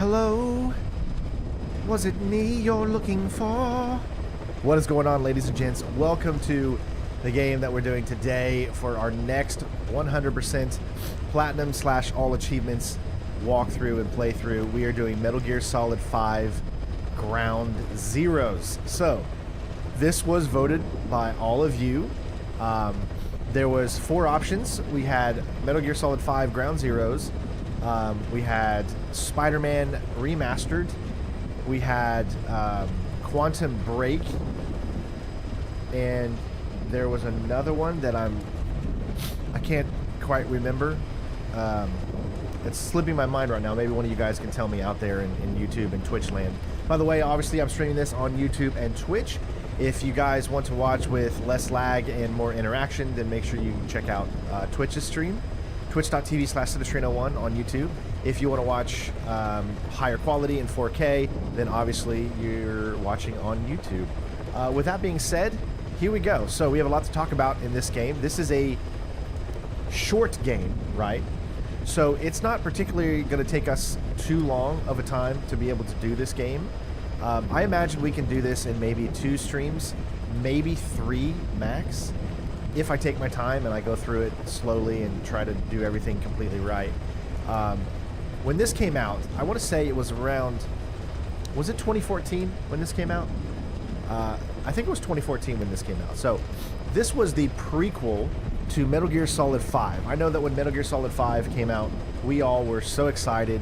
Hello? Was it me you're looking for? What is going on, ladies and gents? Welcome to the game that we're doing today for our next 100% platinum / all achievements walkthrough and playthrough. We are doing Metal Gear Solid 5 Ground Zeroes. So this was voted by all of you. There was 4 options. We had Metal Gear Solid 5 Ground Zeroes. We had Spider-Man Remastered. We had Quantum Break. And there was another one that I can't quite remember. It's slipping my mind right now. Maybe one of you guys can tell me out there in YouTube and Twitch land. By the way, obviously I'm streaming this on YouTube and Twitch. If you guys want to watch with less lag and more interaction, then make sure you check out Twitch's stream. Twitch.tv/Citistrain01 on YouTube. If you want to watch higher quality in 4K, then obviously you're watching on YouTube. With that being said, here we go. So we have a lot to talk about in this game. This is a short game, right? So it's not particularly going to take us too long of a time to be able to do this game. I imagine we can do this in maybe 2 streams, maybe 3 max, if I take my time and I go through it slowly and try to do everything completely right. When this came out, I want to say it was around, was it 2014 when this came out? I think it was 2014 when this came out. So this was the prequel to Metal Gear Solid 5. I know that when Metal Gear Solid 5 came out, we all were so excited.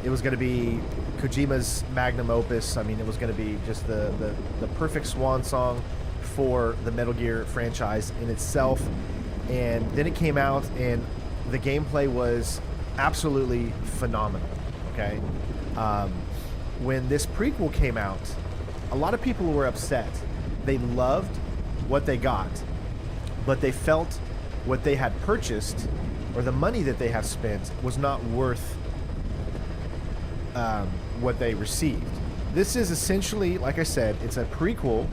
It was going to be Kojima's magnum opus. I mean, it was going to be just the perfect swan song for the Metal Gear franchise in itself. And then it came out and the gameplay was absolutely phenomenal, okay? When this prequel came out, a lot of people were upset. They loved what they got, but they felt what they had purchased or the money that they have spent was not worth what they received. This is essentially, like I said, it's a prequel.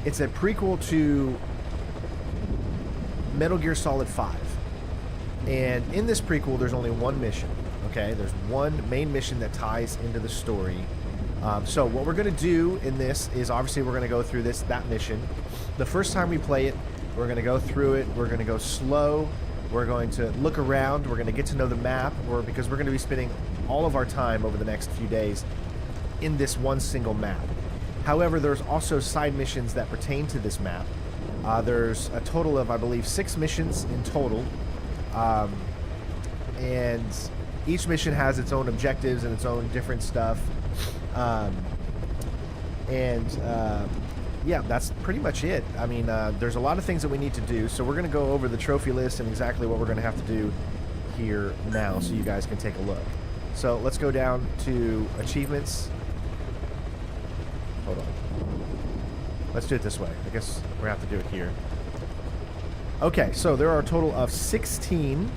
It's a prequel to Metal Gear Solid 5. And in this prequel, there's only one mission, okay? There's one main mission that ties into the story. So what we're going to do in this is obviously we're going to go through that mission. The first time we play it, we're going to go through it. We're going to go slow. We're going to look around. We're going to get to know the map, because we're going to be spending all of our time over the next few days in this one single map. However, there's also side missions that pertain to this map. There's a total of, I believe, 6 missions in total. And each mission has its own objectives and its own different stuff. Yeah, that's pretty much it. I mean, there's a lot of things that we need to do, so we're going to go over the trophy list and exactly what we're going to have to do here now so you guys can take a look. So let's go down to achievements. Hold on. Let's do it this way. I guess we're going to have to do it here. Okay, so there are a total of 16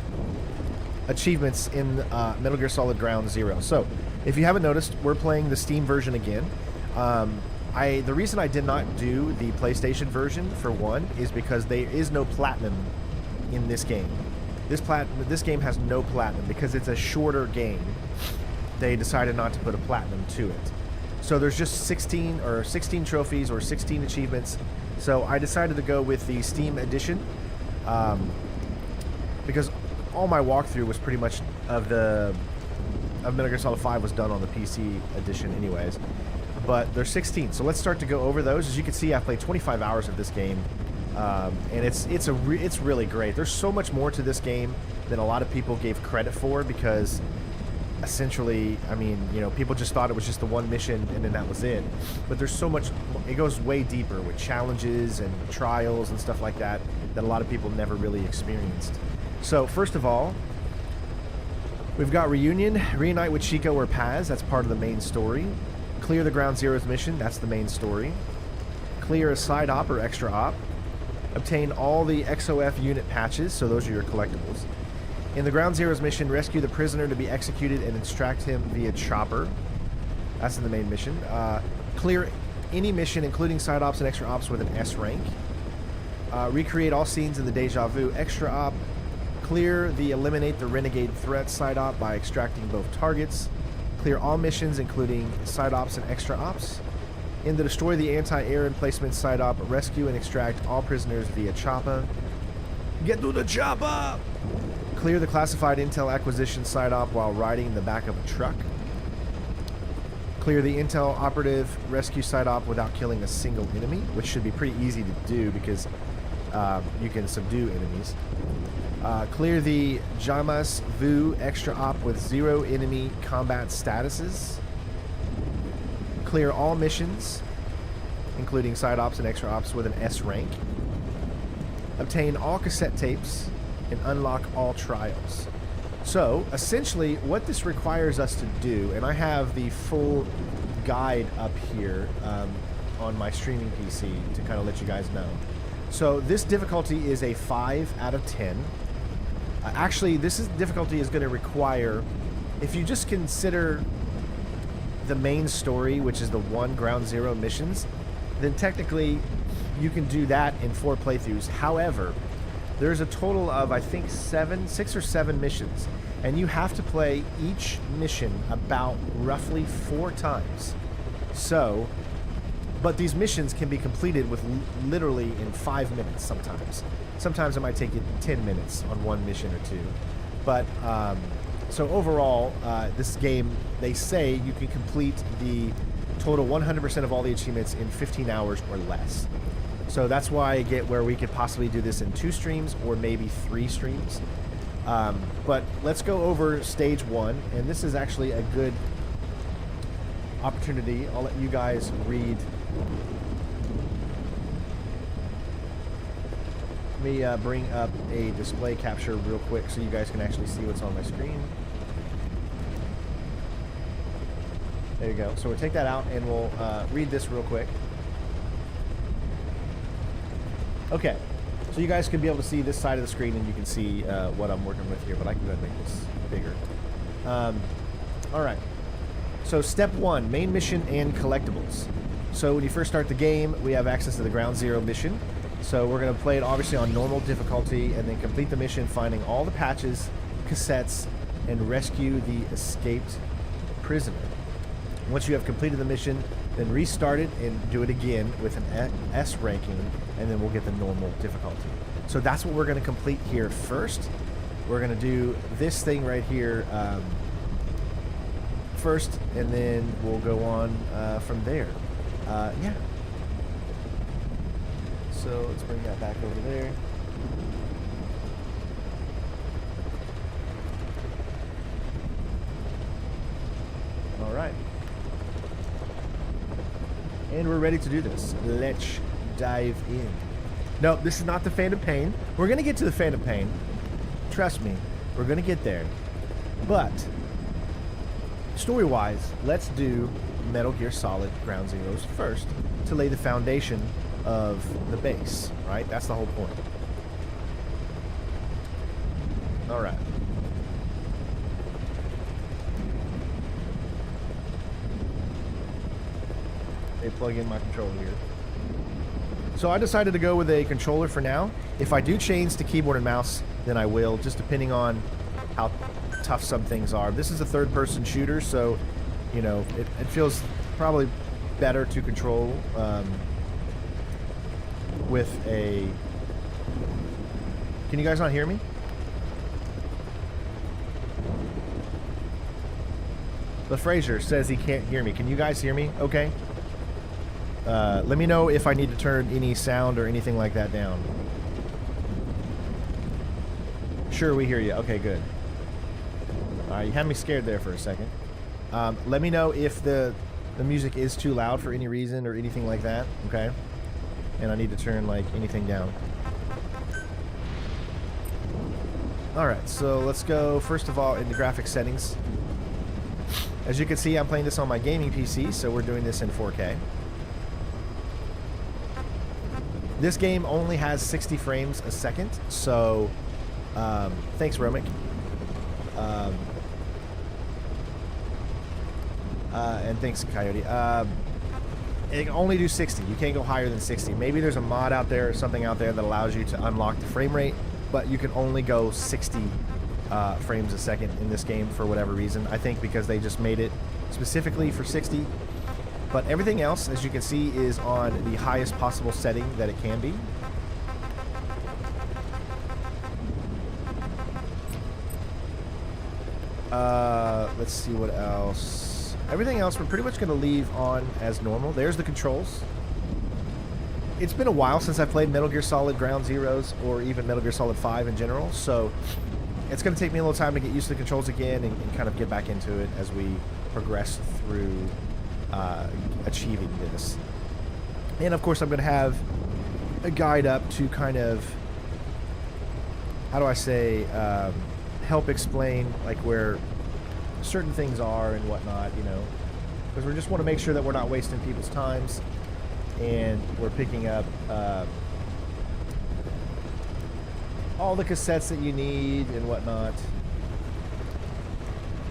achievements in Metal Gear Solid Ground Zero. So if you haven't noticed, we're playing the Steam version again. The reason I did not do the PlayStation version, for one, is because there is no platinum in this game. This game has no platinum because it's a shorter game. They decided not to put a platinum to it. So there's just 16 trophies or 16 achievements. So I decided to go with the Steam edition, because all my walkthrough was pretty much of Metal Gear Solid 5 was done on the PC edition anyways. But there's 16, so let's start to go over those. As you can see, I've played 25 hours of this game, and it's really great. There's so much more to this game than a lot of people gave credit for, because essentially, I mean, you know, people just thought it was just the one mission and then that was it. But there's so much, it goes way deeper with challenges and trials and stuff like that that a lot of people never really experienced. So first of all, we've got reunite with Chico or Paz. That's part of the main story. Clear the Ground Zeroes mission. That's the main story. Clear a side op or extra op. Obtain all the XOF unit patches. So those are your collectibles. In the Ground Zeroes mission, rescue the prisoner to be executed and extract him via chopper. That's in the main mission. Clear any mission, including side ops and extra ops, with an S rank. Recreate all scenes in the Deja Vu extra op. Clear the eliminate the renegade threat side op by extracting both targets. Clear all missions, including side ops and extra ops. In the destroy the anti-air emplacement side op, rescue and extract all prisoners via chopper. Get to the chopper! Clear the classified intel acquisition side op while riding in the back of a truck. Clear the intel operative rescue side op without killing a single enemy, which should be pretty easy to do because you can subdue enemies. Clear the Deja Vu extra op with 0 enemy combat statuses. Clear all missions, including side ops and extra ops, with an S rank. Obtain all cassette tapes and unlock all trials. So, essentially, what this requires us to do, and I have the full guide up here on my streaming PC to kind of let you guys know. So, this difficulty is a 5 out of 10. Actually, difficulty is going to require, if you just consider the main story, which is the 1 Ground Zero missions, then technically you can do that in 4 playthroughs. However, there's a total of, I think, 6 or 7 missions, and you have to play each mission about roughly 4 times. So, but these missions can be completed with literally in 5 minutes sometimes. Sometimes it might take you 10 minutes on 1 mission or 2. But, so overall, this game, they say you can complete the total 100% of all the achievements in 15 hours or less. So that's why I get where we could possibly do this in 2 streams or maybe 3 streams. But let's go over stage 1, and this is actually a good opportunity. I'll let you guys read. Let me bring up a display capture real quick so you guys can actually see what's on my screen. There you go. So we'll take that out and we'll read this real quick. Okay, so you guys can be able to see this side of the screen and you can see what I'm working with here, but I can go ahead and make this bigger. All right, so step 1, main mission and collectibles. So when you first start the game, we have access to the Ground Zero mission. So we're going to play it obviously on normal difficulty and then complete the mission finding all the patches, cassettes, and rescue the escaped prisoner. Once you have completed the mission, then restart it and do it again with an S ranking, and then we'll get the normal difficulty. So that's what we're going to complete here first. We're going to do this thing right here first, and then we'll go on from there. Yeah. So let's bring that back over there. All right. And we're ready to do this. Let's dive in. No, this is not the Phantom Pain. We're going to get to the Phantom Pain. Trust me, we're going to get there. But, story-wise, let's do Metal Gear Solid Ground Zeroes first to lay the foundation of the base, right? That's the whole point. All right. They plug in my controller here. So I decided to go with a controller for now. If I do change to keyboard and mouse, then I will, just depending on how tough some things are. This is a third-person shooter, so, you know, it feels probably better to control with a... Can you guys not hear me? LaFrazier says he can't hear me. Can you guys hear me? Okay. Let me know if I need to turn any sound or anything like that down. Sure, we hear you. Okay, good. Alright, you had me scared there for a second. Let me know if the music is too loud for any reason or anything like that, okay? And I need to turn, like, anything down. Alright, so let's go, first of all, into graphics settings. As you can see, I'm playing this on my gaming PC, so we're doing this in 4K. This game only has 60 frames a second, so thanks, Romic. And thanks, Coyote. It can only do 60. You can't go higher than 60. Maybe there's a mod out there or something out there that allows you to unlock the frame rate, but you can only go 60 frames a second in this game for whatever reason. I think because they just made it specifically for 60. But everything else, as you can see, is on the highest possible setting that it can be. Let's see what else. Everything else we're pretty much going to leave on as normal. There's the controls. It's been a while since I played Metal Gear Solid Ground Zeroes or even Metal Gear Solid 5 in general, so it's going to take me a little time to get used to the controls again and kind of get back into it as we progress through achieving this. And of course I'm going to have a guide up to kind of, how do I say, help explain like where certain things are and whatnot, you know, because we just want to make sure that we're not wasting people's times and we're picking up all the cassettes that you need and whatnot.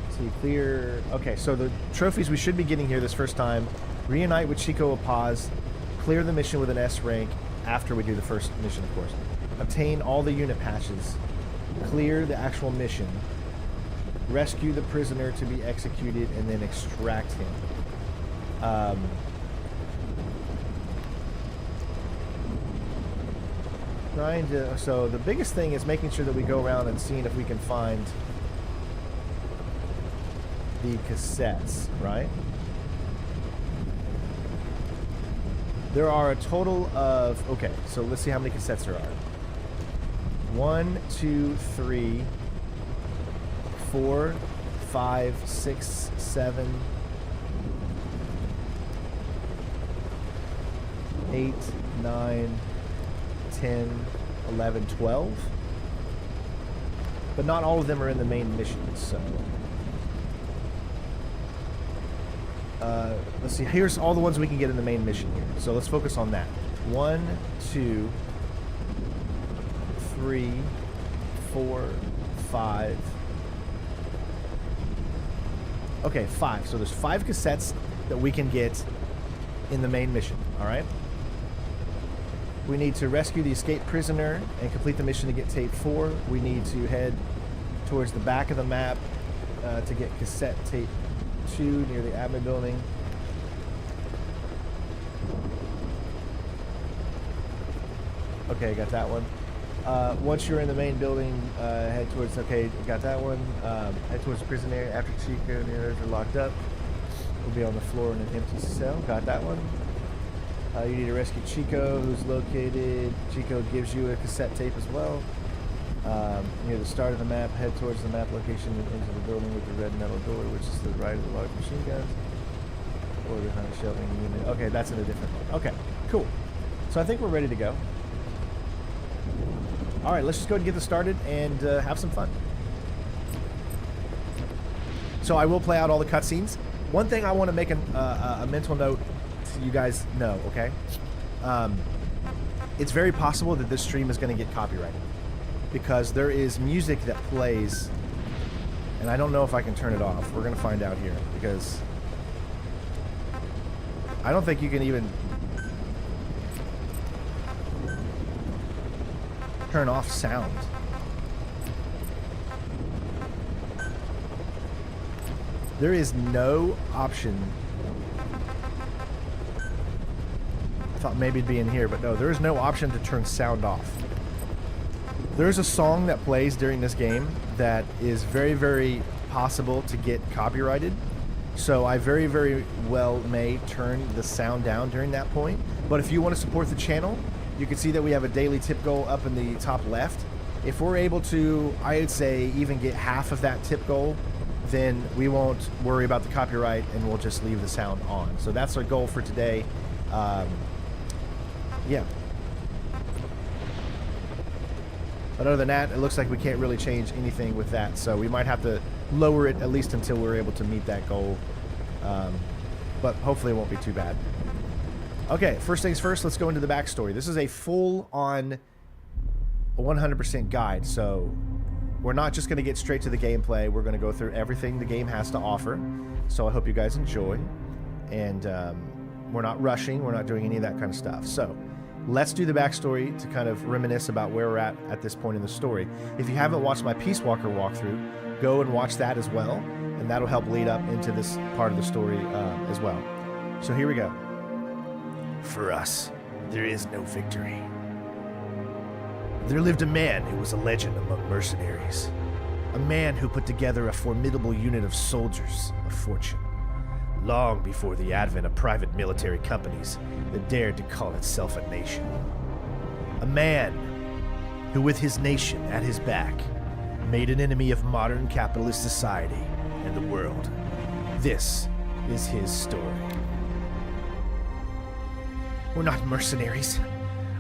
So you clear. Okay, so the trophies we should be getting here this first time: reunite with Chico Paz, clear the mission with an S rank after we do the first mission, of course. Obtain all the unit patches, clear the actual mission, rescue the prisoner to be executed, and then extract him. So the biggest thing is making sure that we go around and seeing if we can find the cassettes, right? There are a total of, okay, so let's see how many cassettes there are. 1, 2, 3, 4, 5, 6, 7, 8, 9, 10, 11, 12. But not all of them are in the main mission, so. Let's see, here's all the ones we can get in the main mission here. So let's focus on that. 1, 2, 3, 4, 5. Okay, 5. So there's 5 cassettes that we can get in the main mission, alright? We need to rescue the escaped prisoner and complete the mission to get tape 4. We need to head towards the back of the map to get cassette tape 2 near the admin building. Okay, got that one. Once you're in the main building, head towards, okay, got that one. Head towards the prison area after Chico and the others are locked up. We'll be on the floor in an empty cell. Got that one. You need to rescue Chico, who's located. Chico gives you a cassette tape as well. Near the start of the map, head towards the map location into the building with the red metal door, which is to the right of the large machine guns. Or behind a shelving unit. Okay, that's in a different one. Okay, cool. So I think we're ready to go. Alright, let's just go ahead and get this started and have some fun. So I will play out all the cutscenes. One thing I want to make a mental note so you guys know, okay? It's very possible that this stream is going to get copyrighted because there is music that plays and I don't know if I can turn it off. We're going to find out here because I don't think you can even turn off sound. There is no option. I thought maybe it'd be in here, but no, there is no option to turn sound off. There's a song that plays during this game that is very, very possible to get copyrighted. So I very, very well may turn the sound down during that point. But if you want to support the channel, you can see that we have a daily tip goal up in the top left. If we're able to, I'd say, even get half of that tip goal, then we won't worry about the copyright and we'll just leave the sound on. So that's our goal for today. Yeah. But other than that, it looks like we can't really change anything with that. So we might have to lower it at least until we're able to meet that goal. But hopefully it won't be too bad. Okay, first things first, let's go into the backstory. This is a full-on 100% guide, so we're not just going to get straight to the gameplay. We're going to go through everything the game has to offer. So I hope you guys enjoy. And we're not rushing. We're not doing any of that kind of stuff. So let's do the backstory to kind of reminisce about where we're at this point in the story. If you haven't watched my Peace Walker walkthrough, go and watch that as well, and that'll help lead up into this part of the story as well. So here we go. For us, there is no victory. There lived a man who was a legend among mercenaries. A man who put together a formidable unit of soldiers of fortune, long before the advent of private military companies that dared to call itself a nation. A man who, with his nation at his back, made an enemy of modern capitalist society and the world. This is his story. We're not mercenaries.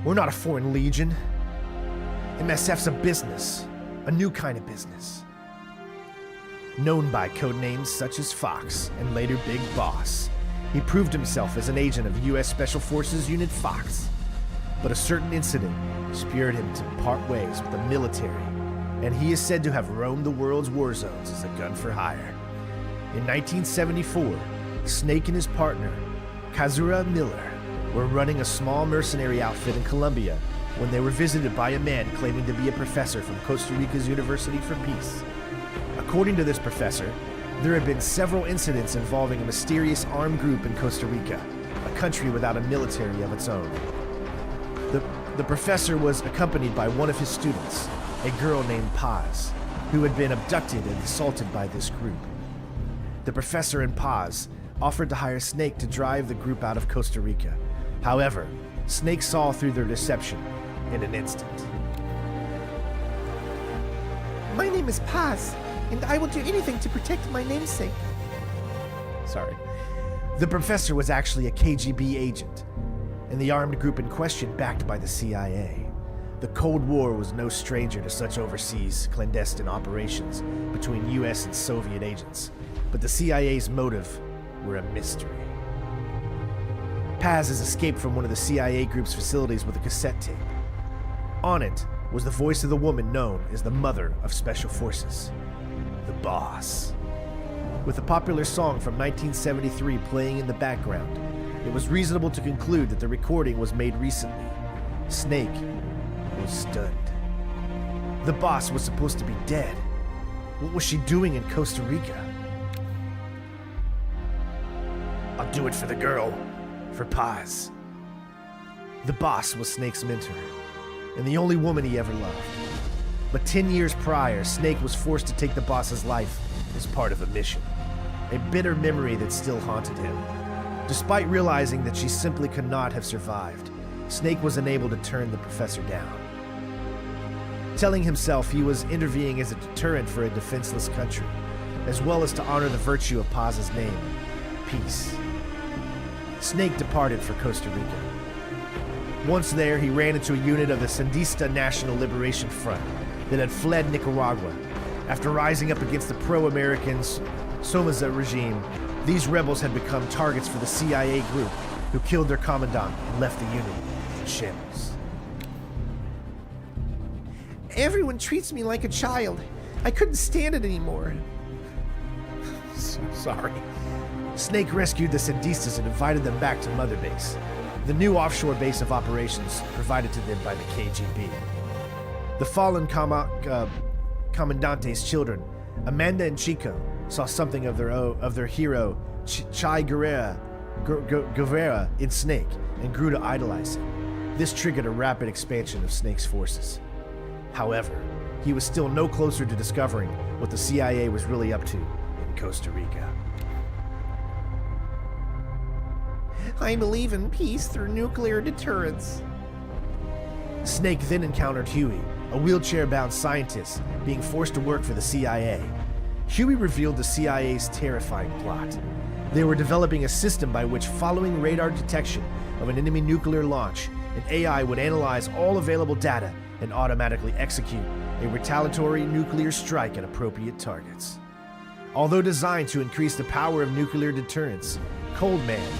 We're not a foreign legion. MSF's a business, a new kind of business. Known by codenames such as Fox and later Big Boss, he proved himself as an agent of U.S. Special Forces Unit Fox. But a certain incident spurred him to part ways with the military, and he is said to have roamed the world's war zones as a gun for hire. In 1974, Snake and his partner, Kazura Miller, were running a small mercenary outfit in Colombia when they were visited by a man claiming to be a professor from Costa Rica's University for Peace. According to this professor, there had been several incidents involving a mysterious armed group in Costa Rica, a country without a military of its own. The professor was accompanied by one of his students, a girl named Paz, who had been abducted and assaulted by this group. The professor and Paz offered to hire Snake to drive the group out of Costa Rica. However, Snake saw through their deception in an instant. My name is Paz, and I will do anything to protect my namesake. Sorry. The professor was actually a KGB agent, and the armed group in question backed by the CIA. The Cold War was no stranger to such overseas clandestine operations between US and Soviet agents, but the CIA's motive were a mystery. Paz has escaped from one of the CIA group's facilities with a cassette tape. On it was the voice of the woman known as the Mother of Special Forces, the Boss. With a popular song from 1973 playing in the background, it was reasonable to conclude that the recording was made recently. Snake was stunned. The Boss was supposed to be dead. What was she doing in Costa Rica? I'll do it for the girl. For Paz. The Boss was Snake's mentor, and the only woman he ever loved. But 10 years prior, Snake was forced to take the Boss's life as part of a mission, a bitter memory that still haunted him. Despite realizing that she simply could not have survived, Snake was unable to turn the professor down. Telling himself he was intervening as a deterrent for a defenseless country, as well as to honor the virtue of Paz's name, peace. Snake departed for Costa Rica. Once there, he ran into a unit of the Sandinista National Liberation Front that had fled Nicaragua. After rising up against the pro-American Somoza regime, these rebels had become targets for the CIA group, who killed their commandant and left the unit in shambles. Everyone treats me like a child. I couldn't stand it anymore. So sorry. Snake rescued the Sandistas and invited them back to Mother Base, the new offshore base of operations provided to them by the KGB. The fallen Commandante's children, Amanda and Chico, saw something of their hero, Che Guevara, in Snake and grew to idolize him. This triggered a rapid expansion of Snake's forces. However, he was still no closer to discovering what the CIA was really up to in Costa Rica. I believe in peace through nuclear deterrence. Snake then encountered Huey, a wheelchair-bound scientist being forced to work for the CIA. Huey revealed the CIA's terrifying plot. They were developing a system by which, following radar detection of an enemy nuclear launch, an AI would analyze all available data and automatically execute a retaliatory nuclear strike at appropriate targets. Although designed to increase the power of nuclear deterrence, Cold Man,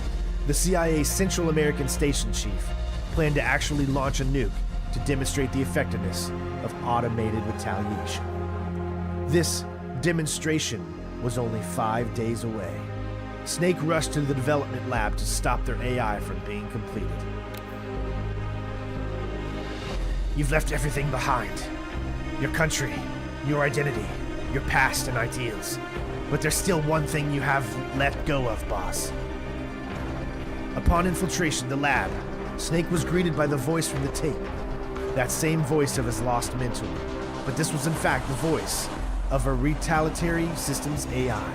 the CIA's Central American station chief, planned to actually launch a nuke to demonstrate the effectiveness of automated retaliation. This demonstration was only 5 days away. Snake rushed to the development lab to stop their AI from being completed. You've left everything behind. Your country, your identity, your past and ideals. But there's still one thing you have let go of, boss. Upon infiltration, the lab, Snake was greeted by the voice from the tape. That same voice of his lost mentor. But this was in fact the voice of a retaliatory systems AI.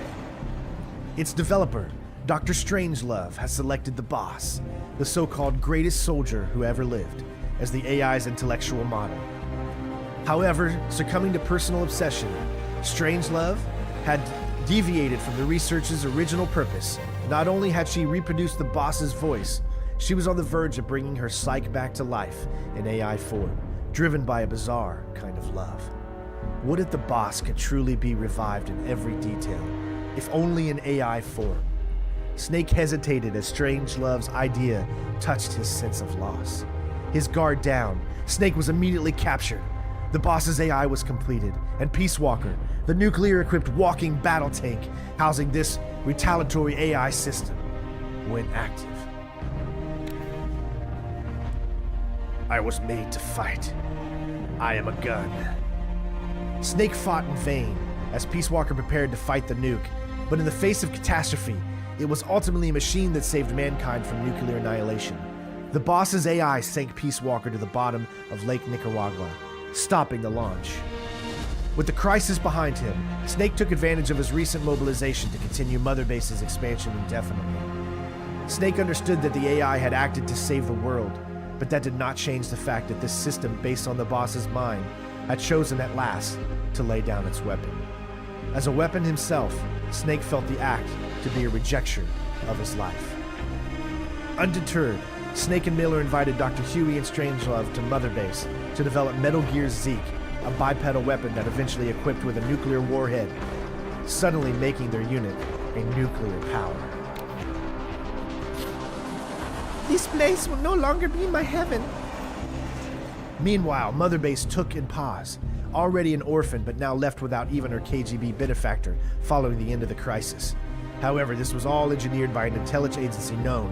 Its developer, Dr. Strangelove, has selected the boss, the so-called greatest soldier who ever lived, as the AI's intellectual model. However, succumbing to personal obsession, Strangelove had deviated from the research's original purpose. Not only had she reproduced the boss's voice, she was on the verge of bringing her psyche back to life in AI form, driven by a bizarre kind of love. What if the boss could truly be revived in every detail, if only in AI form? Snake hesitated as Strangelove's idea touched his sense of loss. His guard down, Snake was immediately captured. The boss's AI was completed, and Peace Walker, the nuclear-equipped walking battle tank housing this retaliatory AI system, went active. I was made to fight. I am a gun. Snake fought in vain as Peace Walker prepared to fight the nuke, but in the face of catastrophe, it was ultimately a machine that saved mankind from nuclear annihilation. The boss's AI sank Peace Walker to the bottom of Lake Nicaragua, stopping the launch. With the crisis behind him, Snake took advantage of his recent mobilization to continue Mother Base's expansion indefinitely. Snake understood that the AI had acted to save the world, but that did not change the fact that this system, based on the boss's mind, had chosen at last to lay down its weapon. As a weapon himself, Snake felt the act to be a rejection of his life. Undeterred, Snake and Miller invited Dr. Huey and Strangelove to Mother Base to develop Metal Gear Zeke, a bipedal weapon that eventually equipped with a nuclear warhead, suddenly making their unit a nuclear power. This place will no longer be my heaven. Meanwhile, Mother Base took in Paz, already an orphan but now left without even her KGB benefactor following the end of the crisis. However, this was all engineered by an intelligence agency known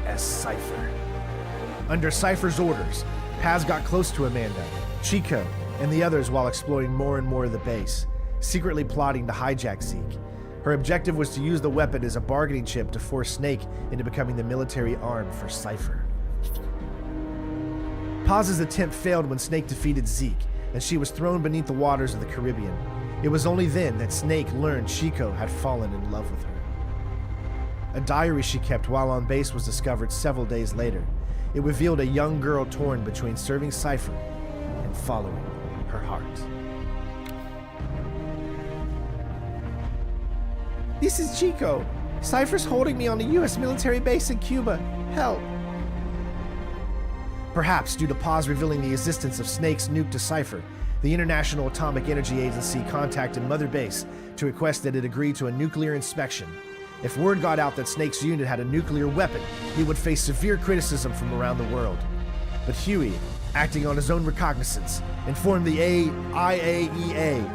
as Cypher. Under Cypher's orders, Paz got close to Amanda, Chico, and the others while exploring more and more of the base, secretly plotting to hijack Zeke. Her objective was to use the weapon as a bargaining chip to force Snake into becoming the military arm for Cypher. Paz's attempt failed when Snake defeated Zeke, and she was thrown beneath the waters of the Caribbean. It was only then that Snake learned Chico had fallen in love with her. A diary she kept while on base was discovered several days later. It revealed a young girl torn between serving Cypher and following her heart. This is Chico. Cypher's holding me on a U.S. military base in Cuba. Help. Perhaps due to Paz revealing the existence of Snake's nuke to Cypher, the International Atomic Energy Agency contacted Mother Base to request that it agree to a nuclear inspection. If word got out that Snake's unit had a nuclear weapon, he would face severe criticism from around the world. But Huey, acting on his own recognizance, informed the IAEA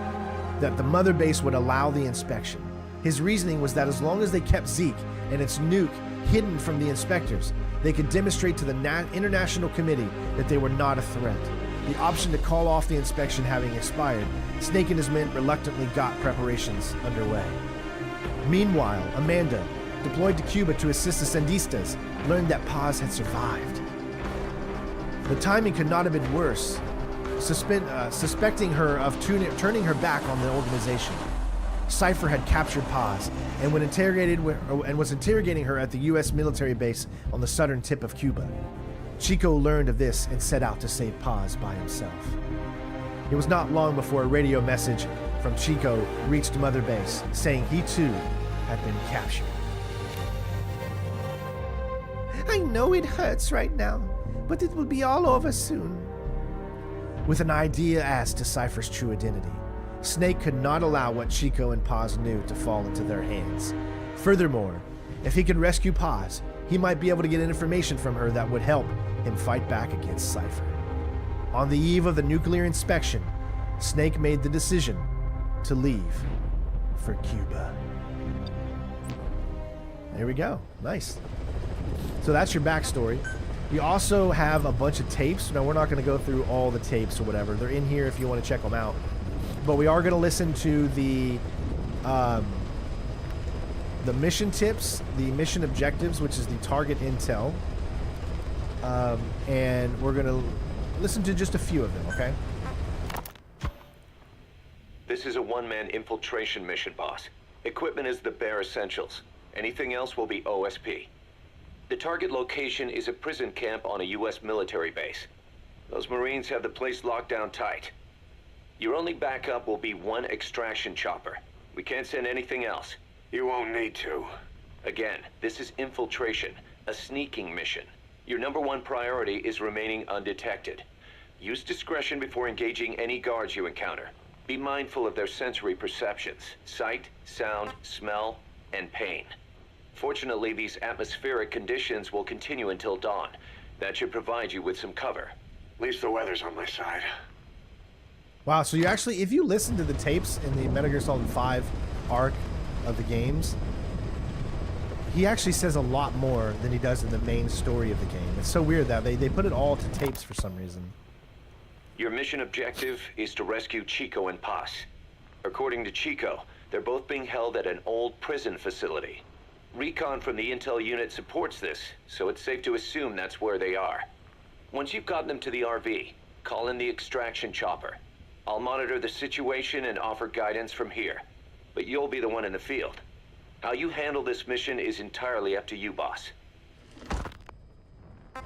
that the Mother Base would allow the inspection. His reasoning was that as long as they kept Zeke and its nuke hidden from the inspectors, they could demonstrate to the International Committee that they were not a threat. The option to call off the inspection having expired, Snake and his men reluctantly got preparations underway. Meanwhile, Amanda, deployed to Cuba to assist the Sandistas, learned that Paz had survived. The timing could not have been worse, suspecting her of turning her back on the organization. Cypher had captured Paz and was interrogating her at the U.S. military base on the southern tip of Cuba. Chico learned of this and set out to save Paz by himself. It was not long before a radio message from Chico reached Mother Base, saying he too had been captured. I know it hurts right now, but it will be all over soon. With an idea as to Cypher's true identity, Snake could not allow what Chico and Paz knew to fall into their hands. Furthermore, if he could rescue Paz, he might be able to get information from her that would help him fight back against Cypher. On the eve of the nuclear inspection, Snake made the decision to leave for Cuba. There we go. Nice. So that's your backstory. We also have a bunch of tapes. Now, we're not going to go through all the tapes or whatever. They're in here if you want to check them out. But we are going to listen to the mission tips, the mission objectives, which is the target intel. And we're going to listen to just a few of them, okay? This is a one-man infiltration mission, boss. Equipment is the bare essentials. Anything else will be OSP. The target location is a prison camp on a U.S. military base. Those Marines have the place locked down tight. Your only backup will be one extraction chopper. We can't send anything else. You won't need to. Again, this is infiltration, a sneaking mission. Your #1 priority is remaining undetected. Use discretion before engaging any guards you encounter. Be mindful of their sensory perceptions: sight, sound, smell, and pain. Fortunately, these atmospheric conditions will continue until dawn. That should provide you with some cover. At least the weather's on my side. Wow, so you actually, if you listen to the tapes in the Metal Gear Solid 5 arc of the games, he actually says a lot more than he does in the main story of the game. It's so weird that they put it all to tapes for some reason. Your mission objective is to rescue Chico and Paz. According to Chico, they're both being held at an old prison facility. Recon from the intel unit supports this, so it's safe to assume that's where they are. Once you've gotten them to the RV, call in the extraction chopper. I'll monitor the situation and offer guidance from here, but you'll be the one in the field. How you handle this mission is entirely up to you, boss. There's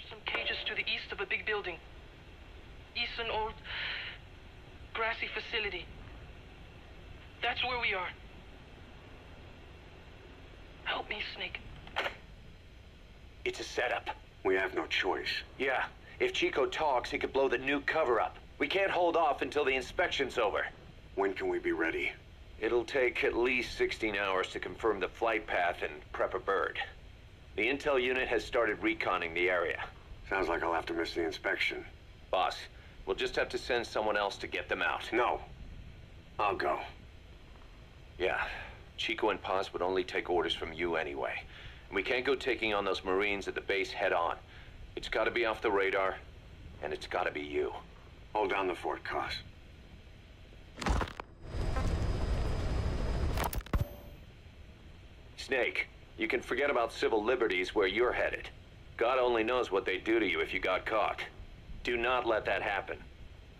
some cages to the east of a big building. East an old grassy facility. That's where we are. Help me, Snake. It's a setup. We have no choice. Yeah, if Chico talks, he could blow the nuke cover up. We can't hold off until the inspection's over. When can we be ready? It'll take at least 16 hours to confirm the flight path and prep a bird. The intel unit has started reconning the area. Sounds like I'll have to miss the inspection. Boss, we'll just have to send someone else to get them out. No. I'll go. Yeah, Chico and Paz would only take orders from you anyway. We can't go taking on those Marines at the base head on. It's gotta be off the radar, and it's gotta be you. Hold down the fort, Cos. Snake, you can forget about civil liberties where you're headed. God only knows what they'd do to you if you got caught. Do not let that happen.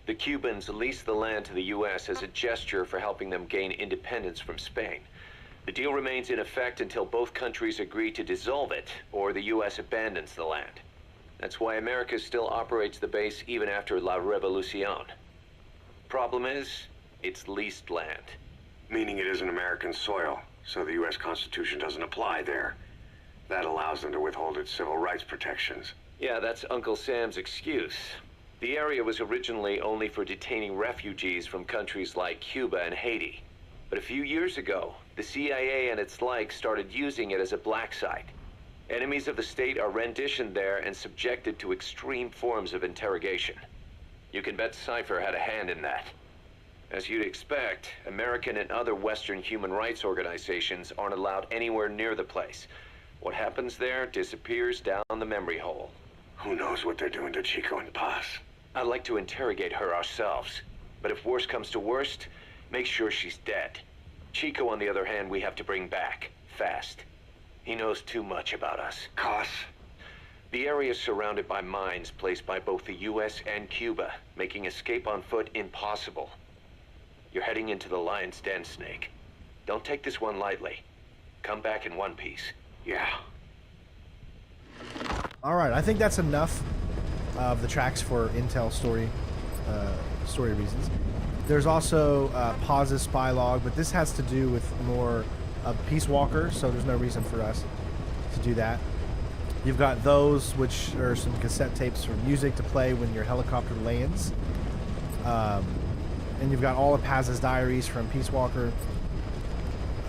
The Cubans leased the land to the U.S. as a gesture for helping them gain independence from Spain. The deal remains in effect until both countries agree to dissolve it, or the U.S. abandons the land. That's why America still operates the base even after La Revolucion. Problem is, it's leased land. Meaning it isn't American soil, so the U.S. Constitution doesn't apply there. That allows them to withhold its civil rights protections. Yeah, that's Uncle Sam's excuse. The area was originally only for detaining refugees from countries like Cuba and Haiti. But a few years ago, the CIA and its like started using it as a black site. Enemies of the state are renditioned there and subjected to extreme forms of interrogation. You can bet Cypher had a hand in that. As you'd expect, American and other Western human rights organizations aren't allowed anywhere near the place. What happens there disappears down the memory hole. Who knows what they're doing to Chico and Paz? I'd like to interrogate her ourselves, but if worst comes to worst, make sure she's dead. Chico, on the other hand, we have to bring back, fast. He knows too much about us. Cos? The area is surrounded by mines placed by both the U.S. and Cuba, making escape on foot impossible. You're heading into the lion's den, Snake. Don't take this one lightly. Come back in one piece. Yeah. Alright, I think that's enough of the tracks for Intel story reasons. There's also Paz's spy log, but this has to do with more of Peace Walker, so there's no reason for us to do that. You've got those, which are some cassette tapes for music to play when your helicopter lands. And you've got all of Paz's diaries from Peace Walker,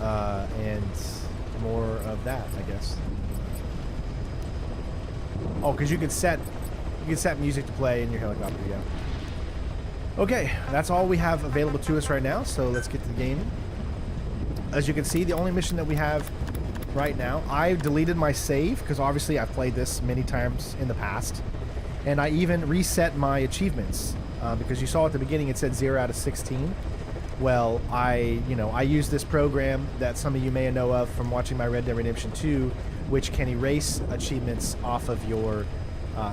and more of that, I guess. Oh, because you can set music to play in your helicopter, yeah. Okay, that's all we have available to us right now, so let's get to the game. as you can see, the only mission that we have right now, I deleted my save because obviously I've played this many times in the past, and I even reset my achievements because you saw at the beginning it said 0 out of 16. Well, I use this program that some of you may know of from watching my Red Dead Redemption 2, which can erase achievements off of your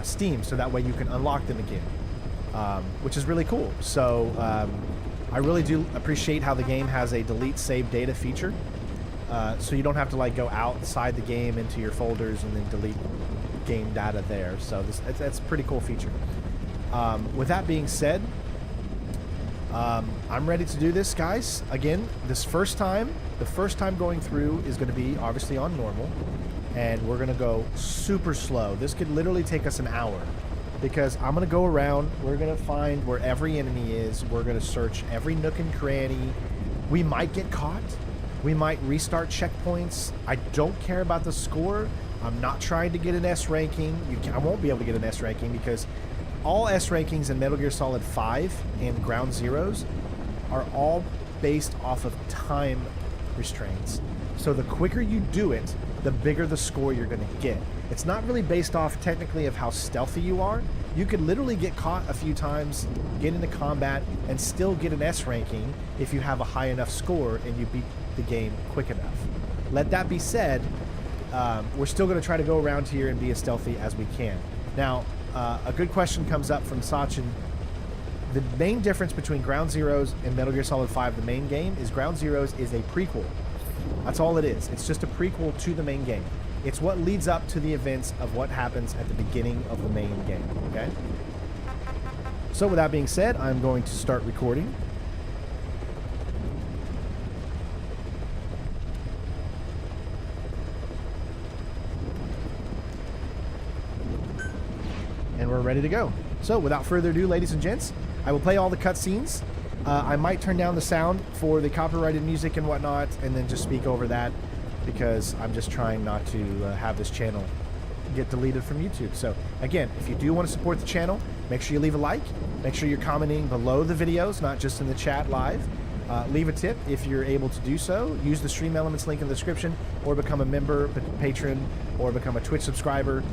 Steam, so that way you can unlock them again, which is really cool. So I really do appreciate how the game has a delete save data feature, so you don't have to like go outside the game into your folders and then delete game data there. So that's a pretty cool feature. With that being said, I'm ready to do this, guys. Again, the first time going through is going to be obviously on normal, and we're going to go super slow. This could literally take us an hour, because I'm going to go around, we're going to find where every enemy is, we're going to search every nook and cranny. We might get caught, we might restart checkpoints. I don't care about the score. I'm not trying to get an S ranking. I won't be able to get an S ranking because all S rankings in Metal Gear Solid 5 and Ground Zeroes are all based off of time restraints. So the quicker you do it, the bigger the score you're going to get. It's not really based off technically of how stealthy you are. You could literally get caught a few times, get into combat, and still get an S ranking if you have a high enough score and you beat the game quick enough. Let that be said, we're still going to try to go around here and be as stealthy as we can. Now, a good question comes up from Sachin. The main difference between Ground Zeroes and Metal Gear Solid 5, the main game, is Ground Zeroes is a prequel. That's all it is. It's just a prequel to the main game. It's what leads up to the events of what happens at the beginning of the main game, okay? So with that being said, I'm going to start recording. And we're ready to go. So without further ado, ladies and gents, I will play all the cutscenes. I might turn down the sound for the copyrighted music and whatnot, and then just speak over that, because I'm just trying not to have this channel get deleted from YouTube. So again, if you do want to support the channel, make sure you leave a like, make sure you're commenting below the videos, not just in the chat live. Leave a tip if you're able to do so. Use the Stream Elements link in the description, or become a member, patron, or become a Twitch subscriber.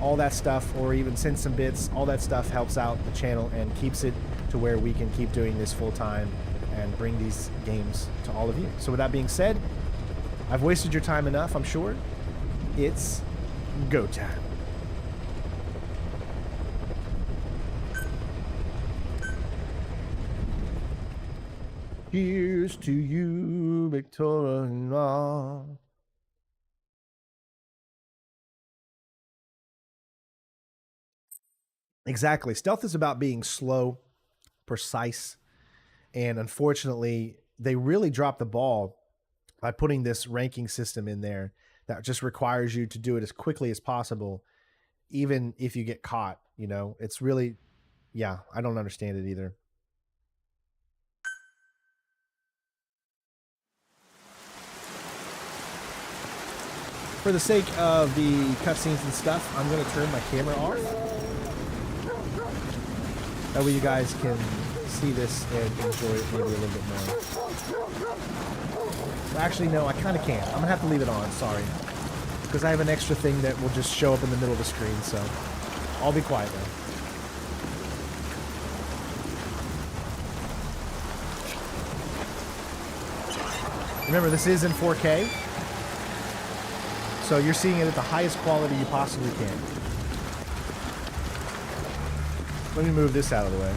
All that stuff, or even send some bits. All that stuff helps out the channel and keeps it to where we can keep doing this full time and bring these games to all of you. So with that being said, I've wasted your time enough, I'm sure. It's go time. Here's to you, Victoria. Exactly. Stealth is about being slow, precise, and unfortunately, they really dropped the ball by putting this ranking system in there that just requires you to do it as quickly as possible, even if you get caught. You know, it's really, yeah, I don't understand it either. For the sake of the cutscenes and stuff, I'm going to turn my camera off. That way you guys can see this and enjoy it maybe a little bit more. Well, actually, no, I kind of can't. I'm going to have to leave it on, sorry. Because I have an extra thing that will just show up in the middle of the screen, so I'll be quiet though. Remember, this is in 4K. So you're seeing it at the highest quality you possibly can. Let me move this out of the way.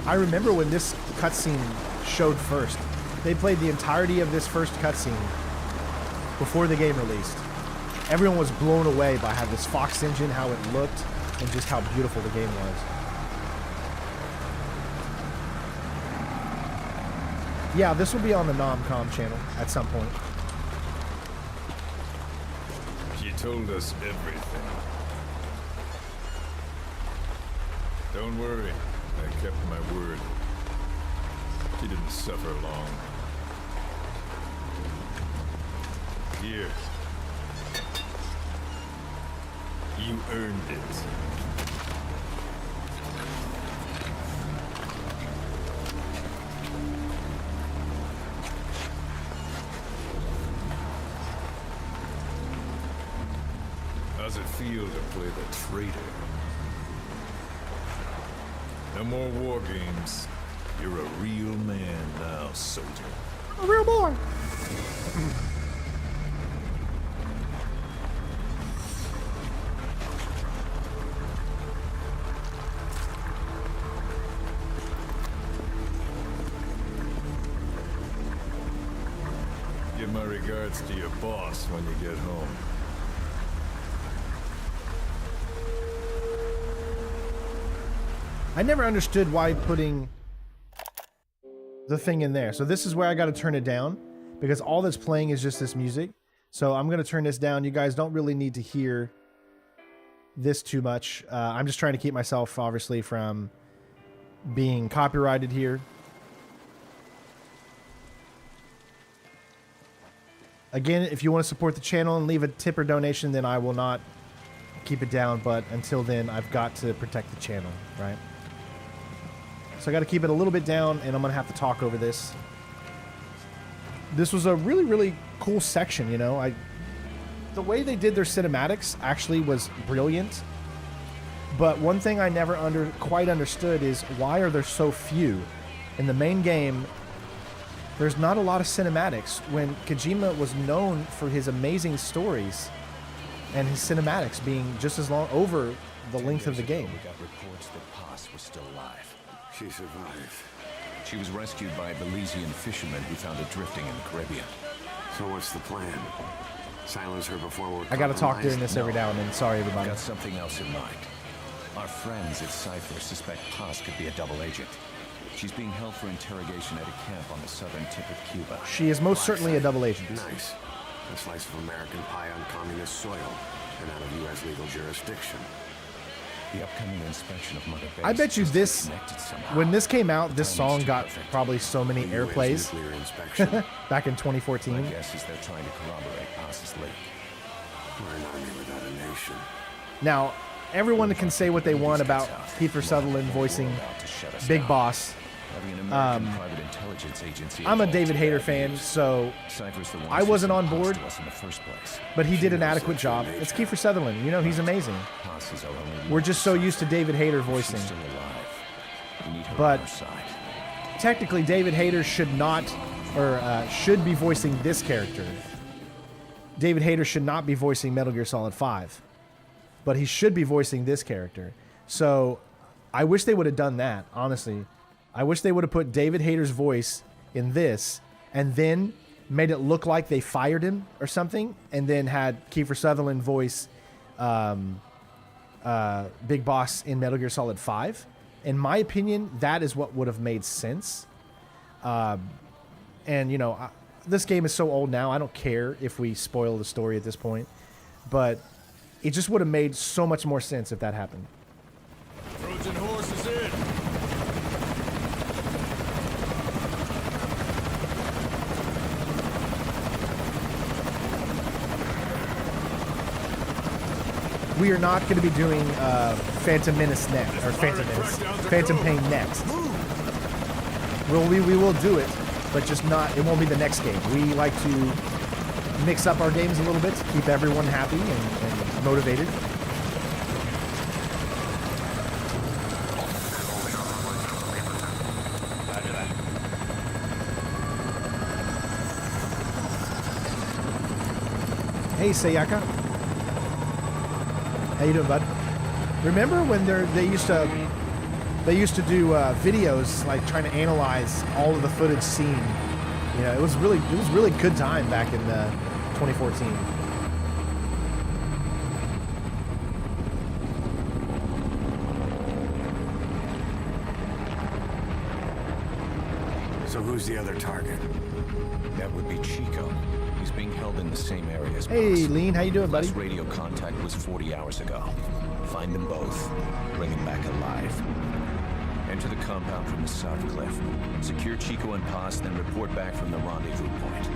I remember when this cutscene showed first. They played the entirety of this first cutscene before the game released. Everyone was blown away by how this Fox engine, how it looked, and just how beautiful the game was. Yeah, this will be on the Nomcom channel at some point. She told us everything. Don't worry, I kept my word. She didn't suffer long. Here. You earned it. How's it feel to play the traitor? No more war games. You're a real man now, soldier. A real boy. Give my regards to your boss when you get home. I never understood why putting the thing in there. So this is where I got to turn it down because all that's playing is just this music. So I'm going to turn this down. You guys don't really need to hear this too much. I'm just trying to keep myself, obviously, from being copyrighted here. Again, if you want to support the channel and leave a tip or donation, then I will not keep it down. But until then, I've got to protect the channel, right? So I got to keep it a little bit down, and I'm going to have to talk over this. This was a really, really cool section, you know. The way they did their cinematics actually was brilliant. But one thing I never quite understood is why are there so few? In the main game, there's not a lot of cinematics when Kojima was known for his amazing stories and his cinematics being just as long over the length of the game. We got reports that Paz was still alive. She survived. She was rescued by a Belizean fisherman who found her drifting in the Caribbean. So what's the plan? Silence her before we're I gotta talk during compromised? this every now and then. Sorry, everybody. Got something else in mind. Our friends at Cypher suspect Paz could be a double agent. She's being held for interrogation at a camp on the southern tip of Cuba. She is most certainly a double agent. Nice. A slice of American pie on communist soil and out of U.S. legal jurisdiction. The upcoming inspection of Mother Base I bet you must be this, connected somehow. when this came out, this Timing's song too got perfect. probably so many The UN's airplays nuclear inspection. back in My 2014. guess is they're trying to corroborate Paz's leak. We're an army without a nation. Now, everyone can say what they want about Kiefer Sutherland voicing Big Boss. Having an American private intelligence agency I'm a involved David is Hayter bad fan, news. so Cypher's the one I wasn't on who sent board, Paz to us in the first place. but he did an knows adequate the true job. nature. It's Kiefer Sutherland. You know, he's amazing. Paz is our only We're just so used to David Hayter She's voicing. still alive. We need her But- on our side. Technically, David Hayter should not, or should be voicing this character. David Hayter should not be voicing Metal Gear Solid 5. But he should be voicing this character. So, I wish they would have done that, honestly. I wish they would have put David Hayter's voice in this, and then made it look like they fired him or something, and then had Kiefer Sutherland voice Big Boss in Metal Gear Solid 5. In my opinion, that is what would have made sense. And, you know, this game is so old now, I don't care if we spoil the story at this point. But it just would have made so much more sense if that happened. Trojan horse is in. We are not going to be doing Phantom Menace next, or Phantom Pain next. We will do it, but just not. It won't be the next game. We like to mix up our games a little bit to keep everyone happy and motivated. Hey, Sayaka. How you doing, bud? Remember when they used to do videos like trying to analyze all of the footage seen? You know, it was really good time back in 2014. So who's the other target? That would be Chico. He's being held in the same area as Hey, Paz. Lean, how you doing, buddy? Last radio contact was 40 hours ago. Find them both. Bring them back alive. Enter the compound from the south cliff. Secure Chico and Paz, then report back from the rendezvous point.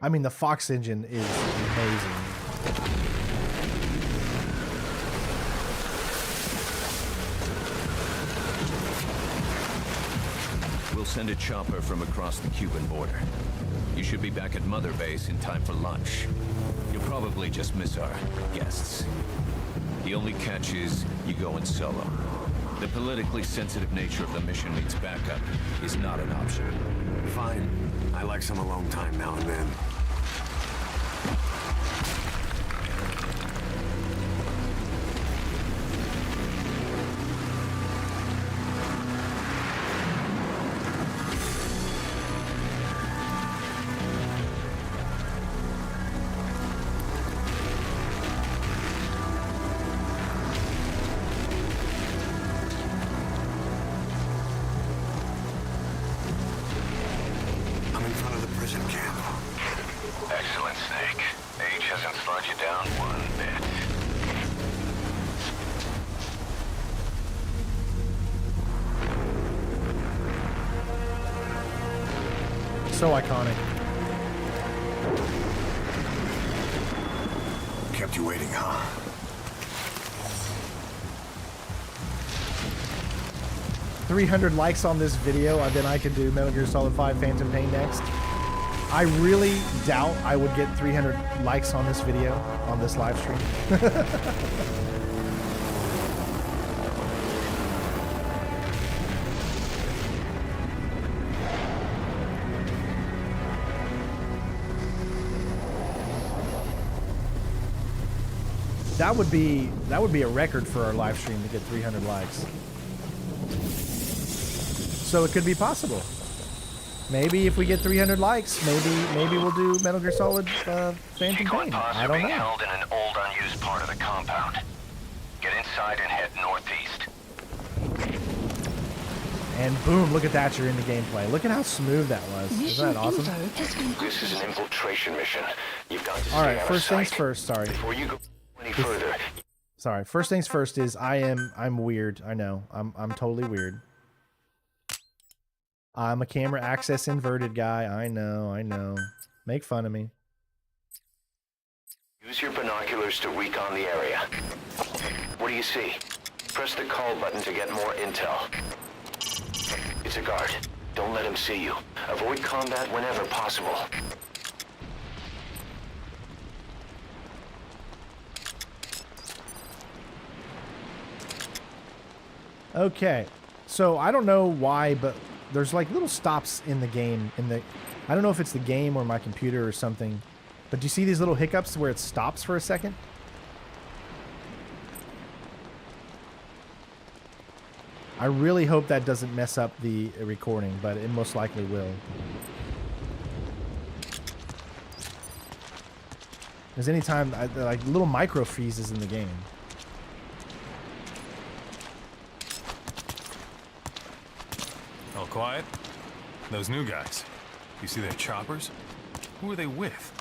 I mean, the Fox engine is amazing. We'll send a chopper from across the Cuban border. You should be back at Mother Base in time for lunch. You'll probably just miss our guests. The only catch is you go in solo. The politically sensitive nature of the mission means backup is not an option. Fine. I like some alone time now and then. I'm in front of the prison camp. Excellent, Snake. Age hasn't slowed you down one bit. So iconic. Kept you waiting, huh? $300 likes on this video, and then I can do Metal Gear Solid 5 Phantom Pain next. I really doubt I would get 300 likes on this video, on this live stream. That would be a record for our live stream to get 300 likes. So it could be possible. Maybe if we get 300 likes, maybe we'll do Metal Gear Solid Phantom Pain. I don't know. Held in an old unused part of the compound. Get inside and head northeast. And boom, look at that, you're in the gameplay. Look at how smooth that was. Isn't that awesome? This is an infiltration mission. You've got to stay Alright, out of first things sight. first, sorry. Before you go any further, Sorry, first things first is I'm weird. I know. I'm totally weird. I'm a camera access inverted guy. I know. Make fun of me. use your binoculars to recon the area. What do you see? Press the call button to get more intel. It's a guard. Don't let him see you. Avoid combat whenever possible. Okay, so I don't know why, but there's like little stops in the game. I don't know if it's the game or my computer or something, but do you see these little hiccups where it stops for a second? I really hope that doesn't mess up the recording, but it most likely will. There's any time like little micro freezes in the game. All quiet? Those new guys. You see their choppers? Who are they with?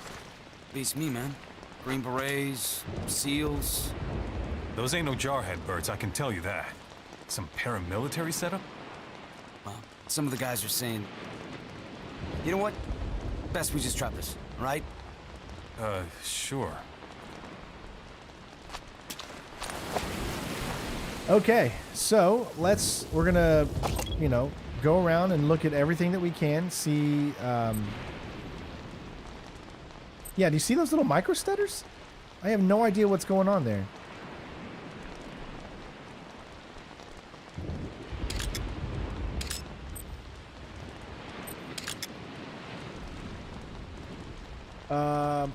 Beats me, man. Green Berets, SEALs. Those ain't no jarhead birds, I can tell you that. Some paramilitary setup? Well, some of the guys are saying... You know what? Best we just drop this, all right? Sure. Okay, so we're gonna, you know, go around and look at everything that we can, see, yeah, do you see those little micro stutters? I have no idea what's going on there.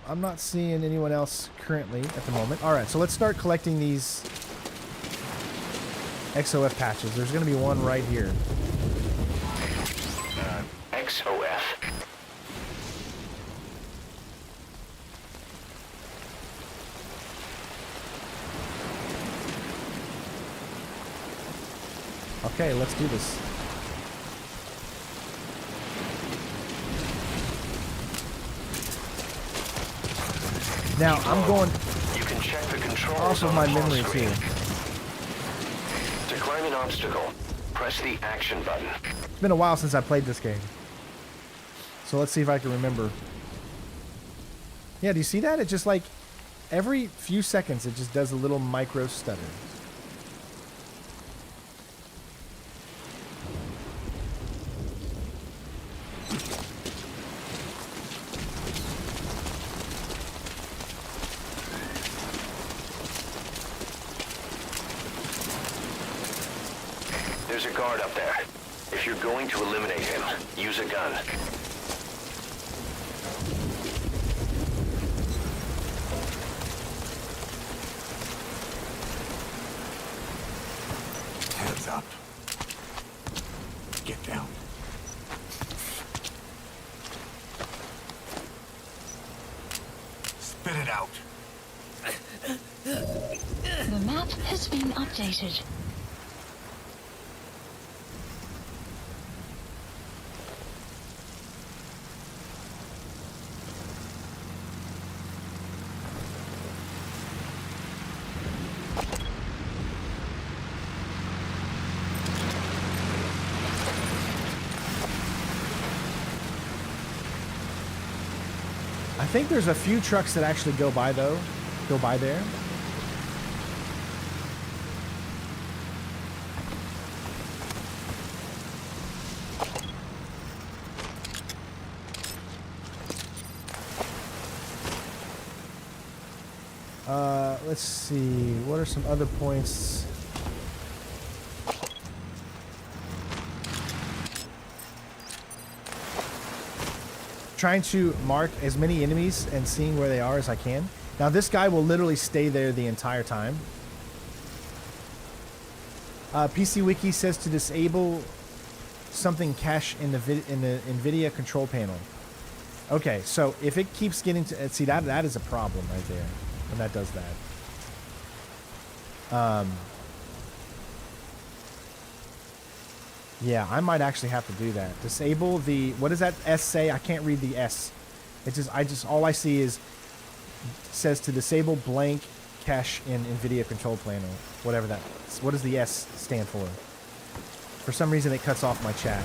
I'm not seeing anyone else currently at the moment. Alright, so let's start collecting these XOF patches. There's going to be one right here. XOF. Okay, let's do this. Now, I'm going You can check the controls off of on my the phone memory screen. too. To climb an obstacle, press the action button. It's been a while since I played this game. So let's see if I can remember. Yeah, do you see that? It just like every few seconds it just does a little micro stutter. There's a guard up there. If you're going to eliminate him, use a gun. Hands up. Get down. Spit it out. The map has been updated. I think there's a few trucks that actually go by there. Let's see. What are some other points? Trying to mark as many enemies and seeing where they are as I can. Now this guy will literally stay there the entire time. PC Wiki says to disable something cache in the NVIDIA control panel. Okay, so if it keeps getting to see that is a problem right there when that does that. Yeah, I might actually have to do that. Disable the, what does that S say? I can't read the S. All I see is, says to disable blank cache in NVIDIA control panel. Whatever that is. What does the S stand for? For some reason it cuts off my chat.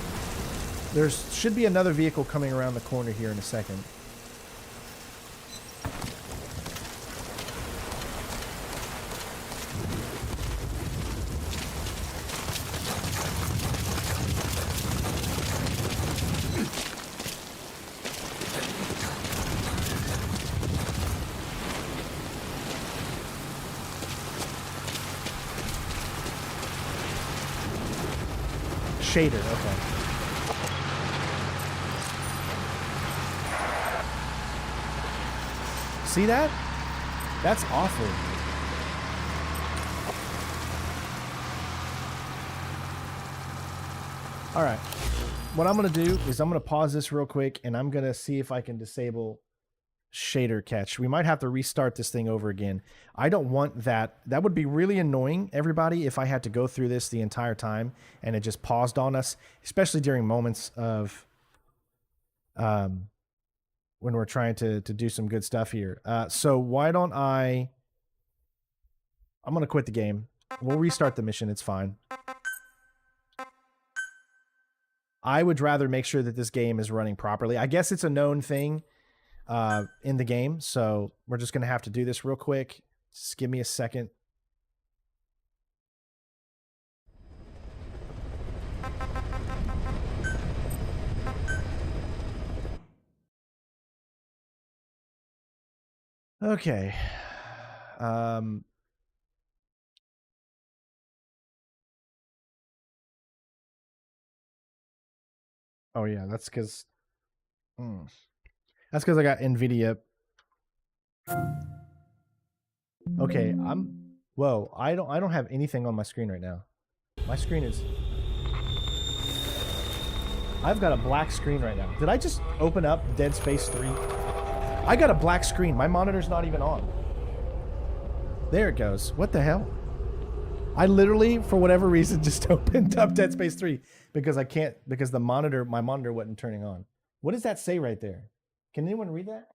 There should be another vehicle coming around the corner here in a second. Shader, okay. See that? That's awful. All right. What I'm going to do is I'm going to pause this real quick and I'm going to see if I can disable shader catch. We might have to restart this thing over again. I don't want that. That would be really annoying, everybody, if I had to go through this the entire time and it just paused on us, especially during moments of when we're trying to do some good stuff here. So why don't I'm going to quit the game. We'll restart the mission. It's fine. I would rather make sure that this game is running properly. I guess it's a known thing in the game, so we're just going to have to do this real quick. Just give me a second. Okay. Oh yeah, that's because I got NVIDIA. Okay, whoa, I don't have anything on my screen right now. My screen is, I've got a black screen right now. Did I just open up Dead Space 3? I got a black screen. My monitor's not even on. There it goes. What the hell? I literally, for whatever reason, just opened up Dead Space 3 because because my monitor wasn't turning on. What does that say right there? Can anyone read that?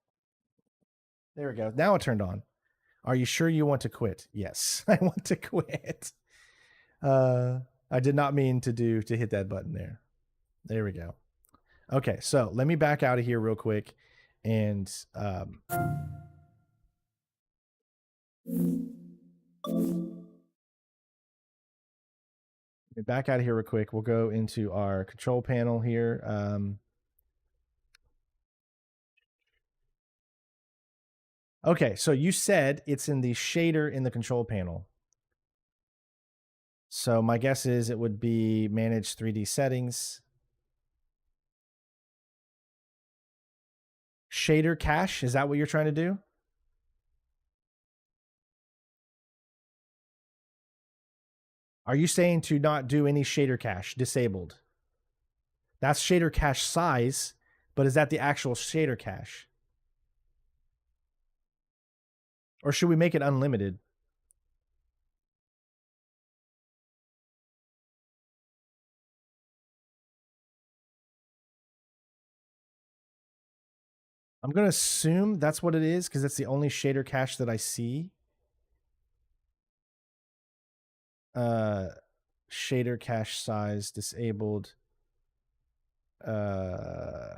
There we go. Now it turned on. Are you sure you want to quit? Yes, I want to quit. I did not mean to hit that button there. There we go. Okay, so let me back out of here real quick And back out of here real quick. We'll go into our control panel here. Okay, so you said it's in the shader in the control panel. So my guess is it would be manage 3D settings. Shader cache, is that what you're trying to do? Are you saying to not do any shader cache, disabled? That's shader cache size, but is that the actual shader cache? Or should we make it unlimited? I'm going to assume that's what it is because it's the only shader cache that I see. Shader cache size disabled. I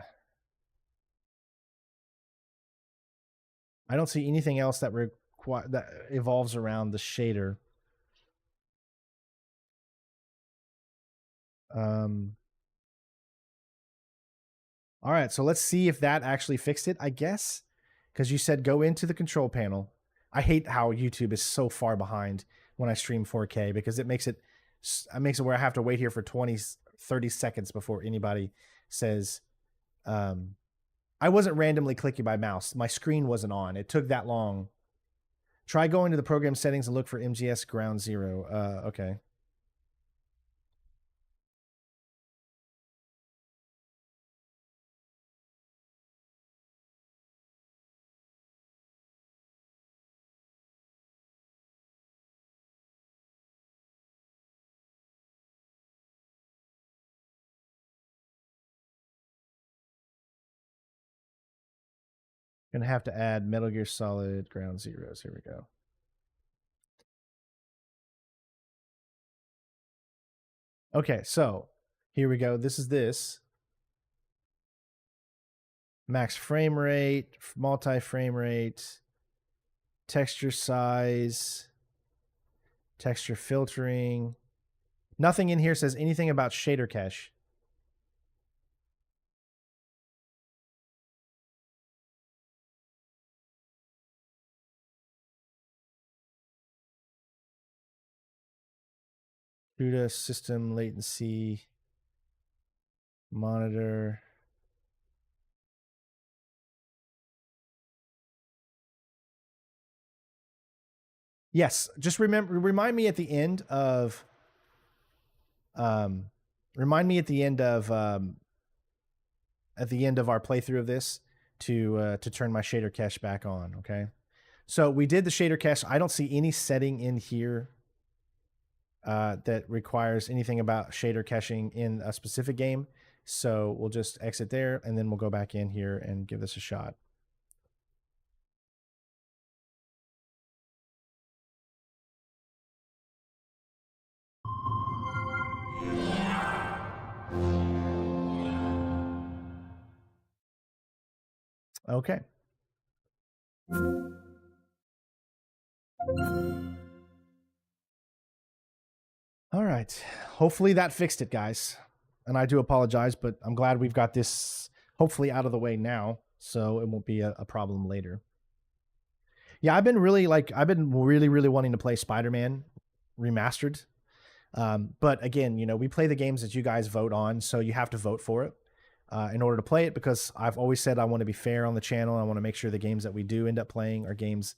don't see anything else that that evolves around the shader. All right, so let's see if that actually fixed it, I guess, because you said go into the control panel. I hate how YouTube is so far behind when I stream 4K because it makes it where I have to wait here for 30 seconds before anybody says, I wasn't randomly clicking my mouse. My screen wasn't on. It took that long. Try going to the program settings and look for MGS Ground Zero. Okay. Gonna have to add Metal Gear Solid Ground Zeroes. Here we go. Okay, so here we go. This is this. Max frame rate, multi-frame rate, texture size, texture filtering. Nothing in here says anything about shader cache. CUDA system latency monitor. Yes, just remind me at the end of our playthrough of this to turn my shader cache back on, okay? So we did the shader cache. I don't see any setting in here that requires anything about shader caching in a specific game. So we'll just exit there and then we'll go back in here and give this a shot. Okay. All right. Hopefully that fixed it, guys. And I do apologize, but I'm glad we've got this hopefully out of the way now, so it won't be a problem later. Yeah, I've been really wanting to play Spider-Man Remastered. But again, we play the games that you guys vote on, so you have to vote for it in order to play it, because I've always said I want to be fair on the channel. I want to make sure the games that we do end up playing are games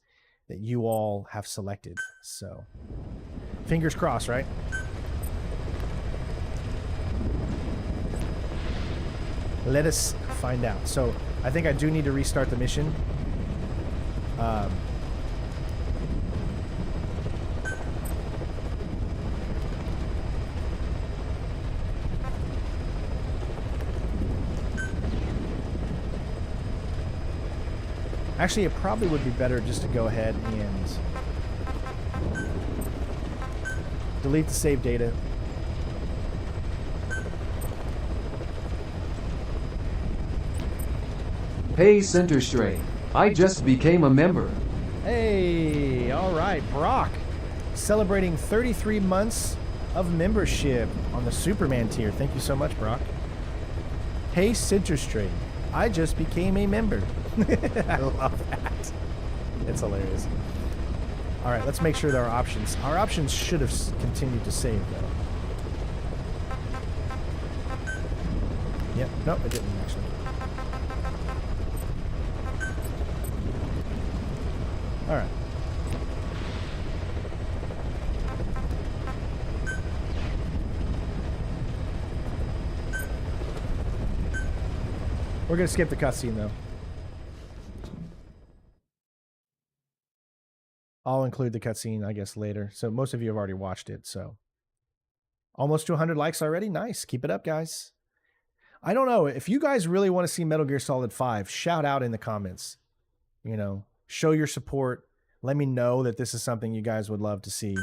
that you all have selected. So fingers crossed, right? Let us find out. So I think I do need to restart the mission. Actually, it probably would be better just to go ahead and delete the save data. Hey, Center Strain. I just became a member. Hey, all right, Brock. Celebrating 33 months of membership on the Superman tier. Thank you so much, Brock. Hey, Center Strain. I just became a member. I love that. It's hilarious. All right, let's make sure that our options should have continued to save, though. Yep, nope, it didn't actually. All right. We're gonna skip the cutscene though. I'll include the cutscene, I guess, later. So most of you have already watched it, so. Almost to 100 likes already. Nice. Keep it up, guys. I don't know. If you guys really want to see Metal Gear Solid 5, shout out in the comments. You know, show your support. Let me know that this is something you guys would love to see.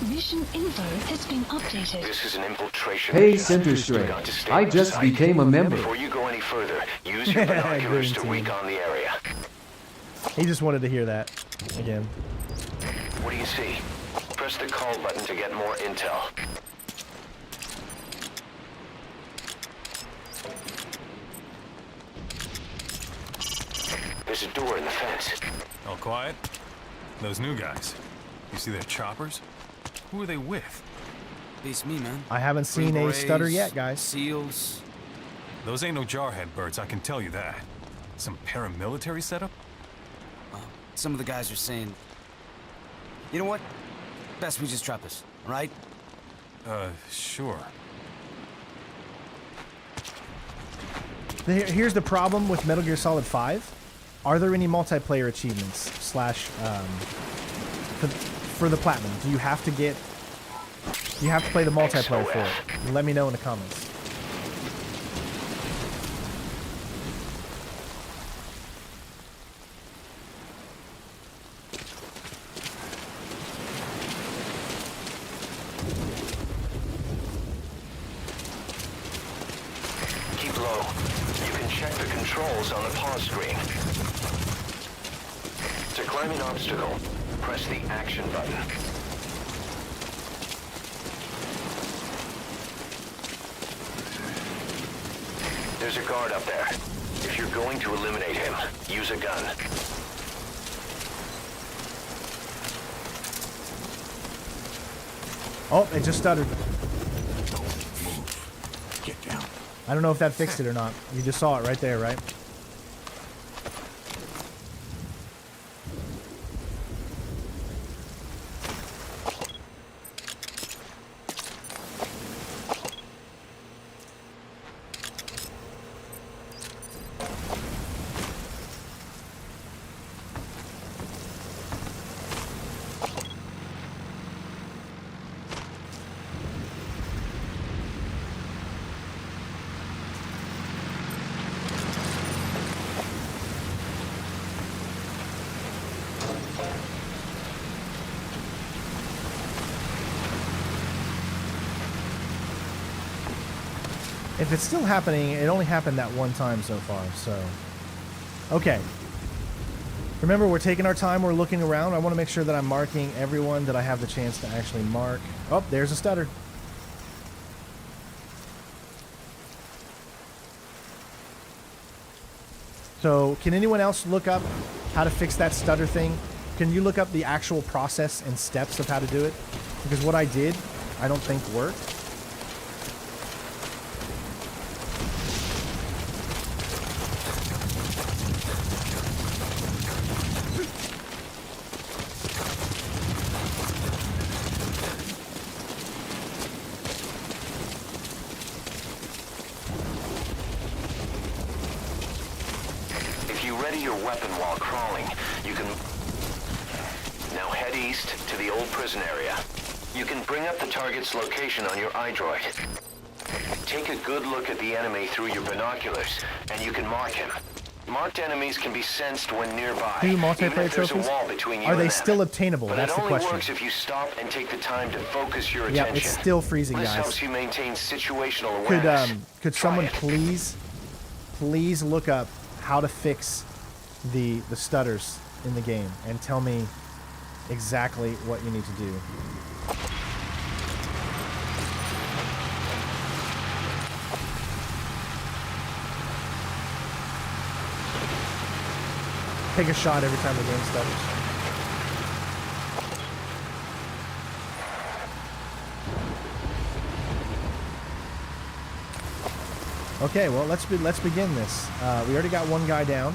Mission info has been updated. This is an infiltration. Hey, Center Strain. I just became a member. Before you go any further, use your binoculars to recon the area. He just wanted to hear that again. What do you see? Press the call button to get more intel. There's a door in the fence. All quiet? Those new guys. You see their choppers? Who are they with? Beats me, man. I haven't seen a stutter yet, guys. SEALs. Those ain't no jarhead birds, I can tell you that. Some paramilitary setup? Some of the guys are saying... You know what? Best we just drop this, all right? Sure. Here's the problem with Metal Gear Solid 5. Are there any multiplayer achievements slash for the platinum? Do you have to get? You have to play the multiplayer for it. Let me know in the comments. Keep low. You can check the controls on the pause screen. To climb an obstacle, press the action button. There's a guard up there. If you're going to eliminate him, use a gun. Oh, it just stuttered. Get down. I don't know if that fixed it or not. You just saw it right there, right? If it's still happening, it only happened that one time so far, so... Okay. Remember, we're taking our time, we're looking around. I want to make sure that I'm marking everyone that I have the chance to actually mark. Oh, there's a stutter. So, can anyone else look up how to fix that stutter thing? Can you look up the actual process and steps of how to do it? Because what I did, I don't think worked. Ready your weapon while crawling. You can now head east to the old prison area. You can bring up the target's location on your iDroid. Take a good look at the enemy through your binoculars, and you can mark him. Marked enemies can be sensed when nearby. Do multiplayer even if there's trophies? a wall between you Are and they them. still obtainable? But That's it the only question. works if you stop and take the time to focus your Yeah, attention. it's still freezing, This guys. helps you maintain situational awareness. Could Try someone it. please look up how to fix the stutters in the game and tell me exactly what you need to do. Take a shot every time the game stutters. Okay, well let's begin this. We already got one guy down.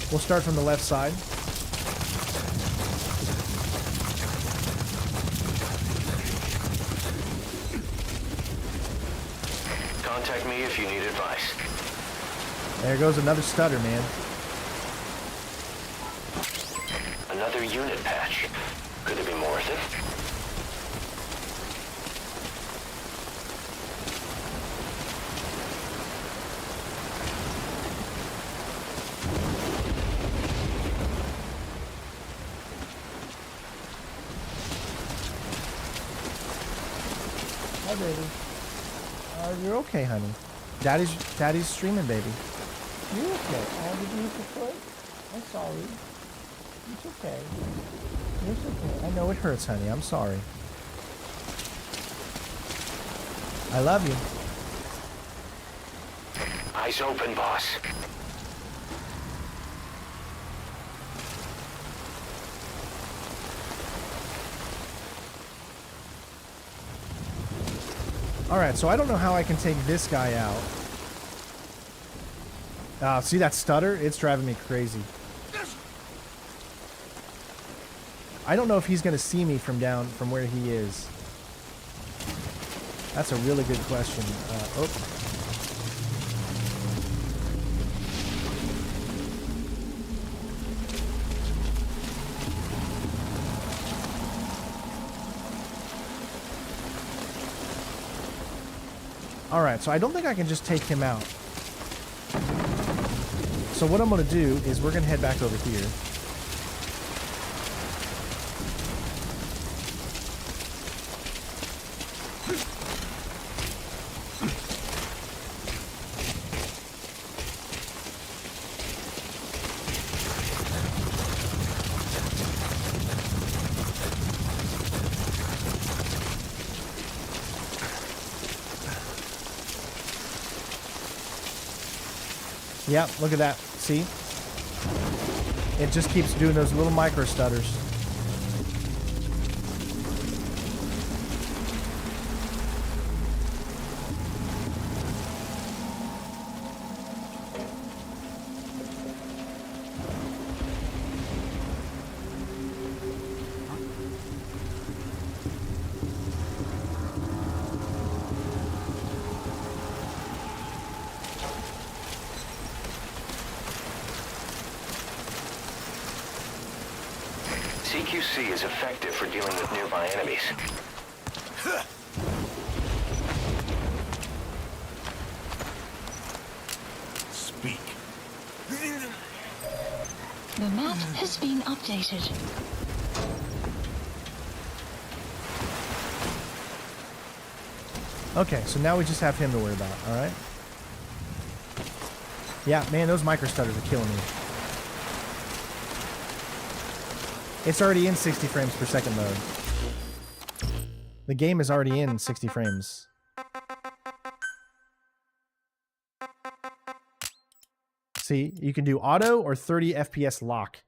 We'll start from the left side. Contact me if you need advice. There goes another stutter, man. Another unit patch. Could there be more of it? Hi, baby. You're okay, honey. Daddy's streaming, baby. You're okay. Oh, did you hit the foot? I'm sorry. It's okay. It's okay. I know it hurts, honey. I'm sorry. I love you. Eyes open, boss. Alright, so I don't know how I can take this guy out. See that stutter? It's driving me crazy. I don't know if he's going to see me from where he is. That's a really good question. Alright, so I don't think I can just take him out. So what I'm going to do is we're going to head back over here. Yep, look at that. See? It just keeps doing those little micro stutters. CQC is effective for dealing with nearby enemies. Speak. The map has been updated. Okay, so now we just have him to worry about, alright? Yeah, man, those micro stutters are killing me. It's already in 60 frames per second mode. The game is already in 60 frames. See, you can do auto or 30 FPS lock.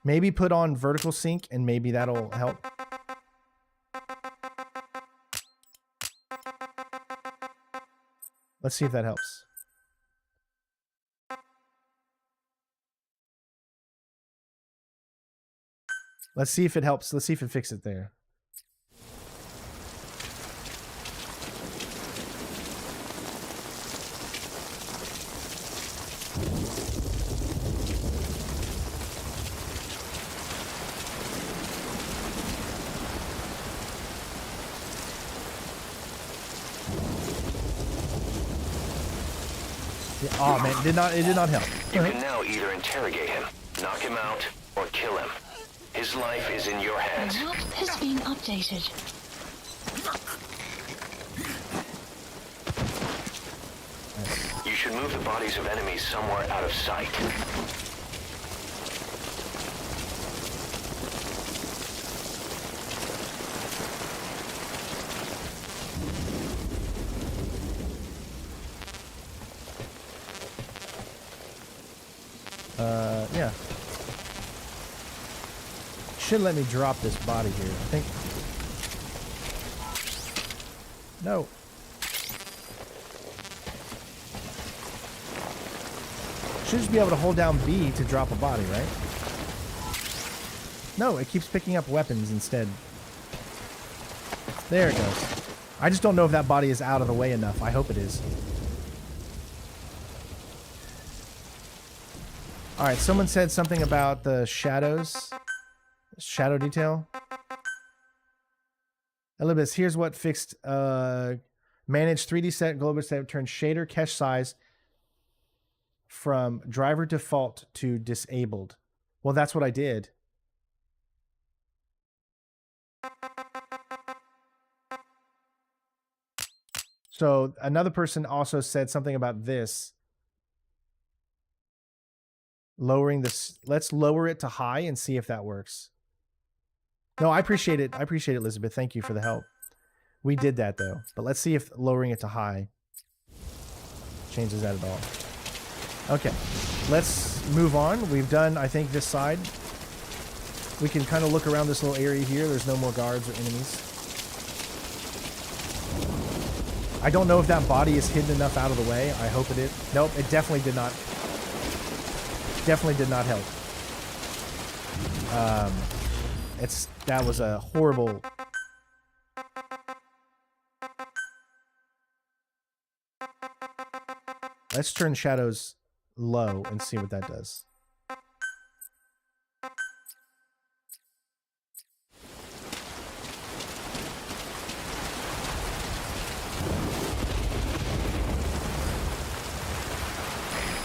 Maybe put on vertical sync and maybe that'll help. Let's see if that helps. Let's see if it helps. Let's see if it fixes it there. Yeah, oh man, it did not help. You can now either interrogate him, knock him out, or kill him. His life is in your hands. The map has been updated. You should move the bodies of enemies somewhere out of sight. Yeah. Should let me drop this body here. I think. No. Should just be able to hold down B to drop a body, right? No, it keeps picking up weapons instead. There it goes. I just don't know if that body is out of the way enough. I hope it is. Alright, someone said something about the shadows. Shadow detail. Elibis, here's what fixed. Manage 3D set, global set, turn shader cache size from driver default to disabled. Well, that's what I did. So another person also said something about this. Lowering this. Let's lower it to high and see if that works. No, I appreciate it. I appreciate it, Elizabeth. Thank you for the help. We did that though. But let's see if lowering it to high changes that at all. Okay. Let's move on. We've done, I think, this side. We can kind of look around this little area here. There's no more guards or enemies. I don't know if that body is hidden enough out of the way. I hope it is. Nope, it definitely did not. Definitely did not help. That was a horrible. Let's turn shadows low and see what that does.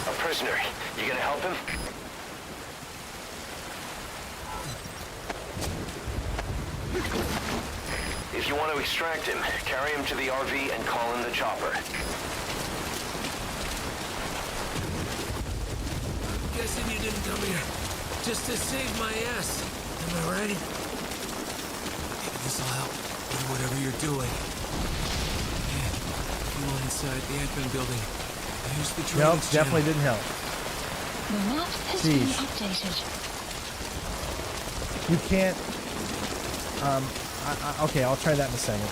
A prisoner. You gonna help him? If you want to extract him, carry him to the RV and call in the chopper. Guessing you didn't come here just to save my ass. Am I right? Maybe this'll help with whatever you're doing. Yeah, you were inside the admin building. Here's the drainage Nope, definitely didn't help. The map has been updated. You can't. Okay, I'll try that in a second.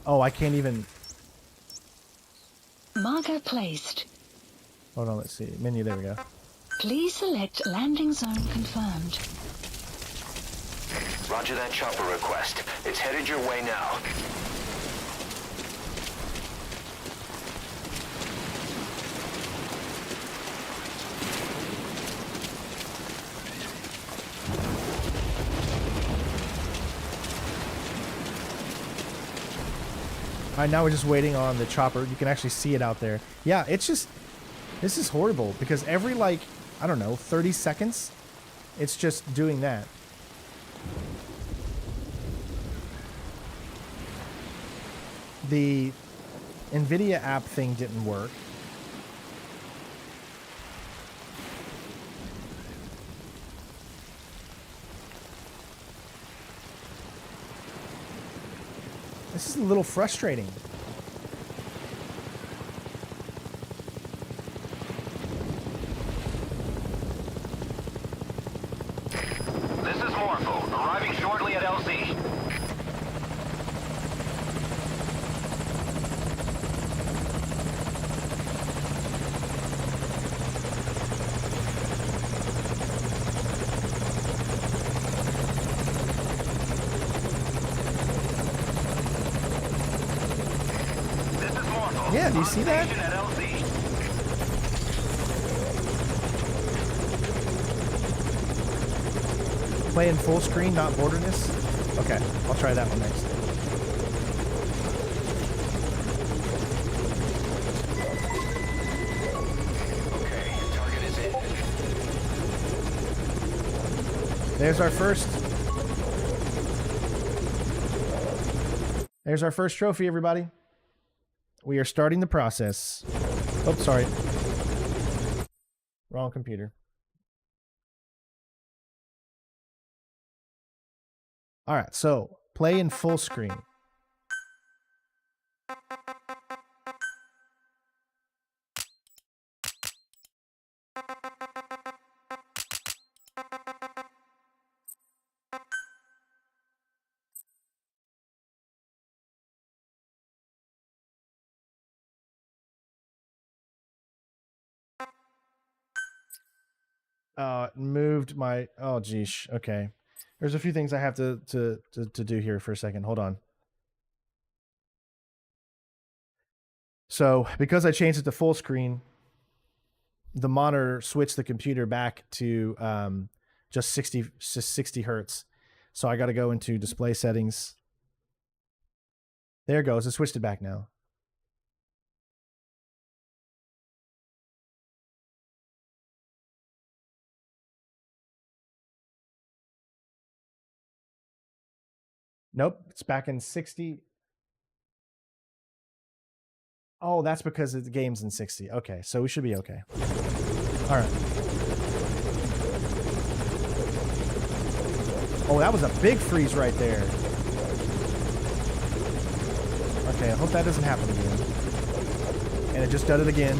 Oh, I can't even. Marker placed. Hold on, let's see. Menu, there we go. Please select landing zone confirmed. Roger that chopper request. It's headed your way now. Alright, now we're just waiting on the chopper. You can actually see it out there. Yeah, it's just... This is horrible, because every, like, I don't know, 30 seconds, it's just doing that. The NVIDIA app thing didn't work. This is a little frustrating. This is Morpho, arriving shortly at LZ. Yeah, do you see that? Play in full screen, not borderness? Okay, I'll try that one next. Okay, target is in. There's our first trophy, everybody. We are starting the process. Oh, sorry. Wrong computer. All right, so play in full screen. Moved my, oh geesh, okay. There's a few things I have to do here for a second. Hold on. So because I changed it to full screen, the monitor switched the computer back to just 60 hertz. So I got to go into display settings. There it goes. It switched it back now. Nope, it's back in 60. Oh, that's because the game's in 60. Okay, so we should be okay. All right. Oh, that was a big freeze right there. Okay, I hope that doesn't happen again. And it just did it again.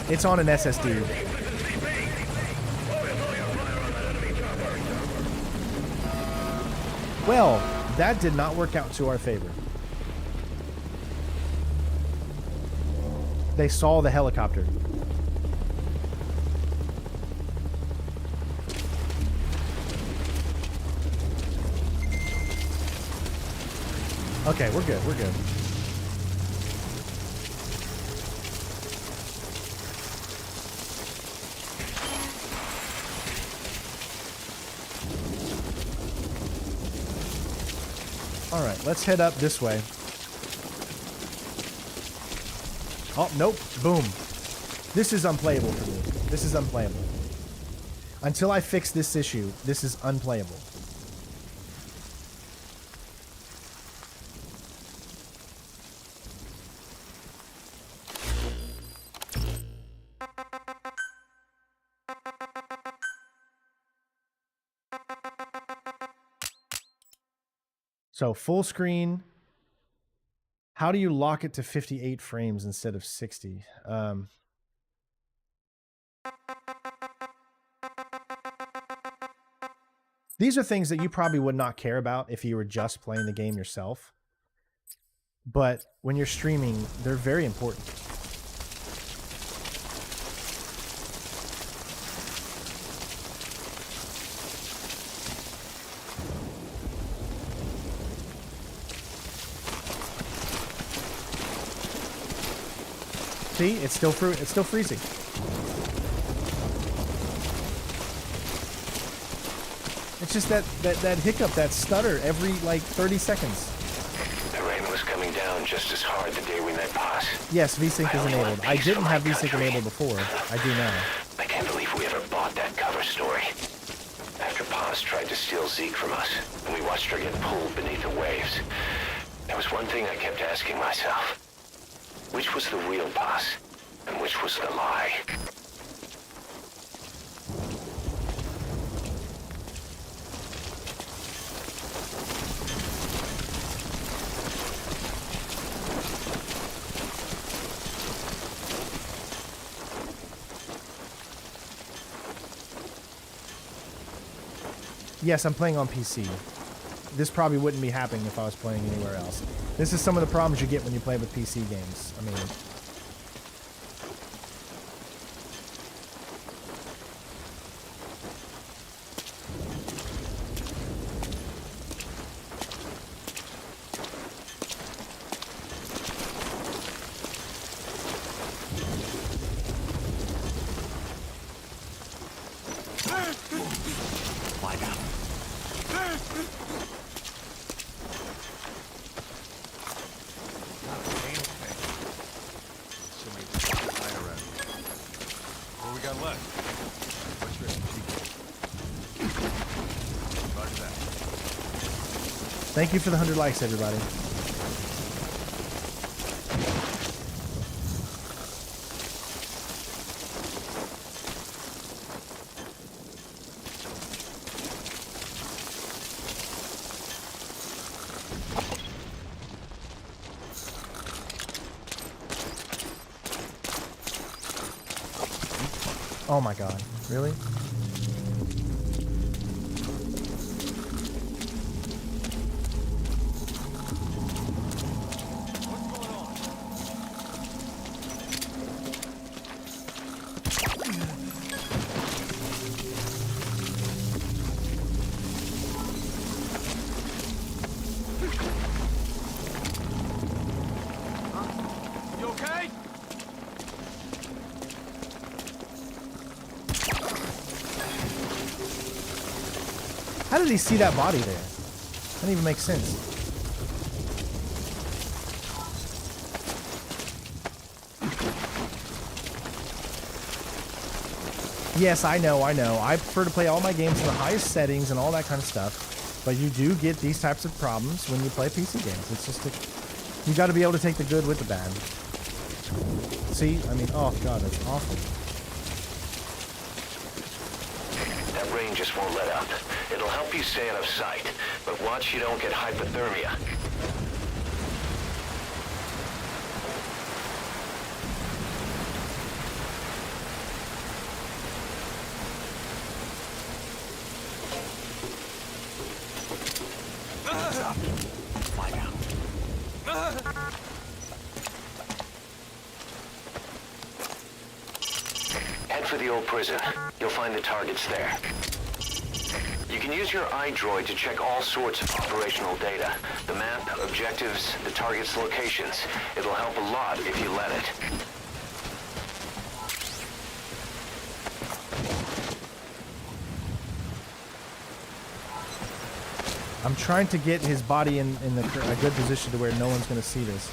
It's on an SSD. Well, that did not work out to our favor. They saw the helicopter. Okay, we're good. We're good. All right, let's head up this way. Oh, nope. Boom. This is unplayable for me. This is unplayable. Until I fix this issue, this is unplayable. So full screen. How do you lock it to 58 frames instead of 60? These are things that you probably would not care about if you were just playing the game yourself. But when you're streaming, they're very important. See, it's still freezing. It's just that hiccup, that stutter every like 30 seconds. The rain was coming down just as hard the day we met Paz. Yes, VSync is enabled. I didn't have VSync enabled before. I do now. I can't believe we ever bought that cover story. After Paz tried to steal Zeke from us, and we watched her get pulled beneath the waves, there was one thing I kept asking myself. Which was the real Paz, and which was the lie? Yes, I'm playing on PC. This probably wouldn't be happening if I was playing anywhere else. This is some of the problems you get when you play with PC games. I mean, Thank you for the 100 likes, everybody. Oh my god, really? You okay? How did he see that body there? That doesn't even make sense. Yes, I know. I prefer to play all my games in the highest settings and all that kind of stuff. But you do get these types of problems when you play PC games. It's just you got to be able to take the good with the bad. See? I mean, oh god, that's awful. That rain just won't let up. It'll help you stay out of sight, but watch you don't get hypothermia. Head for the old prison. You'll find the targets there. You can use your iDroid to check all sorts of operational data. The map, objectives, the target's locations. It'll help a lot if you let it. I'm trying to get his body in a good position to where no one's going to see this.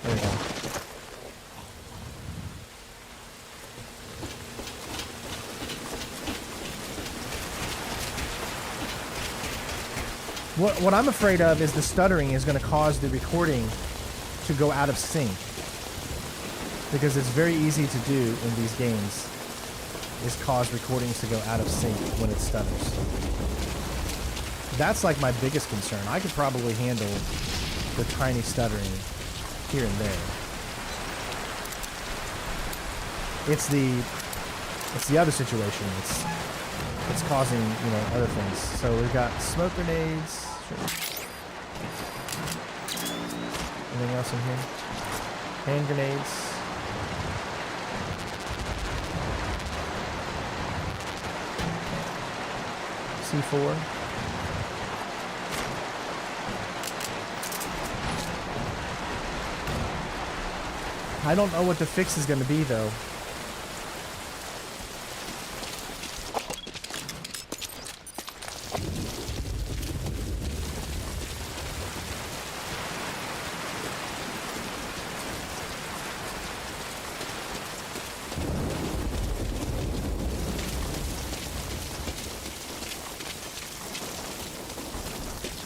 There we go. What I'm afraid of is the stuttering is going to cause the recording to go out of sync. Because it's very easy to do in these games, is cause recordings to go out of sync when it stutters. That's like my biggest concern. I could probably handle the tiny stuttering here and there. It's the other situation. It's causing, you know, other things. So we've got smoke grenades. Sure. Anything else in here? Hand grenades. C4. I don't know what the fix is going to be, though.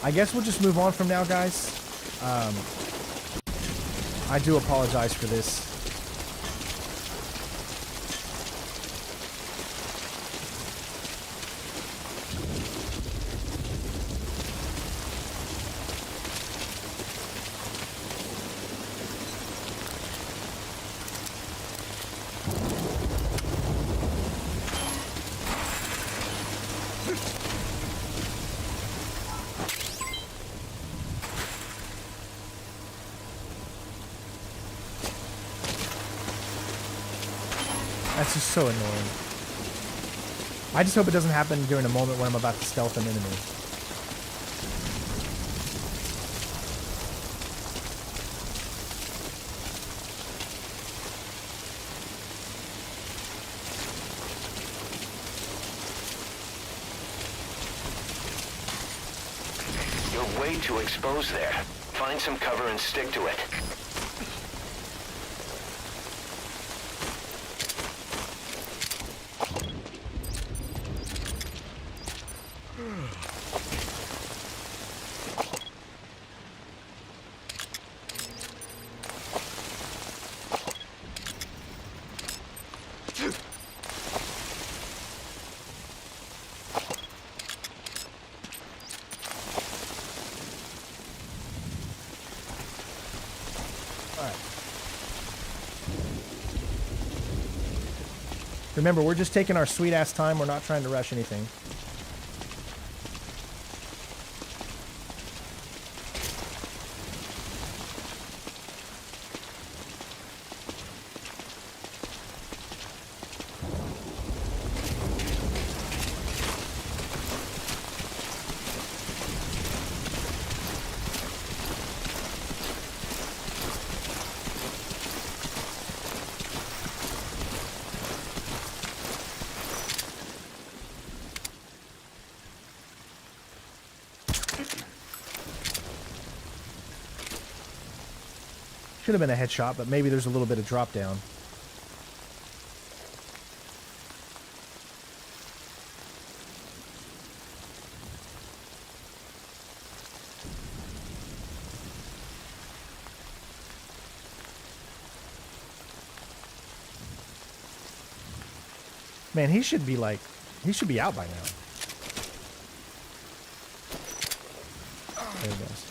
I guess we'll just move on from now, guys. I do apologize for this. That's just so annoying. I just hope it doesn't happen during a moment when I'm about to stealth an enemy. You're way too exposed there. Find some cover and stick to it. Remember, we're just taking our sweet-ass time. We're not trying to rush anything. Should have been a headshot, but maybe there's a little bit of drop down. Man, he should be like, he should be out by now. There he goes.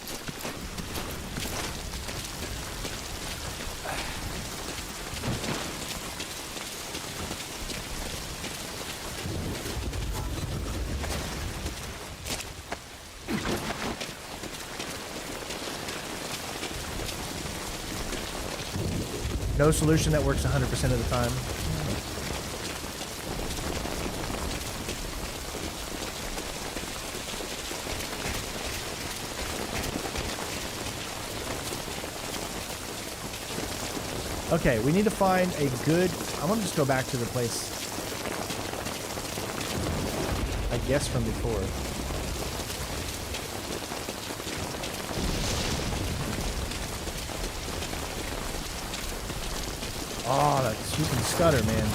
No solution that works 100% of the time. Okay, we need to find a good... I want to just go back to the place, I guess, from before. Oh, that stupid stutter, man.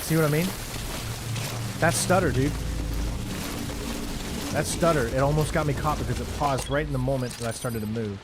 See what I mean? That stutter, dude. That stutter, it almost got me caught because it paused right in the moment that I started to move.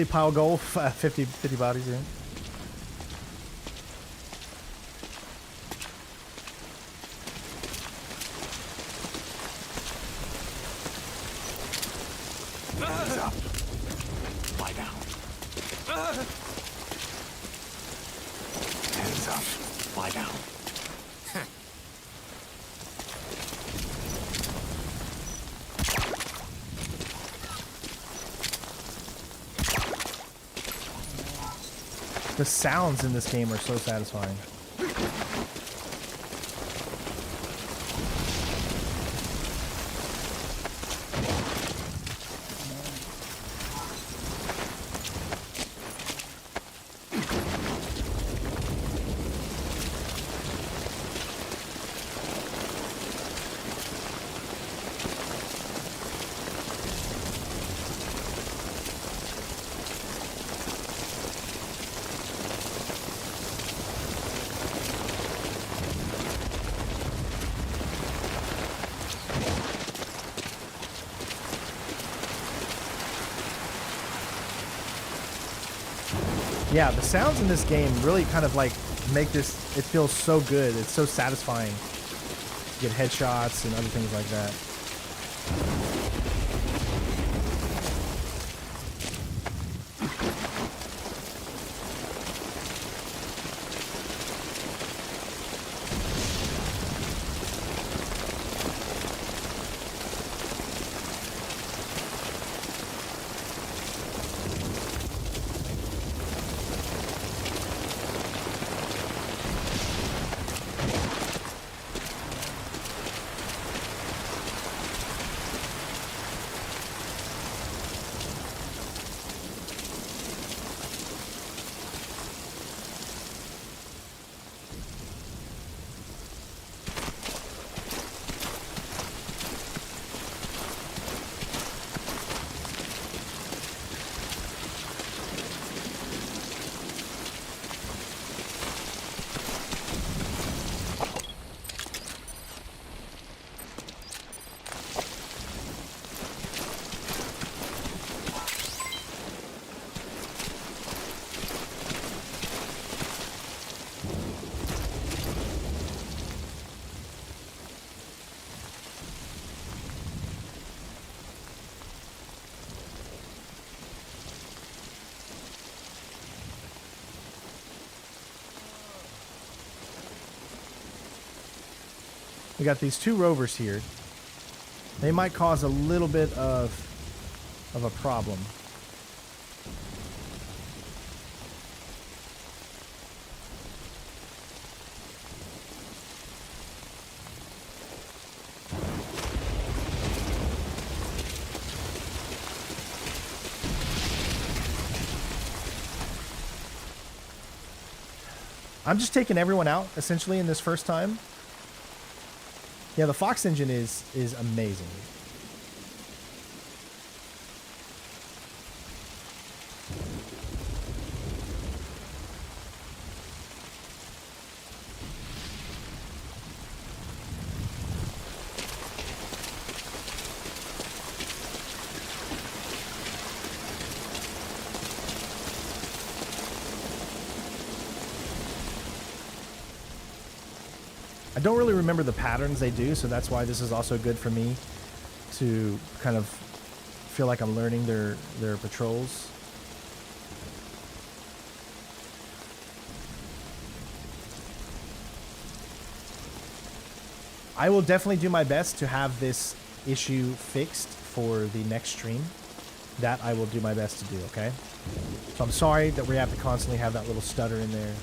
Pile goal, 50 bodies in. Hands up. Lie down. Hands up. Lie down. The sounds in this game are so satisfying. Yeah, the sounds in this game really kind of like make this, it feels so good. It's so satisfying. You get headshots and other things like that. We got these two rovers here. They might cause a little bit of a problem. I'm just taking everyone out essentially in this first time. Yeah, the Fox engine is amazing. I don't really remember the patterns they do, so that's why this is also good for me to kind of feel like I'm learning their patrols. I will definitely do my best to have this issue fixed for the next stream. That I will do my best to do, okay? So I'm sorry that we have to constantly have that little stutter in there.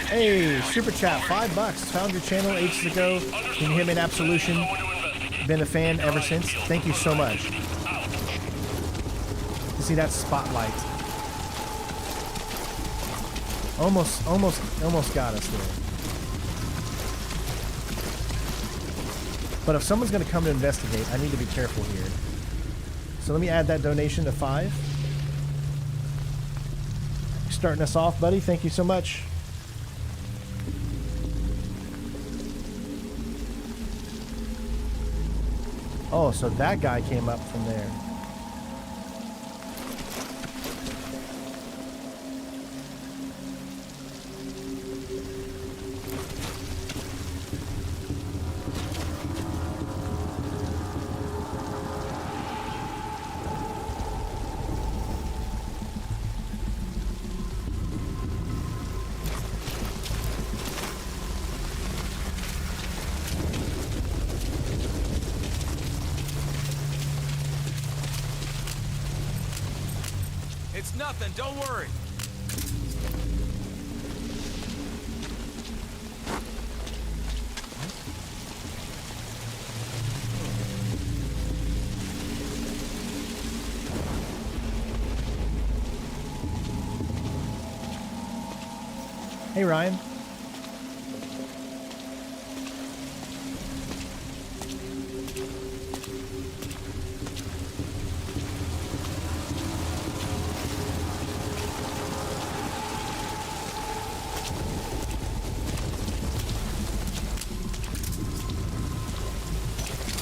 Hey, super chat, $5. Found your channel ages ago. Can you hear me in Absolution? Been a fan ever since. Thank you so much. You see that spotlight? Almost got us there. But if someone's going to come to investigate, I need to be careful here. So let me add that donation to 5. Starting us off, buddy. Thank you so much. Oh, so that guy came up from there. It's nothing, don't worry. Hey, Ryan.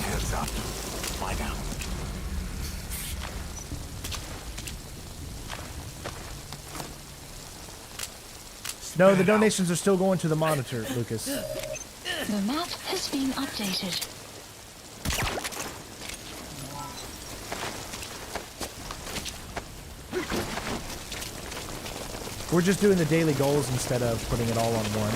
Hands up. Lie down. No, the donations are still going to the monitor, Lucas. The map has been updated. We're just doing the daily goals instead of putting it all on one.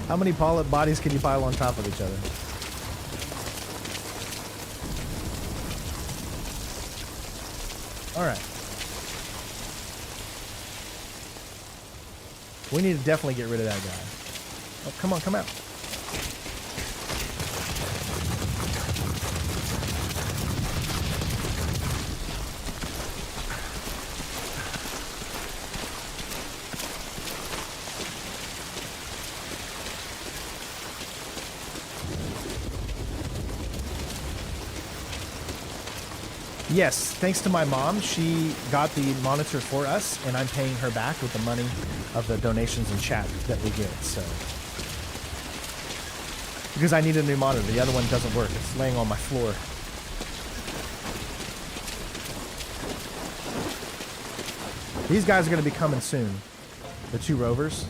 How many bodies can you pile on top of each other? All right. We need to definitely get rid of that guy. Oh, come on, come out. Yes, thanks to my mom, she got the monitor for us, and I'm paying her back with the money of the donations and chat that we get, so. Because I need a new monitor. The other one doesn't work. It's laying on my floor. These guys are going to be coming soon. The two rovers.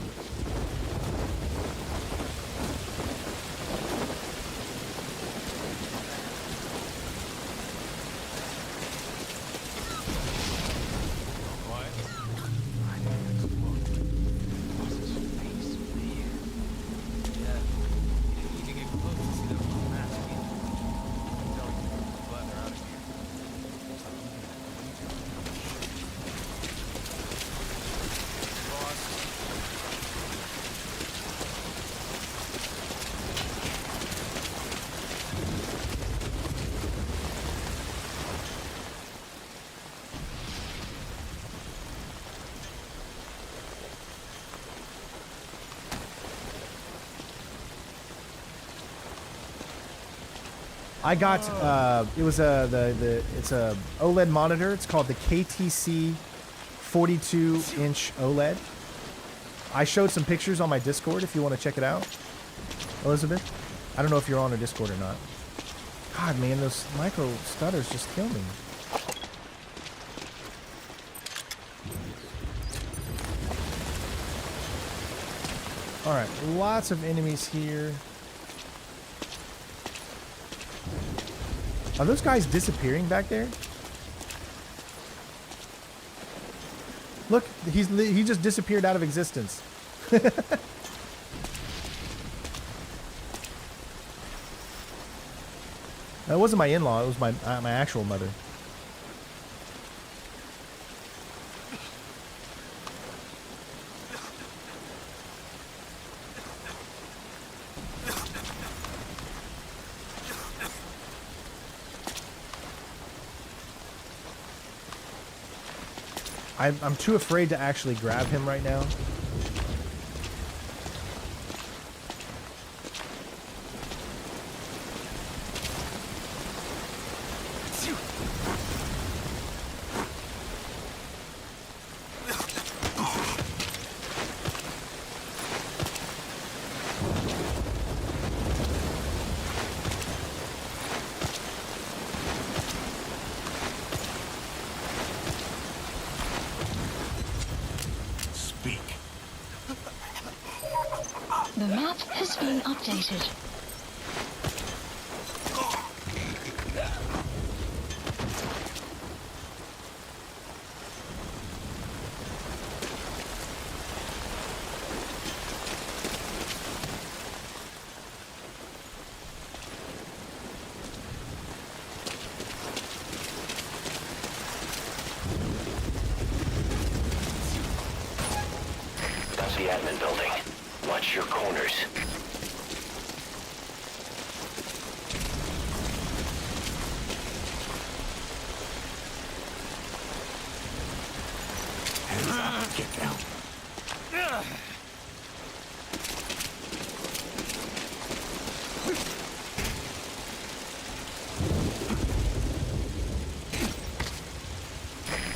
I got it was it's a OLED monitor. It's called the KTC 42-inch OLED. I showed some pictures on my Discord if you want to check it out. Elizabeth, I don't know if you're on a Discord or not. God, man, those micro stutters just kill me. All right, lots of enemies here. Are those guys disappearing back there? Look, he just disappeared out of existence. That wasn't my in-law, it was my actual mother. I'm too afraid to actually grab him right now. The map has been updated. That's the admin building. Watch your corners. Get down.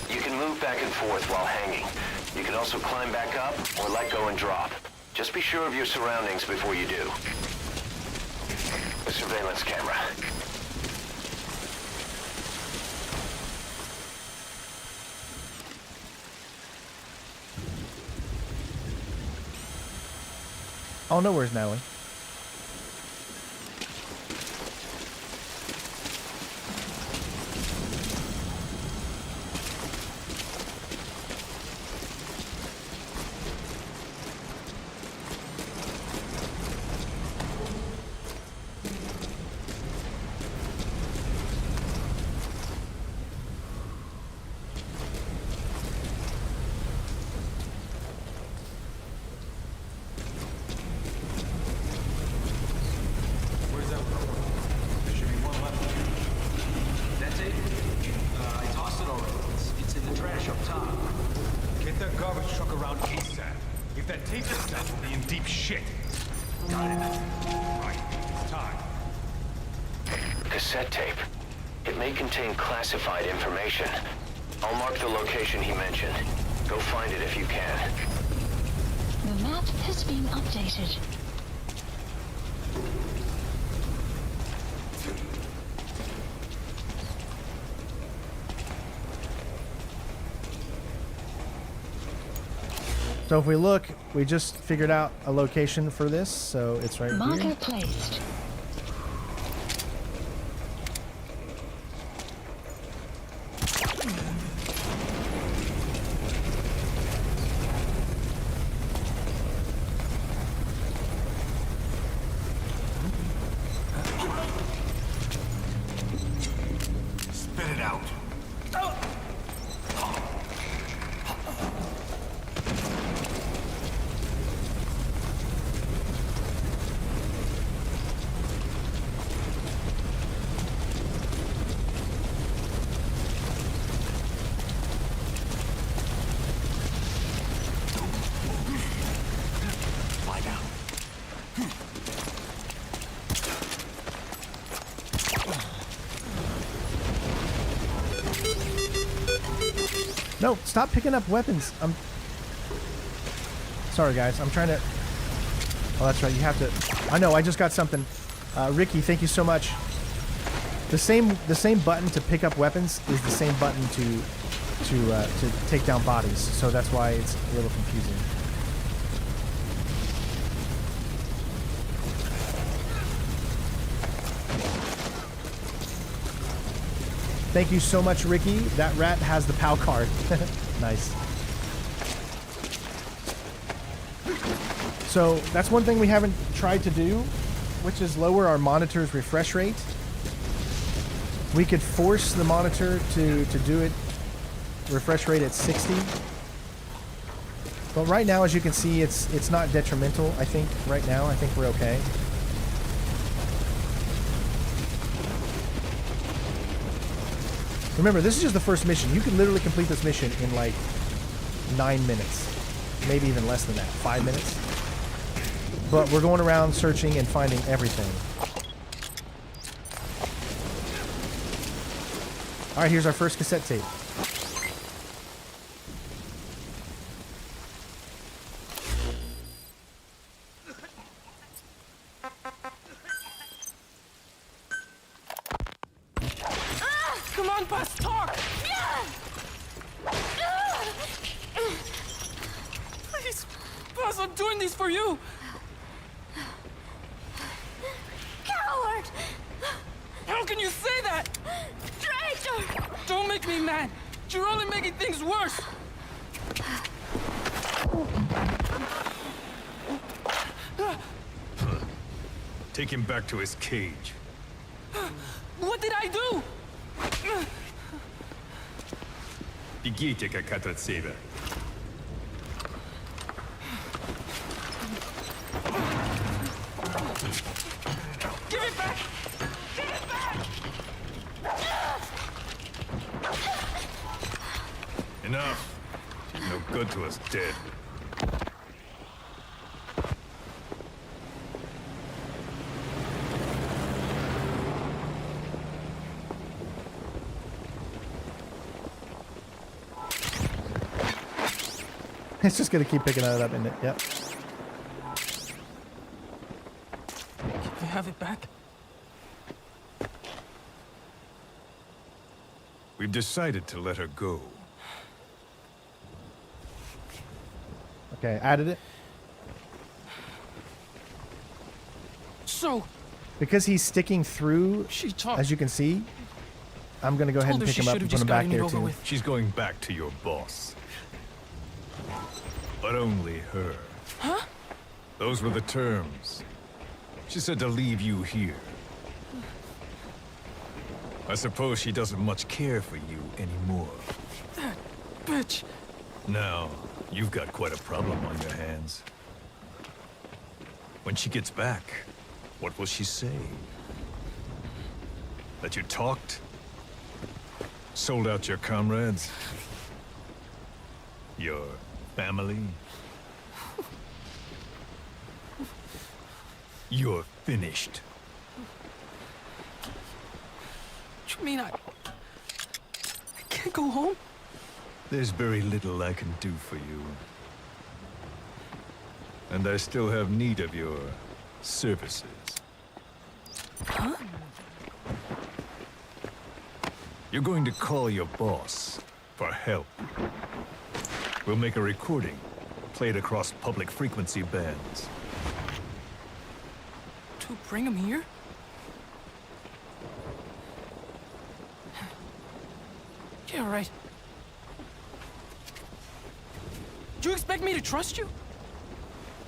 You can move back and forth while hanging. You can also climb back up or let go and drop. Just be sure of your surroundings before you do. The surveillance camera. Oh no, where's Natalie? Cassette tape. It may contain classified information. I'll mark the location he mentioned. Go find it if you can. The map has been updated. So if we look, we just figured out a location for this, so it's right Marker here. placed. Spit it out. No, stop picking up weapons. I'm sorry, guys. I'm trying to. Oh, that's right. You have to. I know. I just got something. Ricky, thank you so much. The same button to pick up weapons is the same button to take down bodies. So that's why it's a little confusing. Thank you so much, Ricky. That rat has the POW card. Nice. So that's one thing we haven't tried to do, which is lower our monitor's refresh rate. We could force the monitor to do it refresh rate at 60. But right now, as you can see, it's not detrimental. I think right now, I think we're okay. Remember, this is just the first mission. You can literally complete this mission in like 9 minutes. Maybe even less than that. 5 minutes. But we're going around searching and finding everything. Alright, here's our first cassette tape. Come on, Buzz, talk! Please, Buzz, I'm doing this for you! Coward! How can you say that? Traitor! Don't make me mad! You're only making things worse! Take him back to his cage. What did I do? Бегите, как от севера. Give it back! Give it back! Enough. No good to us dead. It's just gonna keep picking it up, isn't it? Yep. Can I have it back? We've decided to let her go. Okay, added it. So, Because he's sticking through, as you can see, I'm gonna go ahead and pick him up and put him back there too. She's going back to your boss. But only her. Huh? Those were the terms. She said to leave you here. I suppose she doesn't much care for you anymore. That bitch. Now, you've got quite a problem on your hands. When she gets back, what will she say? That you talked? Sold out your comrades? Your family? You're finished. You mean I can't go home? There's very little I can do for you. And I still have need of your services. Huh? You're going to call your boss for help. We'll make a recording, play it across public frequency bands. To bring him here? Yeah, right. Do you expect me to trust you?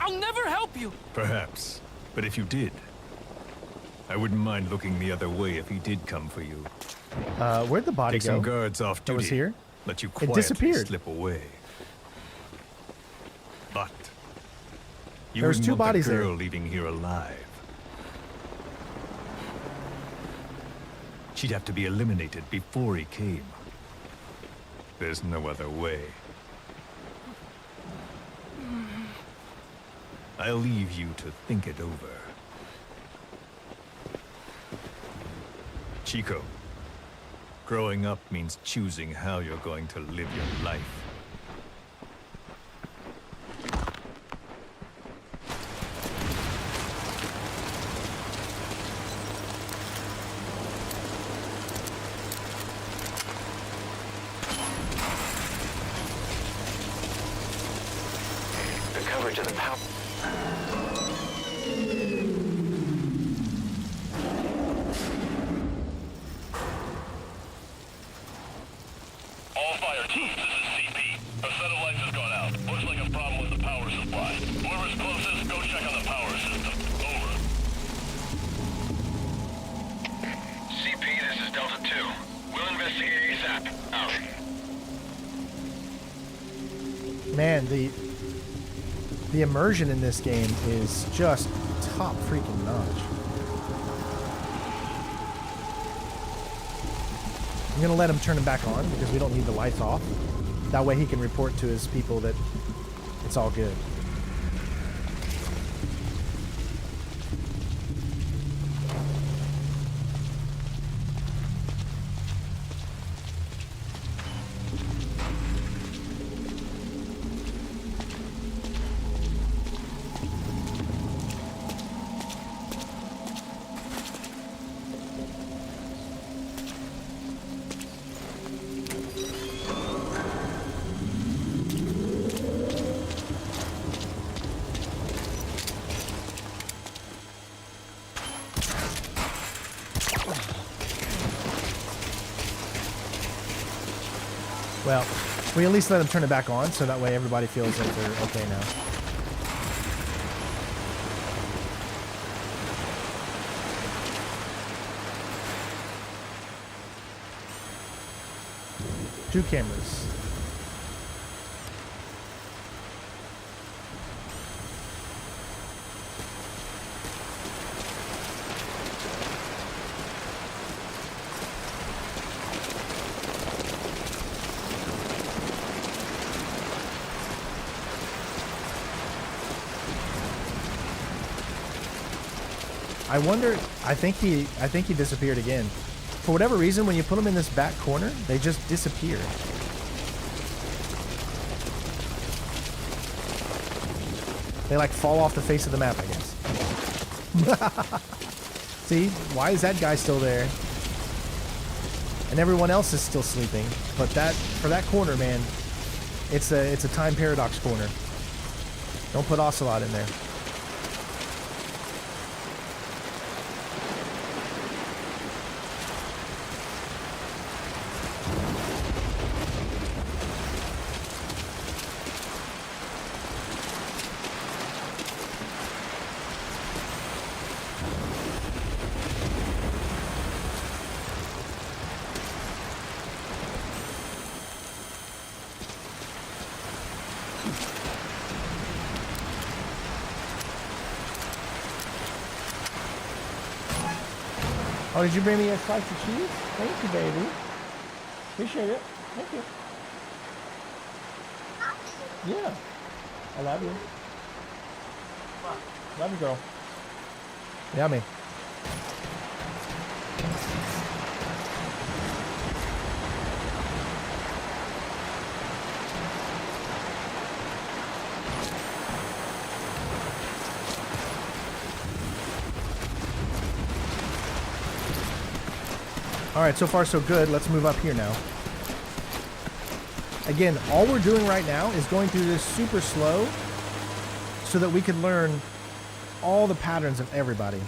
I'll never help you! Perhaps. But if you did, I wouldn't mind looking the other way if he did come for you. Where'd the body Take go? some guards off duty. That was here? Let you It quietly disappeared. slip away. But you There's wouldn't two want bodies the there. girl leaving here alive. She'd have to be eliminated before he came. There's no other way. I'll leave you to think it over. Chico, growing up means choosing how you're going to live your life. The coverage of the power. All fire teams, this is CP. A set of lights has gone out. Looks like a problem with the power supply. Whoever's closest, go check on the power system. Over. CP, this is Delta 2. We'll investigate ASAP. Out. Man, the immersion in this game is just top freaking notch. I'm gonna let him turn it back on because we don't need the lights off. That way he can report to his people that it's all good. Well, we at least let him turn it back on so that way everybody feels like they're okay now. Two cameras. I wonder. I think he disappeared again. For whatever reason, when you put them in this back corner, they just disappear. They like fall off the face of the map, I guess. See, why is that guy still there? And everyone else is still sleeping. But for that corner, man, it's a time paradox corner. Don't put Ocelot in there. Oh, did you bring me a slice of cheese? Thank you, baby. Appreciate it. Thank you. Yeah. I love you. Love you, girl. Yummy. Alright, so far so good. Let's move up here now. Again, all we're doing right now is going through this super slow so that we can learn all the patterns of everybody.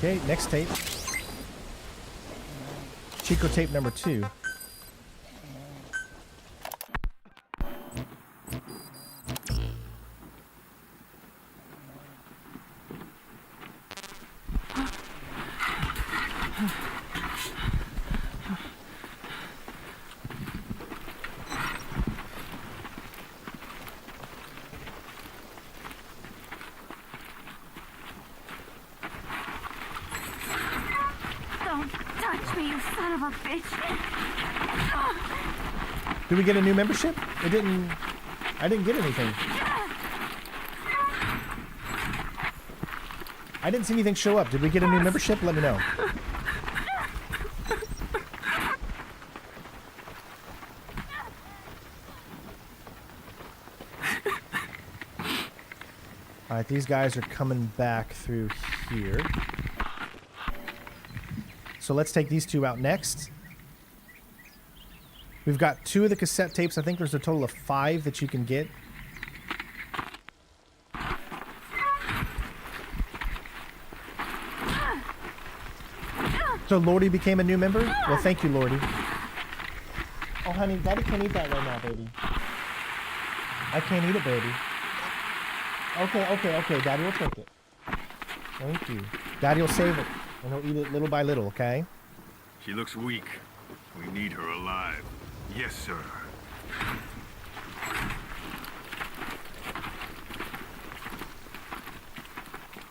Okay, next tape. Chico tape number 2. Did we get a new membership? I didn't get anything. I didn't see anything show up. Did we get a new membership? Let me know. Alright, these guys are coming back through here. So let's take these two out next. We've got 2 of the cassette tapes. I think there's a total of 5 that you can get. So Lordy became a new member? Well, thank you, Lordy. Oh, honey, Daddy can't eat that right now, baby. I can't eat it, baby. Okay. Daddy will take it. Thank you. Daddy will save it, and he'll eat it little by little, okay? She looks weak. We need her alive. Yes, sir.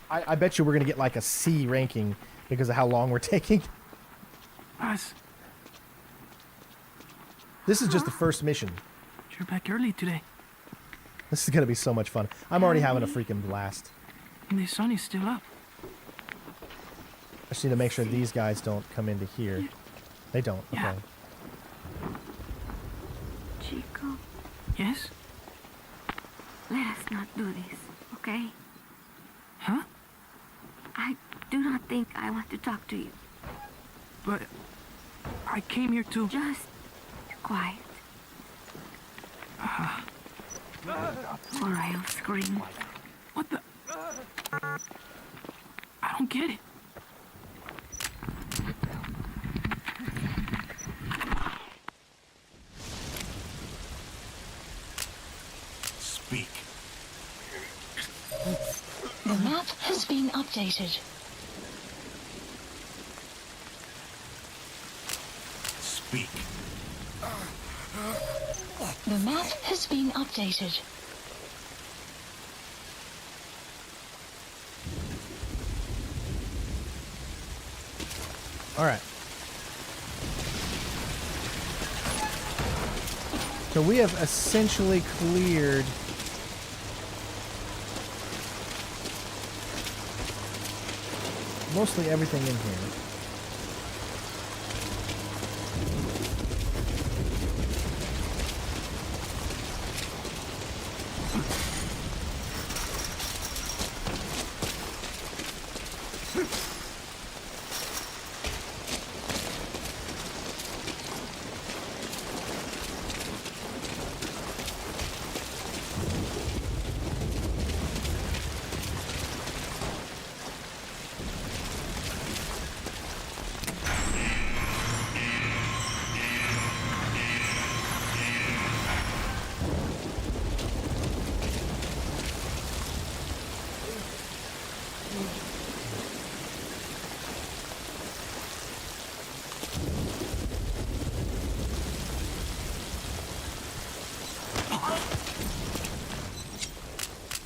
I bet you we're going to get like a C ranking because of how long we're taking. Us. This is just the first mission. You're back early today. This is going to be so much fun. I'm already having a freaking blast. And the sun is still up. I just need to make sure these guys don't come into here. They don't. Okay. Yeah. Chico, Yes? let us not do this, okay? Huh? I do not think I want to talk to you. But I came here to... Just quiet. Or I'll scream. What the... I don't get it. Speak. The map has been updated. Speak. The map has been updated. All right. So we have essentially cleared mostly everything in here.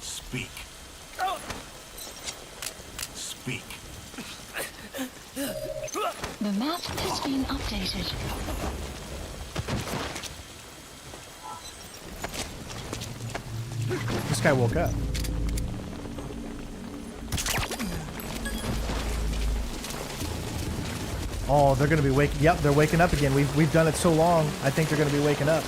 Speak. Speak. The map has been updated. This guy woke up. Oh, they're gonna be waking. Yep, they're waking up again. We've done it so long. I think they're gonna be waking up.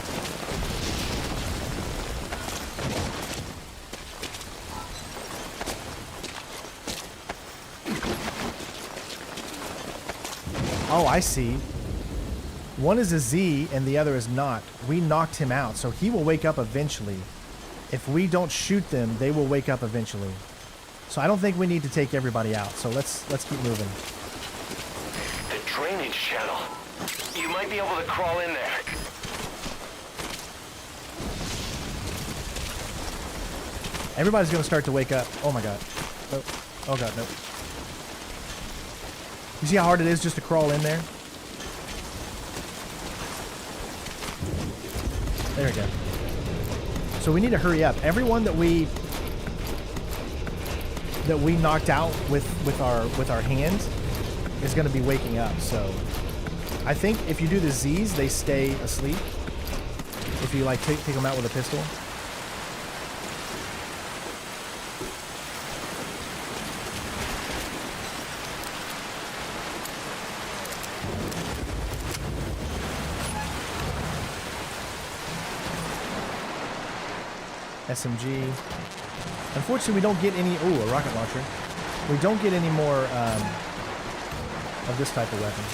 Oh, I see. One is a Z and the other is not. We knocked him out, so he will wake up eventually. If we don't shoot them, they will wake up eventually. So I don't think we need to take everybody out. So let's keep moving. The drainage channel. You might be able to crawl in there. Everybody's gonna start to wake up. Oh my god. Oh, oh god, no. You see how hard it is just to crawl in there? There we go. So we need to hurry up. Everyone that we knocked out with our hands is going to be waking up. So I think if you do the Z's, they stay asleep. If you like take them out with a pistol. SMG. Unfortunately, we don't get any... Ooh, a rocket launcher. We don't get any more of this type of weapon.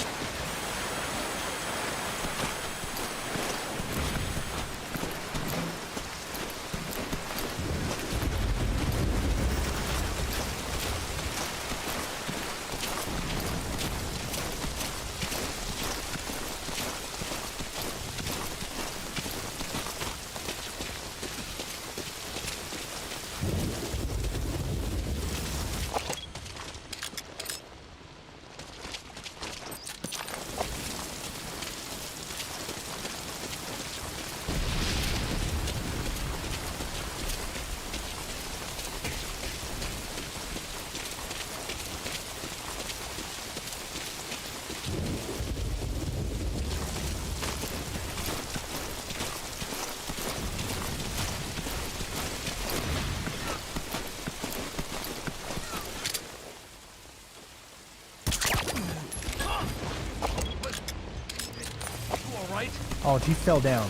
Oh, he fell down.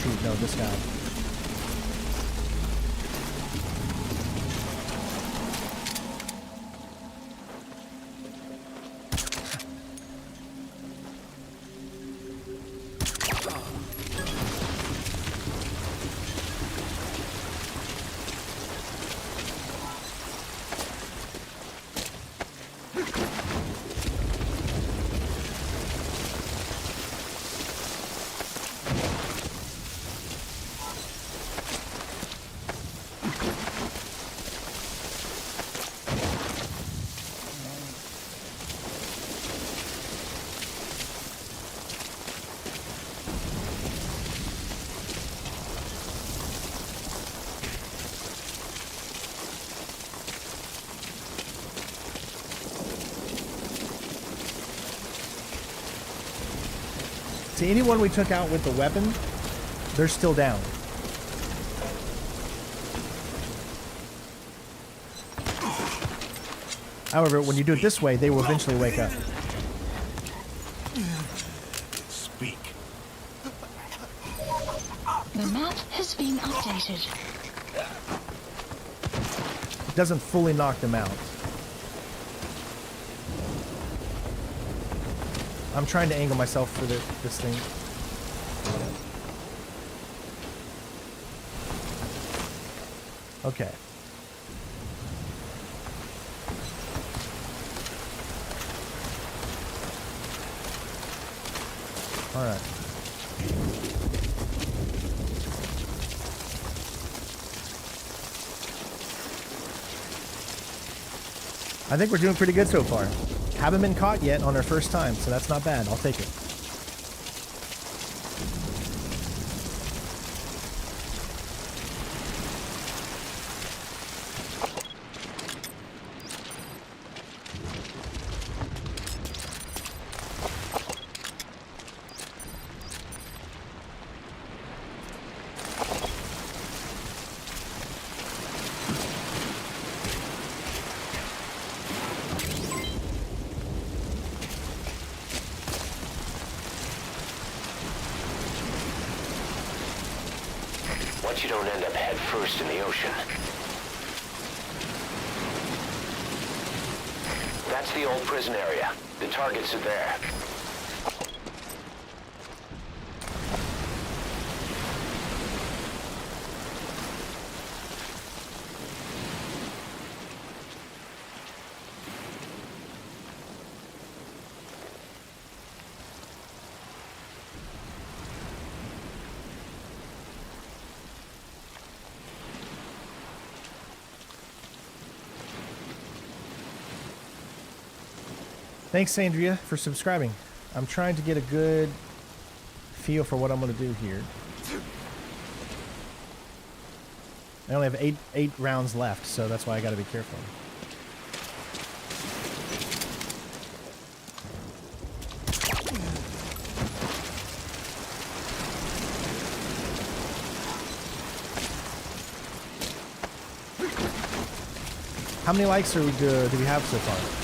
Shoot, no, this guy. See, anyone we took out with the weapon, they're still down. However, when you do it this way, they will eventually wake up. Speak. The map has been updated. It doesn't fully knock them out. I'm trying to angle myself for this thing. Okay. All right. I think we're doing pretty good so far. Haven't been caught yet on our first time, so that's not bad. I'll take it. Once you don't end up head first in the ocean. That's the old prison area. The targets are there. Thanks, Andrea, for subscribing. I'm trying to get a good feel for what I'm going to do here. I only have eight rounds left, so that's why I got to be careful. How many likes do we have so far?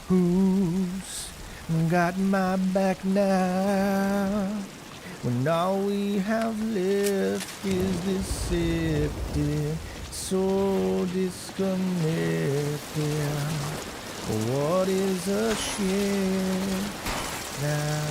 Who's got my back now? When all we have left is deceptive, so disconnected. What is a shame now?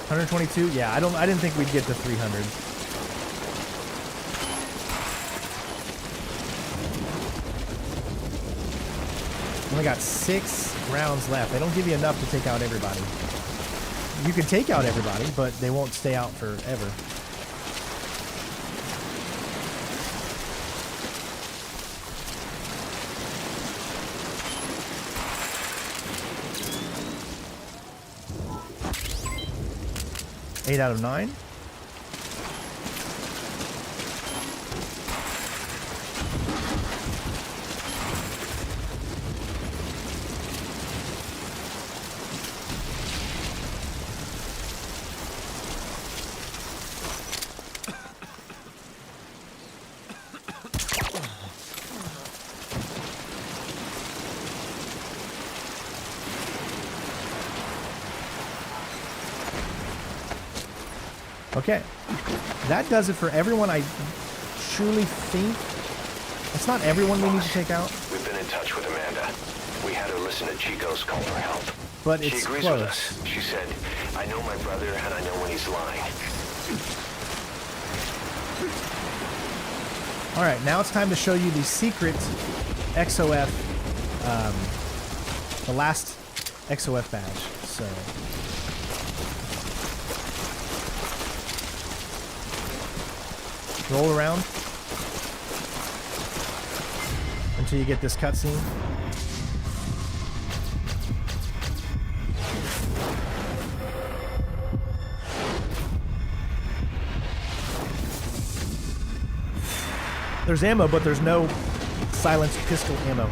$122? Yeah, I didn't think we'd get to 300. Only got 6 rounds left. They don't give you enough to take out everybody. You can take out everybody, but they won't stay out forever. Eight out of 9. Okay. That does it for everyone. I truly think it's not everyone we need to take out. We've been in touch with Amanda. We had her listen to Chico's call for help. But she it's agrees close. with us. She said, I know my brother and I know when he's lying. Alright, now it's time to show you the secret XOF, the last XOF badge. So, roll around until you get this cutscene. There's ammo, but there's no silenced pistol ammo.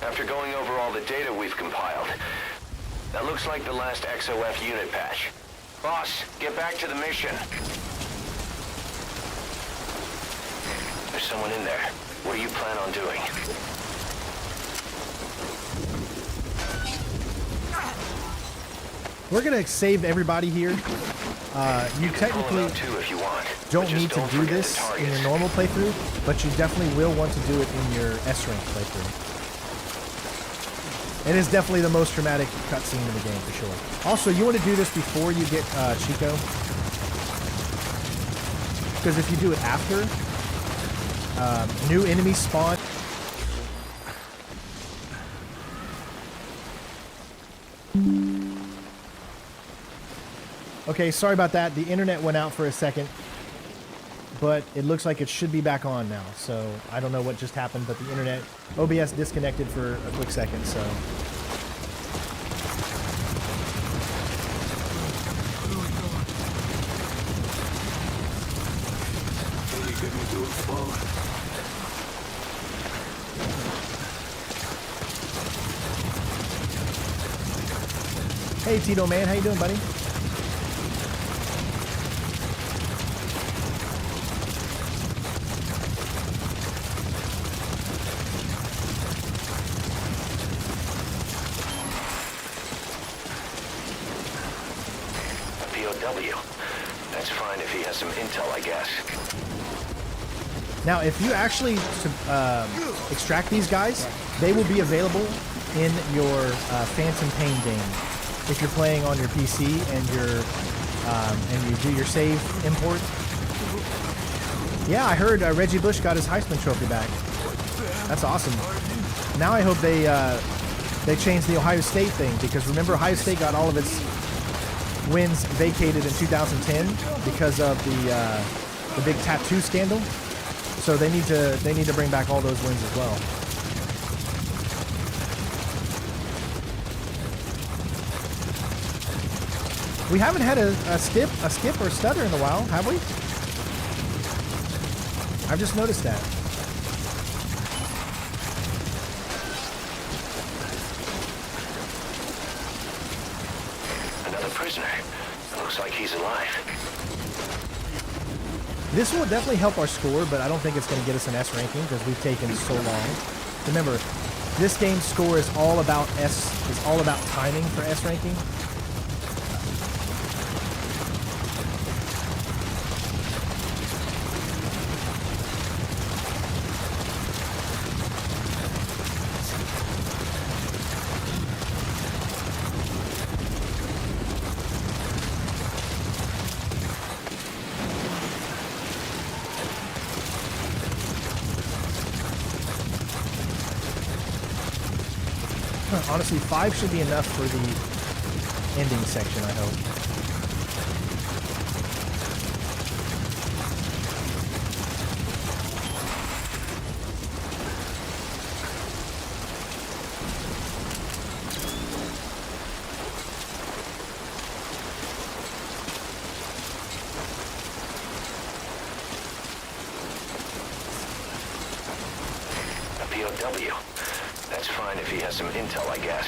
After going over all the data we've compiled, that looks like the last XOF unit patch. Boss, get back to the mission. There's someone in there. What do you plan on doing? We're gonna save everybody here. You technically don't need to do this in your normal playthrough, but you definitely will want to do it in your S-rank playthrough. It is definitely the most dramatic cutscene in the game, for sure. Also, you want to do this before you get Chico, because if you do it after, new enemies spawn. Okay, sorry about that. The internet went out for a second, but it looks like it should be back on now. So I don't know what just happened, but the internet, OBS disconnected for a quick second, so. Hey Tito man, how you doing, buddy? POW. That's fine if he has some intel, I guess. Now, if you actually extract these guys, they will be available in your Phantom Pain game. If you're playing on your PC and you do your save import. Yeah, I heard Reggie Bush got his Heisman Trophy back. That's awesome. Now I hope they change the Ohio State thing, because remember Ohio State got all of its wins vacated in 2010 because of the big tattoo scandal. So they need to bring back all those wins as well. We haven't had a skip or stutter in a while, have we? I've just noticed that. Another prisoner. Looks like he's alive. This will definitely help our score, but I don't think it's going to get us an S ranking because we've taken so long. Remember, this game's score is all about timing for S ranking. Honestly, 5 should be enough for the ending section, I hope. A POW. That's fine if he has some intel, I guess.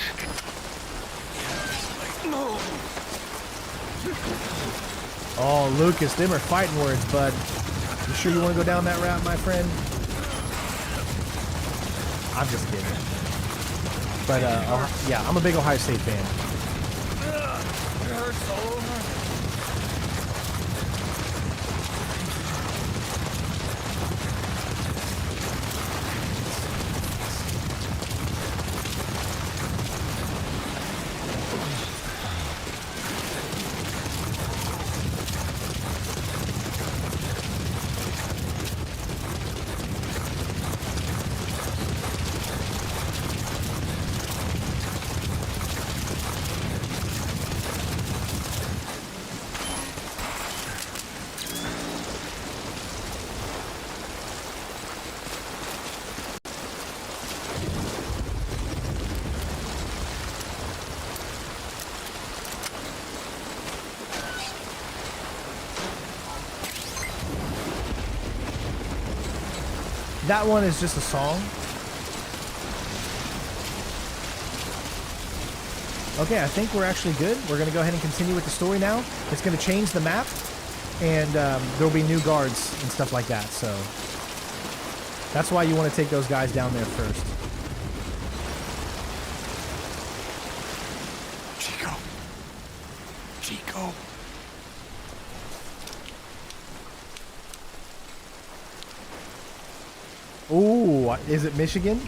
Oh, Lucas, them are fighting words, bud. You sure you want to go down that route, my friend? I'm just kidding. But, yeah, I'm a big Ohio State fan. It hurts all over. That one is just a song. Okay, I think we're actually good. We're going to go ahead and continue with the story now. It's going to change the map, and there'll be new guards and stuff like that. So that's why you want to take those guys down there first. Chico. Ooh, is it Michigan?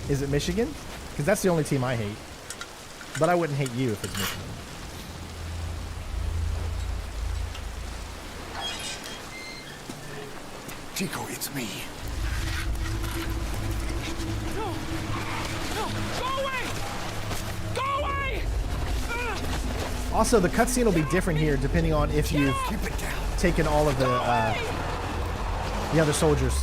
Is it Michigan? Because that's the only team I hate. But I wouldn't hate you if it's Michigan. Chico, it's me. No! No! Go away! Go away! Also, the cutscene will be different here depending on if you've taken all of the other soldiers.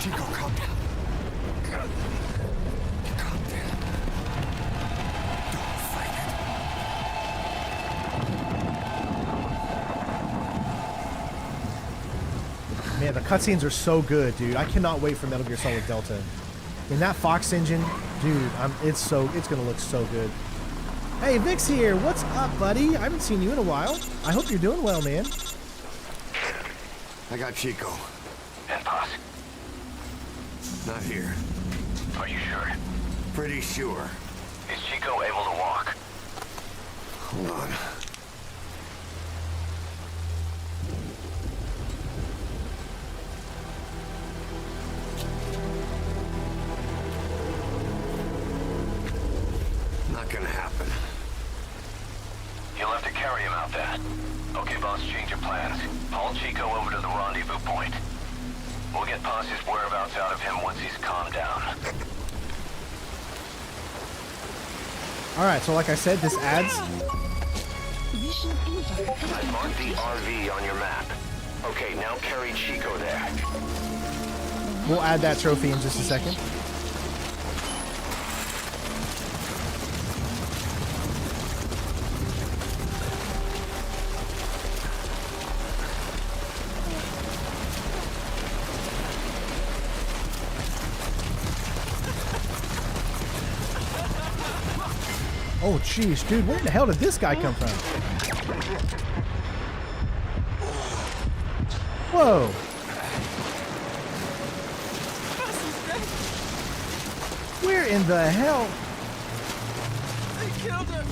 Chico, calm down. Calm down. Don't fight it. Man, the cutscenes are so good, dude. I cannot wait for Metal Gear Solid Delta. In that Fox engine, dude, it's gonna look so good. Hey, Vic's here. What's up, buddy? I haven't seen you in a while. I hope you're doing well, man. I got Chico. And Paz. Not here. Are you sure? Pretty sure. Is Chico able to walk? Hold on. Not gonna happen. You'll have to carry him out there. Okay, boss, change your plans. Haul Chico over to the rendezvous point. We'll get Paz's whereabouts out of him once he's calmed down. Alright, so like I said, this adds... I marked the RV on your map. Okay, now carry Chico there. We'll add that trophy in just a second. Oh, jeez, dude, where the hell did this guy come from? Whoa. Where in the hell? They killed her.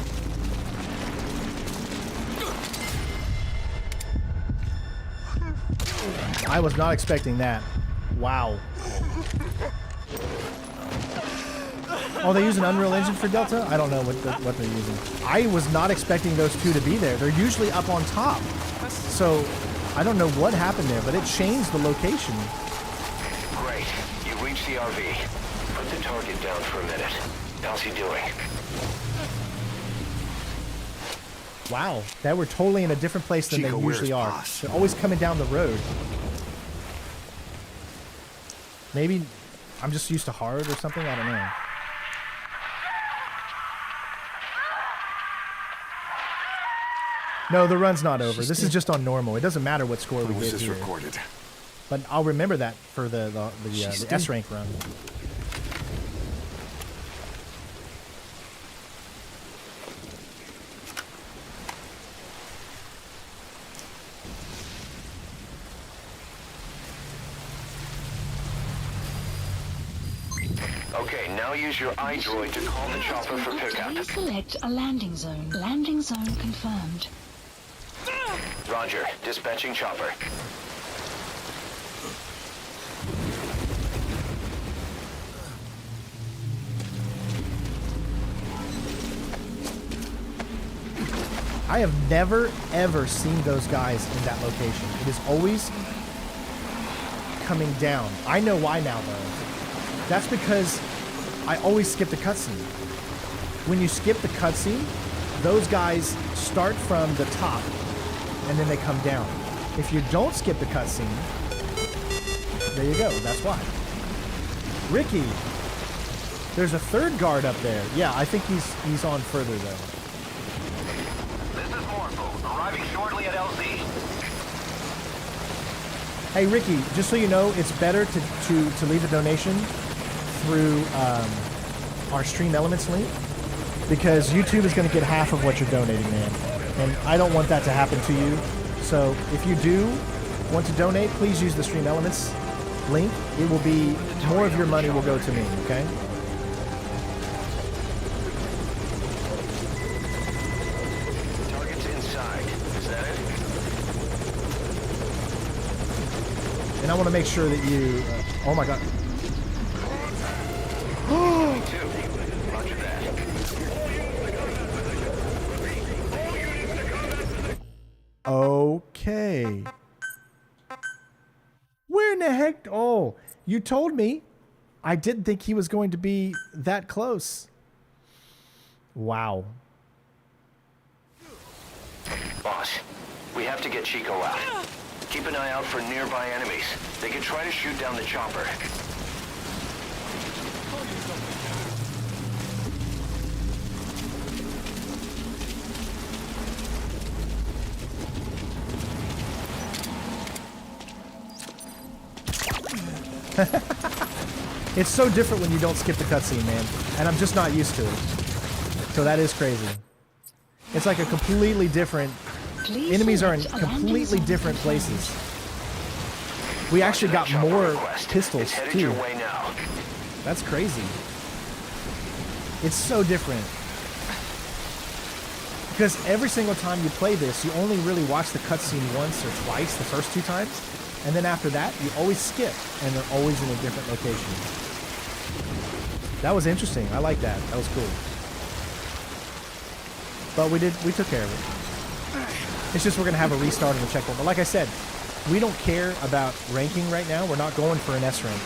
I was not expecting that. Wow. Oh, they use an Unreal Engine for Delta? I don't know what they're using. I was not expecting those two to be there. They're usually up on top. So, I don't know what happened there, but it changed the location. Great. You reached the RV. Put the target down for a minute. How's he doing? Wow, that we're totally in a different place than Chico, they usually are. Boss? They're always coming down the road. Maybe I'm just used to hard or something, I don't know. No, the run's not over. This is just on normal. It doesn't matter what score we get here. Recorded. But I'll remember that for the S rank run. Okay, now use your iDroid to call the chopper for pickup. Please select a landing zone. Landing zone confirmed. Roger. Dispatching chopper. I have never, ever seen those guys in that location. It is always coming down. I know why now, though. That's because I always skip the cutscene. When you skip the cutscene, those guys start from the top, and then they come down. If you don't skip the cutscene, there you go. That's why. Ricky, there's a third guard up there. Yeah, I think he's on further, though. Arriving shortly at LZ. Hey Ricky, just so you know, it's better to leave a donation through our Stream Elements link, because YouTube is going to get half of what you're donating, man. And I don't want that to happen to you. So if you do want to donate, please use the Stream Elements link. It will be, more of your money will go to me, okay? And I want to make sure that you... oh my god. Okay. Where in the heck... oh, you told me. I didn't think he was going to be that close. Wow. Boss, we have to get Chico out. Keep an eye out for nearby enemies. They could try to shoot down the chopper. It's so different when you don't skip the cutscene, man. And I'm just not used to it. So that is crazy. It's like a completely different... enemies are in completely different places. We actually got more pistols, too. That's crazy. It's so different. Because every single time you play this, you only really watch the cutscene once or twice, the first 2 times. And then after that, you always skip, and they're always in a different location. That was interesting. I like that. That was cool. But we took care of it. It's just we're going to have a restart on the checkpoint. But like I said, we don't care about ranking right now. We're not going for an S rank.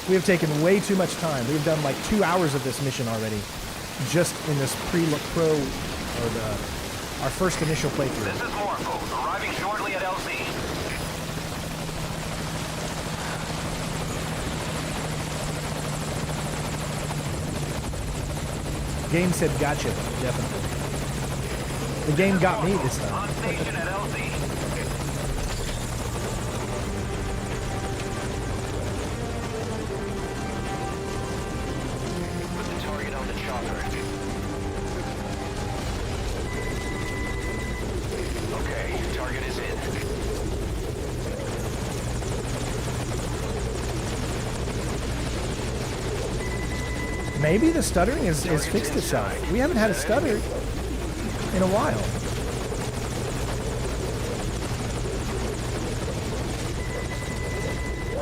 We have taken way too much time. We've done like 2 hours of this mission already, just in this pro or our first initial playthrough. This is Morpho, arriving shortly at LZ. Game said gotcha, definitely. The game got me this time. On station at LZ. Put the target on the chopper. Okay, target is in. Maybe the stuttering has fixed itself. We haven't had a stutter in a while.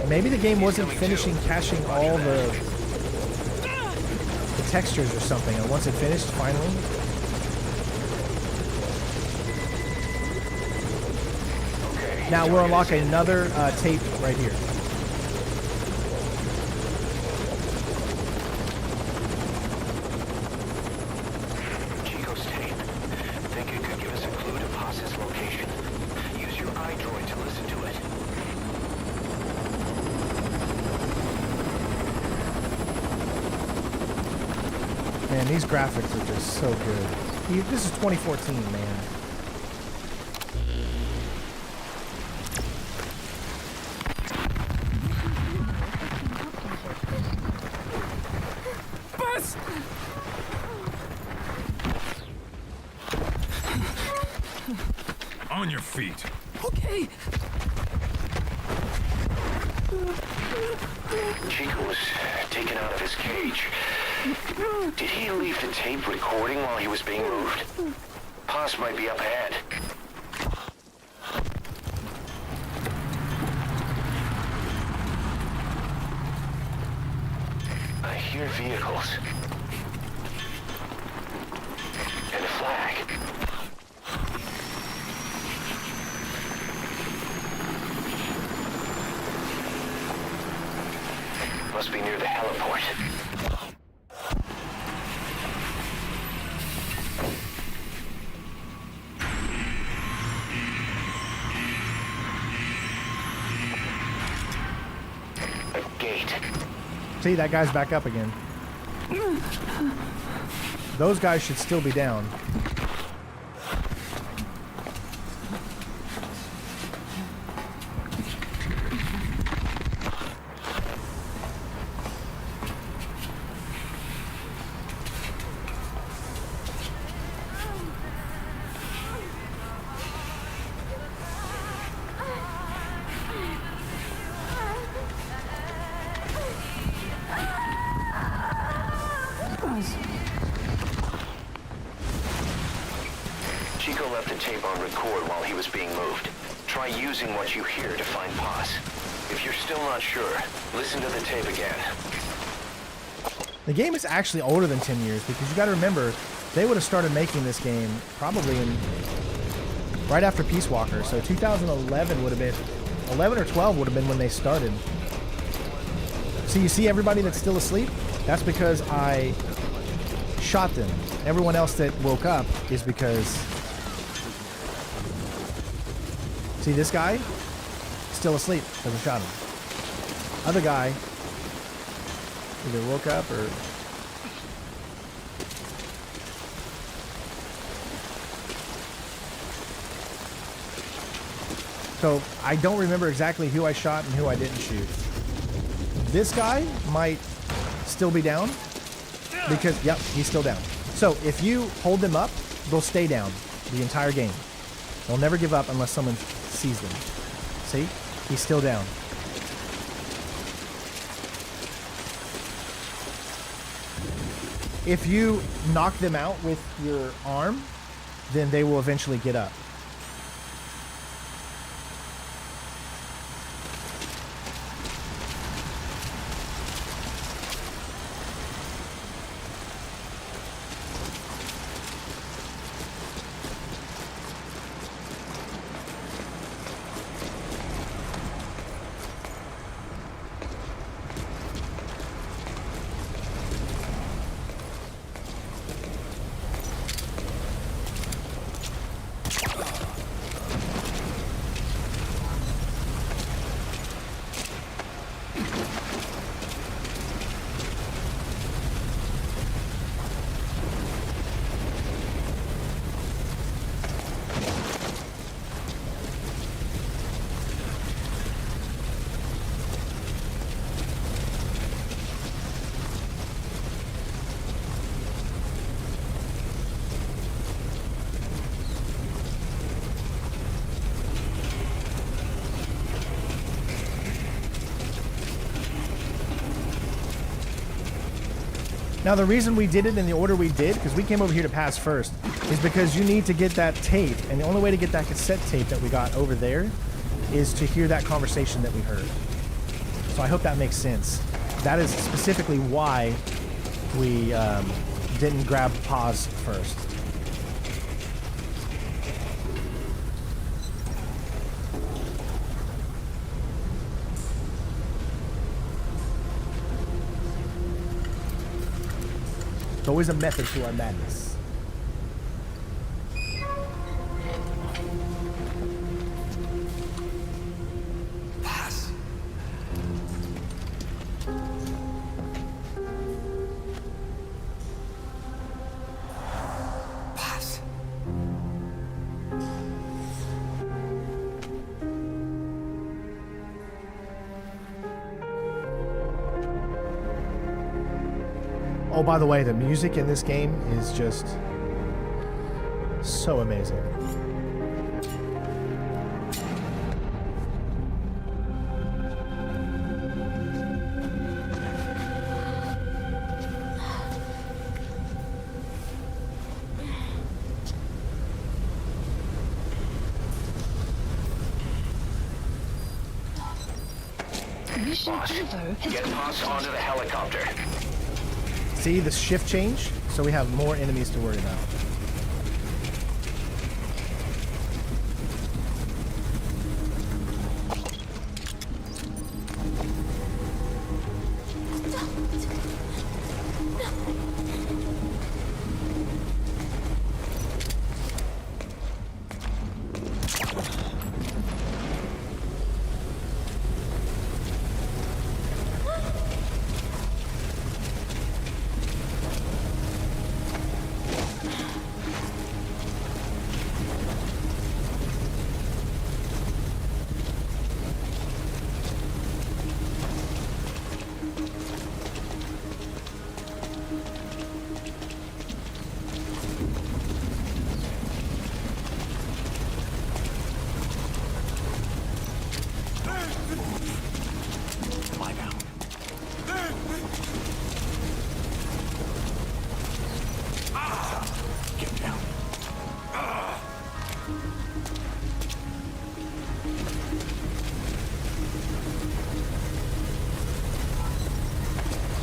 Maybe the game wasn't finishing caching all the textures or something, and once it finished, finally. Now we'll unlock another tape right here. Chico's tape. Think it could give us a clue to Paz's location. Use your iDroid to listen to it. Man, these graphics are just so good. This is 2014, man. Bus! On your feet. Okay. Chico was taken out of his cage. Did he leave the tape recording while he was being moved? Paz might be up ahead. I hear vehicles. And a flag. Must be near the heliport. A gate. See, that guy's back up again. Those guys should still be down. Chico left the tape on record while he was being moved. Try using what you hear to find Paz. If you're still not sure, listen to the tape again. The game is actually older than 10 years because you got to remember, they would have started making this game probably right after Peace Walker. So 2011 would have been, 11 or 12 would have been when they started. So you see everybody that's still asleep? That's because I shot them. Everyone else that woke up is because... See this guy? Still asleep because I shot him. Other guy either woke up or... So I don't remember exactly who I shot and who I didn't shoot. This guy might still be down because, yep, he's still down. So if you hold them up, they'll stay down the entire game. They'll never give up unless someone sees them. See? He's still down. If you knock them out with your arm, then they will eventually get up. Now the reason we did it in the order we did, because we came over here to pass first, is because you need to get that tape, and the only way to get that cassette tape that we got over there is to hear that conversation that we heard. So I hope that makes sense. That is specifically why we didn't grab Paz first. There's always a method to our madness. Pass. Pass. Oh, by the way, the music in this game is just so amazing. Mission Boss, Evo has get Boss onto the helicopter. See the shift change? So we have more enemies to worry about.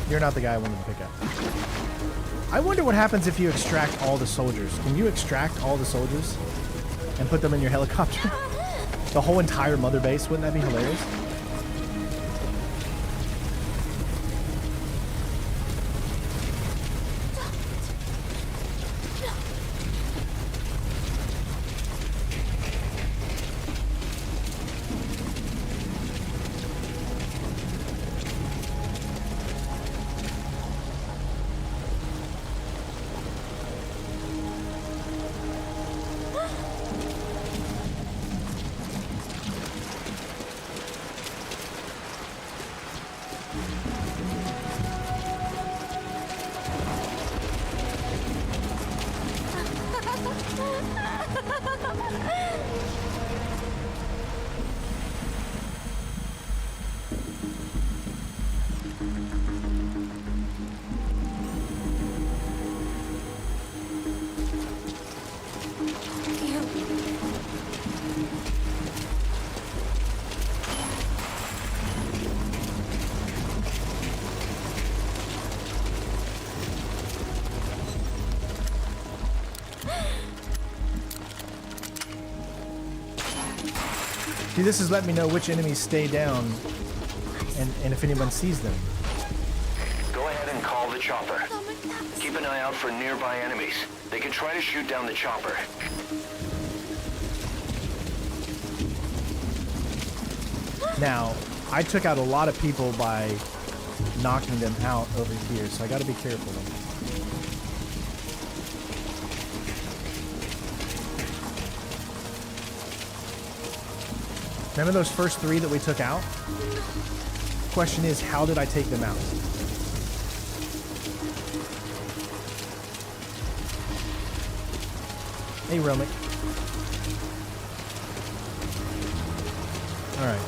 You're not the guy I wanted to pick up. I wonder what happens if you extract all the soldiers. Can you extract all the soldiers and put them in your helicopter? The whole entire mother base? Wouldn't that be hilarious? See, this is letting me know which enemies stay down and if anyone sees them. Go ahead and call the chopper. Keep an eye out for nearby enemies. They can try to shoot down the chopper. Now, I took out a lot of people by knocking them out over here, so I gotta be careful. Remember those first 3 that we took out? Question is, how did I take them out? Hey, Romic. Alright,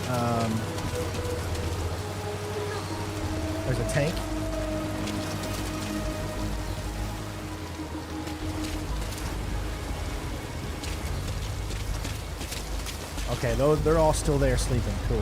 there's a tank. Okay, they're all still there sleeping. Cool.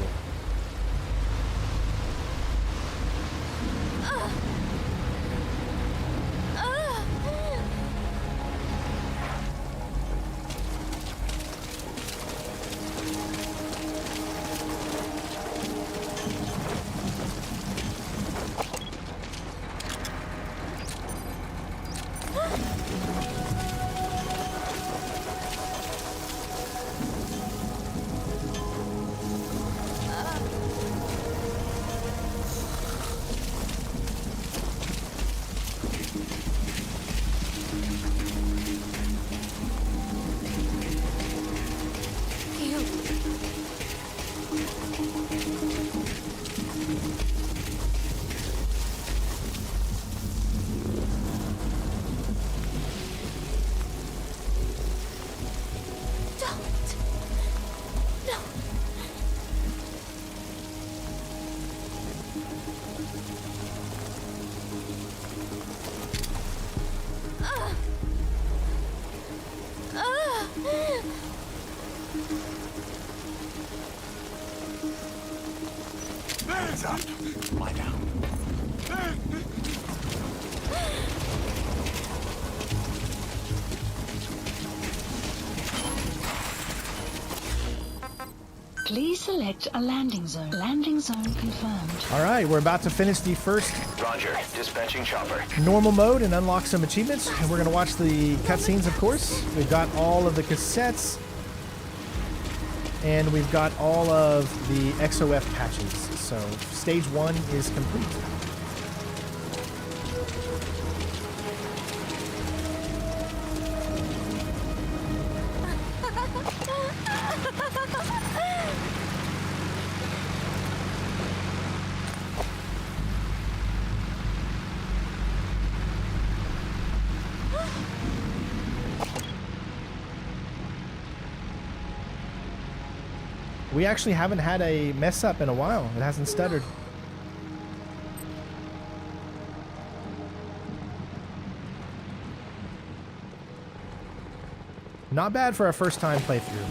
Heads up. Lie down. Please select a landing zone. Landing zone confirmed. All right, we're about to finish the first Roger. Dispatching chopper. normal mode and unlock some achievements. And we're going to watch the cutscenes, of course. We've got all of the cassettes. And we've got all of the XOF patches. So stage 1 is complete. We actually haven't had a mess up in a while. It hasn't stuttered. Not bad for our first time playthrough.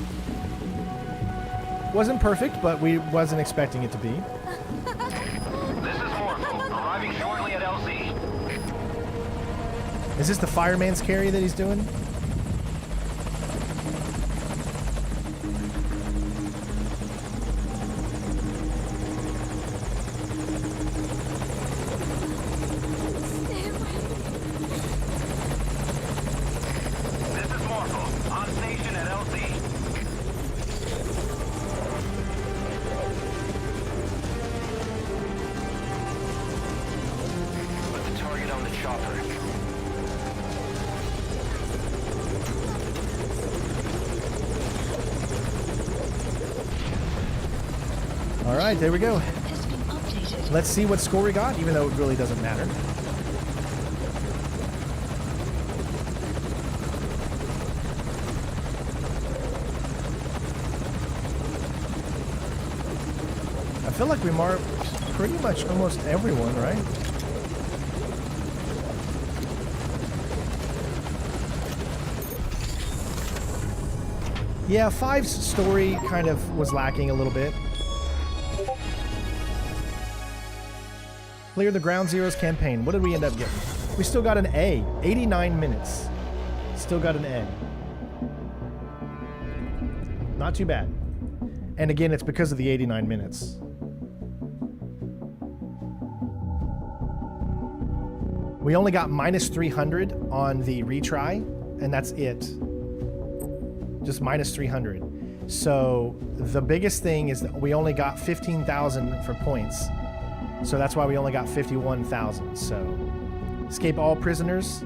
Wasn't perfect, but we wasn't expecting it to be. This is Morphle. Arriving shortly at LZ. Is this the fireman's carry that he's doing? Alright, there we go. Let's see what score we got, even though it really doesn't matter. I feel like we marked pretty much almost everyone, right? Yeah, 5's story kind of was lacking a little bit. Clear the Ground Zeroes campaign. What did we end up getting? We still got an A. 89 minutes. Still got an A. Not too bad. And again, it's because of the 89 minutes. We only got minus 300 on the retry, and that's it. Just minus 300. So the biggest thing is that we only got 15,000 for points. So that's why we only got 51,000. So escape all prisoners.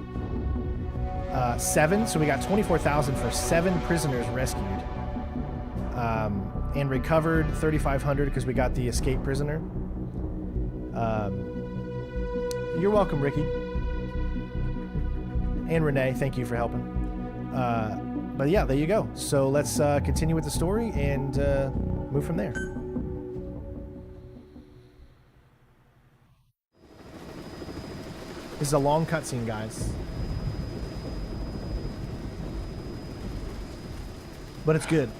7. So we got 24,000 for 7 prisoners rescued. And recovered 3,500 because we got the escape prisoner. You're welcome, Ricky. And Renee, thank you for helping. But yeah, there you go. So let's continue with the story and move from there. This is a long cutscene, guys. But it's good.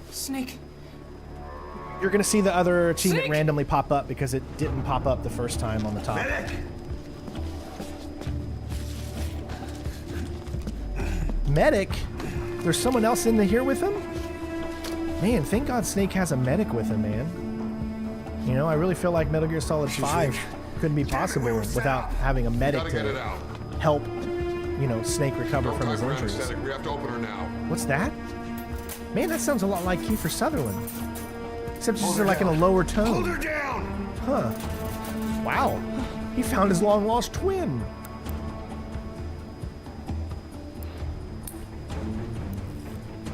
Snake. You're gonna see the other achievement Snake! randomly pop up because it didn't pop up the first time on the top. Medic! Medic? There's someone else in here with him? Man, thank God Snake has a medic with him, man. You know, I really feel like Metal Gear Solid 5 couldn't be possible without having a medic to help, you know, Snake recover from his injuries. We have to open her now. What's that? Man, that sounds a lot like Kiefer Sutherland. Except just like in a lower tone. Hold her down! Huh. Wow. He found his long-lost twin.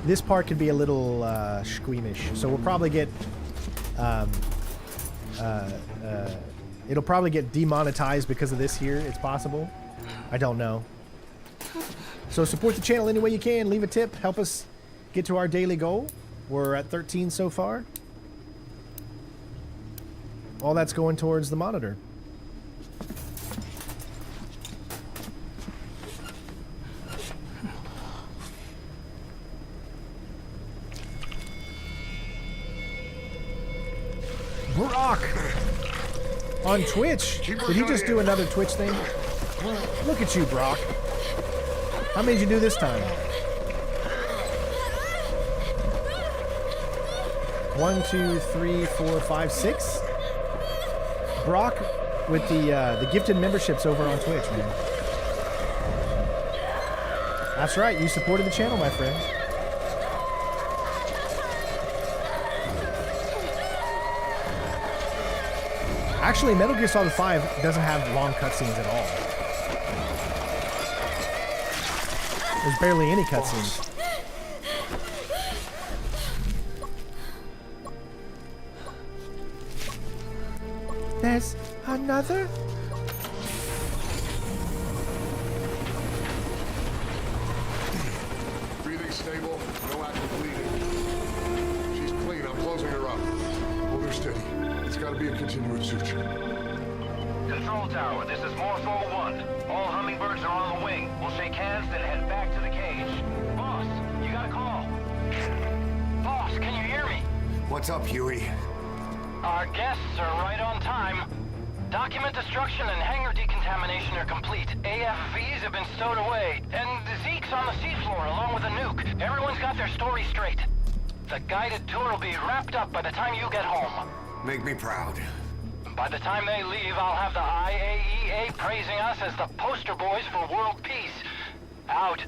This part could be a little squeamish, so we'll probably get it'll probably get demonetized because of this here. It's possible. I don't know. So support the channel any way you can. Leave a tip. Help us get to our daily goal. We're at 13 so far. All that's going towards the monitor. On Twitch? Did he just do another Twitch thing? Look at you, Brock. How many did you do this time? 1, 2, 3, 4, 5, 6. Brock with the gifted memberships over on Twitch, man. That's right. You supported the channel, my friend. Actually, Metal Gear Solid 5 doesn't have long cutscenes at all. There's barely any cutscenes. There's another? Breathing stable, no active bleeding. She's clean, I'm closing her up. Hold her steady. It's gotta be a continuous suture. Control tower, this is Morpho 1. All hummingbirds are on the wing. We'll shake hands, then head back to the cage. Boss, you got a call. Boss, can you hear me? What's up, Huey? Our guests are right on time. Document destruction and hangar decontamination are complete. AFVs have been stowed away. And Zeke's on the seafloor along with a nuke. Everyone's got their story straight. The guided tour will be wrapped up by the time you get home. Make me proud. By the time they leave, I'll have the IAEA praising us as the poster boys for world peace. Out.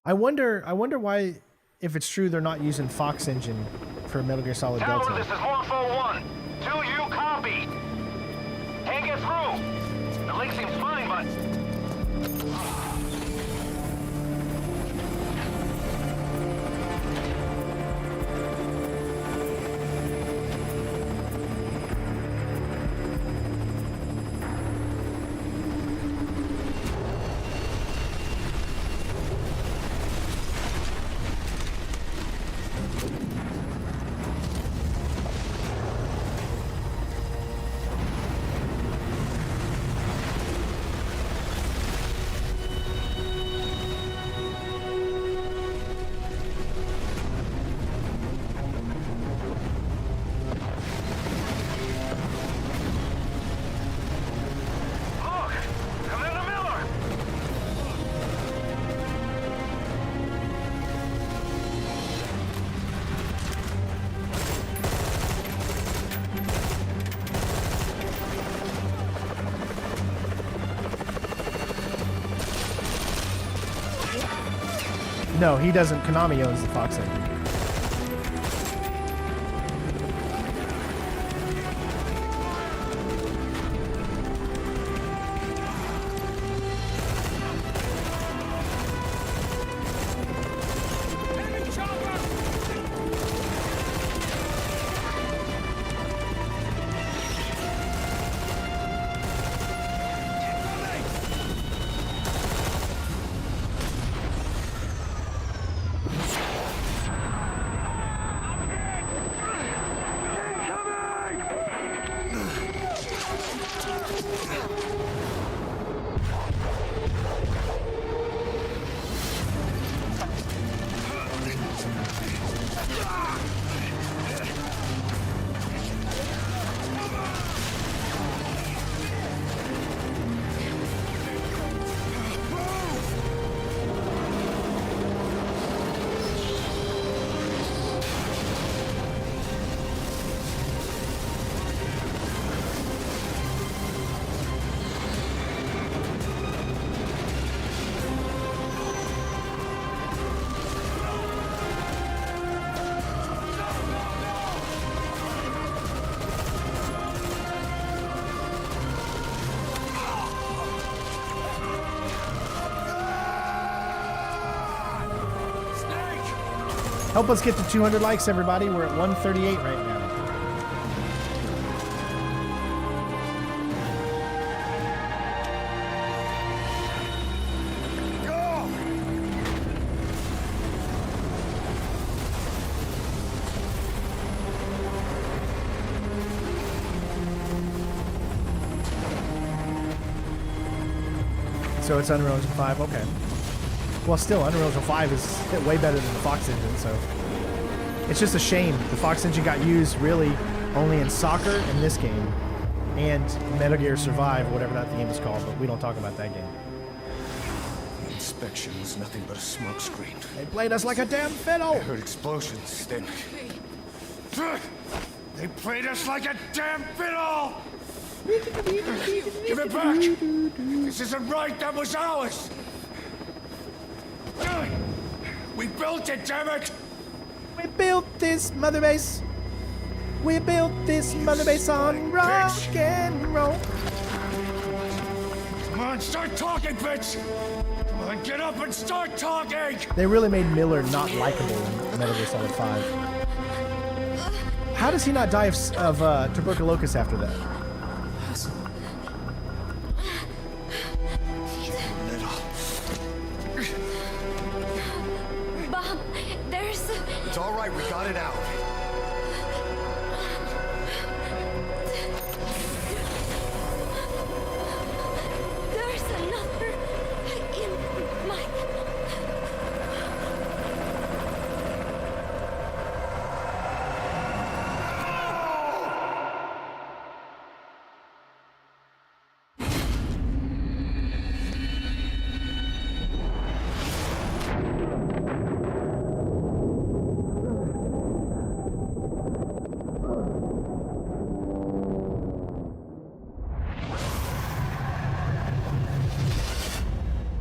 I wonder why, if it's true, they're not using Fox Engine for Metal Gear Solid Tower, Delta. this is Morpho 1. Do you copy? Can't get through. The link seems fine, but... No, he doesn't. Konami owns the Fox Engine. Help us get to 200 likes, everybody. We're at 138 right now. So it's Unreal Engine 5, okay. Well, still, Unreal Engine 5 is way better than the Fox Engine, so It's just a shame. The Fox engine got used really only in soccer in this game and Metal Gear Survive, whatever that game is called, but we don't talk about that game. The inspection was nothing but a smokescreen. They played us like a damn fiddle. I heard explosions, then... They played us like a damn fiddle! Give it back! This isn't right, that was ours! We built it, damn it! We built this mother base. We built this mother base on rock and roll. Come on, start talking, bitch! Come on, get up and start talking! They really made Miller not likable in Metal Gear Solid 5. How does he not die of tuberculosis after that? Bob, there's... It's all right, we got it out. There's another in my...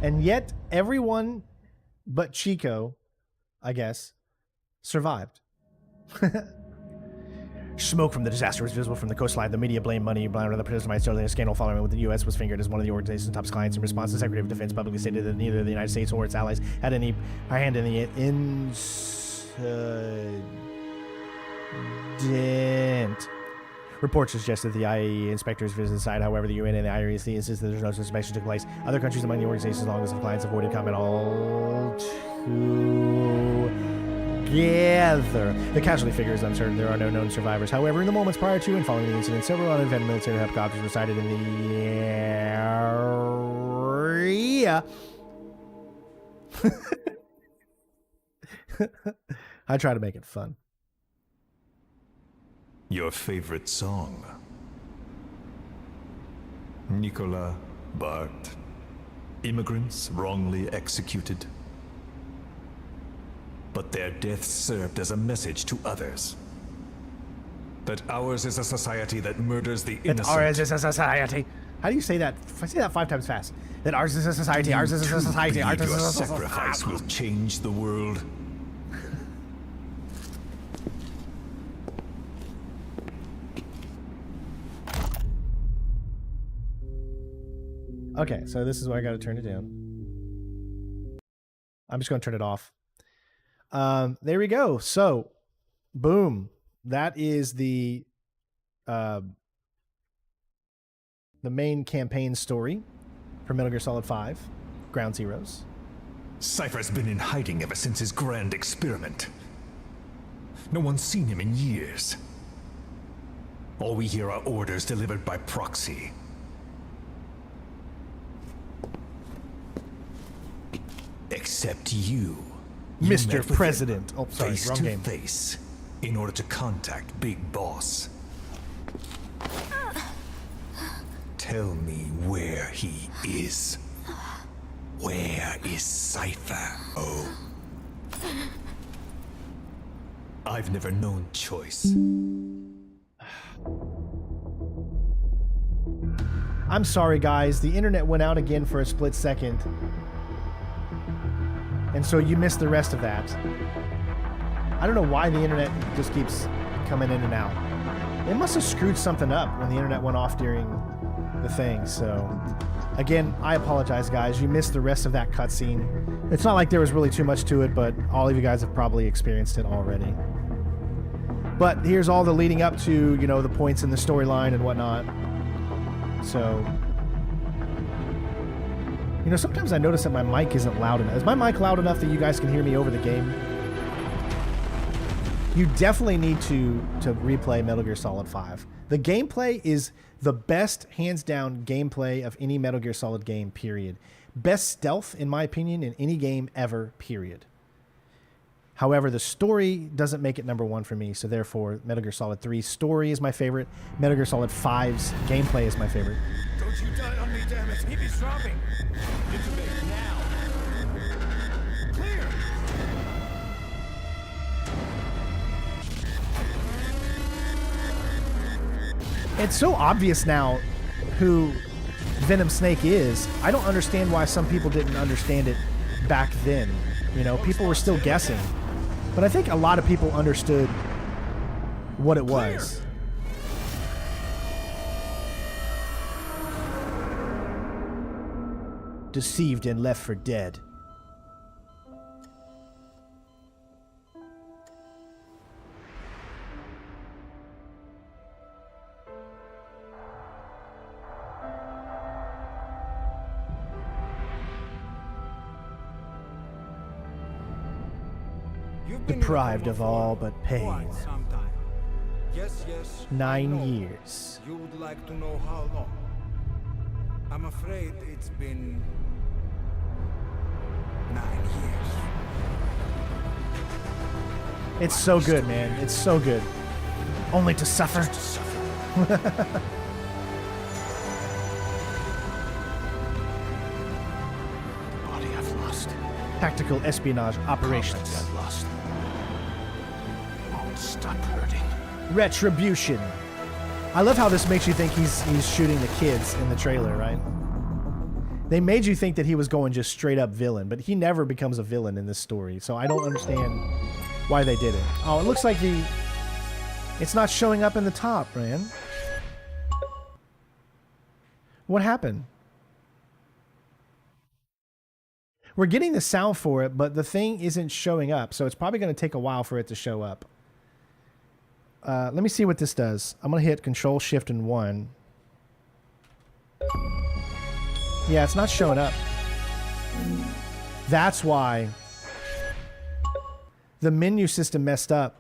And yet, everyone but Chico, I guess, survived. Smoke from the disaster was visible from the coastline. The media blamed money, blamed the prisoners. A scandal following with the U.S. was fingered as one of the organization's top clients. In response, the Secretary of Defense publicly stated that neither the United States or its allies had any hand in the incident. Reports suggest that the IAEA inspectors visited the site. However, the UN and the IAEA insist that there's no suspension took place. Other countries among the organizations, as long as the clients avoided comment all together. The casualty figure is uncertain. There are no known survivors. However, in the moments prior to and following the incident, several unidentified military helicopters were sighted in the area. I try to make it fun. Your favorite song? Nicola, Bart. Immigrants wrongly executed. But their deaths served as a message to others. That ours is a society that murders the innocent. That ours is a society. How do you say that? If I say that 5 times fast. That ours is a society, ours is a society, ours is a society. Your sacrifice will change the world. Okay, so this is why I gotta turn it down. I'm just gonna turn it off. There we go. So, boom. That is the main campaign story for Metal Gear Solid 5, Ground Zeroes. Cypher's been in hiding ever since his grand experiment. No one's seen him in years. All we hear are orders delivered by proxy. Except you. Mr. President. Oh, sorry, face wrong to game. face in order to contact Big Boss. Tell me where he is. Where is Cypher? Oh. I've never known choice. I'm sorry, guys. The internet went out again for a split second. And so you missed the rest of that. I don't know why the internet just keeps coming in and out. It must have screwed something up when the internet went off during the thing. So, again, I apologize, guys. You missed the rest of that cutscene. It's not like there was really too much to it, but all of you guys have probably experienced it already. But here's all the leading up to, you know, the points in the storyline and whatnot. So, you know, sometimes I notice that my mic isn't loud enough. Is my mic loud enough that you guys can hear me over the game? You definitely need to replay Metal Gear Solid 5. The gameplay is the best, hands down, gameplay of any Metal Gear Solid game, period. Best stealth, in my opinion, in any game ever, period. However, the story doesn't make it number 1 for me, so therefore Metal Gear Solid 3's story is my favorite. Metal Gear Solid 5's gameplay is my favorite. Don't you die on me, damn it! Keep it dropping! Intubate now! Clear! It's so obvious now who Venom Snake is. I don't understand why some people didn't understand it back then. You know, people were still guessing. But I think a lot of people understood what it was. Deceived and left for dead. Deprived of all but pain. Yes, yes. 9 years. You would like to know how long? I'm afraid it's been 9 years. It's so good, man. It's so good. Only to suffer. Body I've lost. Tactical espionage operations. I've lost. Won't stop hurting. Retribution. I love how this makes you think he's shooting the kids in the trailer, right? They made you think that he was going just straight up villain, but he never becomes a villain in this story, so I don't understand why they did it. Oh, it looks like it's not showing up in the top, man. What happened? We're getting the sound for it, but the thing isn't showing up, so it's probably going to take a while for it to show up. Let me see what this does. I'm going to hit Control, Shift, and 1. Yeah, it's not showing up. That's why the menu system messed up.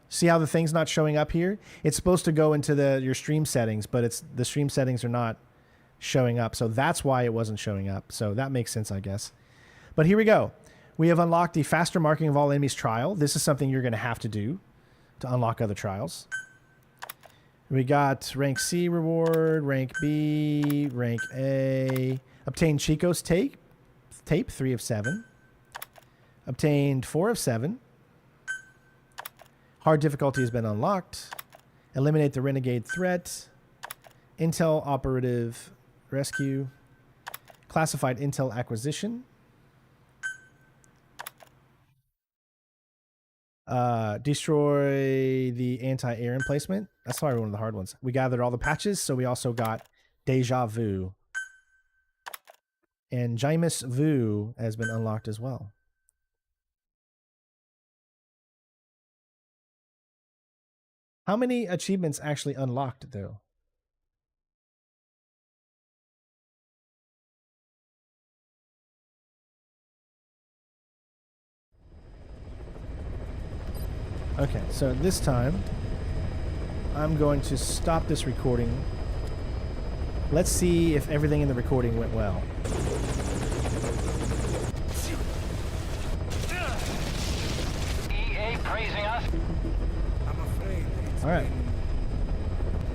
See how the thing's not showing up here? It's supposed to go into your stream settings, but the stream settings are not showing up. So that's why it wasn't showing up. So that makes sense, I guess. But here we go. We have unlocked the faster marking of all enemies trial. This is something you're going to have to do to unlock other trials. We got rank C reward, rank B, rank A. Obtained Chico's tape 3 of 7. Obtained 4 of 7. Hard difficulty has been unlocked. Eliminate the renegade threat. Intel operative rescue. Classified intel acquisition. Destroy the anti-air emplacement. That's probably one of the hard ones. We gathered all the patches, so we also got Deja Vu. And Jameis Vu has been unlocked as well. How many achievements actually unlocked, though? Okay, so this time, I'm going to stop this recording. Let's see if everything in the recording went well. EA praising us. I'm afraid it's all right.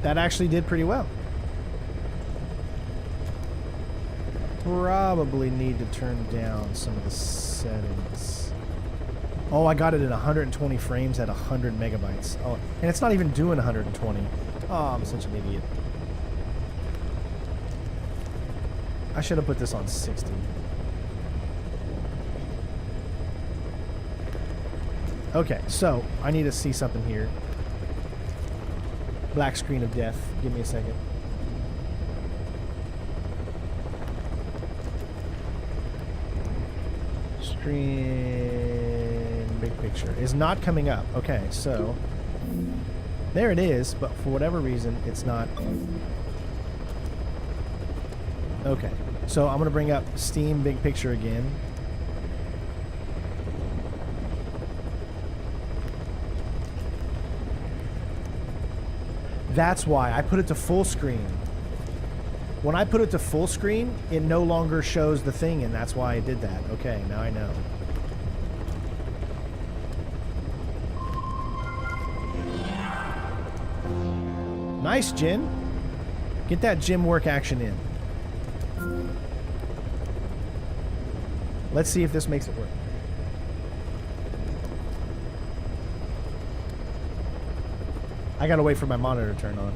That actually did pretty well. Probably need to turn down some of the settings. Oh, I got it in 120 frames at 100 megabytes. Oh, and it's not even doing 120. Oh, I'm such an idiot. I should have put this on 60. Okay, so I need to see something here. Black screen of death. Give me a second. Screen big picture is not coming up. Okay, so there it is, but for whatever reason, it's not. Okay, so I'm gonna bring up Steam big picture again. That's why I put it to full screen. When I put it to full screen, it no longer shows the thing, and that's why I did that. Okay, now I know. Nice, Jin. Get that gym work action in. Let's see if this makes it work. I gotta wait for my monitor to turn on.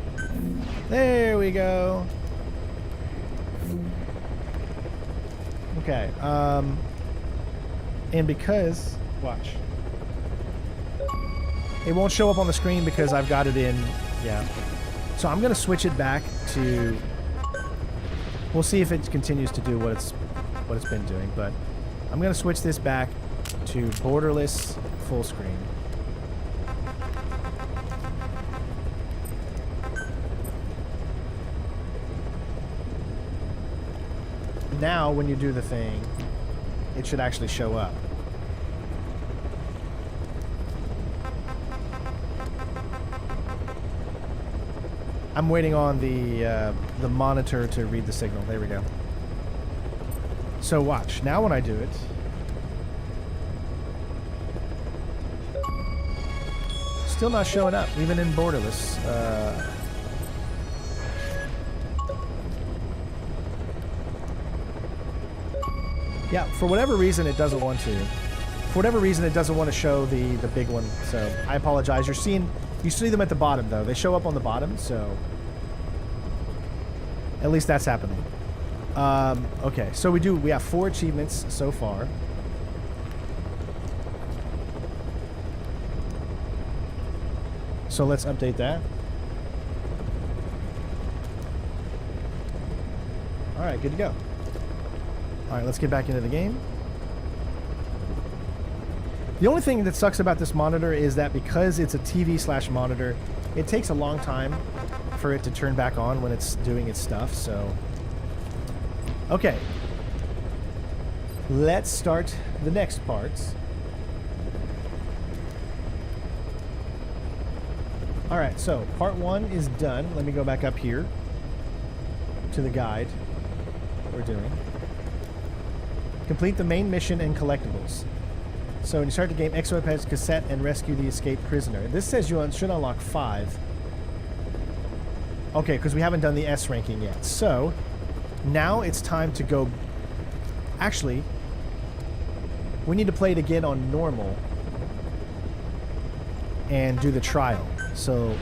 There we go. Okay, and because, watch. It won't show up on the screen because I've got it in, yeah. So I'm gonna switch it back to, we'll see if it continues to do what it's been doing, but I'm gonna switch this back to borderless full screen. Now when you do the thing, it should actually show up. I'm waiting on the monitor to read the signal. There we go. So watch. Now when I do it, still not showing up, even in borderless. Yeah, for whatever reason it doesn't want to. For whatever reason it doesn't want to show the big one. So I apologize. You see them at the bottom though. They show up on the bottom, so at least that's happening. Okay, so we have 4 achievements so far. So let's update that. All right, good to go. All right, let's get back into the game. The only thing that sucks about this monitor is that because it's a TV/monitor, it takes a long time for it to turn back on when it's doing its stuff, so... Okay. Let's start the next parts. Alright, so part 1 is done. Let me go back up here to the guide we're doing. Complete the main mission and collectibles. So when you start the game, XO has cassette and rescue the escaped prisoner. This says you should unlock 5. Okay, because we haven't done the S ranking yet. So now it's time to go... Actually, we need to play it again on normal and do the trial. So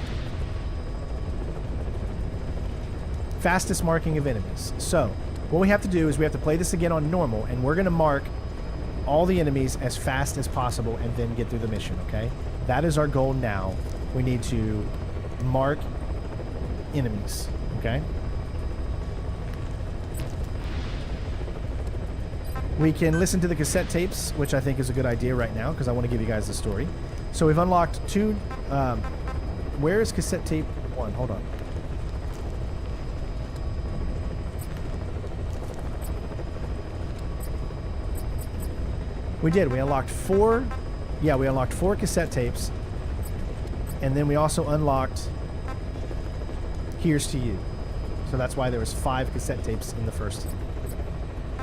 fastest marking of enemies. So what we have to do is we have to play this again on normal, and we're going to mark all the enemies as fast as possible and then get through the mission, okay? That is our goal now. We need to mark enemies, okay? We can listen to the cassette tapes, which I think is a good idea right now because I want to give you guys the story. So we've unlocked 2... where is cassette tape 1? Hold on. We did. We unlocked 4... Yeah, we unlocked 4 cassette tapes. And then we also unlocked Here's to You. So that's why there was 5 cassette tapes in the first.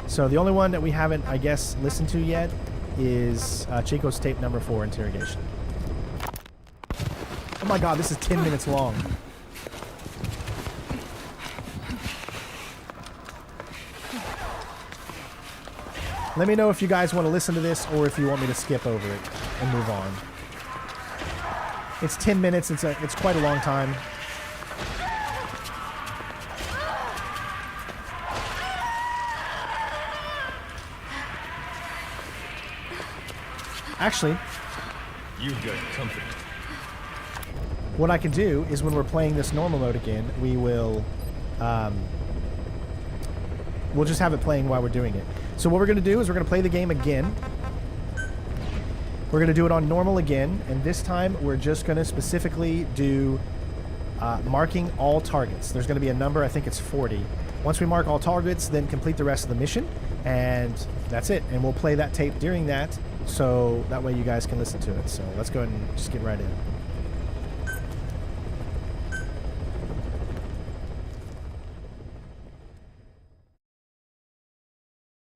So the only one that we haven't, I guess, listened to yet is Chico's tape number 4, Interrogation. Oh my god, this is 10 minutes long. Let me know if you guys want to listen to this or if you want me to skip over it and move on. It's 10 minutes. It's quite a long time. Actually, you got company. What I can do is when we're playing this normal mode again, we will we'll just have it playing while we're doing it. So what we're going to do is we're going to play the game again. We're going to do it on normal again, and this time we're just going to specifically do marking all targets. There's going to be a number, I think it's 40. Once we mark all targets, then complete the rest of the mission, and that's it. And we'll play that tape during that, so that way you guys can listen to it. So let's go ahead and just get right in.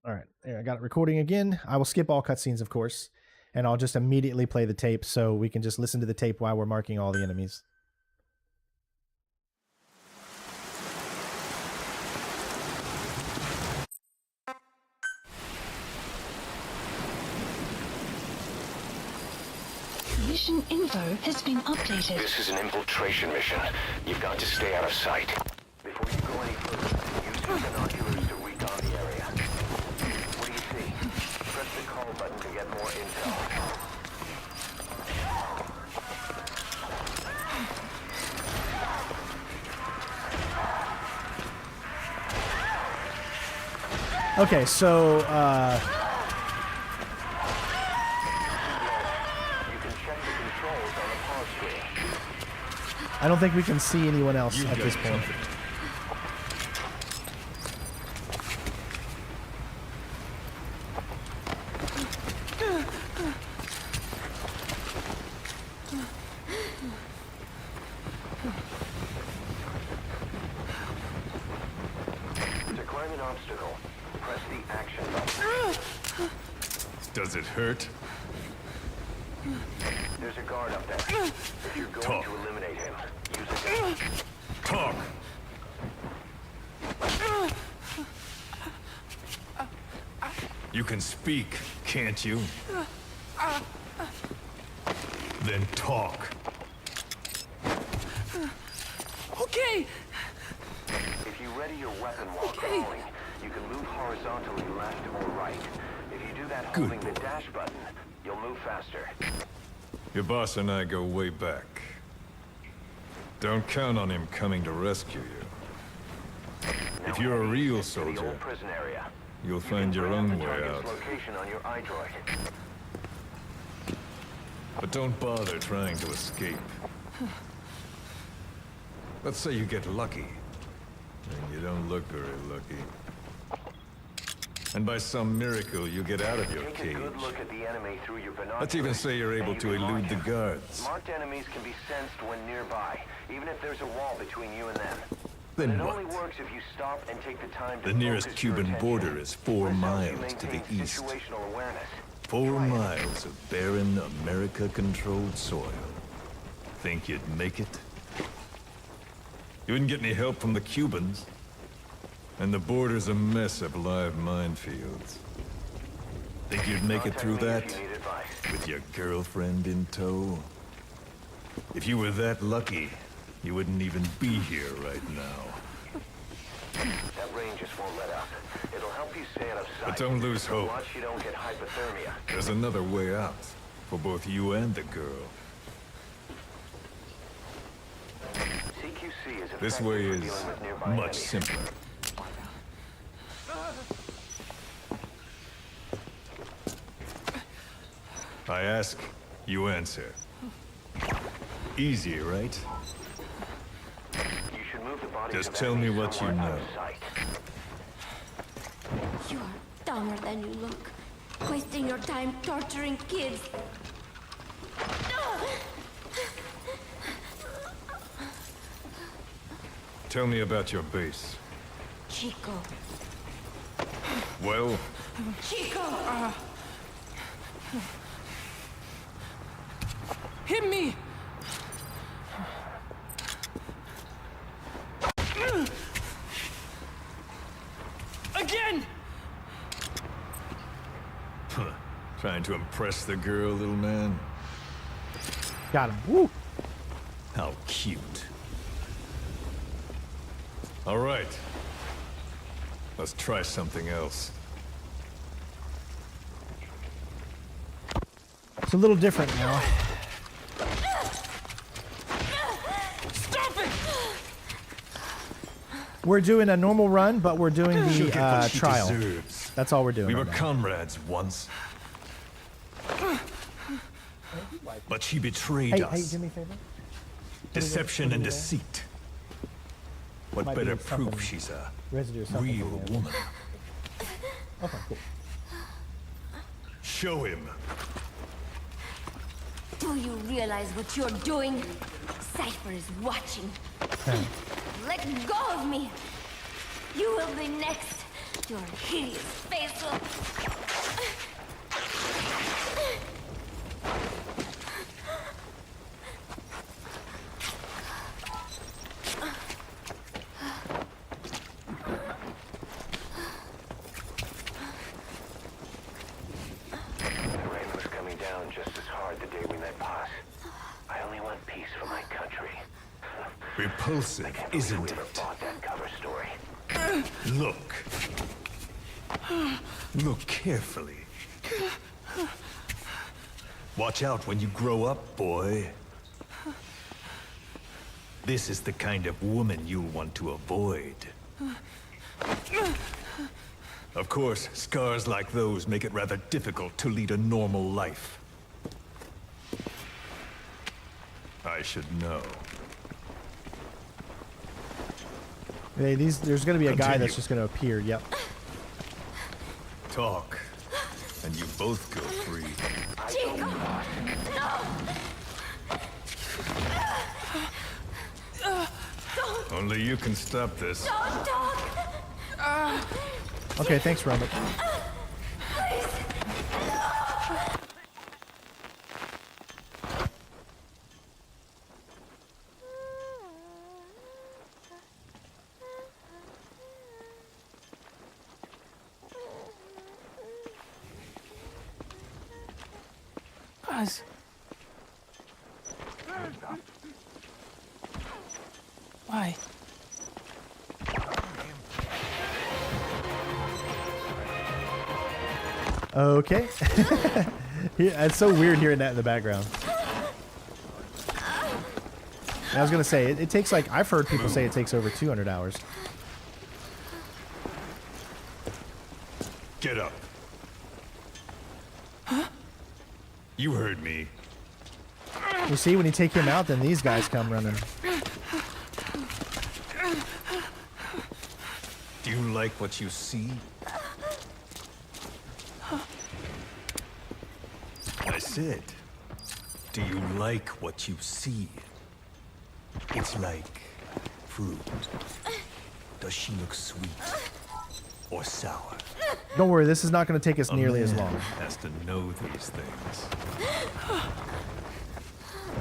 All right, there, I got it recording again. I will skip all cutscenes, of course, and I'll just immediately play the tape so we can just listen to the tape while we're marking all the enemies. Mission info has been updated. This is an infiltration mission. You've got to stay out of sight. Before you go any further, use your binoculars to recon the area. What do you see? Press the call button to get more intel. Okay, so, I don't think we can see anyone else at this point. To climb an obstacle, press the action button. Does it hurt? There's a guard up there. If you're going to eliminate him, use a gun. Talk! You can speak, can't you? Then talk. Okay. If you ready your weapon while crawling, you can move horizontally left or right. If you do that holding the dash button, you'll move faster. Your boss and I go way back. Don't count on him coming to rescue you. If you're a real soldier, you'll find your own way out. Location on your iDroid. But don't bother trying to escape. Let's say you get lucky. And you don't look very lucky. And by some miracle, you get out of your cage. Good look at the enemy through your binoculars. Let's even say you're able to elude the guards. Marked enemies can be sensed when nearby, even if there's a wall between you and them. Then it what? only works if you stop and take the time to The nearest focus your Cuban attention. border is 4 This helps you miles to the maintain east. situational awareness. 4 miles of barren, America-controlled soil. Think you'd make it? You wouldn't get any help from the Cubans. And the border's a mess of live minefields. Think you'd make it through that? With your girlfriend in tow? If you were that lucky, you wouldn't even be here right now. That range just won't let up. It'll help you stay out of sight. But don't lose hope. Watch you don't get hypothermia. There's another way out. For both you and the girl. CQC is This effective way for is dealing with nearby much enemies. simpler. I ask, you answer. Easy, right? You should move the bodies Just of tell me enemies what you somewhere out know. of sight. You're dumber than you look. Wasting your time torturing kids. Tell me about your base. Chico. Well, Chico! Hit me! Again! trying to impress the girl, little man? Got him. Woo! How cute. All right. Let's try something else. It's a little different now. Stop it! We're doing a normal run, but we're doing She'll the get what she trial. deserves. That's all we're doing. We were right now. comrades once. But she betrayed Hey, us. hey, do me a favor. Deception and deceit. What Might better be something- proof she's a residue or something real in there. woman? Okay, cool. Show him. Do you realize what you're doing? Cypher is watching. Let go of me! You will be next. Your hideous face will... The rain was coming down just as hard the day we met Paz. Repulsive, isn't it? Look. Look carefully. Watch out when you grow up, boy. This is the kind of woman you'll want to avoid. Of course, scars like those make it rather difficult to lead a normal life. I should know. Hey, there's gonna be a guy Continue. that's just gonna appear, yep. Talk, and you both go free. Chico! No! Only you can stop this. Don't talk! Okay, thanks, Roman. Buzz. Why? Okay. It's so weird hearing that in the background. I was gonna say, it takes like, I've heard people say it takes over 200 hours. Get up. Huh? You heard me. You see, when you take him out, then these guys come running. Do you like what you see? I said, do you like what you see? It's like fruit. Does she look sweet or sour? Don't worry, this is not gonna take us nearly as long. Has to know these things.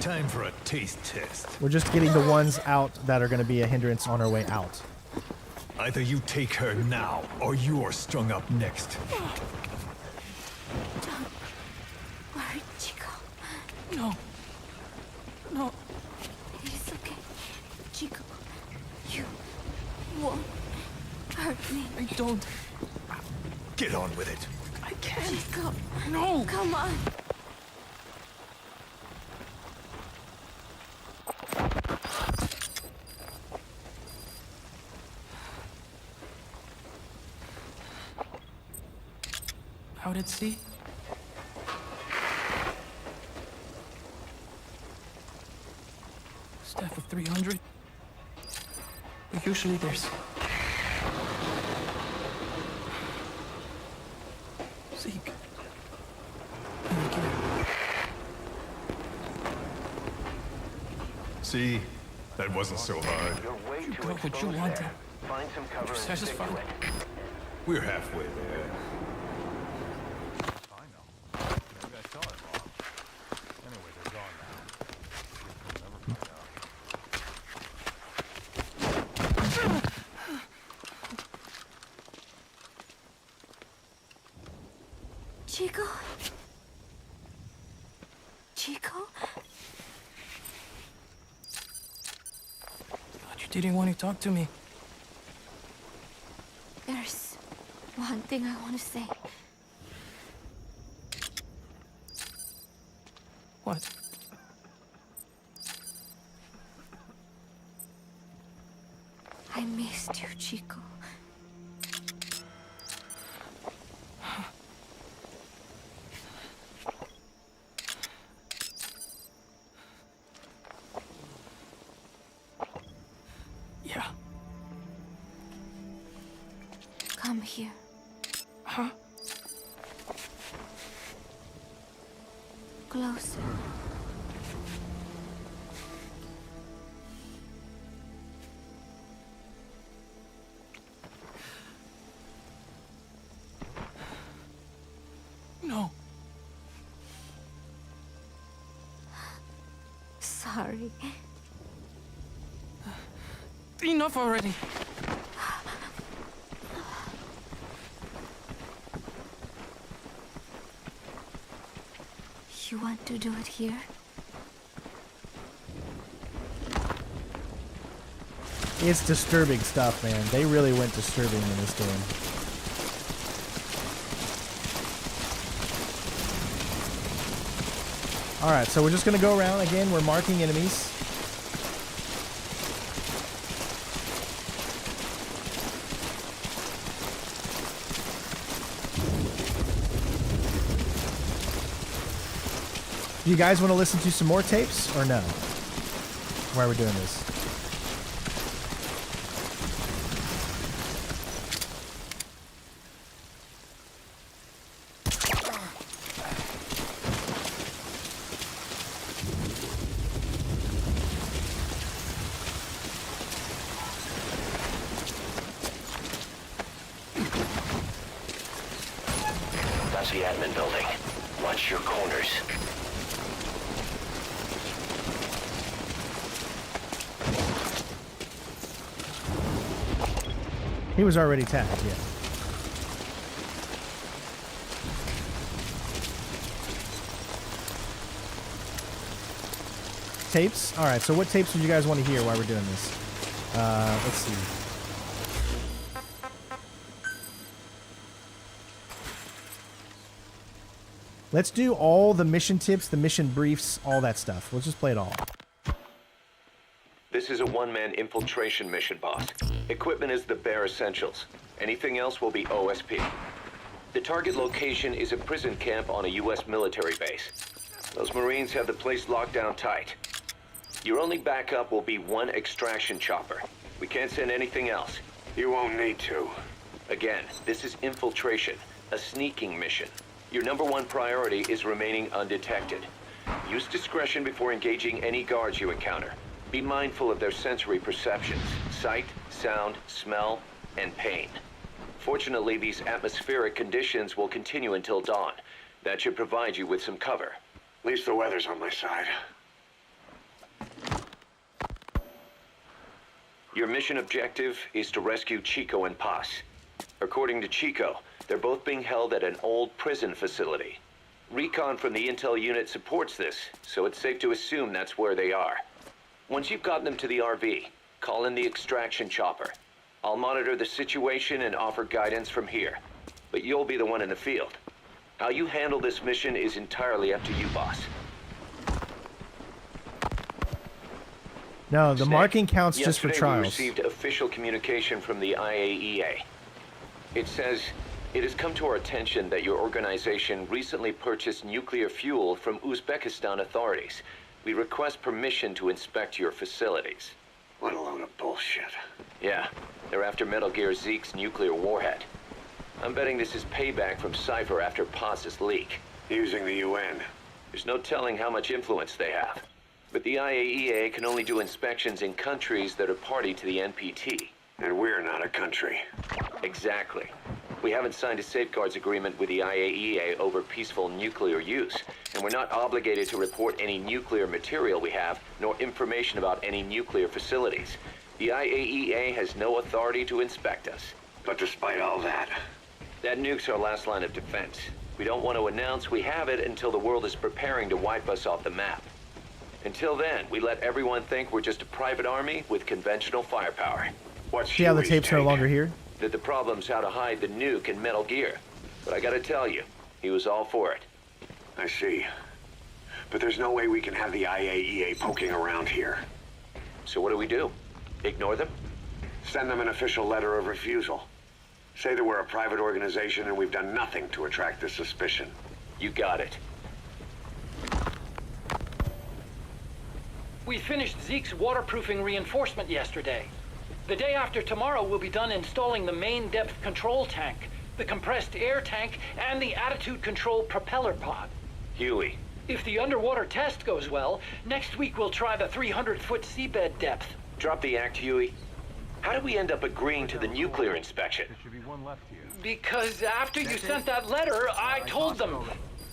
Time for a taste test. We're just getting the ones out that are gonna be a hindrance on our way out. Either you take her now, or you are strung up next. Worry, Chico. No. No. It's okay. Chico, you won't hurt me. I don't. Get on with it. I can't. Chico. No. Come on. Out at sea? Staff of 300? Usually there's... Zeke. See? That wasn't so hard. You got what you wanted. You're satisfied. We're halfway there. Chico? Chico? You didn't want to talk to me. There's one thing I want to say. What? I missed you, Chico. Yeah. Come here. Huh? Closer. No. Sorry. Enough already. You want to do it here? It's disturbing stuff, man. They really went disturbing in this game. Alright, so we're just going to go around. Again, we're marking enemies. Do you guys want to listen to some more tapes, or no? Why are we doing this? That's the admin building. Watch your corners. He was already tagged, yeah. Tapes? Alright, so what tapes would you guys want to hear while we're doing this? Let's see. Let's do all the mission tips, the mission briefs, all that stuff. Let's just play it all. This is a one-man infiltration mission, boss. Equipment is the bare essentials. Anything else will be OSP. The target location is a prison camp on a U.S. military base. Those Marines have the place locked down tight. Your only backup will be one extraction chopper. We can't send anything else. You won't need to. Again, this is infiltration, a sneaking mission. Your #1 priority is remaining undetected. Use discretion before engaging any guards you encounter. Be mindful of their sensory perceptions: sight, sound, smell, and pain. Fortunately, these atmospheric conditions will continue until dawn. That should provide you with some cover. At least the weather's on my side. Your mission objective is to rescue Chico and Paz. According to Chico, they're both being held at an old prison facility. Recon from the intel unit supports this, so it's safe to assume that's where they are. Once you've gotten them to the RV, call in the extraction chopper. I'll monitor the situation and offer guidance from here, but you'll be the one in the field. How you handle this mission is entirely up to you, boss. No, the marking counts just for Yesterday trials. we received official communication from the IAEA. It says, it has come to our attention that your organization recently purchased nuclear fuel from Uzbekistan authorities. We request permission to inspect your facilities. What a load of bullshit. Yeah, they're after Metal Gear Zeke's nuclear warhead. I'm betting this is payback from Cypher after Paz's leak. Using the UN. There's no telling how much influence they have. But the IAEA can only do inspections in countries that are party to the NPT. And we're not a country. Exactly. We haven't signed a safeguards agreement with the IAEA over peaceful nuclear use, and we're not obligated to report any nuclear material we have, nor information about any nuclear facilities. The IAEA has no authority to inspect us. But despite all that... That nuke's our last line of defense. We don't want to announce we have it until the world is preparing to wipe us off the map. Until then, we let everyone think we're just a private army with conventional firepower. See how the tape's no longer here? That the problem's how to hide the nuke in Metal Gear. But I gotta tell you, he was all for it. I see. But there's no way we can have the IAEA poking around here. So what do? Ignore them? Send them an official letter of refusal. Say that we're a private organization and we've done nothing to attract this suspicion. You got it. We finished Zeke's waterproofing reinforcement yesterday. The day after tomorrow, we'll be done installing the main depth control tank, the compressed air tank, and the attitude control propeller pod. Huey. If the underwater test goes well, next week we'll try the 300-foot seabed depth. Drop the act, Huey. How did we end up agreeing to the nuclear inspection? Because after you sent that letter, I told them.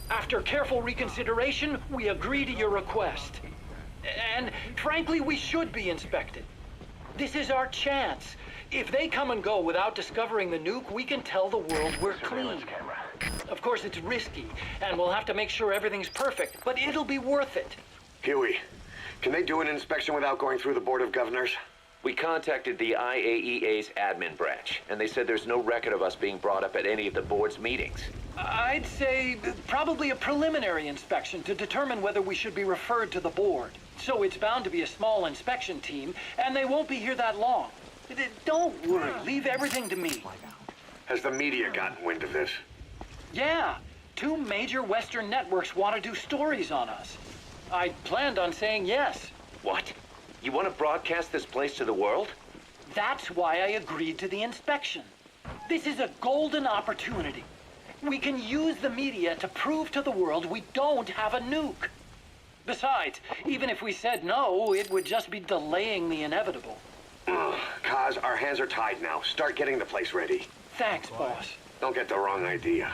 After careful reconsideration, we agree to your request. And frankly, we should be inspected. This is our chance. If they come and go without discovering the nuke, we can tell the world we're clean. Of course, it's risky, and we'll have to make sure everything's perfect, but it'll be worth it. Huey, can they do an inspection without going through the Board of Governors? We contacted the IAEA's admin branch, and they said there's no record of us being brought up at any of the board's meetings. I'd say probably a preliminary inspection to determine whether we should be referred to the board. So it's bound to be a small inspection team, and they won't be here that long. Don't worry, leave everything to me. Has the media gotten wind of this? Yeah, 2 major Western networks want to do stories on us. I planned on saying yes. What? You want to broadcast this place to the world? That's why I agreed to the inspection. This is a golden opportunity. We can use the media to prove to the world we don't have a nuke. Besides, even if we said no, it would just be delaying the inevitable. Kaz, our hands are tied now. Start getting the place ready. Thanks, boss. Don't get the wrong idea.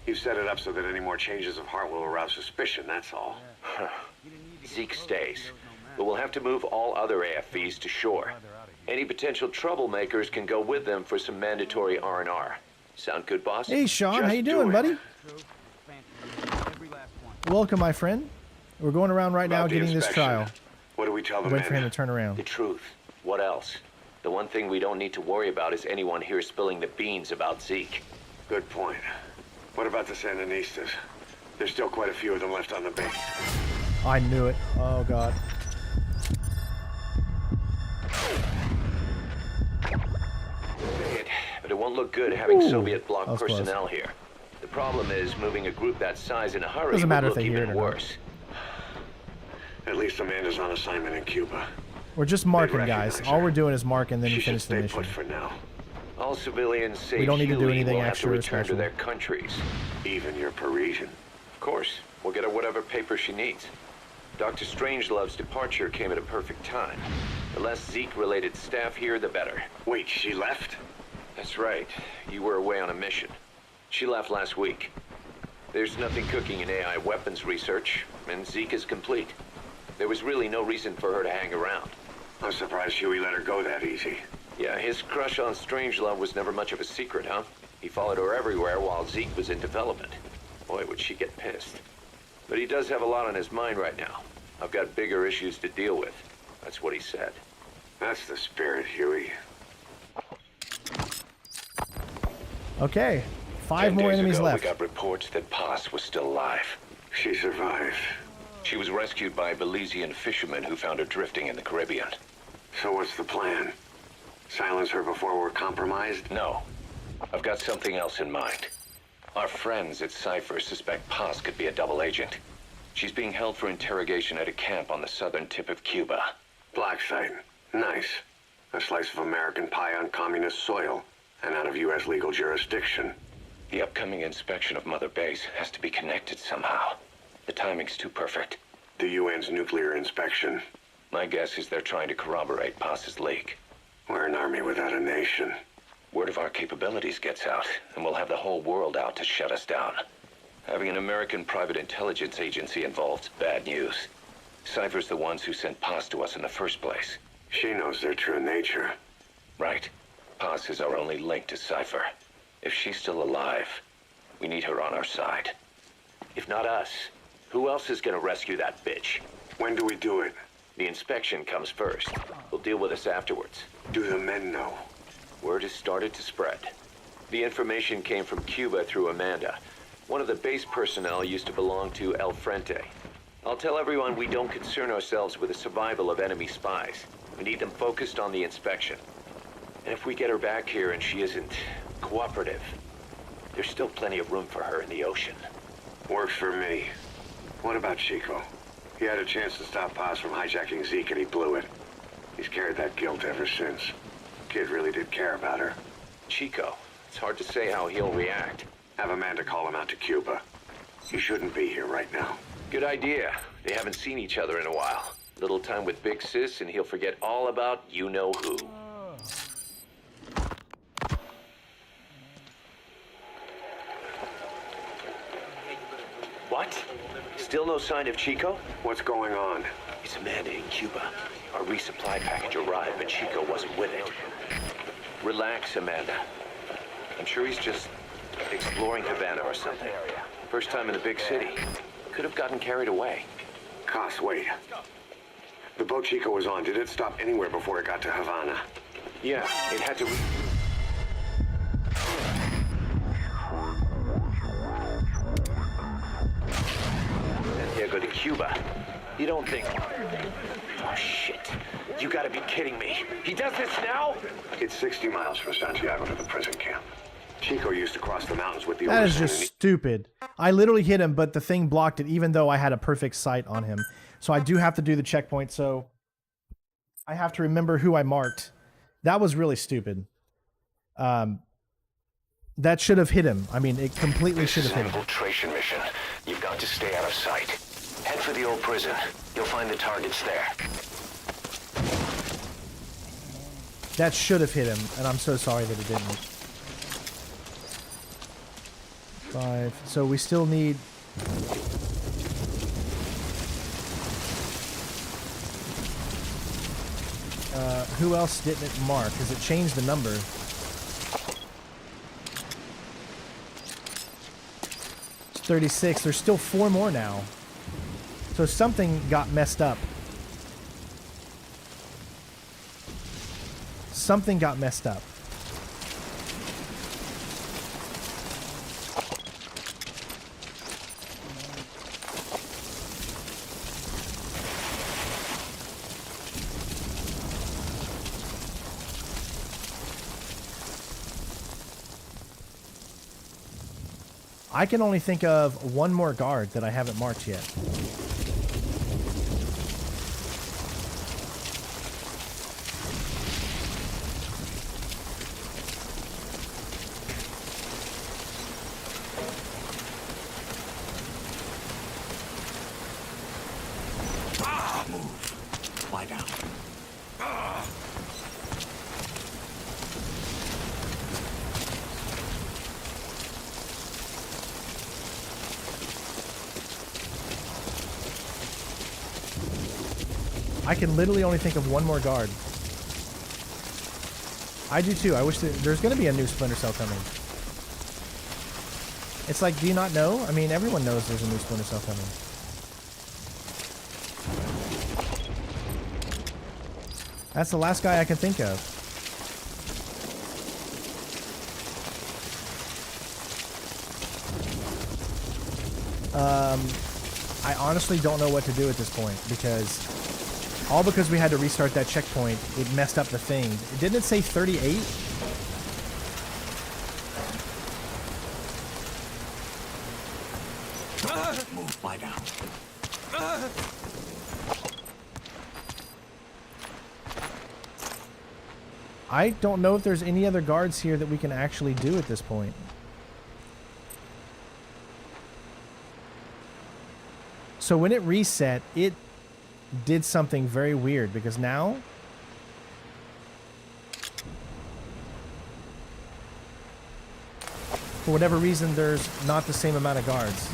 You set it up so that any more changes of heart will arouse suspicion, that's all. Zeke stays, but we'll have to move all other AFVs to shore. Any potential troublemakers can go with them for some mandatory R&R. Sound good, boss? Hey, Sean, how you doing, buddy? Welcome, my friend. We're going around right now getting this trial. What do we tell the Wait for him men? to turn around. The truth. What else? The one thing we don't need to worry about is anyone here spilling the beans about Zeke. Good point. What about the Sandinistas? There's still quite a few of them left on the base. I knew it. Oh, God. But it won't look good having Ooh, Soviet bloc that was close. personnel here. The problem is moving a group that size in a hurry Doesn't matter would if look they hear even it or not. worse. At least Amanda's on assignment in Cuba. We're just marking, They'd guys. recognize All her. we're doing is marking, then She we should finish the stay mission. put for now. All civilians save We don't need to do Huey anything will have to extra or return to special. their countries. Even your Parisian. Of course, we'll get her whatever paper she needs. Dr. Strangelove's departure came at a perfect time. The less Zeke-related staff here, the better. Wait, she left? That's right. You were away on a mission. She left last week. There's nothing cooking in AI weapons research, and Zeke is complete. There was really no reason for her to hang around. I'm surprised Huey let her go that easy. Yeah, his crush on Strangelove was never much of a secret, huh? He followed her everywhere while Zeke was in development. Boy, would she get pissed. But he does have a lot on his mind right now. I've got bigger issues to deal with. That's what he said. That's the spirit, Huey. Okay. 5 10 more days enemies ago, left. We got reports that Paz was still alive. She survived. She was rescued by Belizean fishermen who found her drifting in the Caribbean. So what's the plan? Silence her before we're compromised? No. I've got something else in mind. Our friends at Cypher suspect Paz could be a double agent. She's being held for interrogation at a camp on the southern tip of Cuba. Black site. Nice. A slice of American pie on communist soil, and out of U.S. legal jurisdiction. The upcoming inspection of Mother Base has to be connected somehow. The timing's too perfect. The UN's nuclear inspection. My guess is they're trying to corroborate Paz's leak. We're an army without a nation. Word of our capabilities gets out, and we'll have the whole world out to shut us down. Having an American private intelligence agency involved's bad news. Cypher's the ones who sent Paz to us in the first place. She knows their true nature. Right. Paz is our only link to Cypher. If she's still alive, we need her on our side. If not us, who else is gonna rescue that bitch? When do we do it? The inspection comes first. We'll deal with us afterwards. Do the men know? Word has started to spread. The information came from Cuba through Amanda. One of the base personnel used to belong to El Frente. I'll tell everyone we don't concern ourselves with the survival of enemy spies. We need them focused on the inspection. And if we get her back here and she isn't cooperative, there's still plenty of room for her in the ocean. Works for me. What about Chico? He had a chance to stop Paz from hijacking Zeke and he blew it. He's carried that guilt ever since. Kid really did care about her. Chico, it's hard to say how he'll react. Have Amanda call him out to Cuba. He shouldn't be here right now. Good idea. They haven't seen each other in a while. Little time with Big Sis and he'll forget all about you-know-who. What? Still no sign of Chico? What's going on? It's Amanda in Cuba. Our resupply package arrived, but Chico wasn't with it. Relax, Amanda. I'm sure he's just exploring Havana or something. First time in the big city. Could have gotten carried away. Cos, wait. The boat Chico was on, did it stop anywhere before it got to Havana? Yeah, it had to... Santiago to Cuba. You don't think... Oh, shit. You gotta be kidding me. He does this now? It's 60 miles from Santiago to the prison camp. Chico used to cross the mountains with the... That is just stupid. I literally hit him, but the thing blocked it, even though I had a perfect sight on him. So I do have to do the checkpoint, so I have to remember who I marked. That was really stupid. That should have hit him. I mean, it completely should have hit him. Infiltration mission. You've got to stay out of sight. Head for the old prison. You'll find the targets there. That should have hit him, and I'm so sorry that it didn't. 5. So we still need... who else didn't it mark? Because it changed the number. It's 36. There's still 4 more now. So something got messed up. Something got messed up. I can only think of one more guard that I haven't marked yet. Move. Lie down. I can literally only think of one more guard. I do too. I wish that there's going to be a new Splinter Cell coming. It's like, do you not know? I mean, everyone knows there's a new Splinter Cell coming. That's the last guy I can think of. I honestly don't know what to do at this point, because all because we had to restart that checkpoint, it messed up the thing. Didn't it say 38? Move. Lie down. I don't know if there's any other guards here that we can actually do at this point. So when it reset, it did something very weird, because now for whatever reason there's not the same amount of guards.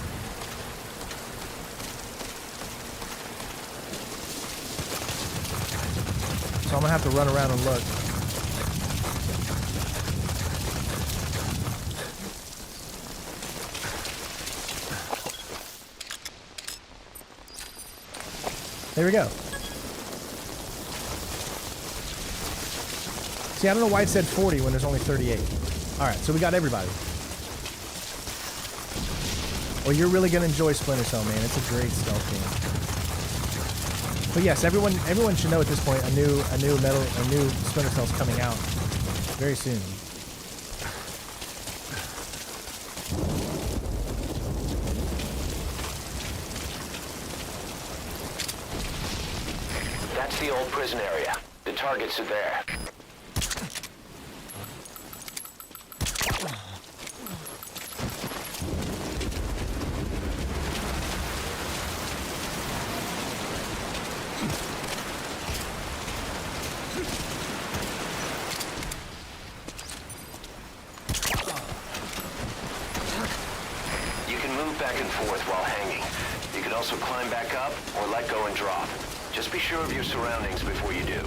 So I'm gonna have to run around and look. There we go. See, I don't know why it said 40 when there's only 38. Alright, so we got everybody. Well, you're really going to enjoy Splinter Cell, man. It's a great stealth game. But yes, everyone should know at this point a new Splinter Cell's coming out very soon. That's the old prison area. The targets are there. You can move back and forth while hanging. You can also climb back up or let go and drop. Just be sure of your surroundings before you do.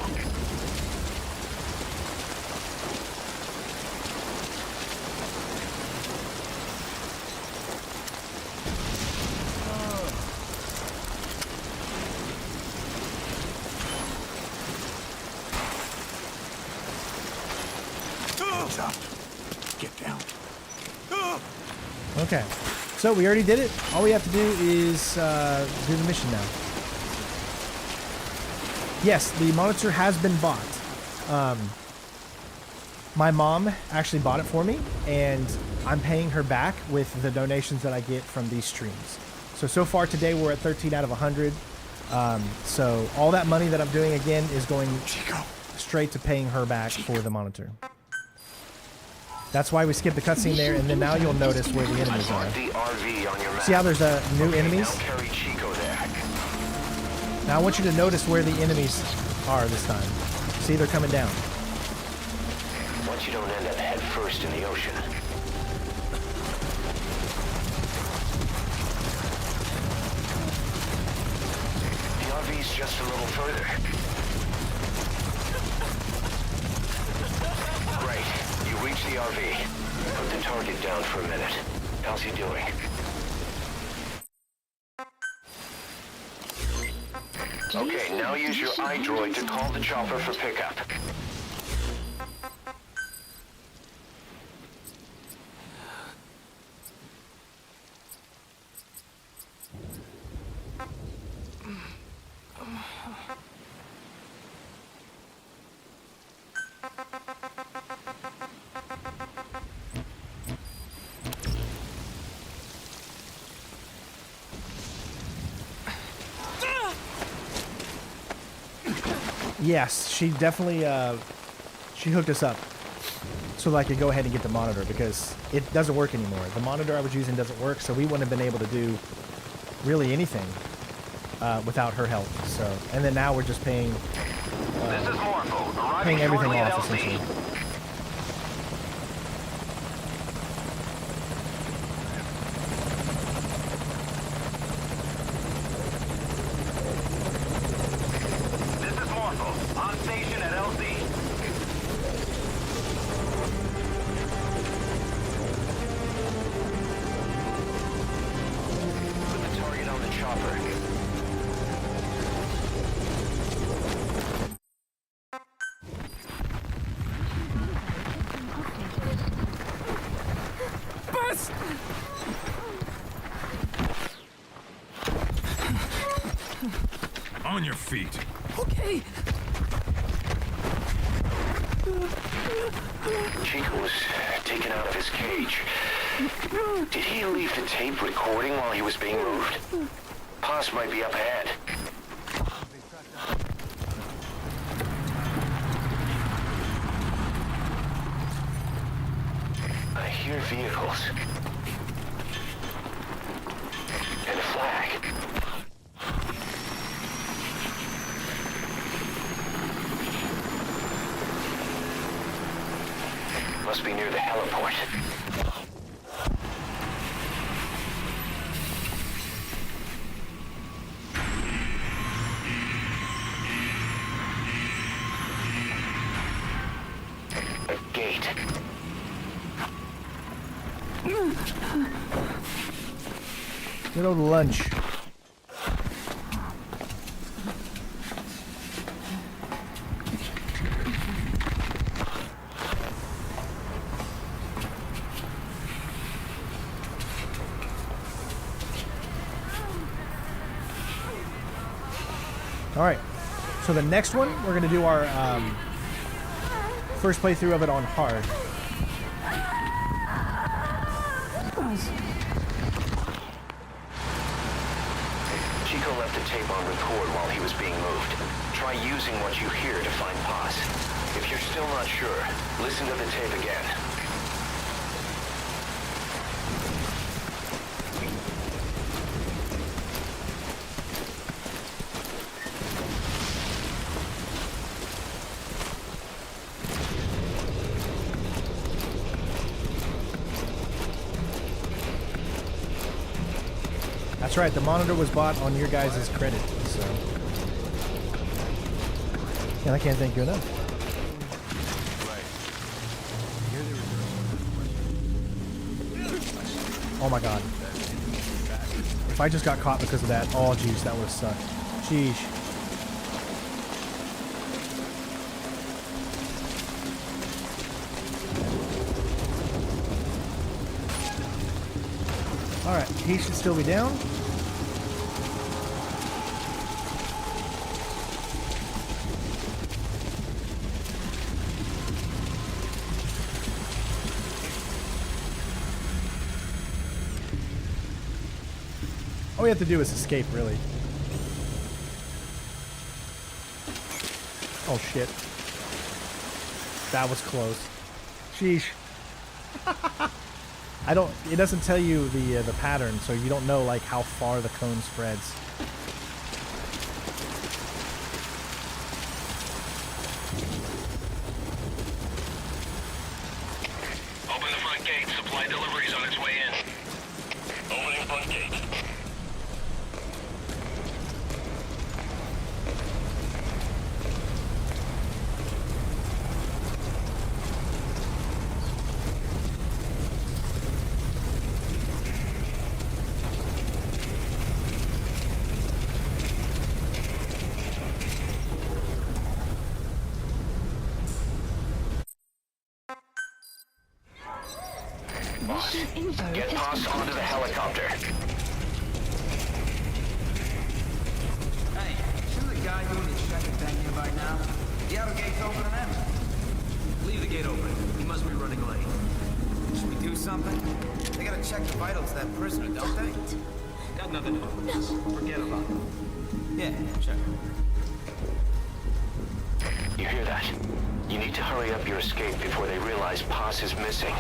Okay. So we already did it. All we have to do is do the mission now. Yes, the monitor has been bought. My mom actually bought it for me, and I'm paying her back with the donations that I get from these streams. So far today we're at 13 out of 100. So all that money that I'm doing again is going straight to paying her back for the monitor. That's why we skipped the cutscene there, and then now you'll notice where the enemies are. See how there's new enemies? Now I want you to notice where the enemies are this time. See, they're coming down. Once you don't end up head first in the ocean. The RV's just a little further. Great. You reach the RV. Put the target down for a minute. How's he doing? Okay, now use your iDroid to call the chopper for pickup. Yes, she definitely she hooked us up so that I could go ahead and get the monitor, because it doesn't work anymore. The monitor I was using doesn't work, so we wouldn't have been able to do really anything without her help. So, and then now we're just paying everything off essentially. On station at LZ. Put the target on the chopper. Bus! On your feet. Okay. Chico was taken out of his cage. Did he leave the tape recording while he was being moved? Paz might be up ahead. I hear vehicles. And a flag. Must be near the heliport. A gate. Good old lunch. Alright, so the next one, we're going to do our first playthrough of it on hard. Chico left the tape on record while he was being moved. Try using what you hear to find Paz. If you're still not sure, listen to the tape again. That's right, the monitor was bought on your guys' credit, so... And I can't thank you enough. Oh my god. If I just got caught because of that, oh jeez, that would have sucked. Sheesh. Alright, he should still be down. All we have to do is escape, really. Oh shit. That was close. Sheesh. It doesn't tell you the pattern, so you don't know like how far the cone spreads. Open the front gate. Supply deliveries on its way in. Opening front gate. Get Haas onto the helicopter. Hey, shouldn't the guy doing the check have been here by now? The outer gate's open and empty. Leave the gate open. He must be running late. Should we do something? They gotta check the vitals of that prisoner, don't they? Got nothing to do with this. Forget about it. Yeah, sure. You hear that? You need to hurry up your escape before they realize Paz is missing.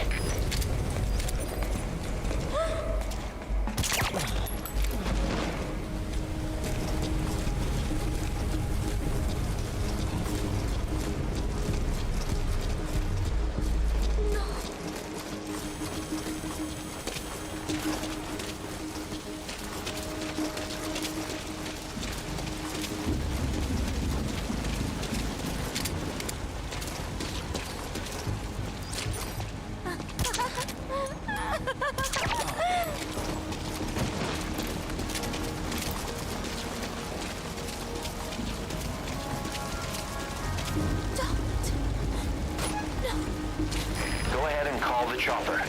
Go ahead and call the chopper.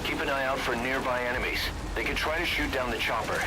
Keep an eye out for nearby enemies. They could try to shoot down the chopper.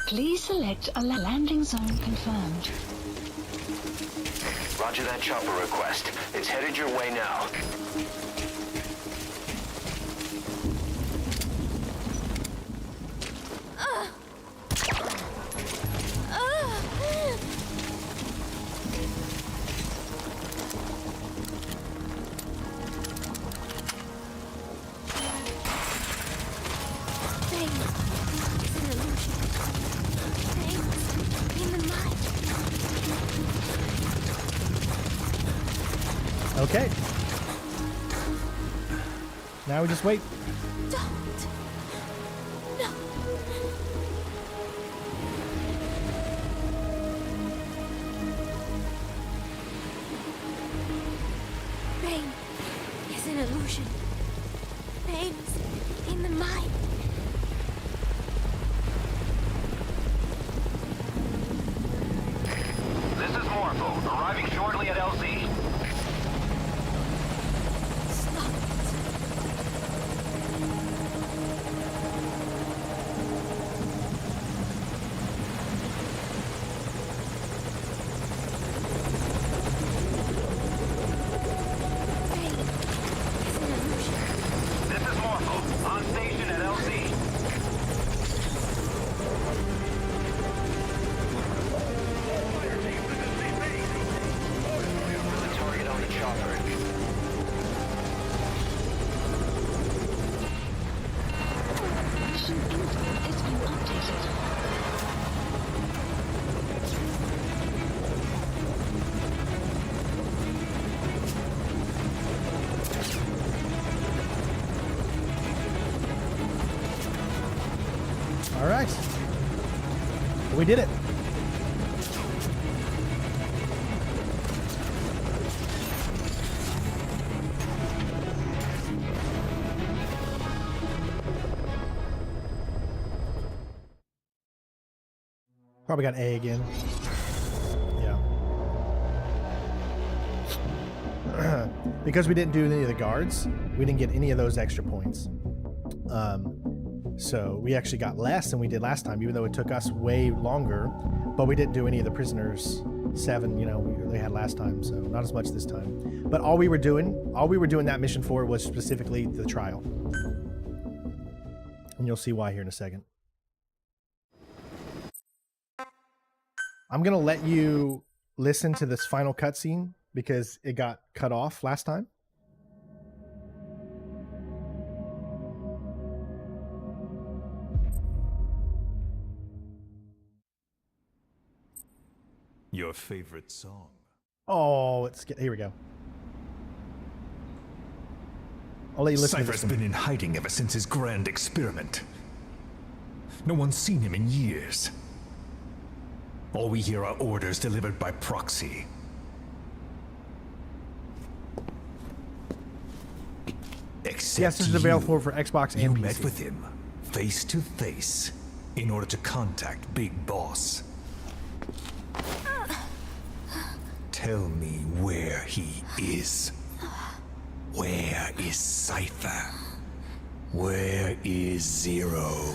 Please select a landing zone confirmed. Roger that chopper request. It's headed your way now. Okay. Now we just wait. Pain is an illusion. Pain's in the mind. right. We did it. Probably got A again. Yeah. Because we didn't do any of the guards, we didn't get any of those extra points. So we actually got less than we did last time, even though it took us way longer, but we didn't do any of the prisoners 7, you know, they had last time, so not as much this time. But all we were doing that mission for was specifically the trial. And you'll see why here in a second. I'm going to let you listen to this final cutscene because it got cut off last time. Your favorite song. Oh, here we go. I'll let you listen to this Cypher's been in hiding ever since his grand experiment. No one's seen him in years. All we hear are orders delivered by proxy. Except yes, this is available for Xbox and you PC. met with him face to face in order to contact Big Boss. Tell me where he is. Where is Cypher? Where is Zero?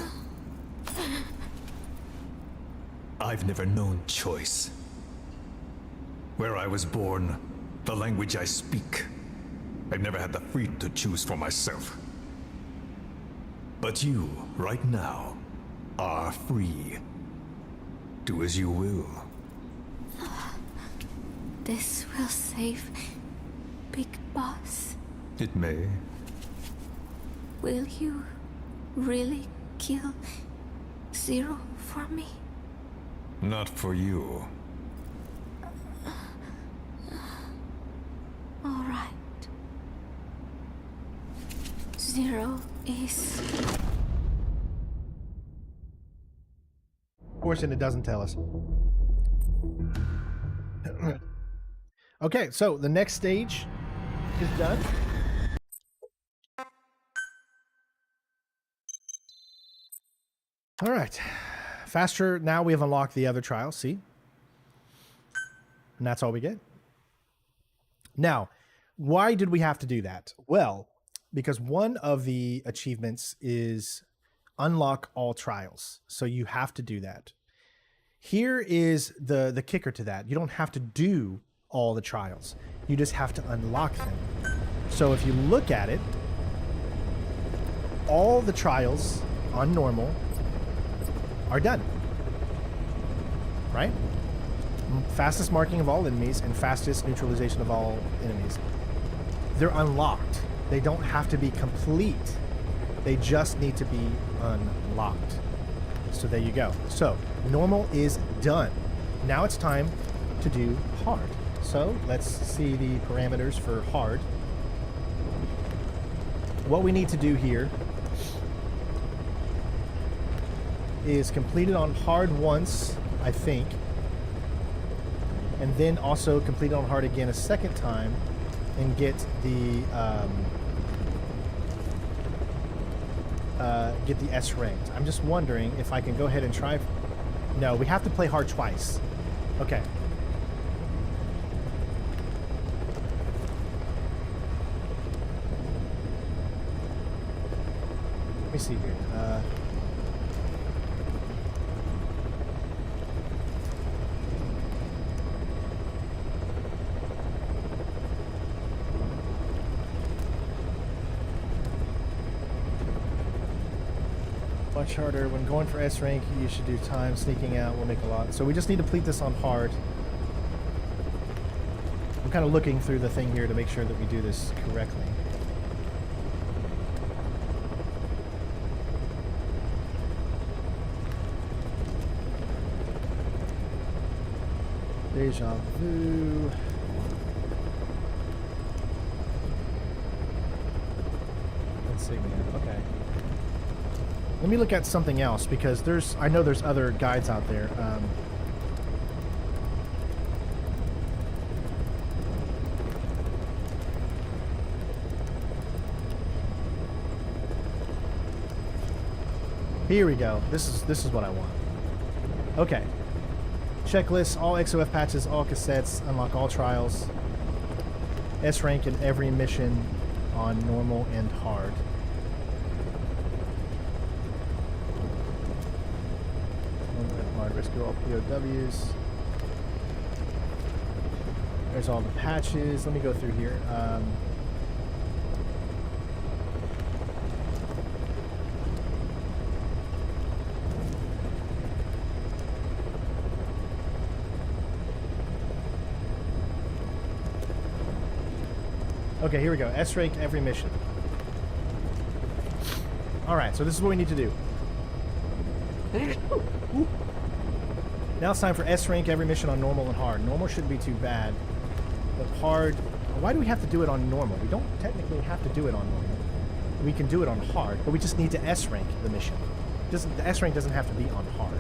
I've never known choice. Where I was born, the language I speak, I've never had the freedom to choose for myself. But you, right now, are free. Do as you will. This will save Big Boss. It may. Will you really kill Zero for me? Not for you. All right. Zero is... Of course, and it doesn't tell us. Okay, so the next stage is done. All right. Faster, now we have unlocked the other trials, see? And that's all we get. Now, why did we have to do that? Well, because one of the achievements is unlock all trials. So you have to do that. Here is the kicker to that. You don't have to do all the trials. You just have to unlock them. So if you look at it, all the trials on normal are done. Right? Fastest marking of all enemies and fastest neutralization of all enemies. They're unlocked. They don't have to be complete. They just need to be unlocked. So there you go. So normal is done. Now it's time to do hard. So let's see the parameters for hard. What we need to do here is complete it on hard once, I think, and then also complete it on hard again a second time and get the S ranked. I'm just wondering if I can go ahead and try. No, we have to play hard twice. Okay. Let me see here. Much harder. When going for S rank, you should do time. Sneaking out will make a lot. So we just need to complete this on hard. I'm kind of looking through the thing here to make sure that we do this correctly. Deja Vu. Insignia. Okay. Let me look at something else because I know there's other guides out there. Here we go. This is what I want. Okay. Checklist, all XOF patches, all cassettes, unlock all trials. S rank in every mission on normal and hard. Normal and hard, rescue all POWs. There's all the patches. Let me go through here. Okay, here we go. S rank every mission. Alright, so this is what we need to do. Now it's time for S rank every mission on normal and hard. Normal shouldn't be too bad. But hard... Why do we have to do it on normal? We don't technically have to do it on normal. We can do it on hard, but we just need to S rank the mission. The S rank doesn't have to be on hard.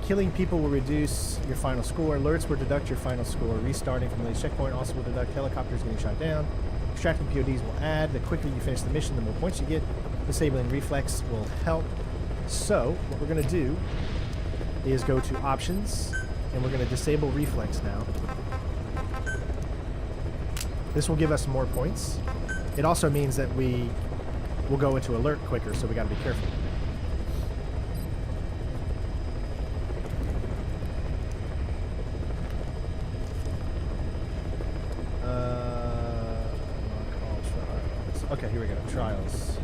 Killing people will reduce your final score. Alerts will deduct your final score. Restarting from the latest checkpoint also will deduct helicopters getting shot down. Extracting PODs will add. The quicker you finish the mission, the more points you get. Disabling reflex will help. So, what we're going to do is go to options, and we're going to disable reflex now. This will give us more points. It also means that we will go into alert quicker, so we got to be careful. Okay, here we go. Trials.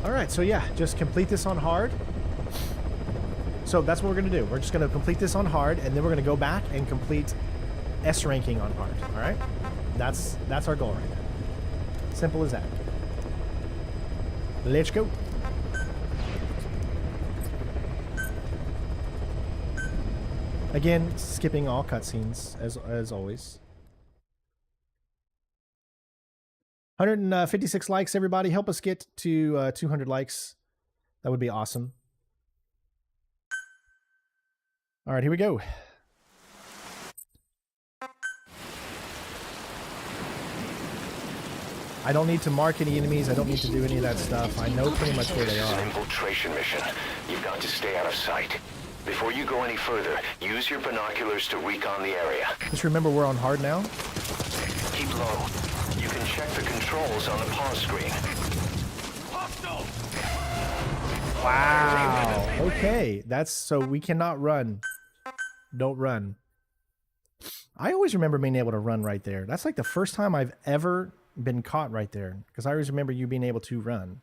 Alright, so yeah, just complete this on hard. So that's what we're going to do. We're just going to complete this on hard, and then we're going to go back and complete S ranking on hard. All right? That's our goal right now. Simple as that. Let's go. Again, skipping all cutscenes as always. 156 likes, everybody. Help us get to 200 likes. That would be awesome. All right, here we go. I don't need to mark any enemies. I don't need to do any of that stuff. I know pretty much where they are. This is an infiltration mission. You've got to stay out of sight. Before you go any further, use your binoculars to recon the area. Just remember we're on hard now. Keep low. You can check the controls on the pause screen. Wow. Okay, that's so we cannot run. Don't run. I always remember being able to run right there. That's like the first time I've ever been caught right there, because I always remember you being able to run.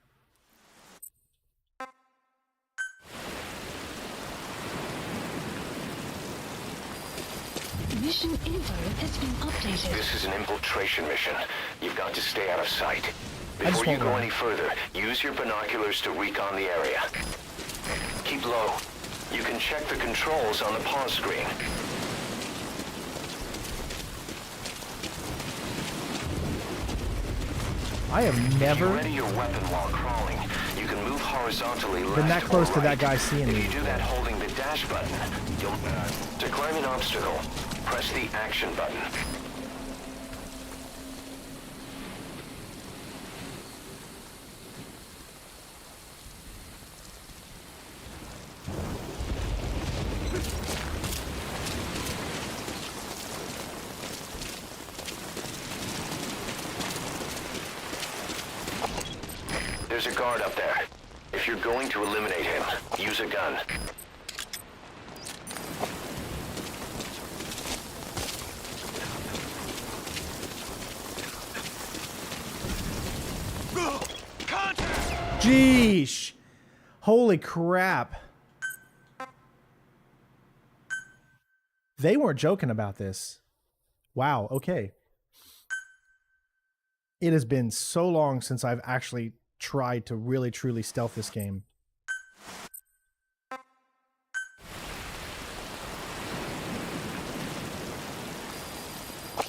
Mission info has been updated. This is an infiltration mission. You've got to stay out of sight. Before you go any further, use your binoculars to recon the area. Keep low. You can check the controls on the pause screen. I have never If you ready your weapon while crawling, you can move horizontally left been that close or to that right. guy seeing me. If you do that holding the dash button, you'll... To climb an obstacle, press the action button. There's a guard up there. If you're going to eliminate him, use a gun. Jeesh. Holy crap. They weren't joking about this. Wow, okay. It has been so long since I've actually tried to really truly stealth this game.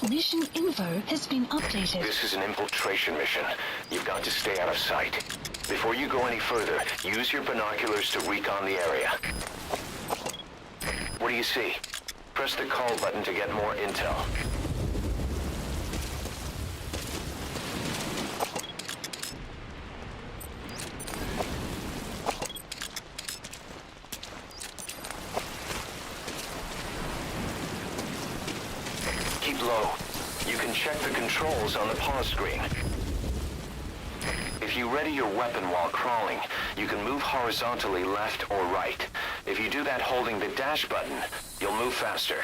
Mission info has been updated. This is an infiltration mission. You've got to stay out of sight. Before you go any further, use your binoculars to recon the area. What do you see? Press the call button to get more intel. Keep low. You can check the controls on the pause screen. If you ready your weapon while crawling, you can move horizontally left or right. If you do that holding the dash button, you'll move faster.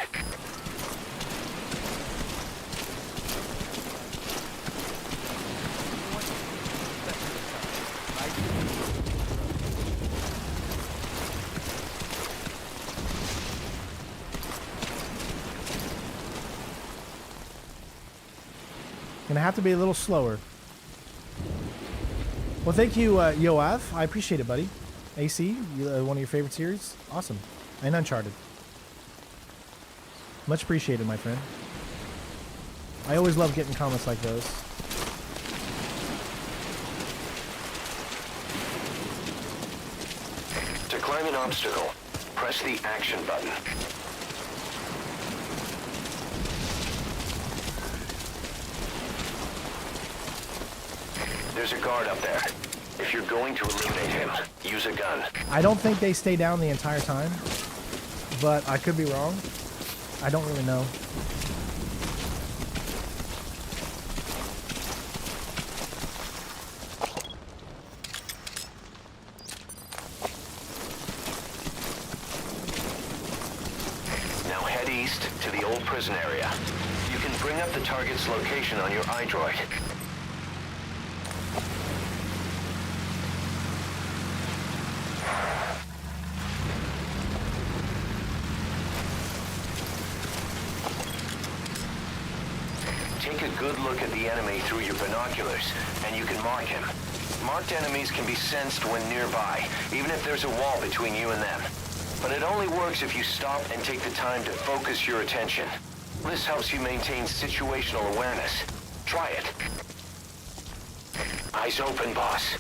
Gonna have to be a little slower. Well, thank you, Yoav. I appreciate it, buddy. AC, one of your favorite series? Awesome. And Uncharted. Much appreciated, my friend. I always love getting comments like those. To climb an obstacle, press the action button. There's a guard up there. If you're going to eliminate him, use a gun. I don't think they stay down the entire time, but I could be wrong. I don't really know. Now head east to the old prison area. You can bring up the target's location on your iDroid. Take a good look at the enemy through your binoculars, and you can mark him. Marked enemies can be sensed when nearby, even if there's a wall between you and them. But it only works if you stop and take the time to focus your attention. This helps you maintain situational awareness. Try it. Eyes open, boss.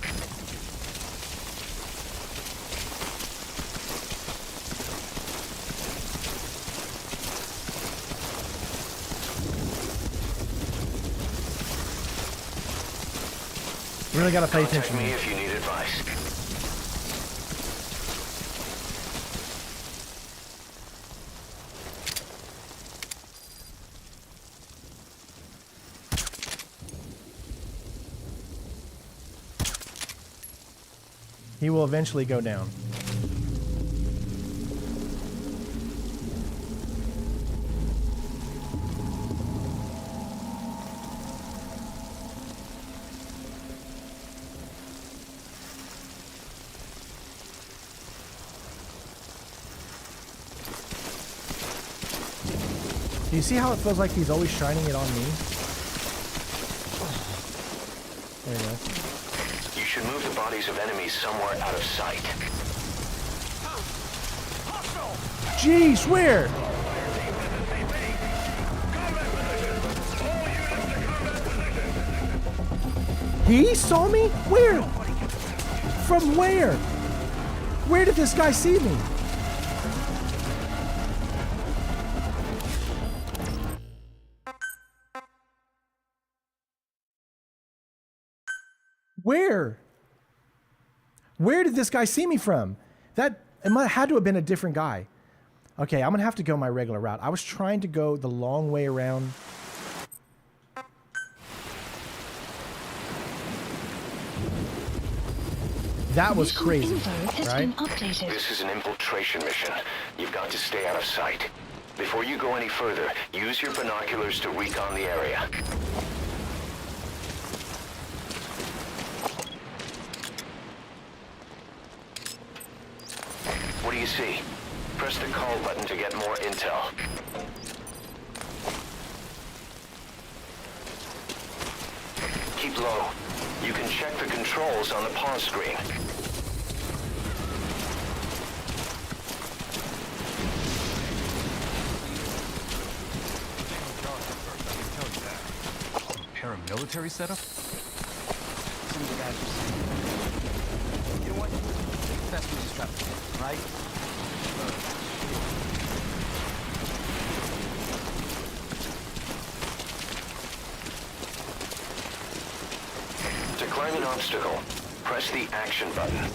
Really gotta pay Contact attention. me if you need advice. He will eventually go down. Do you see how it feels like he's always shining it on me? There you go. You should move the bodies of enemies somewhere out of sight. Jeez, where? He saw me? Where? From where? Where did this guy see me? Where? Where did this guy see me from? That it had to have been a different guy. Okay, I'm gonna have to go my regular route. I was trying to go the long way around. That was crazy, right? This is an infiltration mission. You've got to stay out of sight. Before you go any further, use your binoculars to recon the area. What do you see? Press the call button to get more intel. Keep low. You can check the controls on the pause screen. Paramilitary setup? Some of the guys are saying. You know what? Best we just drop it, right? To climb an obstacle, press the action button.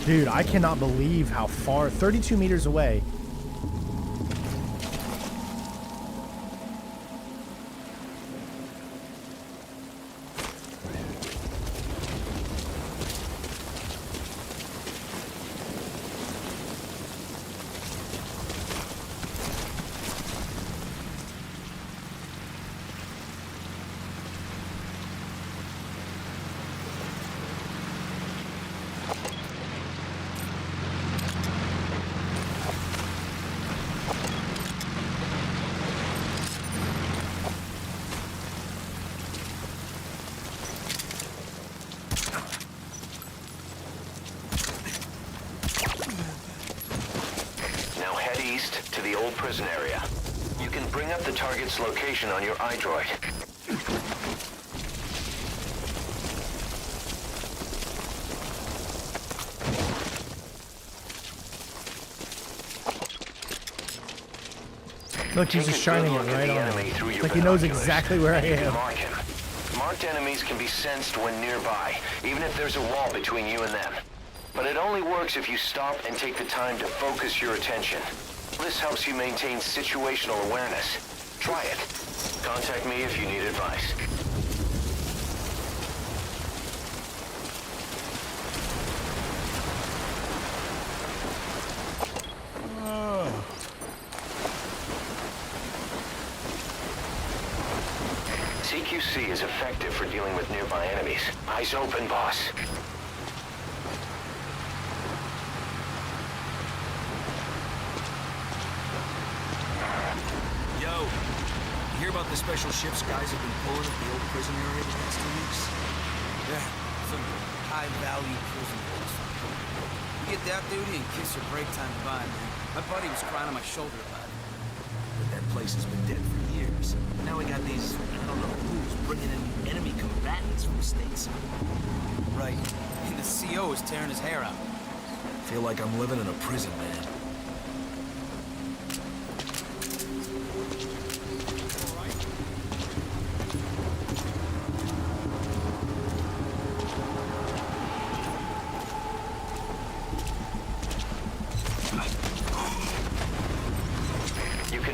Dude, I cannot believe how far, 32 meters away. To the old prison area. You can bring up the target's location on your iDroid. Look, he's just shining it right on me. Like he knows exactly where I am. Mark him. Marked enemies can be sensed when nearby, even if there's a wall between you and them. But it only works if you stop and take the time to focus your attention. This helps you maintain situational awareness. Try it. Contact me if you need advice. CQC is effective for dealing with nearby enemies. Eyes open, boss. You hear about the special ships guys have been pulling at the old prison area the past 2 weeks? Yeah, some high-value prison books. You get that duty and kiss your break time goodbye, man. My buddy was crying on my shoulder about it. But that place has been dead for years. Now we got these, I don't know who's bringing in enemy combatants from stateside. Right. And the CO is tearing his hair out. Feel like I'm living in a prison, man.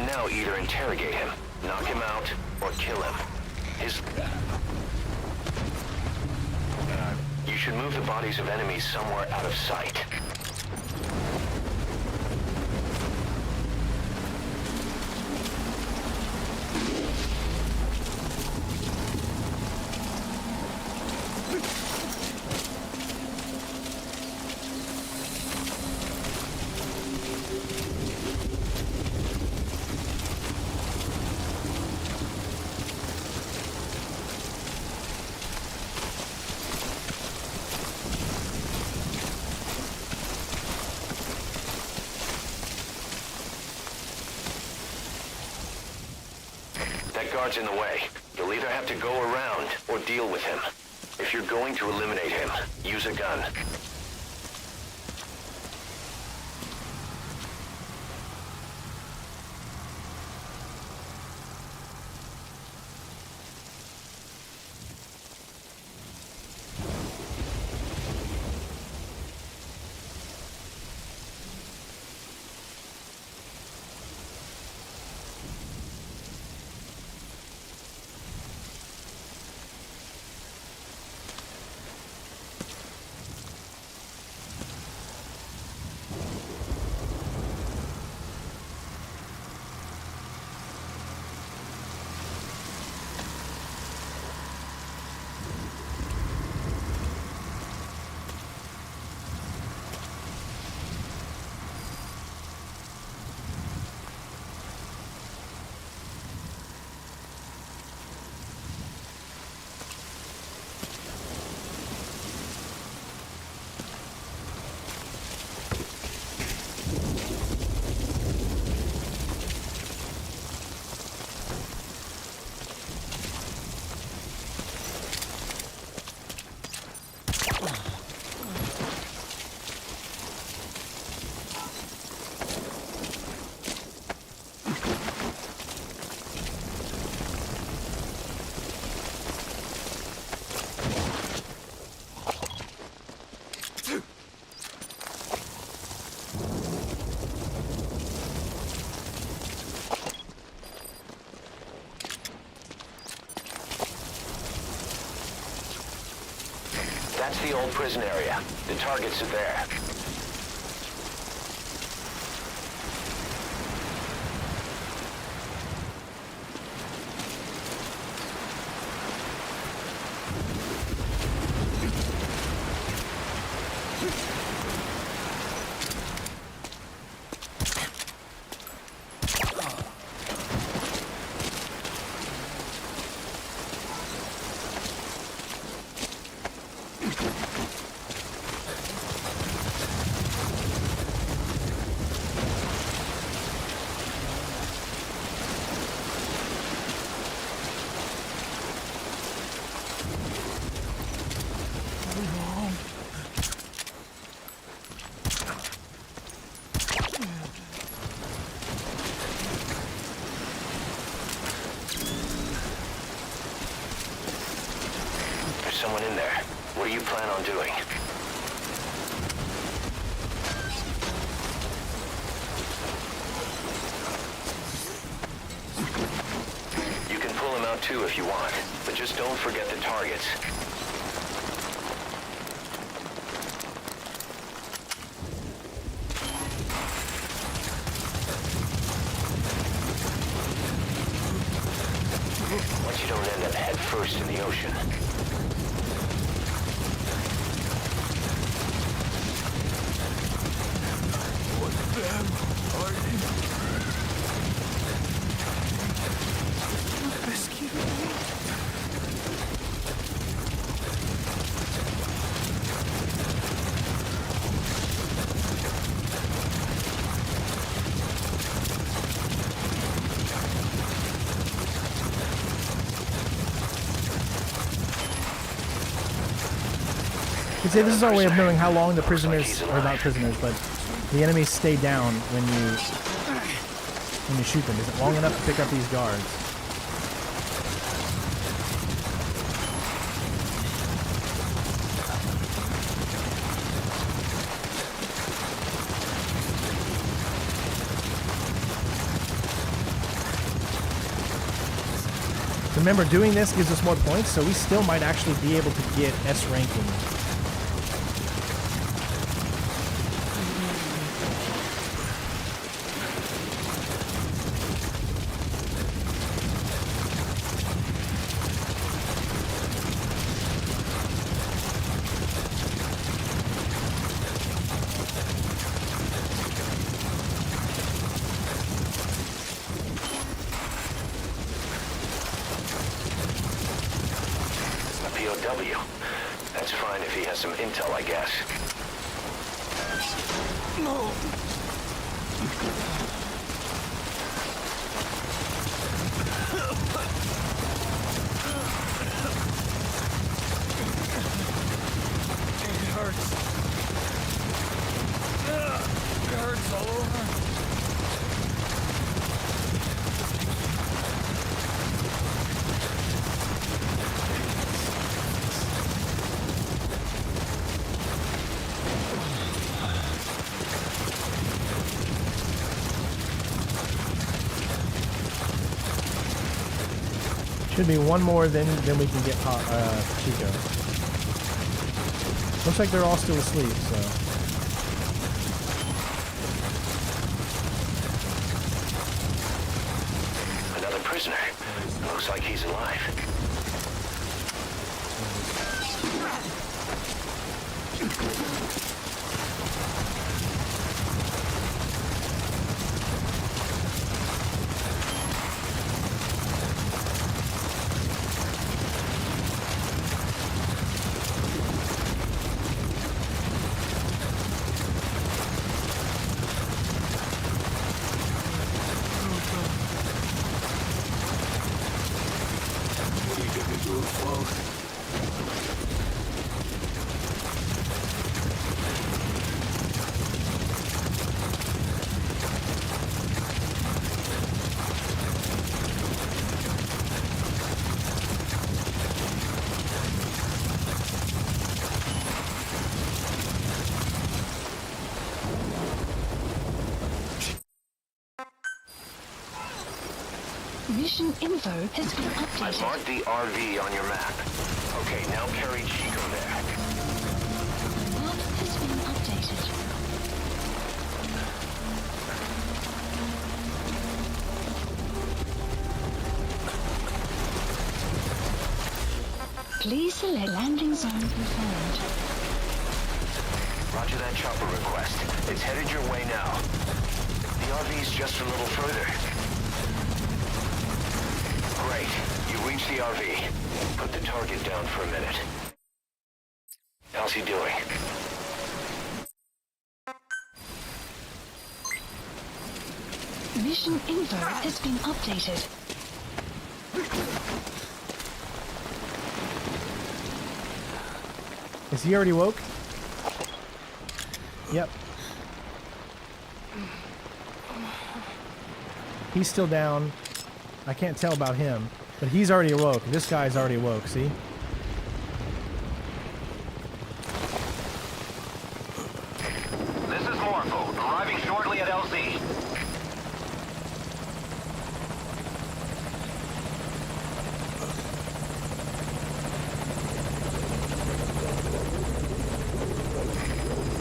Now either interrogate him, knock him out, or kill him. You should move the bodies of enemies somewhere out of sight. That guard's in the way. You'll either have to go around or deal with him. If you're going to eliminate him, use a gun. That's the old prison area. The targets are there. Someone in there. What do you plan on doing? You can pull him out too if you want, but just don't forget the targets. Once you don't end up head first in the ocean. See, this is our way of knowing how long the prisoners, or not prisoners, but the enemies stay down when you shoot them. Is it long enough to pick up these guards? Remember, doing this gives us more points, so we still might actually be able to get S ranking. POW. That's fine if he has some intel, I guess. No. It hurts. It hurts all over. Should be one more, then we can get Chico. Looks like they're all still asleep, so. Another prisoner. Looks like he's alive. Mission info has been updated. I marked the RV on your map. Okay, now carry Chico there. Please select landing zone confirmed. Roger that chopper request. It's headed your way now. The RV's just a little further. Great. You reached the RV. Put the target down for a minute. How's he doing? Mission info has been updated. Is he already woke? Yep. He's still down. I can't tell about him, but he's already awoke. This guy's already awoke, see? This is Morpho, arriving shortly at LZ.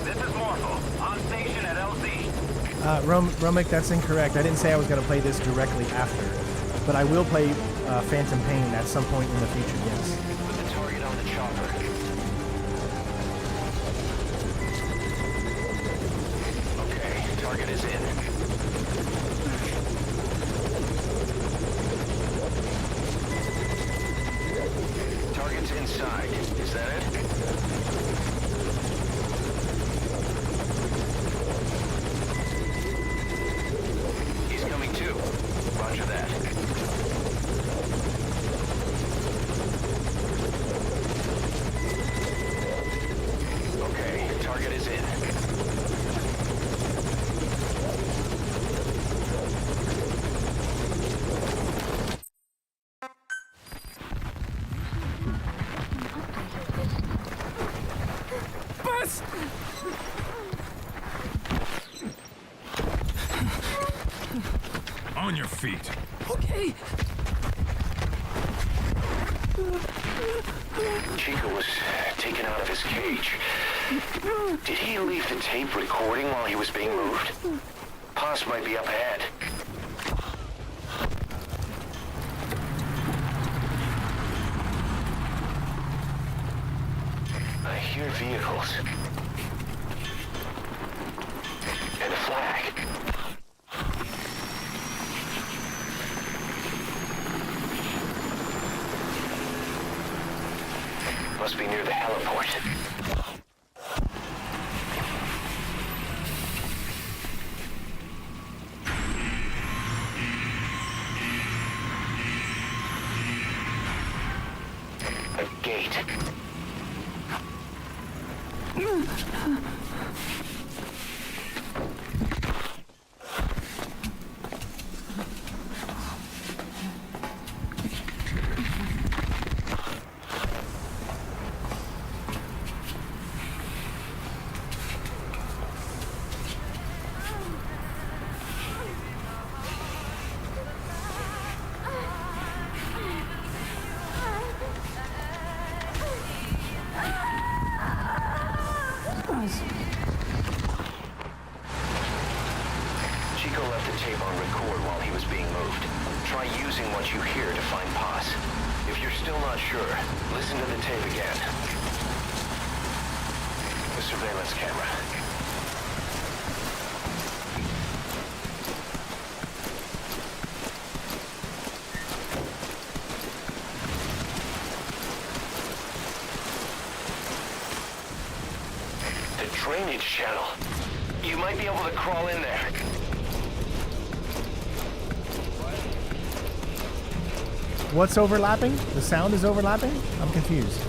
This is Morpho, on station at LZ. Romic, that's incorrect. I didn't say I was going to play this directly after, but I will play Phantom Pain at some point in the future, yes. Put the target on the chopper. Okay, target is in. Target's inside. Is that it? He's coming too. Roger that. Okay, target is in. Bus! On your feet. Okay. Chico was taken out of his cage. Did he leave the tape recording while he was being moved? Paz might be up ahead. I hear vehicles. And a flag. Must be near the heliport. A gate. Chico left the tape on record while he was being moved. Try using what you hear to find Paz. If you're still not sure, listen to the tape again. The surveillance camera. The drainage channel. You might be able to crawl in there. What's overlapping? The sound is overlapping? I'm confused.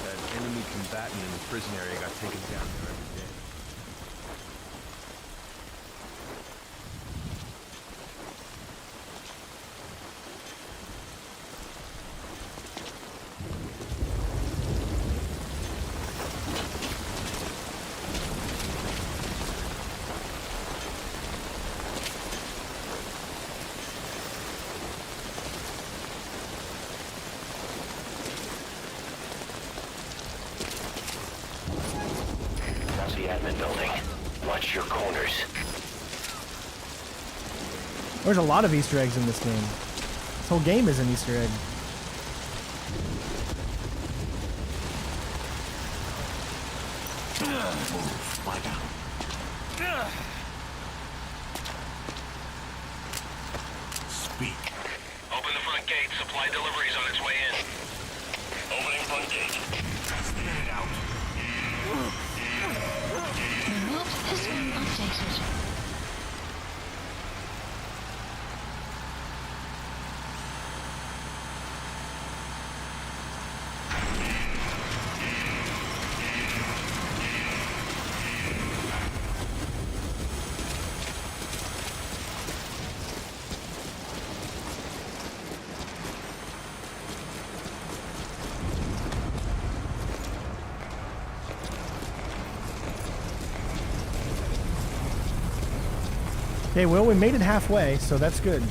That enemy combatant in the prison area got taken down there every day. There's a lot of Easter eggs in this game. This whole game is an Easter egg. Speak. Open the front gate. Supply deliveries on its way in. Opening front gate. Get it out. The map has been updated. Okay, well, we made it halfway, so that's good.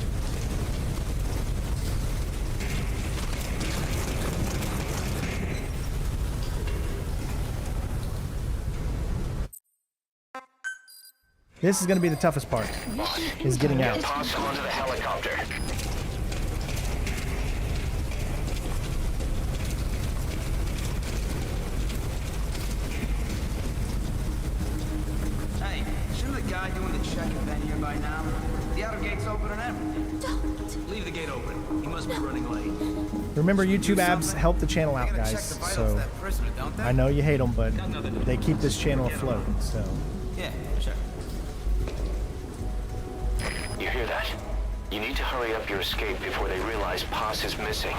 This is going to be the toughest part, is getting out. Pass onto the helicopter. Hey, shouldn't the guy doing the check have been here by now? The outer gate's open and everything. Don't. Leave the gate open. He must be running late. Remember, YouTube abs help the channel out, guys. So I know you hate them, but they keep this channel afloat. So Yeah, sure. You hear that? You need to hurry up your escape before they realize Paz is missing.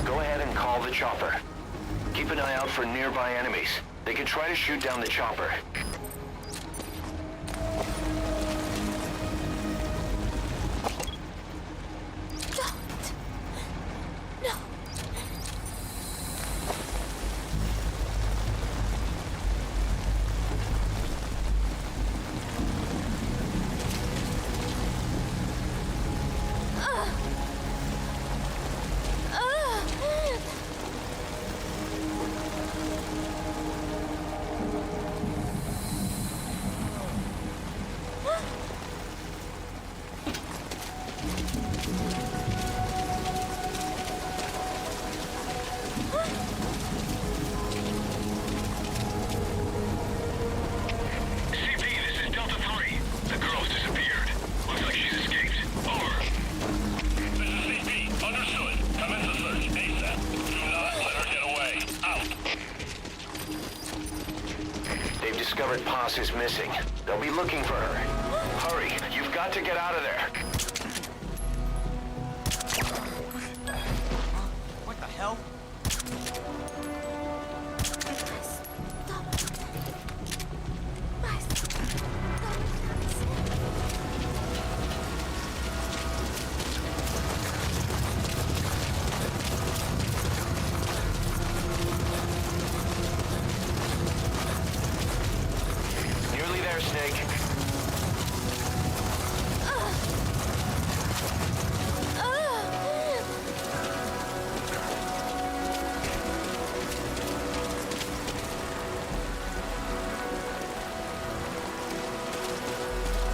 Go ahead and call the chopper. Keep an eye out for nearby enemies. They can try to shoot down the chopper. Discovered Paz is missing. They'll be looking for her. Hurry, you've got to get out of there. What the hell? Snake.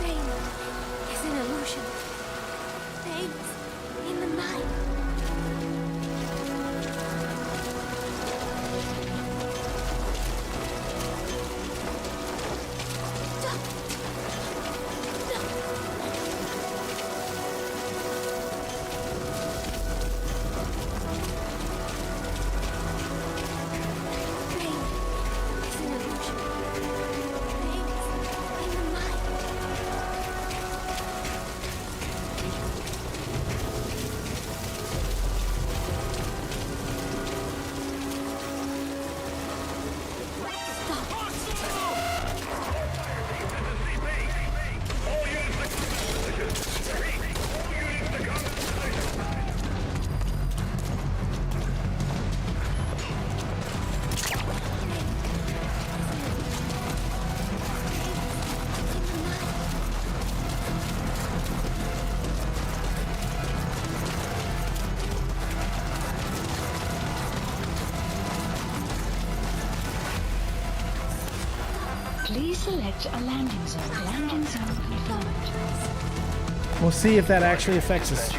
Pain is an illusion. Pain in the mind. Please select a landing zone. Landing zone confirmed. We'll see if that actually affects us.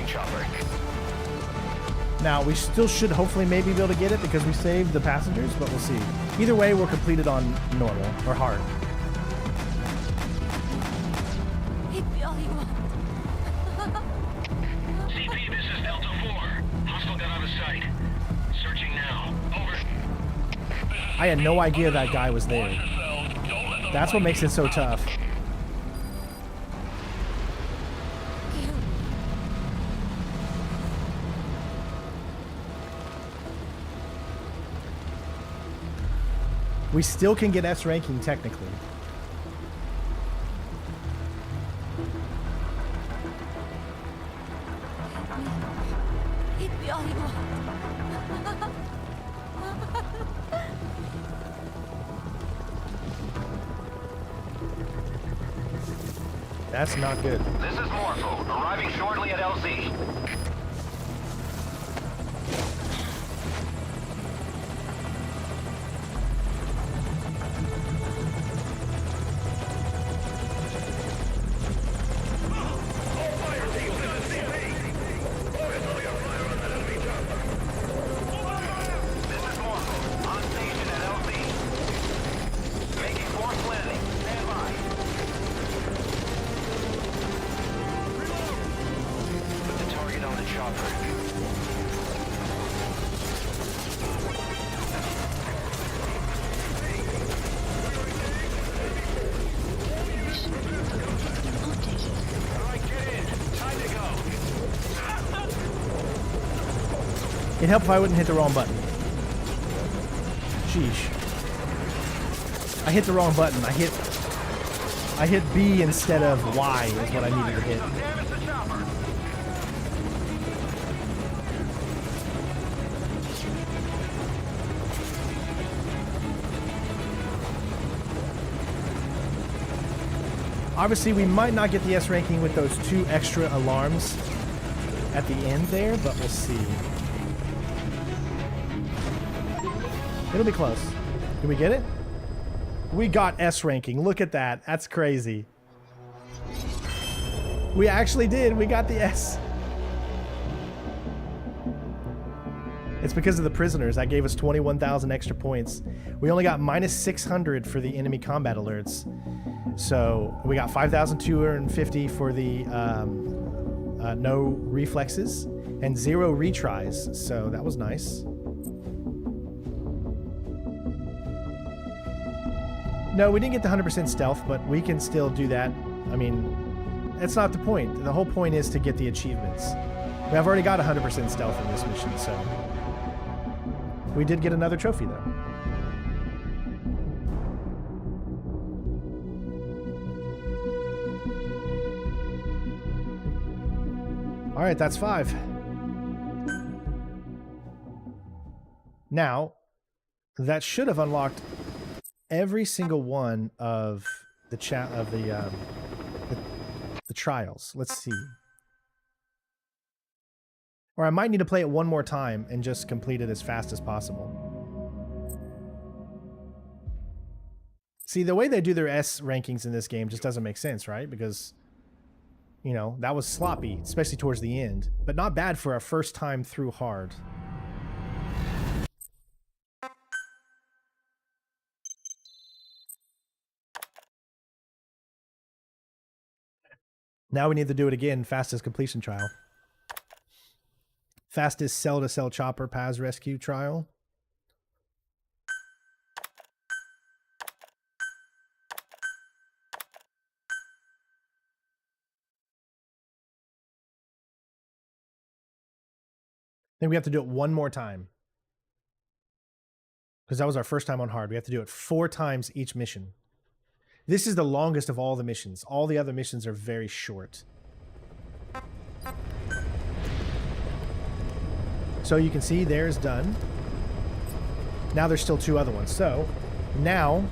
Now, we still should hopefully maybe be able to get it because we saved the passengers, but we'll see. Either way, we're completed on normal or hard. Hit me all you want. CP, this is Delta 4. Hostile got out of sight. Searching now. Over. I had no idea that guy was there. That's what makes it so tough. We still can get S ranking technically. Hit me all you want. That's not good. This is Morpho, arriving shortly at LZ. It'd help if I wouldn't hit the wrong button. Sheesh. I hit the wrong button. I hit B instead of Y is what I needed to hit. Obviously, we might not get the S ranking with those 2 extra alarms at the end there, but we'll see. It'll be close. Did we get it? We got S ranking. Look at that. That's crazy. We actually did. We got the S. It's because of the prisoners. That gave us 21,000 extra points. We only got minus 600 for the enemy combat alerts. So we got 5,250 for the no reflexes and 0 retries. So that was nice. No, we didn't get the 100% stealth, but we can still do that. I mean, that's not the point. The whole point is to get the achievements. I've already got 100% stealth in this mission, so... We did get another trophy, though. Alright, that's 5. Now, that should have unlocked every single one of the the trials. Let's see. Or I might need to play it one more time and just complete it as fast as possible. See, the way they do their S rankings in this game just doesn't make sense, right? Because, you know, that was sloppy, especially towards the end. But not bad for our first time through hard. Now we need to do it again. Fastest completion trial. Fastest cell-to-cell chopper Paz rescue trial. Then we have to do it one more time. Because that was our first time on hard. We have to do it 4 times each mission. This is the longest of all the missions. All the other missions are very short. So you can see there's done. Now there's still 2 other ones. So now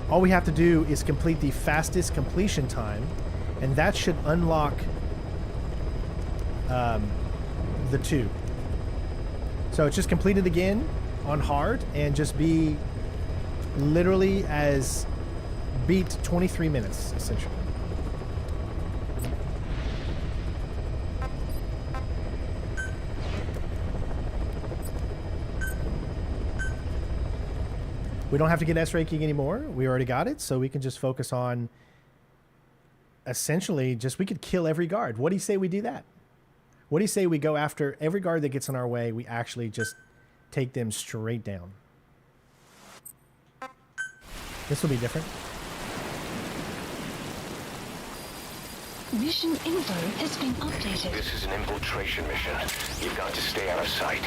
all we have to do is complete the fastest completion time, and that should unlock the 2. So it's just complete it again on hard and just be literally as beat 23 minutes, essentially. We don't have to get S ranking anymore. We already got it, so we can just focus on essentially just we could kill every guard. What do you say we do that? What do you say we go after every guard that gets in our way? We actually just take them straight down. This will be different. Mission info has been updated. This is an infiltration mission. You've got to stay out of sight.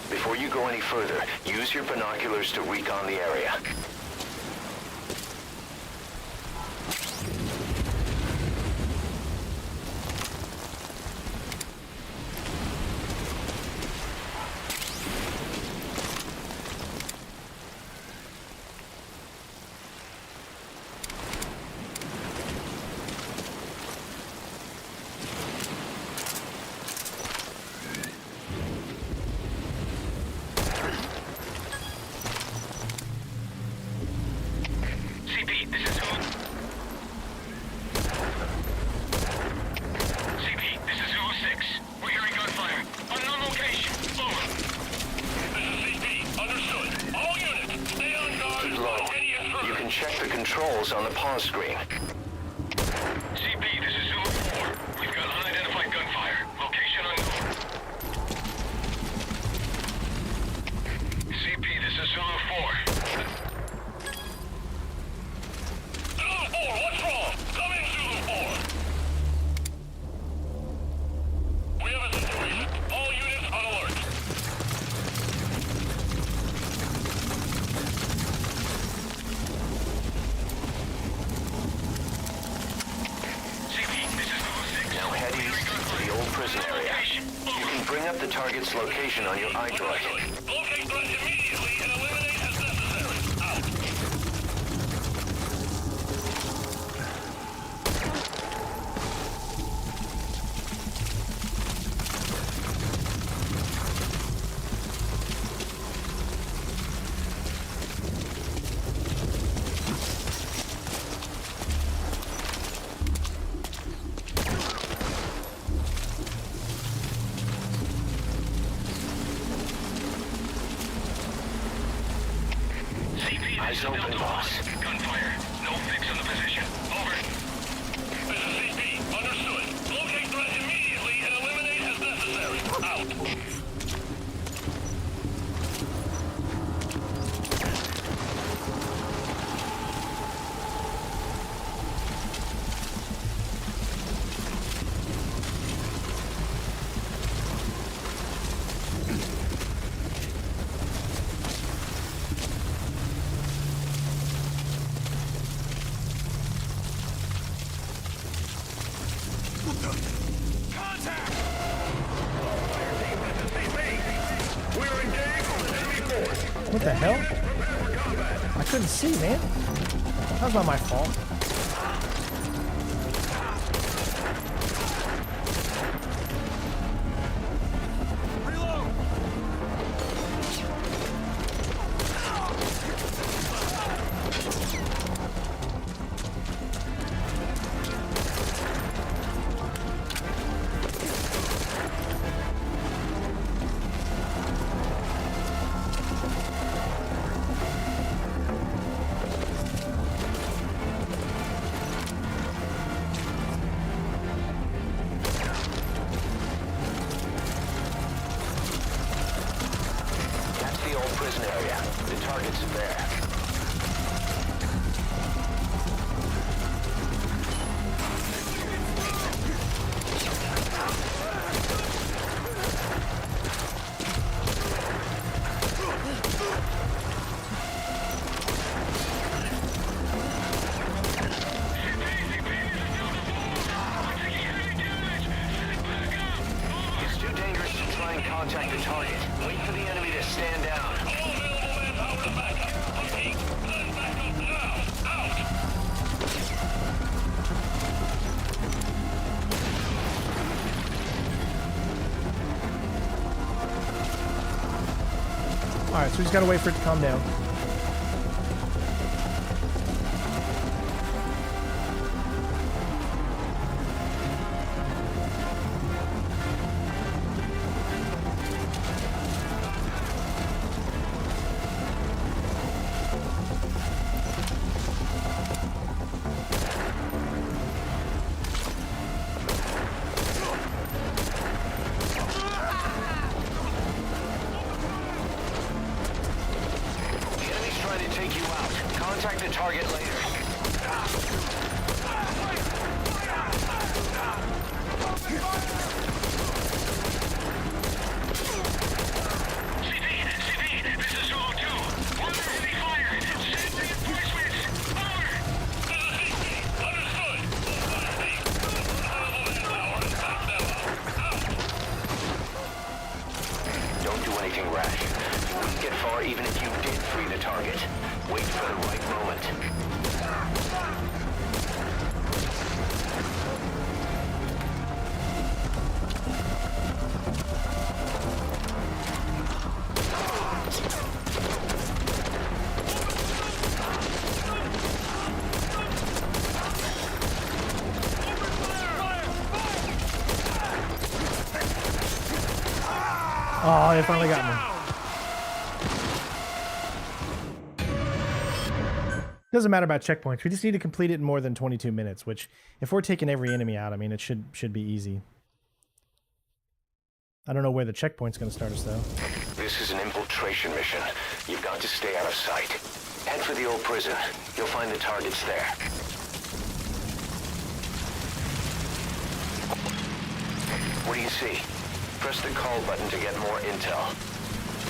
Before you go any further, use your binoculars to recon the area. On the pause screen. CP, this is Zulu 4. We've got unidentified gunfire. Location unknown. CP, this is Zulu 4. Zulu 4, what's wrong? Come in, Zulu 4. We have a situation. All units on alert. Prison area. You can bring up the target's location on your iDroid. Locate threat immediately and eliminate as necessary. Out. Eyes open, boss. Gunfire. No fix on the position. Over. This is CP. Understood. Locate threat immediately and eliminate as necessary. Out. What the hell? I couldn't see, man. That was not my fault. Prison area. The target's there. It's too dangerous to try and contact the target. Wait for the enemy to stand down. Alright, so we just gotta wait for it to calm down. Contact the target later. Don't do anything rash. You wouldn't get far even if you did free the target. Wait for the right moment. Oh, they finally got me. Doesn't matter about checkpoints. We just need to complete it in more than 22 minutes, which, if we're taking every enemy out, I mean, it should be easy. I don't know where the checkpoint's going to start us, though. This is an infiltration mission. You've got to stay out of sight. Head for the old prison. You'll find the targets there. What do you see? Press the call button to get more intel.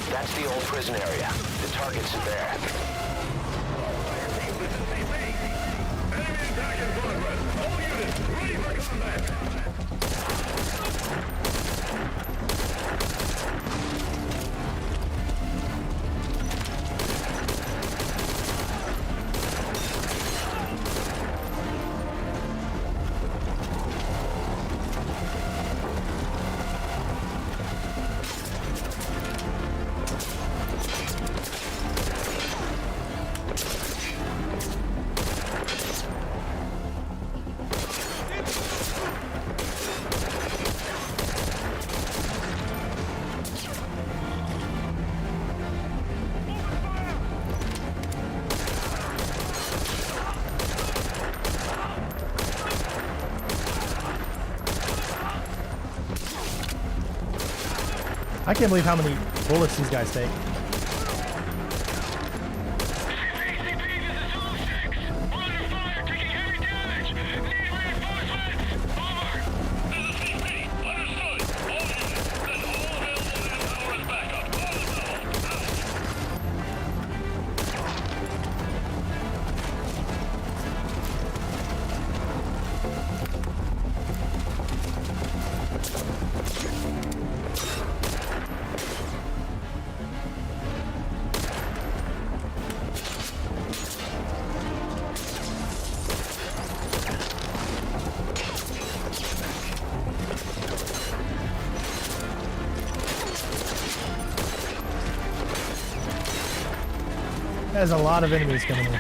That's the old prison area. The targets are there. I can't believe how many bullets these guys take. There's a lot of enemies coming in.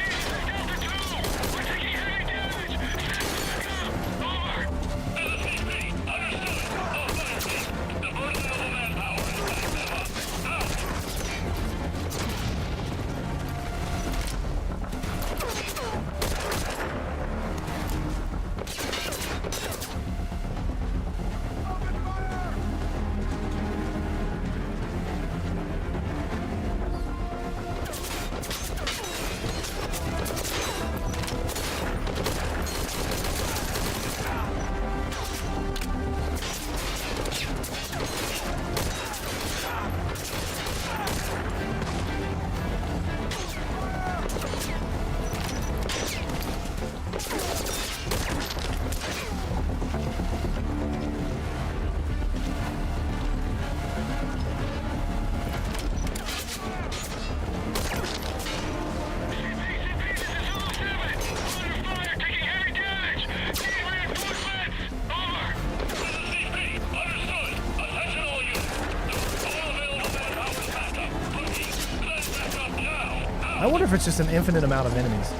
I wonder if it's just an infinite amount of enemies.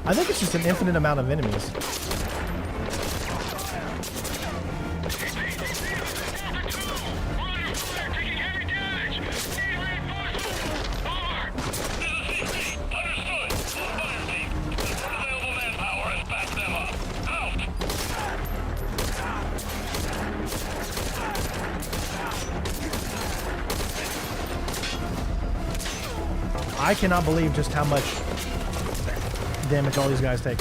I think it's just an infinite amount of enemies. I cannot believe just how much damage all these guys take.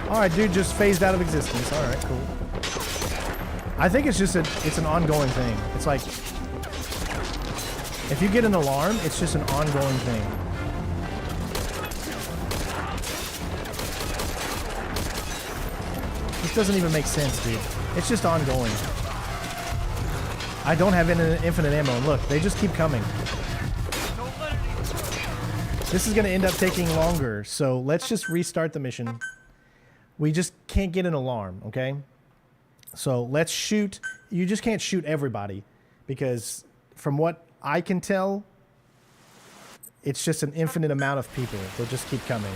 Alright, dude just phased out of existence. Alright, cool. I think it's just it's an ongoing thing. It's like, if you get an alarm, it's just an ongoing thing. This doesn't even make sense, dude. It's just ongoing. I don't have infinite ammo, and look, they just keep coming. This is going to end up taking longer, so let's just restart the mission. We just can't get an alarm, okay? So let's shoot. You just can't shoot everybody, because from what I can tell, it's just an infinite amount of people. They'll just keep coming.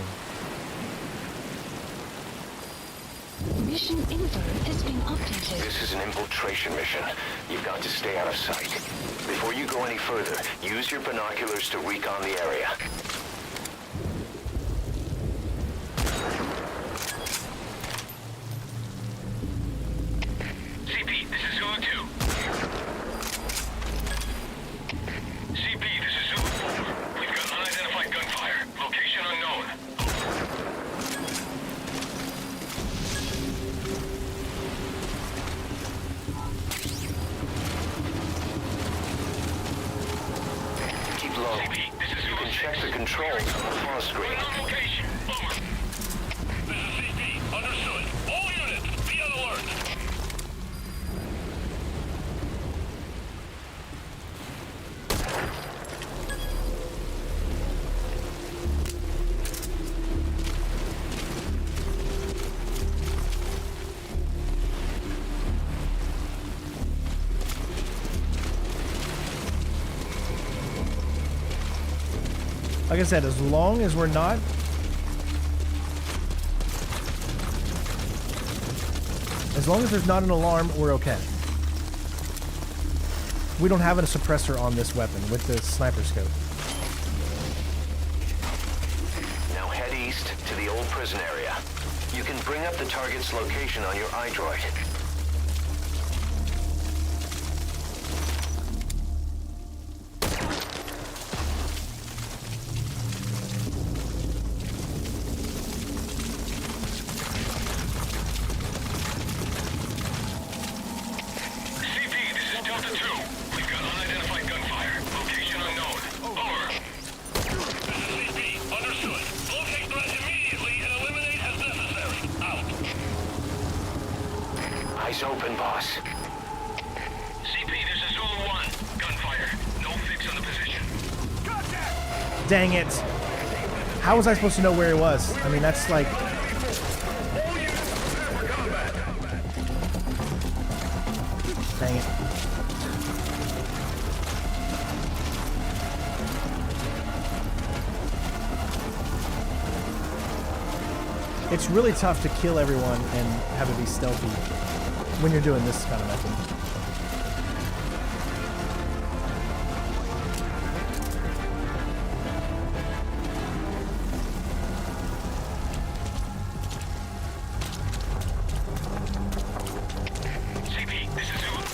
Mission info has been updated. This is an infiltration mission. You've got to stay out of sight. Before you go any further, use your binoculars to recon the area. CP, this is Zulu 2. CP, this is Zulu 4. We've got unidentified gunfire. Location unknown. Keep low. CP, this is You Zulu can 6. check the controls on the far screen. We're on location. Over. This is CP. Understood. All units, be on alert. Like I said, as long as we're not... As long as there's not an alarm, we're okay. We don't have a suppressor on this weapon with the sniper scope. Now head east to the old prison area. You can bring up the target's location on your iDroid. CP, this is Delta 2. We've got unidentified gunfire. Location unknown. Over. This is CP. Understood. Locate threat immediately and eliminate as necessary. Out. Eyes open, boss. CP, this is Zulu 1. Gunfire. No fix on the position. Dang it. How was I supposed to know where it was? I mean, that's like... Dang it. It's really tough to kill everyone and have it be stealthy when you're doing this kind of method. CP, this is Zulu.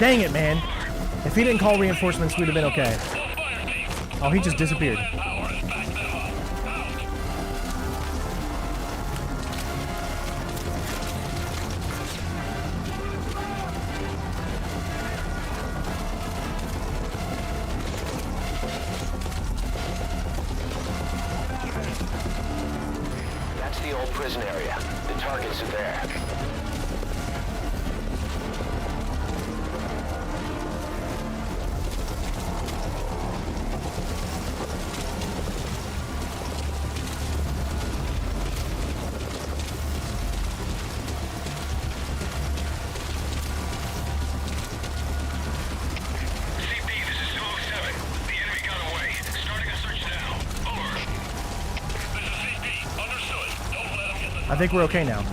Dang it, man. If he didn't call reinforcements, we'd have been okay. Oh, he just disappeared. That's the old prison area. The targets are there. I think we're okay now.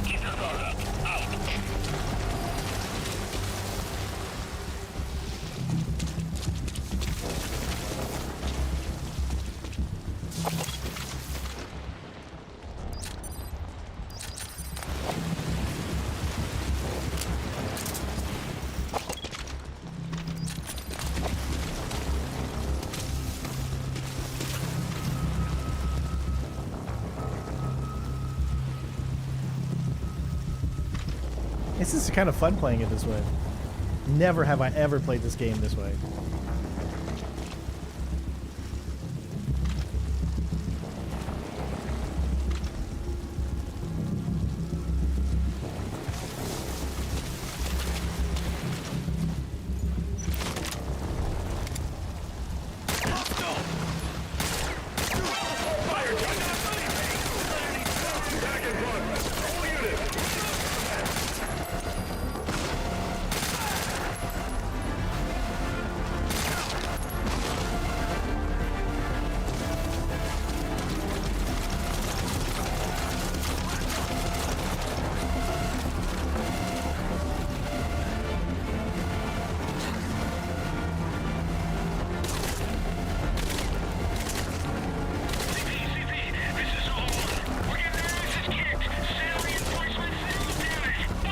This is kind of fun playing it this way. Never have I ever played this game this way.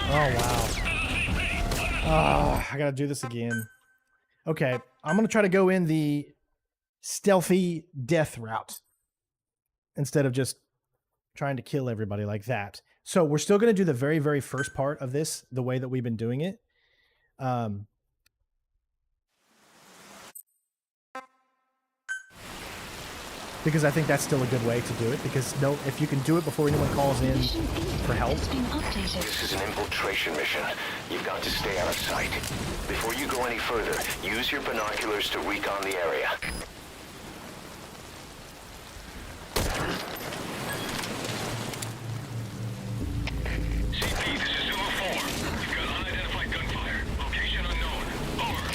Oh, wow. Oh, I gotta do this again. Okay, I'm gonna try to go in the stealthy death route instead of just trying to kill everybody like that. So we're still gonna do the very, very first part of this the way that we've been doing it. Because I think that's still a good way to do it. Because if you can do it before anyone calls in for help. This is an infiltration mission. You've got to stay out of sight. Before you go any further, use your binoculars to recon the area. CP, this is Zulu 4. You've got unidentified gunfire. Location unknown. Over.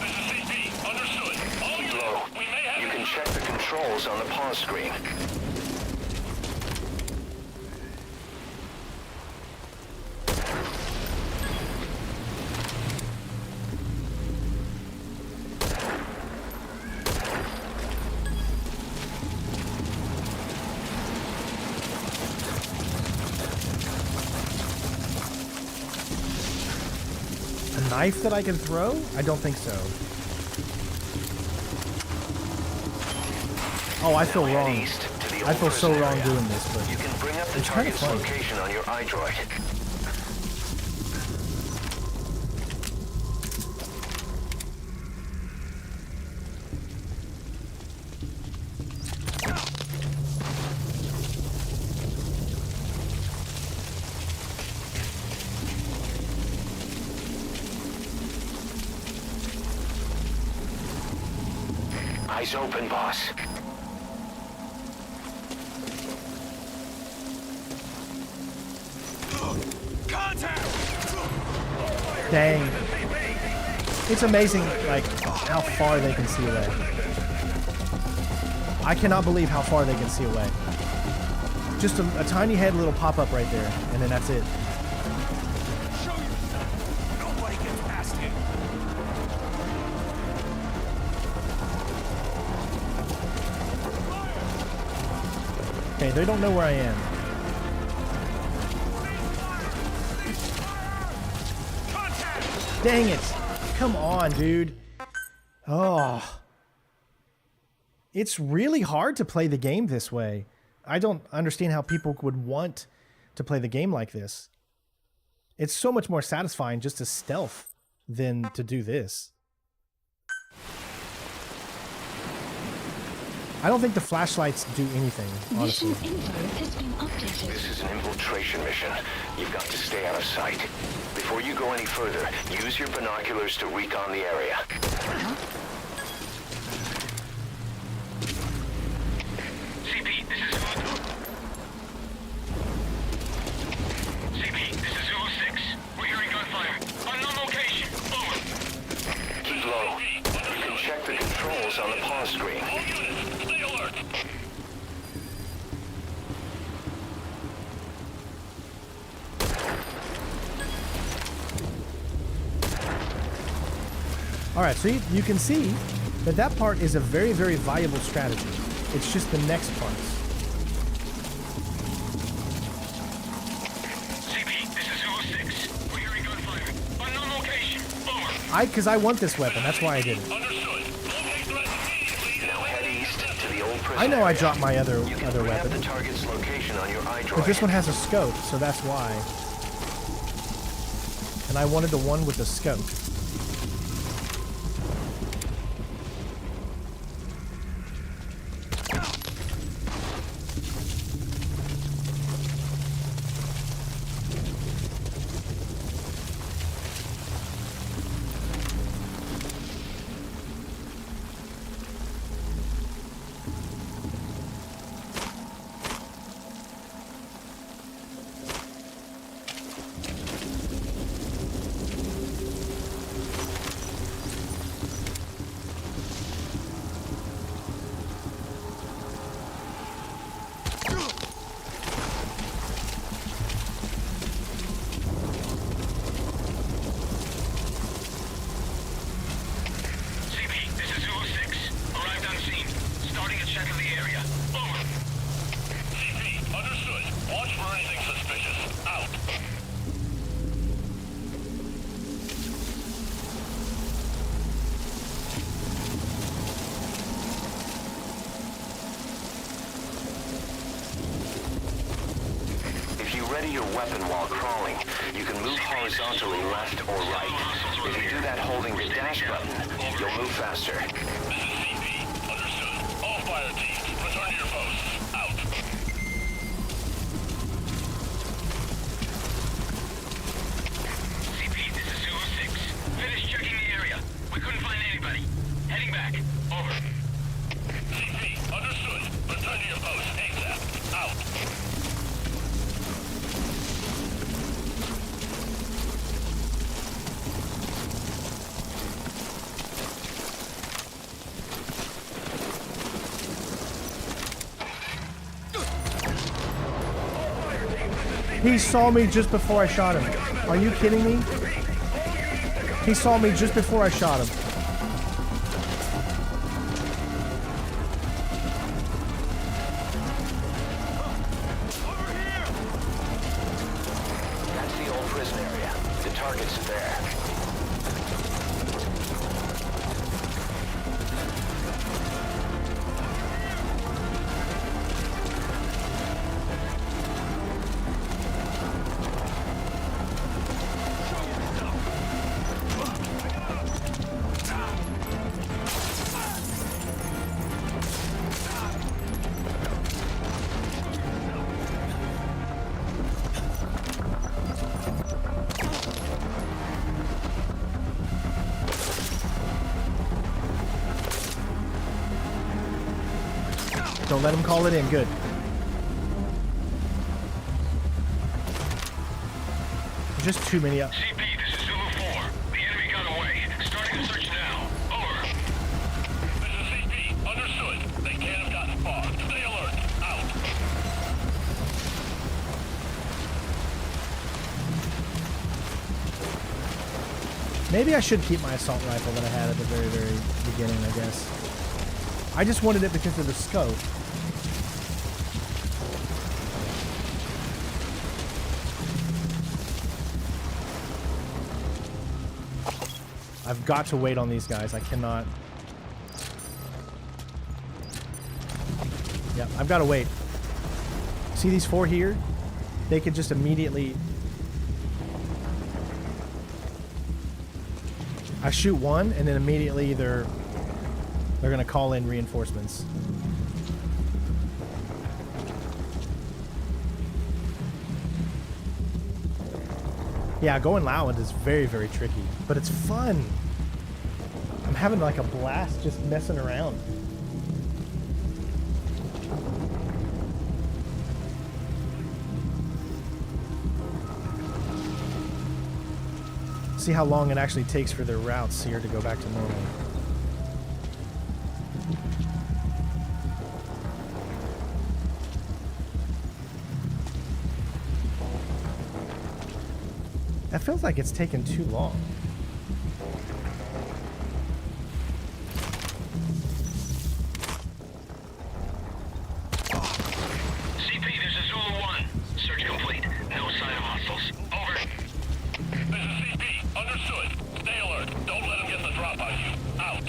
This is CP. Understood. All units, Low. we may have... You can check the controls on the pause screen. A knife that I can throw? I don't think so. Oh, I feel wrong. I feel so wrong doing this, but you can bring up the it's kind of target's fun. location on your iDroid. Eyes open, boss. Dang. It's amazing, like, how far they can see away. I cannot believe how far they can see away. Just a tiny head little pop-up right there, and then that's it. Nobody gets past him. Okay, they don't know where I am. Dang it! come on, dude. Oh. It's really hard to play the game this way. I don't understand how people would want to play the game like this. It's so much more satisfying just to stealth than to do this. I don't think the flashlights do anything, honestly. This is an infiltration mission. You've got to stay out of sight. Before you go any further, use your binoculars to recon the area. CP, this is CP, this is Zulu 6. We're hearing gunfire. Unknown location. Over. Keep low. You can check the controls on the pause screen. All units, stay alert. Alright, so you can see that that part is a very, very viable strategy. It's just the next parts. CP, this is Zulu 6. We're hearing gunfire. Unknown location. Over. Because I want this weapon, that's why I did it. Understood. Locate threat immediately. Now head east to the old prison. I know I dropped my other bring weapon. up the target's location on your iDroid. But this one has a scope, so that's why. And I wanted the one with the scope. Ready your weapon while crawling. You can move horizontally left or right. If you do that holding the dash button, you'll move faster. This is CP. Understood. All fire teams, return to your posts. Out. CP, this is Zulu 6. Finish checking the area. We couldn't find anybody. Heading back. Over. CP, understood. Return to your posts. ASAP. Out. He saw me just before I shot him. Are you kidding me? He saw me just before I shot him. That's the old prison area. The target's there. Don't let him call it in. Good. Just too many up. CP, this is Zulu 4. The enemy got away. Starting the search now. Over. This is CP. Understood. They can't have gotten far. Stay alert. Out. Maybe I should keep my assault rifle that I had at the very, very beginning, I guess. I just wanted it because of the scope. I've got to wait on these guys. I cannot. Yeah, I've got to wait. See these 4 here? They could just immediately... I shoot one, and then immediately they're going to call in reinforcements. Yeah, going loud is very, very tricky, but it's fun. I'm having like a blast just messing around. See how long it actually takes for their routes here to go back to normal. That feels like it's taken too long. CP, this is Zulu 1. Search complete. No sign of hostiles. Over. This is CP. Understood. Stay alert. Don't let them get the drop on you. Out.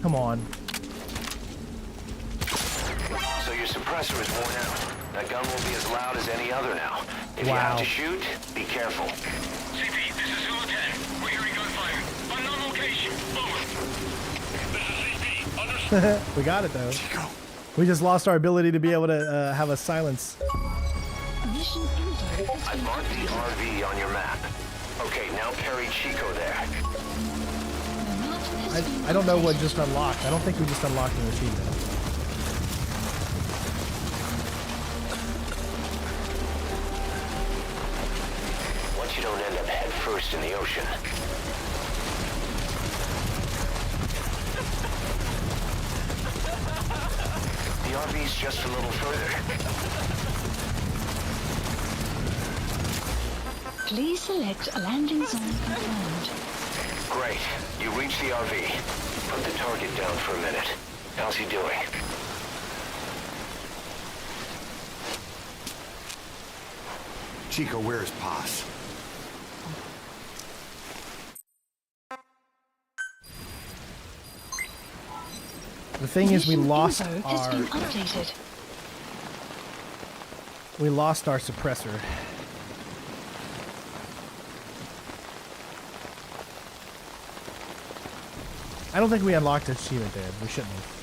Come on. So your suppressor is worn out. That gun will be as loud as any other now. If you Wow. have to shoot, be careful. CP, this is Zulu 10. We're hearing gunfire. Unknown location. Over. This is CP. Understood. We got it though. We just lost our ability to be able to have a silence. I marked the RV on your map. Okay, now carry Chico there. I don't know what just unlocked. I don't think we just unlocked an achievement. Once you don't end up head first in the ocean. The RV's just a little further. Please select a landing zone confirmed. Great. You reach the RV. Put the target down for a minute. How's he doing? Chico, where is Paz? The thing is, we lost Info has our been updated. suppressor. I don't think we unlocked an achievement there. We shouldn't have.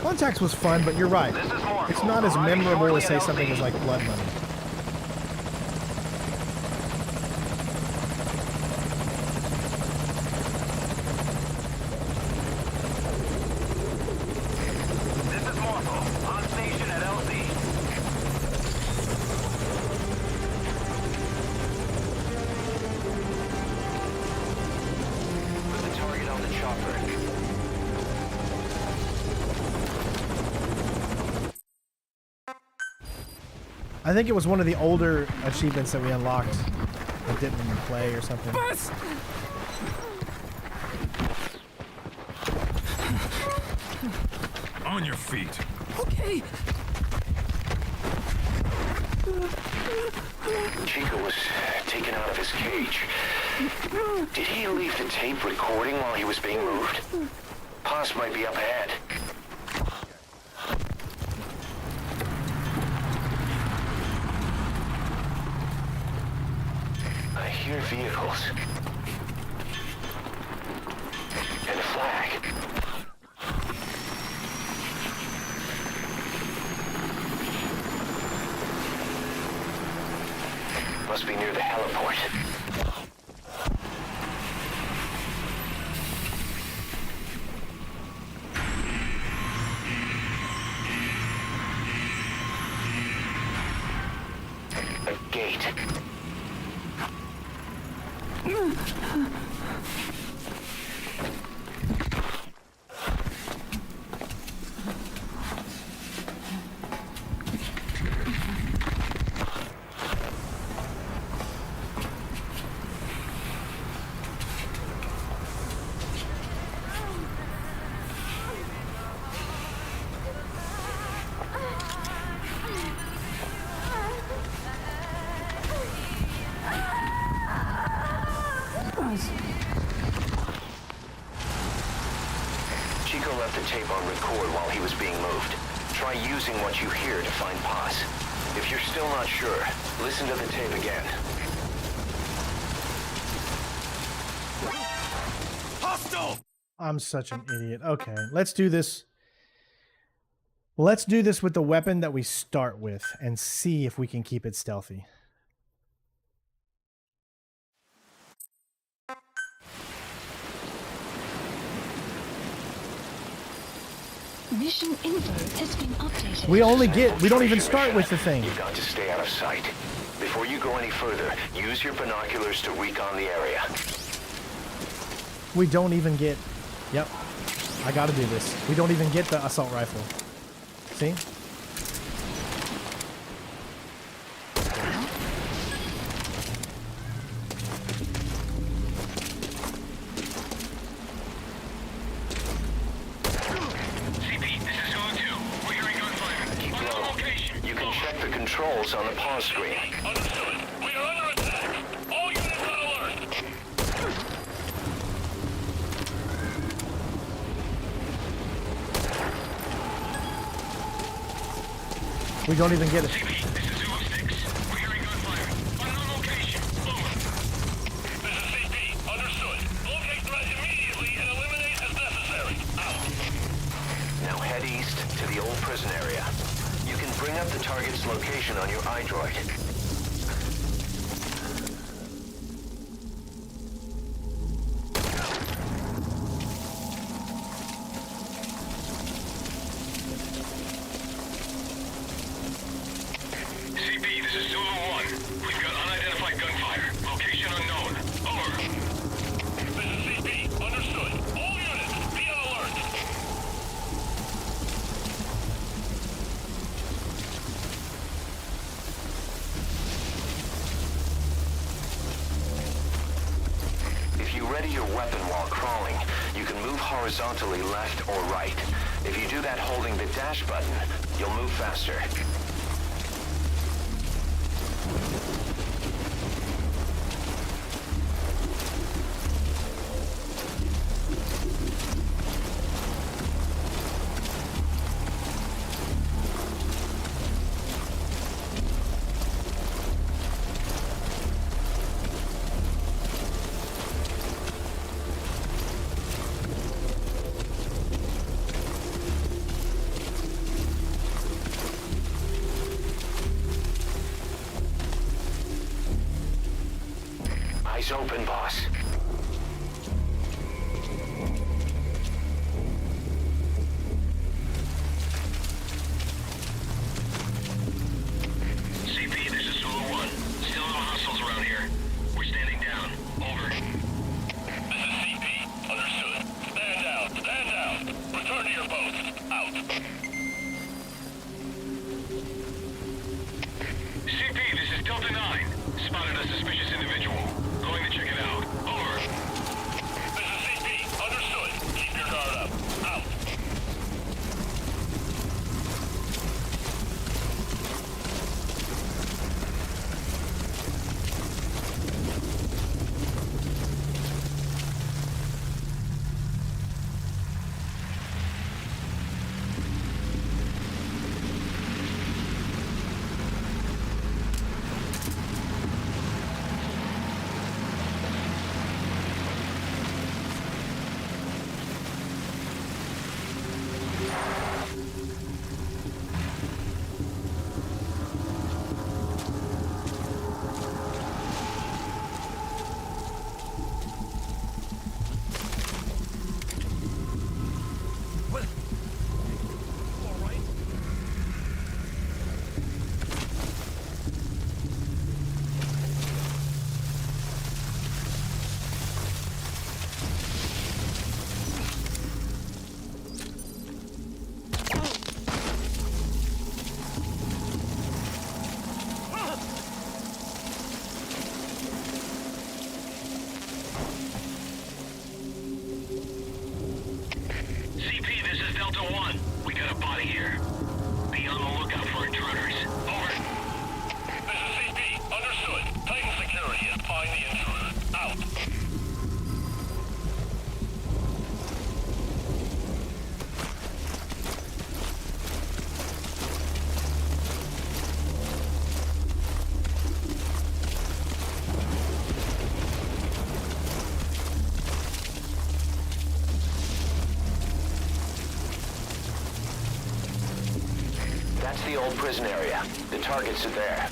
Contacts was fun, but you're right. It's not as memorable as, say, something as like Blood Money. I think it was one of the older achievements that we unlocked. It didn't play or something. Bus! On your feet. Okay. Chico was taken out of his cage. Did he leave the tape recording while he was being moved? Paz might be up ahead. I hear vehicles. And a flag. Must be near the heliport. A gate. Chico left the tape on record while he was being moved. Try using what you hear to find Paz. If you're still not sure, listen to the tape again. Hostile! I'm such an idiot. Okay, let's do this. Let's do this with the weapon that we start with and see if we can keep it stealthy. Mission info has been updated. We don't even start with the thing. You've got to stay out of sight. Before you go any further, use your binoculars to recon the area. We don't even get... Yep. I gotta do this. We don't even get the assault rifle. See? Controls on the pause screen. Understood. We are under attack. All units on alert. We don't even get it. CP, this is Zulu 6. We're hearing gunfire. Unknown location. Over. This is CP. Understood. Locate threat immediately and eliminate as necessary. Out. Now head east to the old prison area. You can bring up the target's location on your iDroid. CP, this is Zulu 1. We've got unidentified gunfire. Location unknown. Over. This is CP. Understood. All units, be on alert. If you ready your weapon while crawling, you can move horizontally left or right. If you do that holding the dash button, you'll move faster. Eyes open, boss. CP, this is Zulu 1. Still no hostiles around here. We're standing down. Over. This is CP. Understood. Stand down. Stand down. Return to your post. Out. CP, this is Delta 9. Spotted a suspicious individual. Chico 1, we got a body here. Be on the lookout for intruders. Over. This is CP. Understood. Titan Security is find the intruder. Out. That's the old prison area. The targets are there.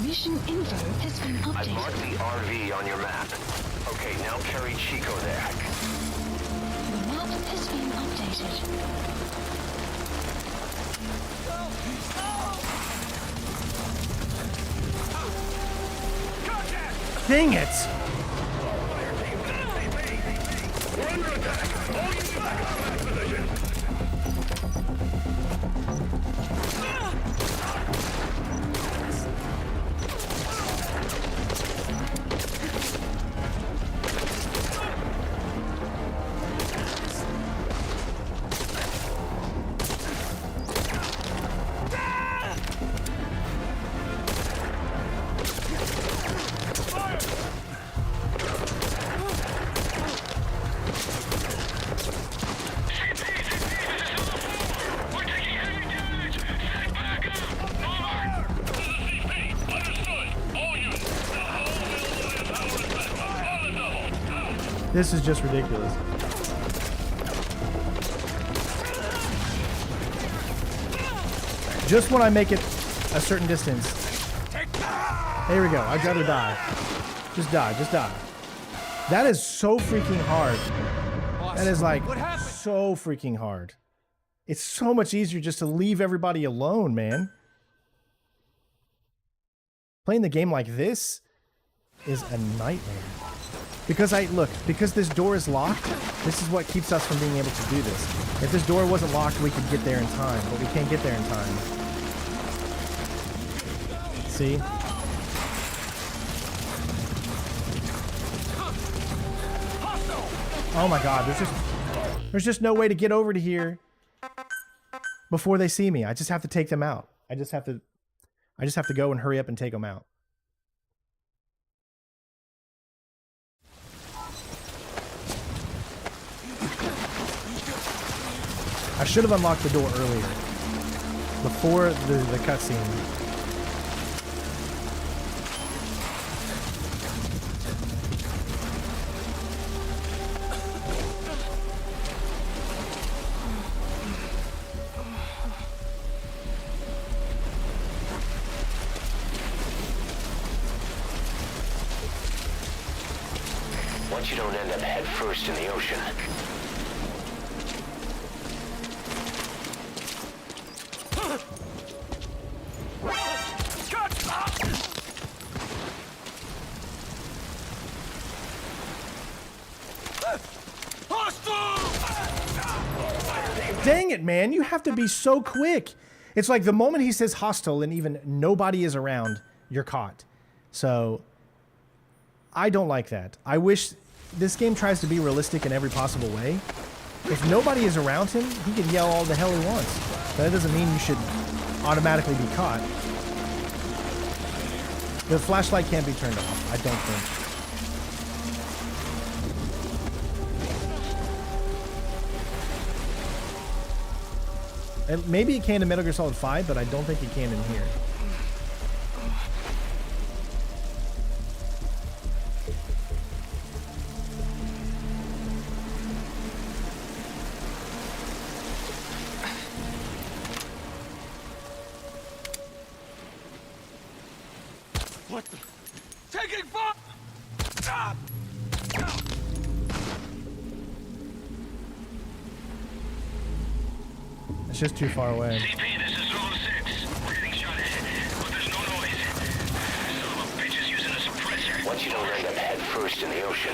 Mission info has been updated. I've marked the RV on your map. Okay, now carry Chico there. The map has been updated. Dang it! We're under attack. All units back on that position. This is just ridiculous. Just when I make it a certain distance. There we go. I'd rather die. Just die. Just die. That is so freaking hard. That is like so freaking hard. It's so much easier just to leave everybody alone, man. Playing the game like this is a nightmare. Because because this door is locked, this is what keeps us from being able to do this. If this door wasn't locked, we could get there in time, but we can't get there in time. See? Oh my god, there's just no way to get over to here before they see me. I just have to take them out. I just have to go and hurry up and take them out. I should have unlocked the door earlier, before the cutscene. Once you don't end up head first in the ocean. Dang it, man. You have to be so quick. It's like the moment he says hostile and even nobody is around, you're caught. So I don't like that. I wish this game tries to be realistic in every possible way. If nobody is around him, he can yell all the hell he wants. But that doesn't mean you should automatically be caught. The flashlight can't be turned off, I don't think. And maybe it can in Metal Gear Solid 5, but I don't think it can in here. What the? Taking fire! Ah! It's just too far away. CP, this is Zone 6. We're getting shot at, but there's no noise. Son of a bitch is using a suppressor. Once you don't end up head first in the ocean.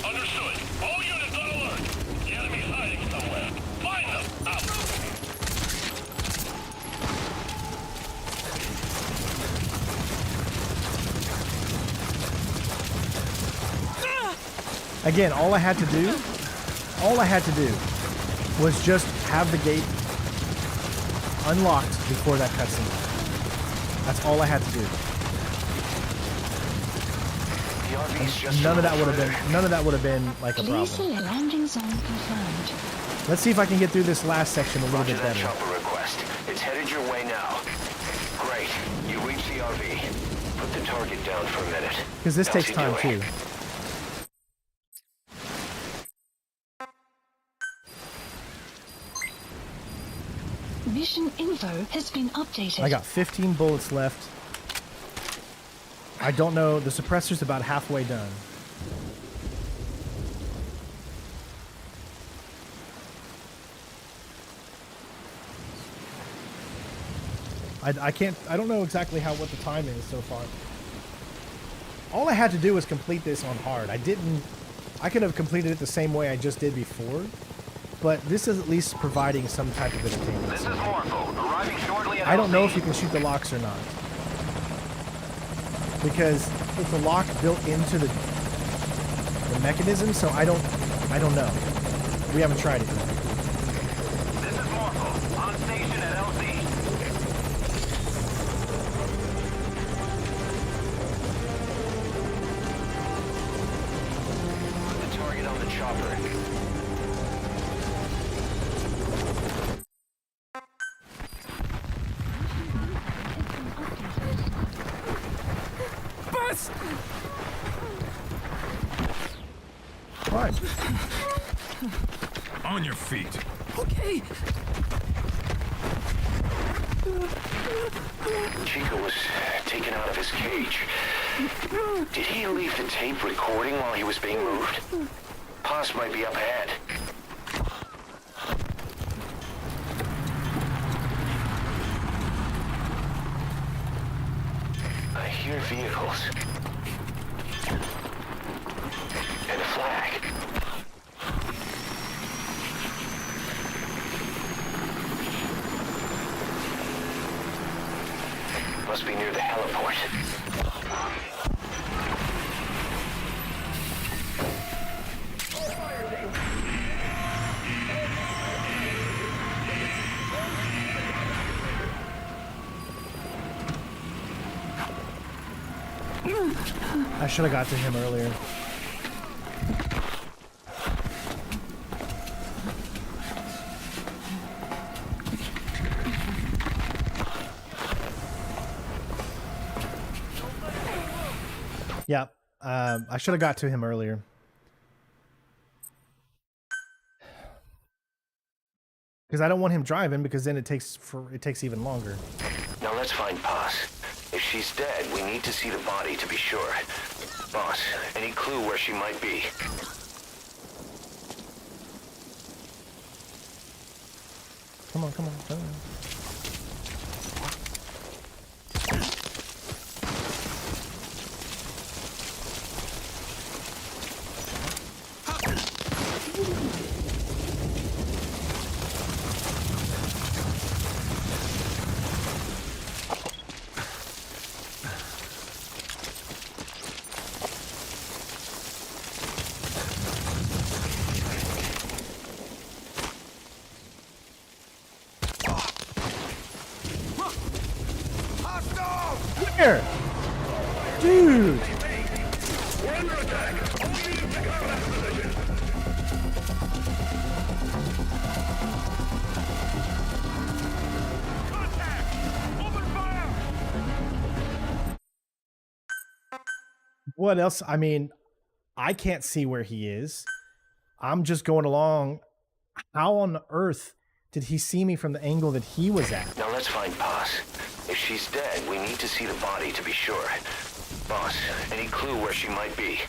Understood. All units on alert. The enemy's hiding somewhere. Find them. Out. Again, all I had to do was just have the gate unlocked before that cutscene. That's all I had to do. And none of that would have been like a problem. Please landing zone confirmed. Let's see if I can get through this last section a little bit better. Chopper request. It's headed your way now. Great. You reach the RV. Put the target down for a minute. Because this takes time too. Mission info has been updated. I got 15 bullets left. I don't know. The suppressor's about halfway done. I don't know exactly what the time is so far. All I had to do was complete this on hard. I could have completed it the same way I just did before, but this is at least providing some type of entertainment. This is Morpho, arriving shortly at I don't know if you can shoot the locks or not, because it's a lock built into the mechanism, so I don't know. We haven't tried it yet. This is Morpho, on station at LZ. Put the target on the chopper. Bus! Fine. On your feet. Okay. Chico was taken out of his cage. Did he leave the tape recording while he was being moved? Paz might be up ahead. I hear vehicles. And a flag. Must be near the heliport. I should have got to him earlier. Yeah, I should have got to him earlier. Because I don't want him driving, because then it takes even longer. Now let's find Paz. If she's dead, we need to see the body to be sure. Boss, any clue where she might be? Come on, come on, come on. Here! Dude! We're under attack. All we need to pick up last position. What else? I mean, I can't see where he is. I'm just going along. How on earth did he see me from the angle that he was at? Now let's find Paz. If she's dead, we need to see the body to be sure. Boss, any clue where she might be?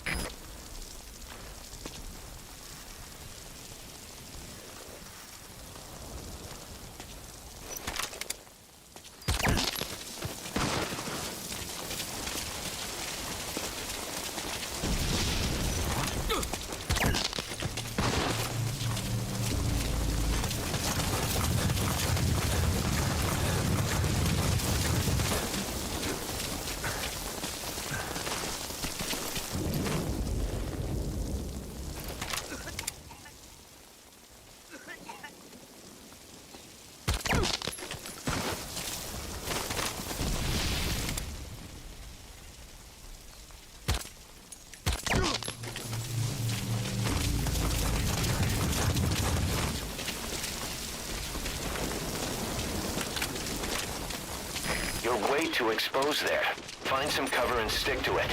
You're way too exposed there. Find some cover and stick to it.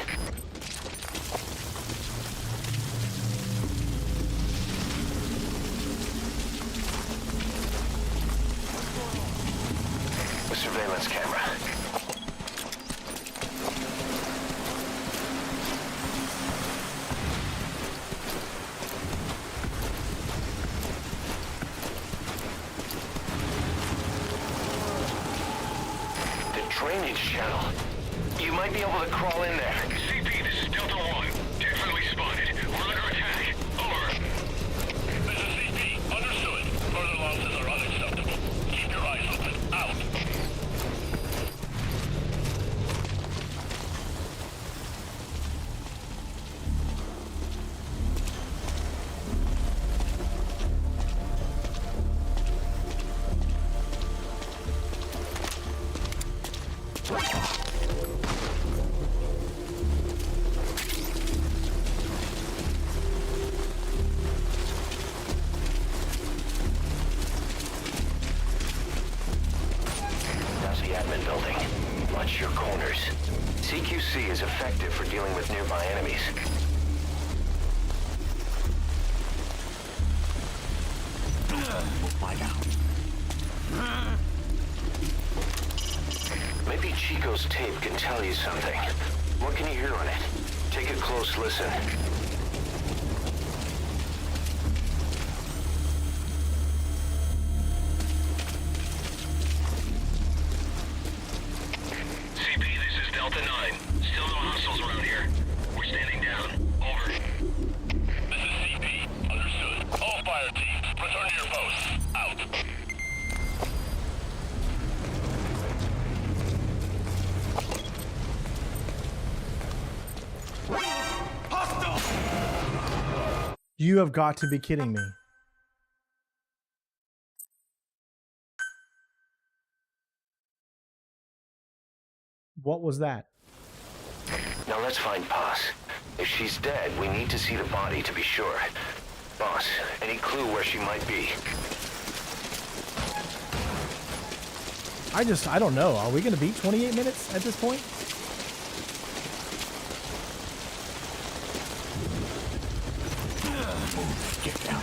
The surveillance camera. Drainage channel. You might be able to crawl in there. CP, this is Delta 1. Definitely spotted. We're under attack. Over. This is CP. Understood. Further losses are unacceptable. Keep your eyes open. Out. That's the admin building. Watch your corners. CQC is effective for dealing with nearby enemies. We'll find out. Maybe Chico's tape can tell you something. What can you hear on it? Take a close listen. CP, this is Delta 9. Still no hostiles around here. We're standing down. Over. This is CP. Understood. All fire teams, return to your posts. Out. You have got to be kidding me. What was that? Now let's find Paz. If she's dead, we need to see the body to be sure. Boss, any clue where she might be? I don't know. Are we going to beat 28 minutes at this point? Get down.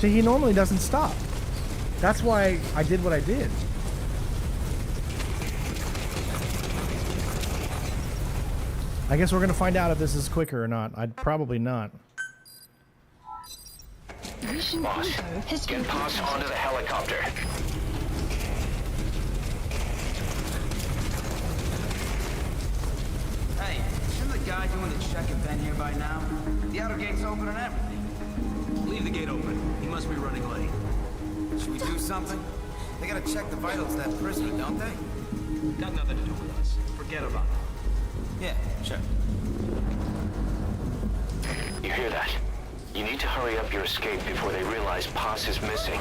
See, he normally doesn't stop. That's why I did what I did. I guess we're gonna find out if this is quicker or not. I'd probably not. Boss, get Paz onto the helicopter. Hey, isn't the guy doing check have been here by now. The outer gate's open and everything. Leave the gate open. He must be running late. Should we do something? They gotta check the vitals of that prisoner, don't they? Got nothing to do with us. Forget about it. Yeah, sure. You hear that? You need to hurry up your escape before they realize Paz is missing.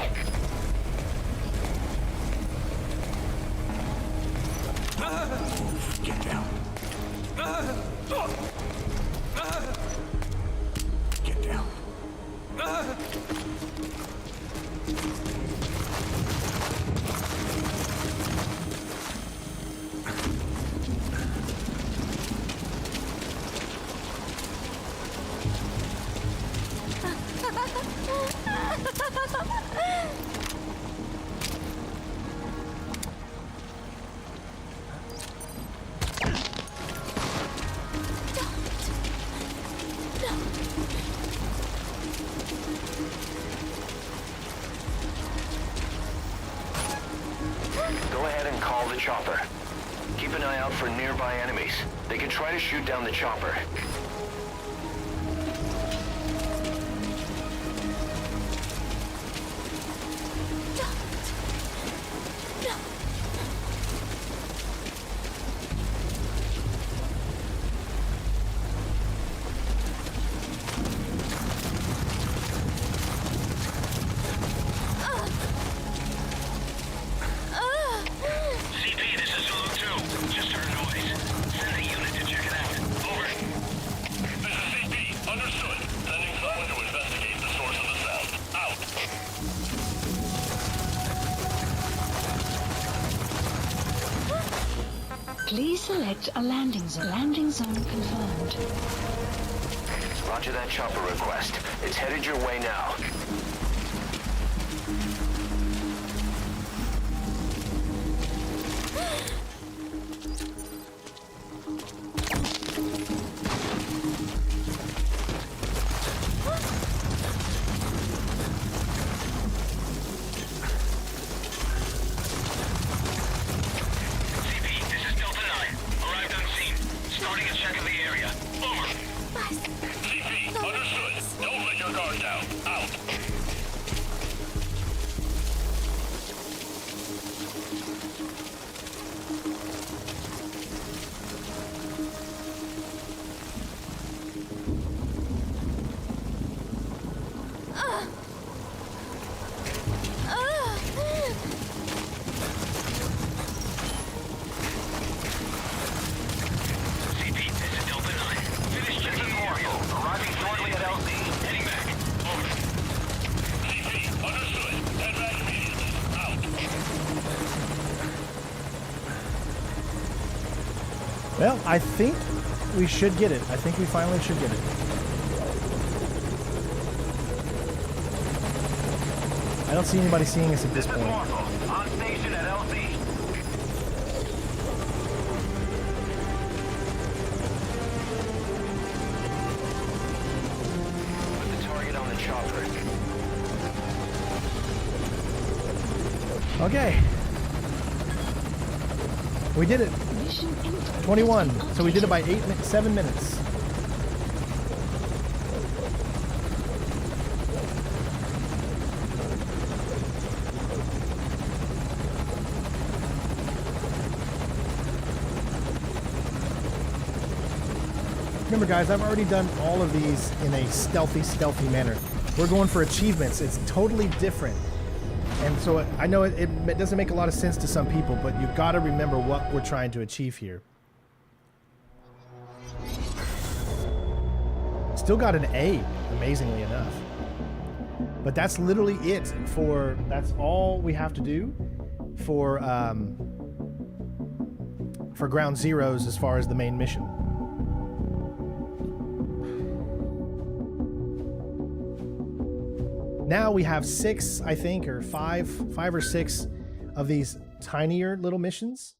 Get down. Get down. Go ahead and call the chopper. Keep an eye out for nearby enemies. They can try to shoot down the chopper. CP, this is Zulu 2. Just heard noise. Send a unit to check it out. Over. This is CP. Understood. Sending someone to investigate the source of the sound. Out. Please select a landing zone. Landing zone confirmed. Roger that chopper request. It's headed your way now. CP, this is Delta 9. Arrived on scene. Starting a check of the area. Over. CP, understood. Don't let your guard down. Out. CP, this is Delta 9. Finish checking the area. Arriving shortly at LZ. Heading back. Over. CP, understood. Head back immediately. Out. Well, I think we should get it. I think we finally should get it. I don't see anybody seeing us at this point. On station at LZ. Put the target on the chopper. Okay. We did it. 21. So we did it by 7 minutes. Remember guys, I've already done all of these in a stealthy manner. We're going for achievements. It's totally different. And so I know it doesn't make a lot of sense to some people, but you've got to remember what we're trying to achieve here. Still got an A, amazingly enough. But that's literally it for, that's all we have to do for Ground Zeroes as far as the main mission. Now we have 6, I think, or 5 or 6 of these tinier little missions.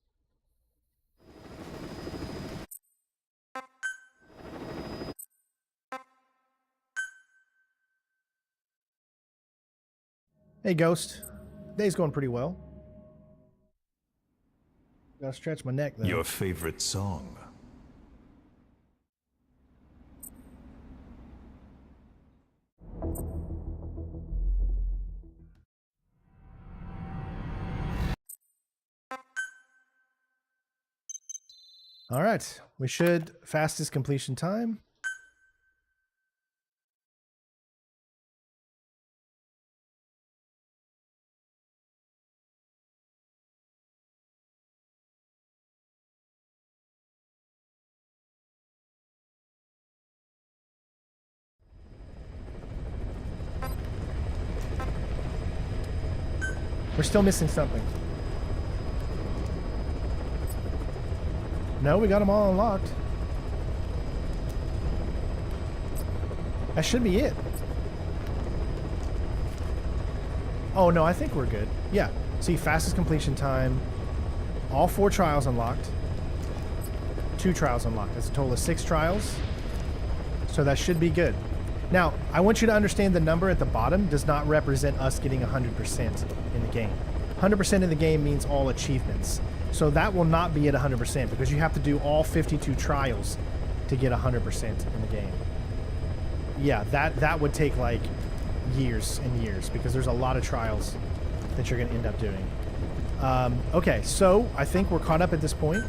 Hey, Ghost. Day's going pretty well. Gotta stretch my neck, though. Your favorite song? All right, we should fastest completion time. We're still missing something. No, we got them all unlocked. That should be it. Oh no, I think we're good. Yeah, see, fastest completion time. All 4 trials unlocked. 2 trials unlocked. That's a total of 6 trials. So that should be good. Now, I want you to understand the number at the bottom does not represent us getting 100% in the game. 100% in the game means all achievements. So that will not be at 100% because you have to do all 52 trials to get 100% in the game. Yeah, that would take like years and years because there's a lot of trials that you're going to end up doing. Okay, so I think we're caught up at this point.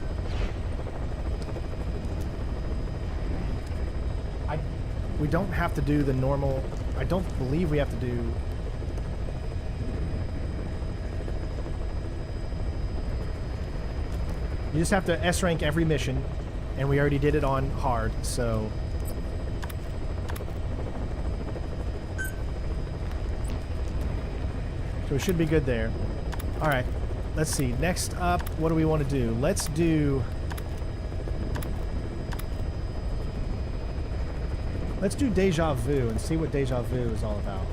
We don't have to do the normal... I don't believe we have to do... You just have to S-rank every mission, and we already did it on hard, so... So we should be good there. Alright, let's see. Next up, what do we want to do? Let's do... Let's do Deja Vu and see what Deja Vu is all about.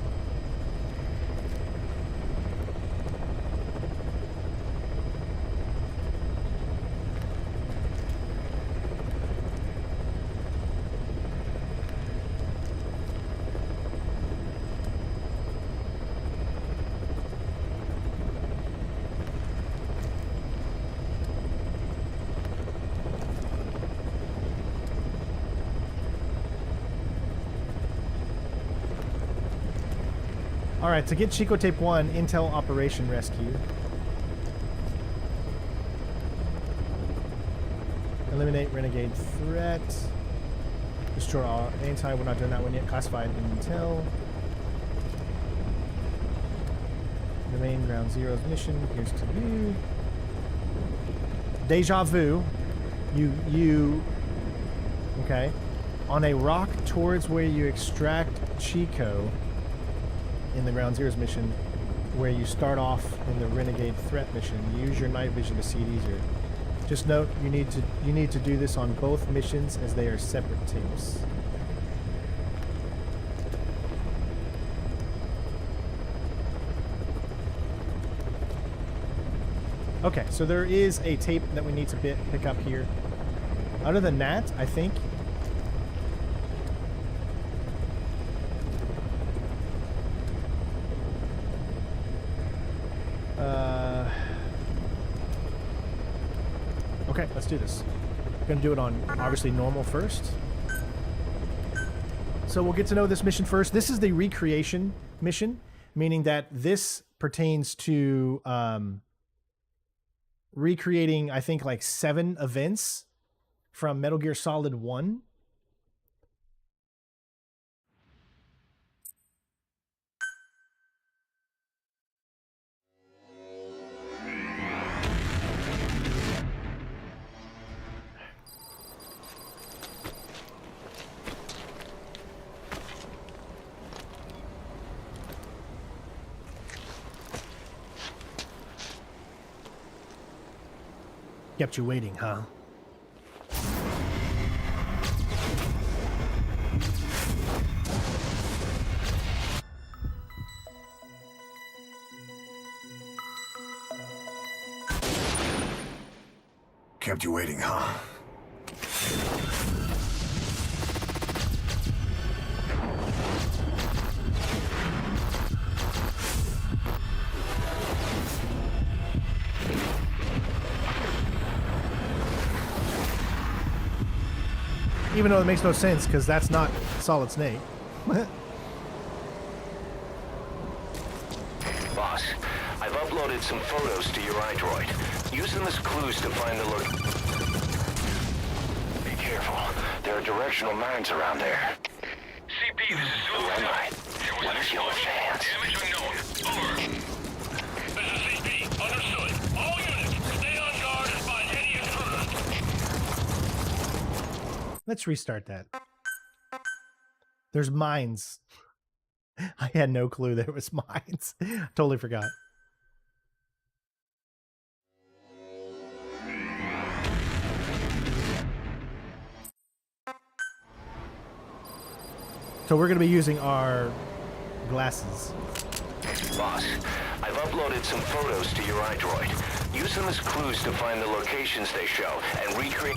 Alright, to get Chico Tape 1, Intel Operation Rescue. Eliminate Renegade Threat. Destroy all anti, we're not doing that one yet. Classified Intel. Remain Ground Zero's mission. Here's to you. Deja Vu. Okay. On a rock towards where you extract Chico in the Ground Zero's mission, where you start off in the Renegade Threat mission. Use your night vision to see it easier. Just note you need to do this on both missions as they are separate tapes. Okay, so there is a tape that we need to pick up here. Other than that, I think okay, let's do this. We're gonna do it on obviously normal first. So we'll get to know this mission first. This is the recreation mission, meaning that this pertains to recreating, I think, like 7 events from Metal Gear Solid 1. Kept you waiting, huh? Kept you waiting, huh? Even though it makes no sense, because that's not Solid Snake. Boss, I've uploaded some photos to your iDroid. Use them as clues to find the There are directional mines around there. CP, this is Who am I? What is your chance? damage unknown. Over. This is CP. Understood. All units, stay on guard and find any intruders. Let's restart that. There's mines. I had no clue there was mines. Totally forgot. So we're going to be using our glasses. Boss, I've uploaded some photos to your iDroid. Use them as clues to find the locations they show and recreate...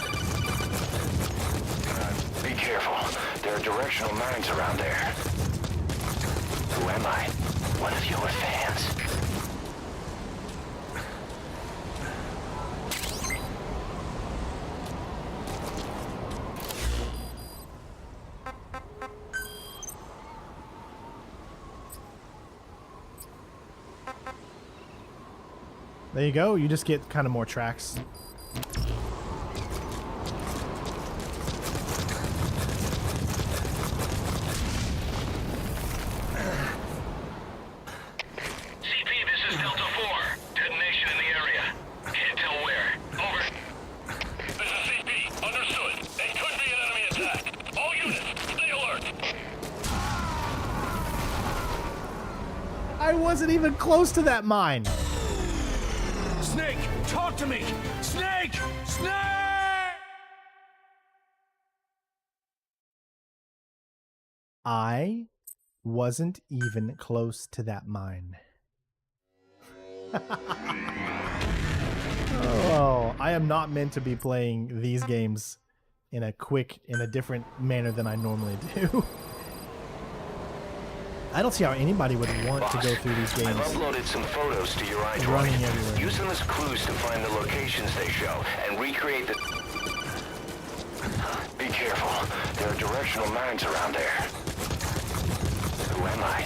Be careful. There are directional mines around there. Who am I? One of your fans. There you go. You just get kind of more tracks. I wasn't even close to that mine. Snake, talk to me! Snake! Snake! I wasn't even close to that mine. Oh, I am not meant to be playing these games in a different manner than I normally do. I don't see how anybody would want to go through these games. I've uploaded some photos to your iDroid. Running everywhere. Use them as clues to find the locations they show and recreate the... Be careful. There are directional mines around there. Who am I?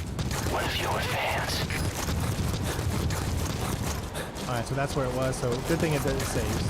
One of your fans. Alright, so that's where it was, so good thing it saves.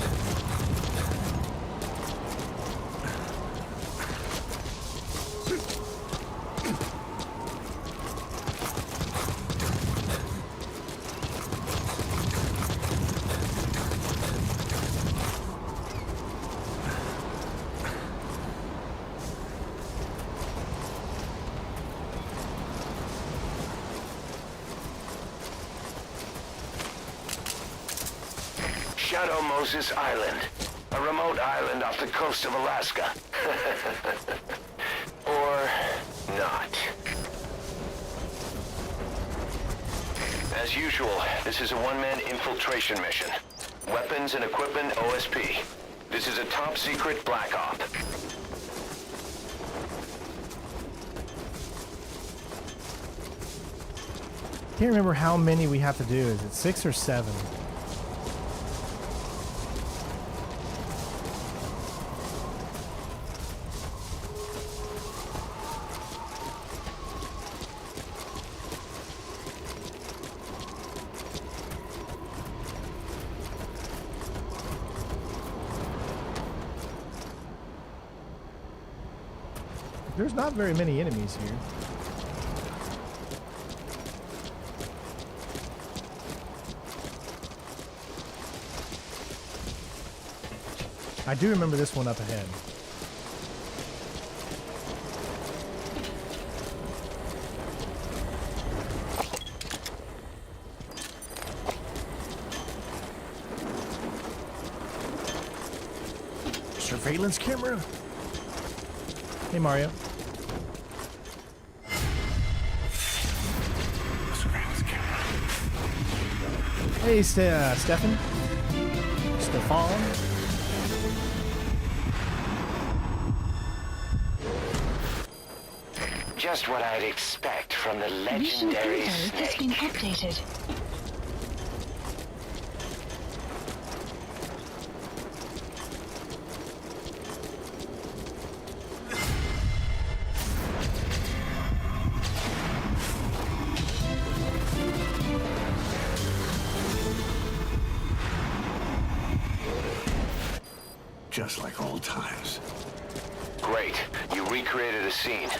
Shadow Moses Island, a remote island off the coast of Alaska. Or not. As usual, this is a one-man infiltration mission. Weapons and equipment OSP. This is a top-secret black op. Can't remember how many we have to do. Is it 6 or 7? There's not very many enemies here. I do remember this one up ahead. Surveillance camera? Hey, Mario. Hey, Stefan. Just what I'd expect from the legendary Mission info has been updated. Just like old times. Great. You recreated a scene.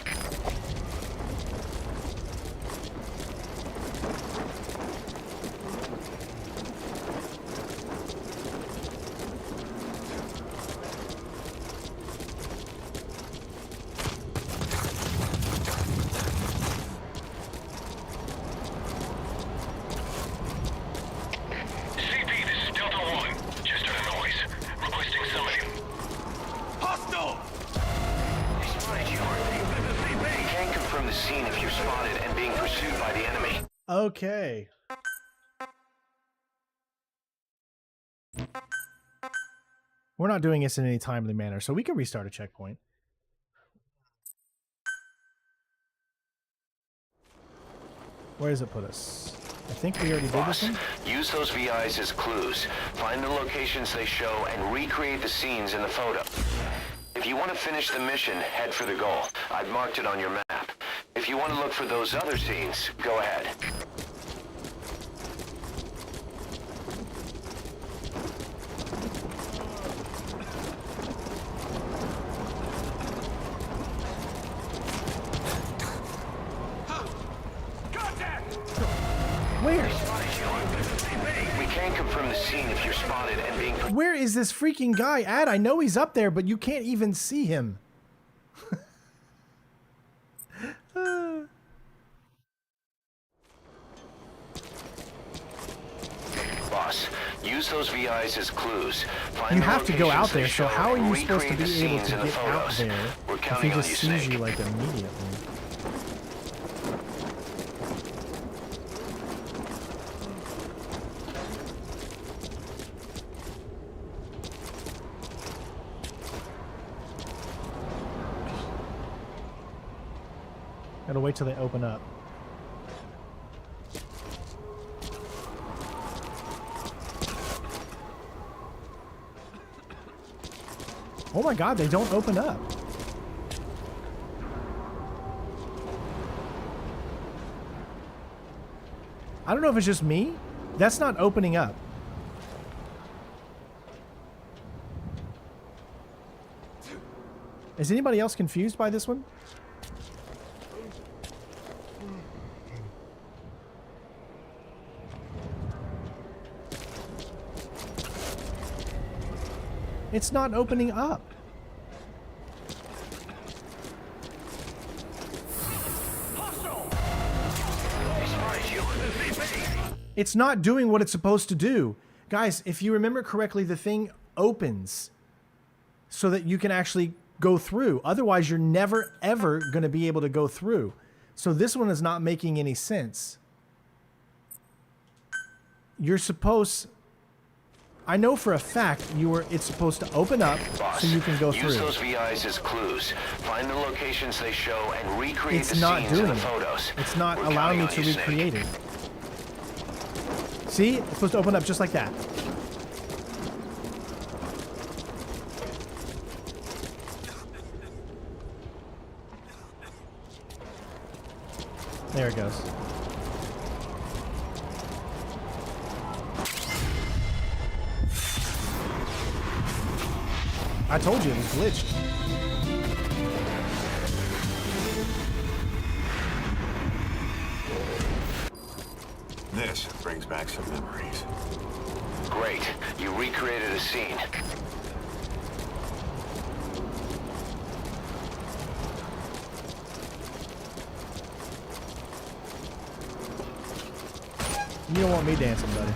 Okay. We're not doing this in any timely manner, so we can restart a checkpoint. Where does it put us? I think we already did this one. Use those VIs as clues. Find the locations they show and recreate the scenes in the photo. If you want to finish the mission, head for the goal. I've marked it on your map. If you want to look for those other scenes, go ahead. Where? We can't confirm the scene if you're spotted and being... Where is this freaking guy at? I know he's up there, but you can't even see him. Boss, use those VIs as clues. Find You the have to go out locations they there, so show how are and you supposed to recreate the be able scenes to in the get out photos. there We're if he counting on just you, sees Snake. you like immediately? Gotta wait till they open up. Oh my god, they don't open up. I don't know if it's just me. That's not opening up. Is anybody else confused by this one? It's not opening up. It's not doing what it's supposed to do. Guys, if you remember correctly, the thing opens so that you can actually go through. Otherwise, you're never, ever going to be able to go through. So this one is not making any sense. You're supposed... I know for a fact it's supposed to open up so you can go through. Use those VIs as clues. Find the locations they show and recreate the not scenes in doing the it. photos. It's not We're allowing me counting to on you, recreate it. See? It's supposed to open up just like that. There it goes. I told you it was glitched. This brings back some memories. Great. You recreated a scene. You don't want me dancing, buddy.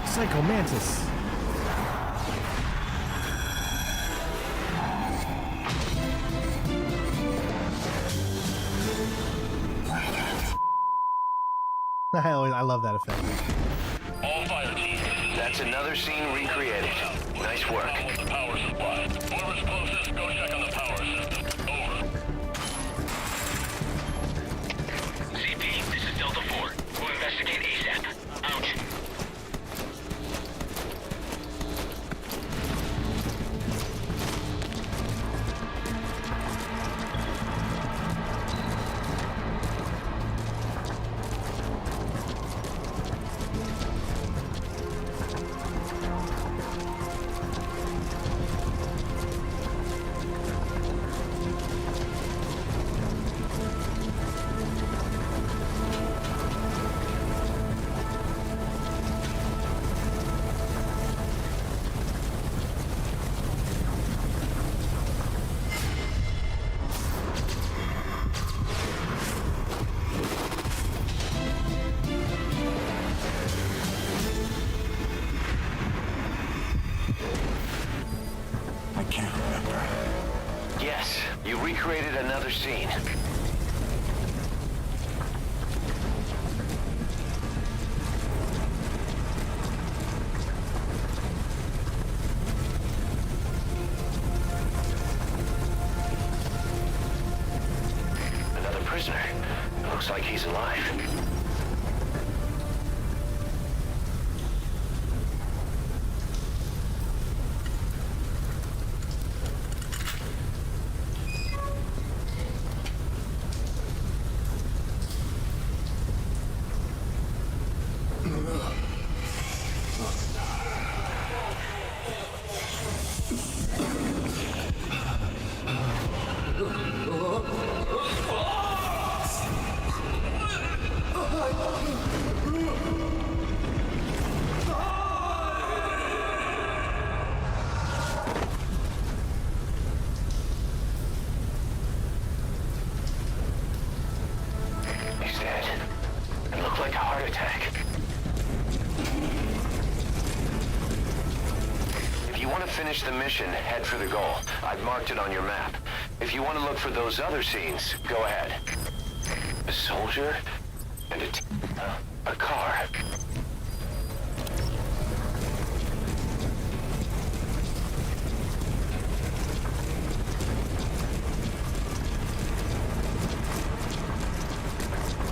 Psycho Mantis. I love that effect. All fire teams. That's another scene recreated. Nice work. With the power supply. Whoever's closest, go check on the power system. Over. CP, this is Delta 4. We'll investigate ASAP. Out. recreated another scene. Another prisoner. Looks like he's alive. He's dead. It looked like a heart attack. If you want to finish the mission, head for the goal. I've marked it on your map. If you want to look for those other scenes, go ahead. A soldier and a car.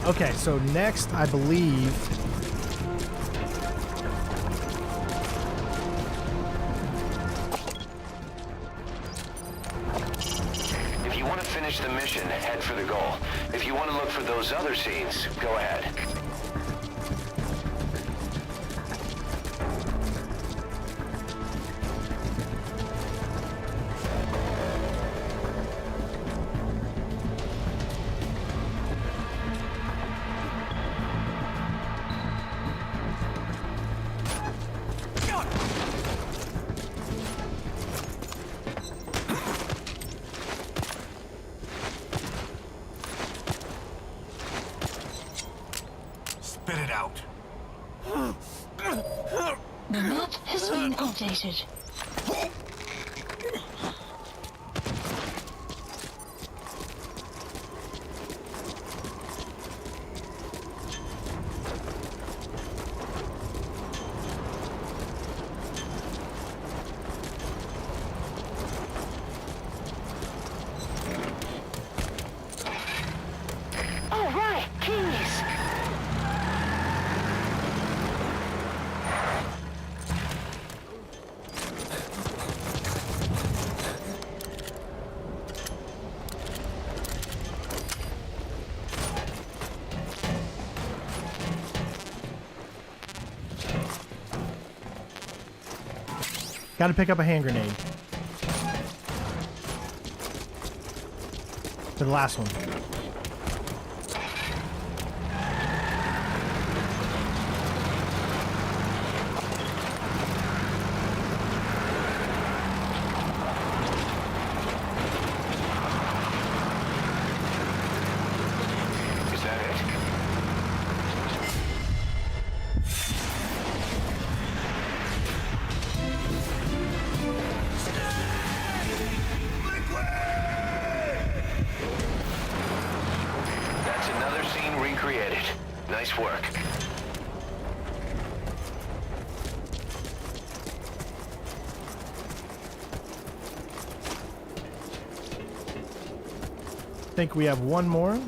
Okay, so next, I believe... If you want to finish the mission, head for the goal. If you want to look for those other scenes, go ahead. Spit it out. The map has been updated. All right, keys. Got to pick up a hand grenade. For the last one. Is that it? That's another scene recreated. Nice work. I think we have one more.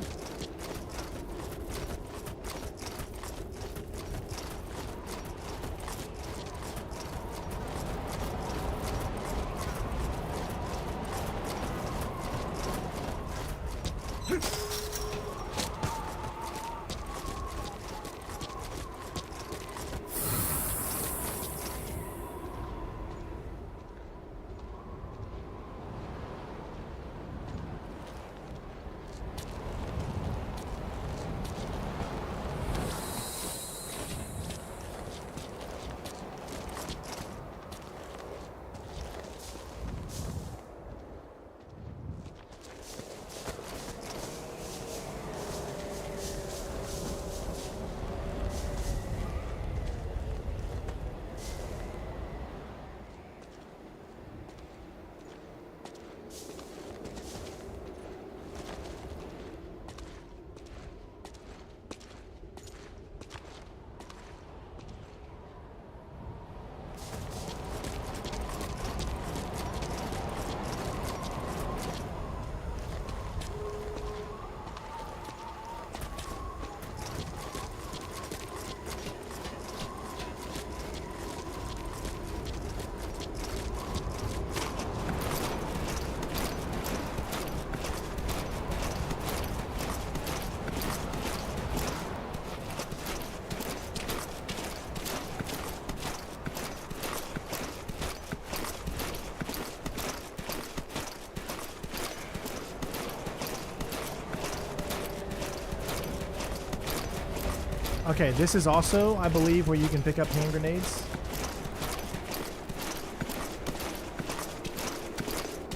Okay, this is also, I believe, where you can pick up hand grenades.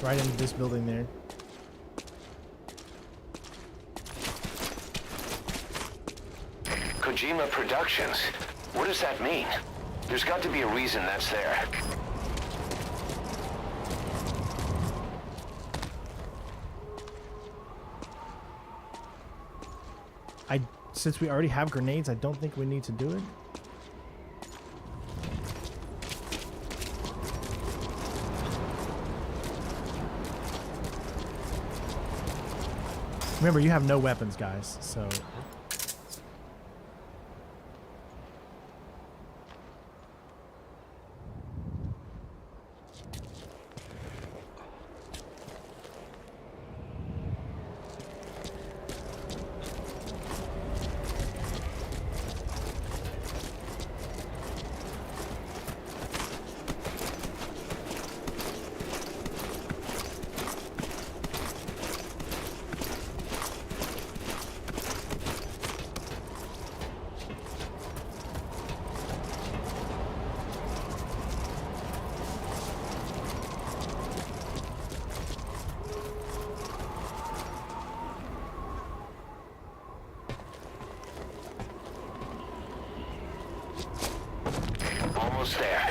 Right into this building there. Kojima Productions. What does that mean? There's got to be a reason that's there. Since we already have grenades, I don't think we need to do it. Remember, you have no weapons, guys, so... Almost there.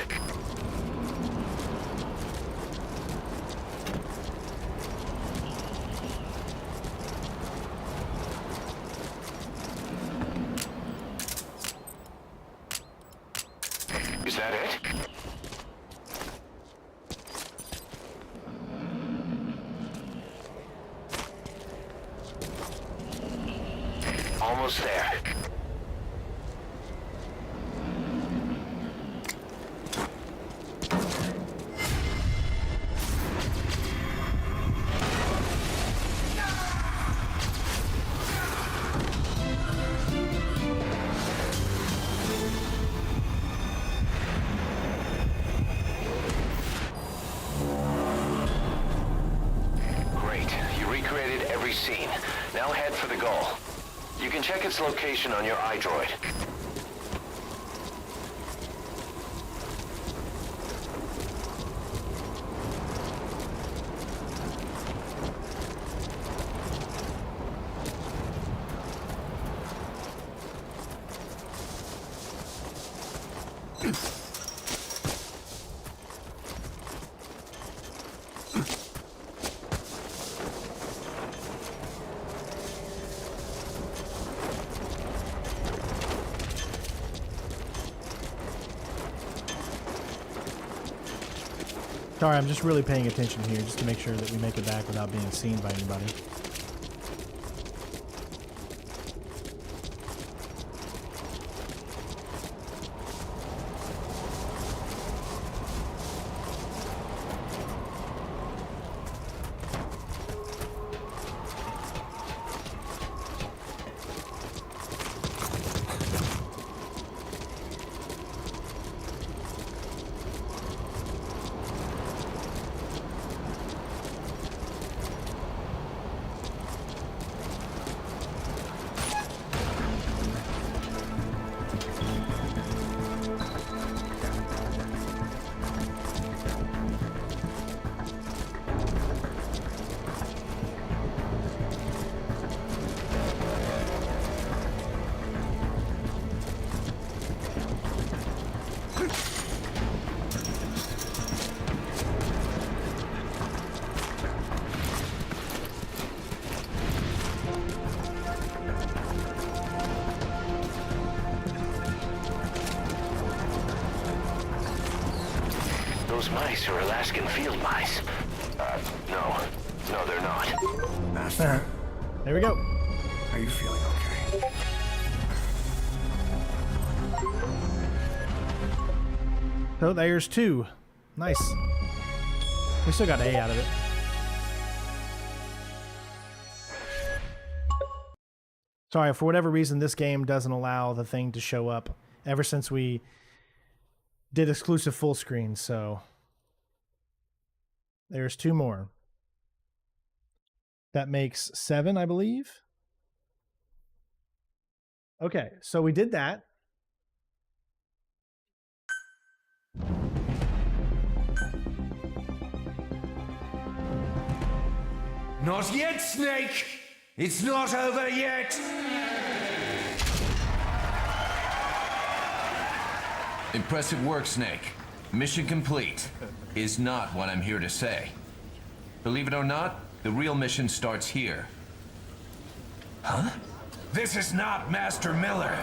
Is that it? Almost there. Scene. Now head for the goal. You can check its location on your iDroid. Sorry, I'm just really paying attention here just to make sure that we make it back without being seen by anybody. Those mice are Alaskan field mice. No, they're not. Master. There we go. Are you feeling okay? So there's 2. Nice. We still got A out of it. Sorry, for whatever reason, this game doesn't allow the thing to show up ever since we did exclusive full screen, so there's 2 more. That makes 7, I believe. Okay, so we did that. Not yet, Snake! It's not over yet! Impressive work, Snake. Mission complete is not what I'm here to say. Believe it or not, the real mission starts here. Huh? This is not Master Miller.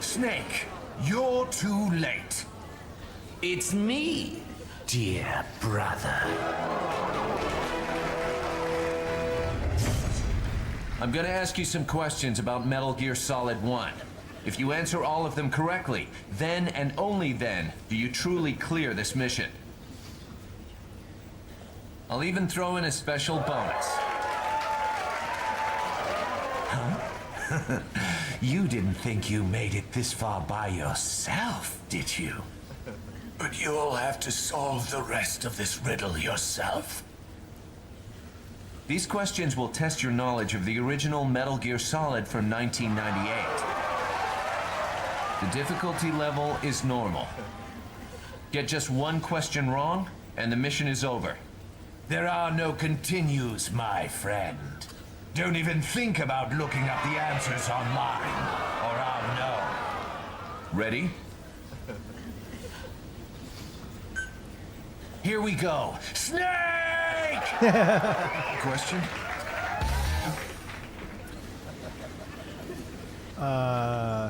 Snake, you're too late. It's me, dear brother. I'm gonna ask you some questions about Metal Gear Solid 1. If you answer all of them correctly, then and only then do you truly clear this mission. I'll even throw in a special bonus. Huh? You didn't think you made it this far by yourself, did you? But you'll have to solve the rest of this riddle yourself. These questions will test your knowledge of the original Metal Gear Solid from 1998. The difficulty level is normal. Get just one question wrong, and the mission is over. There are no continues, my friend. Don't even think about looking up the answers online, or I'll know. Ready? Here we go. Snake! Question?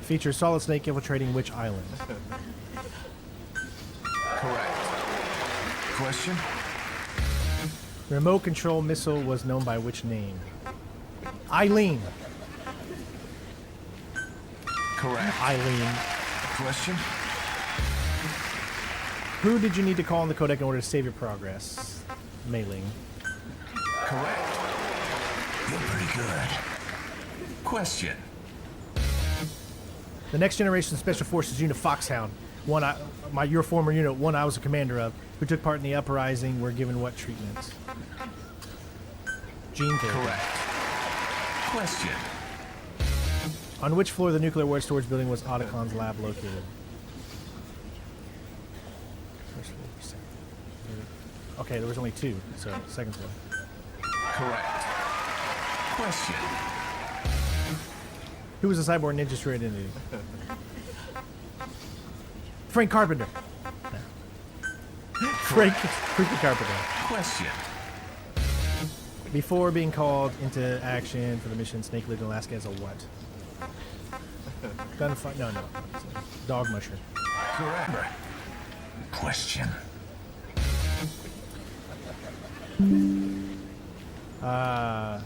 Features Solid Snake infiltrating which island? Correct. Question? The remote control missile was known by which name? Eileen. Correct. Eileen. Question? Who did you need to call on the codec in order to save your progress? Mailing. Correct. You're pretty good. Question. The Next Generation Special Forces Unit Foxhound, your former unit, one I was a commander of, who took part in the uprising, were given what treatment? Gene therapy. Correct. Question. On which floor of the nuclear waste storage building was Otacon's lab located? First floor, second floor. Okay, there was only two, so second floor. Correct. Question. Who was the cyborg ninja straight into? Frank Carpenter. No. Frank Carpenter. Question. Before being called into action for the mission, Snake lived in Alaska as a what? Gunfight? No. Dog musher. Correct. Question. I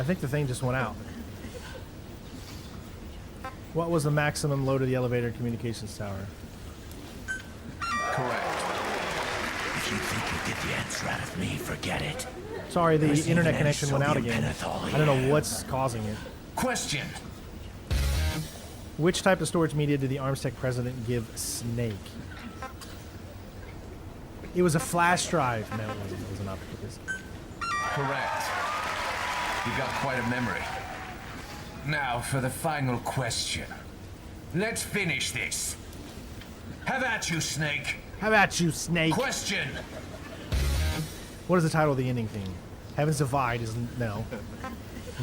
think the thing just went out. What was the maximum load of the elevator communications tower? Correct. If you think you get the answer out of me, forget it. Sorry, the internet connection went out again. I don't know what's causing it. Question. Which type of storage media did the Armstech president give Snake? It was a flash drive. No, it wasn't. It was an optical disc. Correct. You got quite a memory. Now for the final question. Let's finish this. Have at you, Snake. How about you, Snake? Question. What is the title of the ending theme? Heavens Divide is no.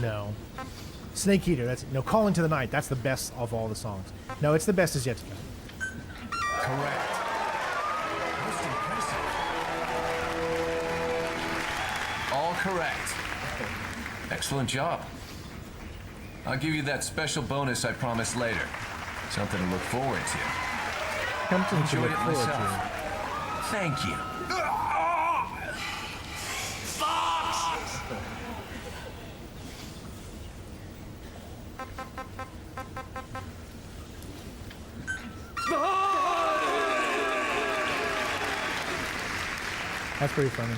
No. Snake Eater, that's no. Calling to the Night, that's the best of all the songs. No, it's the best is yet to come. Correct. Most impressive. All correct. Excellent job. I'll give you that special bonus I promised later. Something to look forward to. Something to Enjoyed look it forward myself. Thank you. That's pretty funny.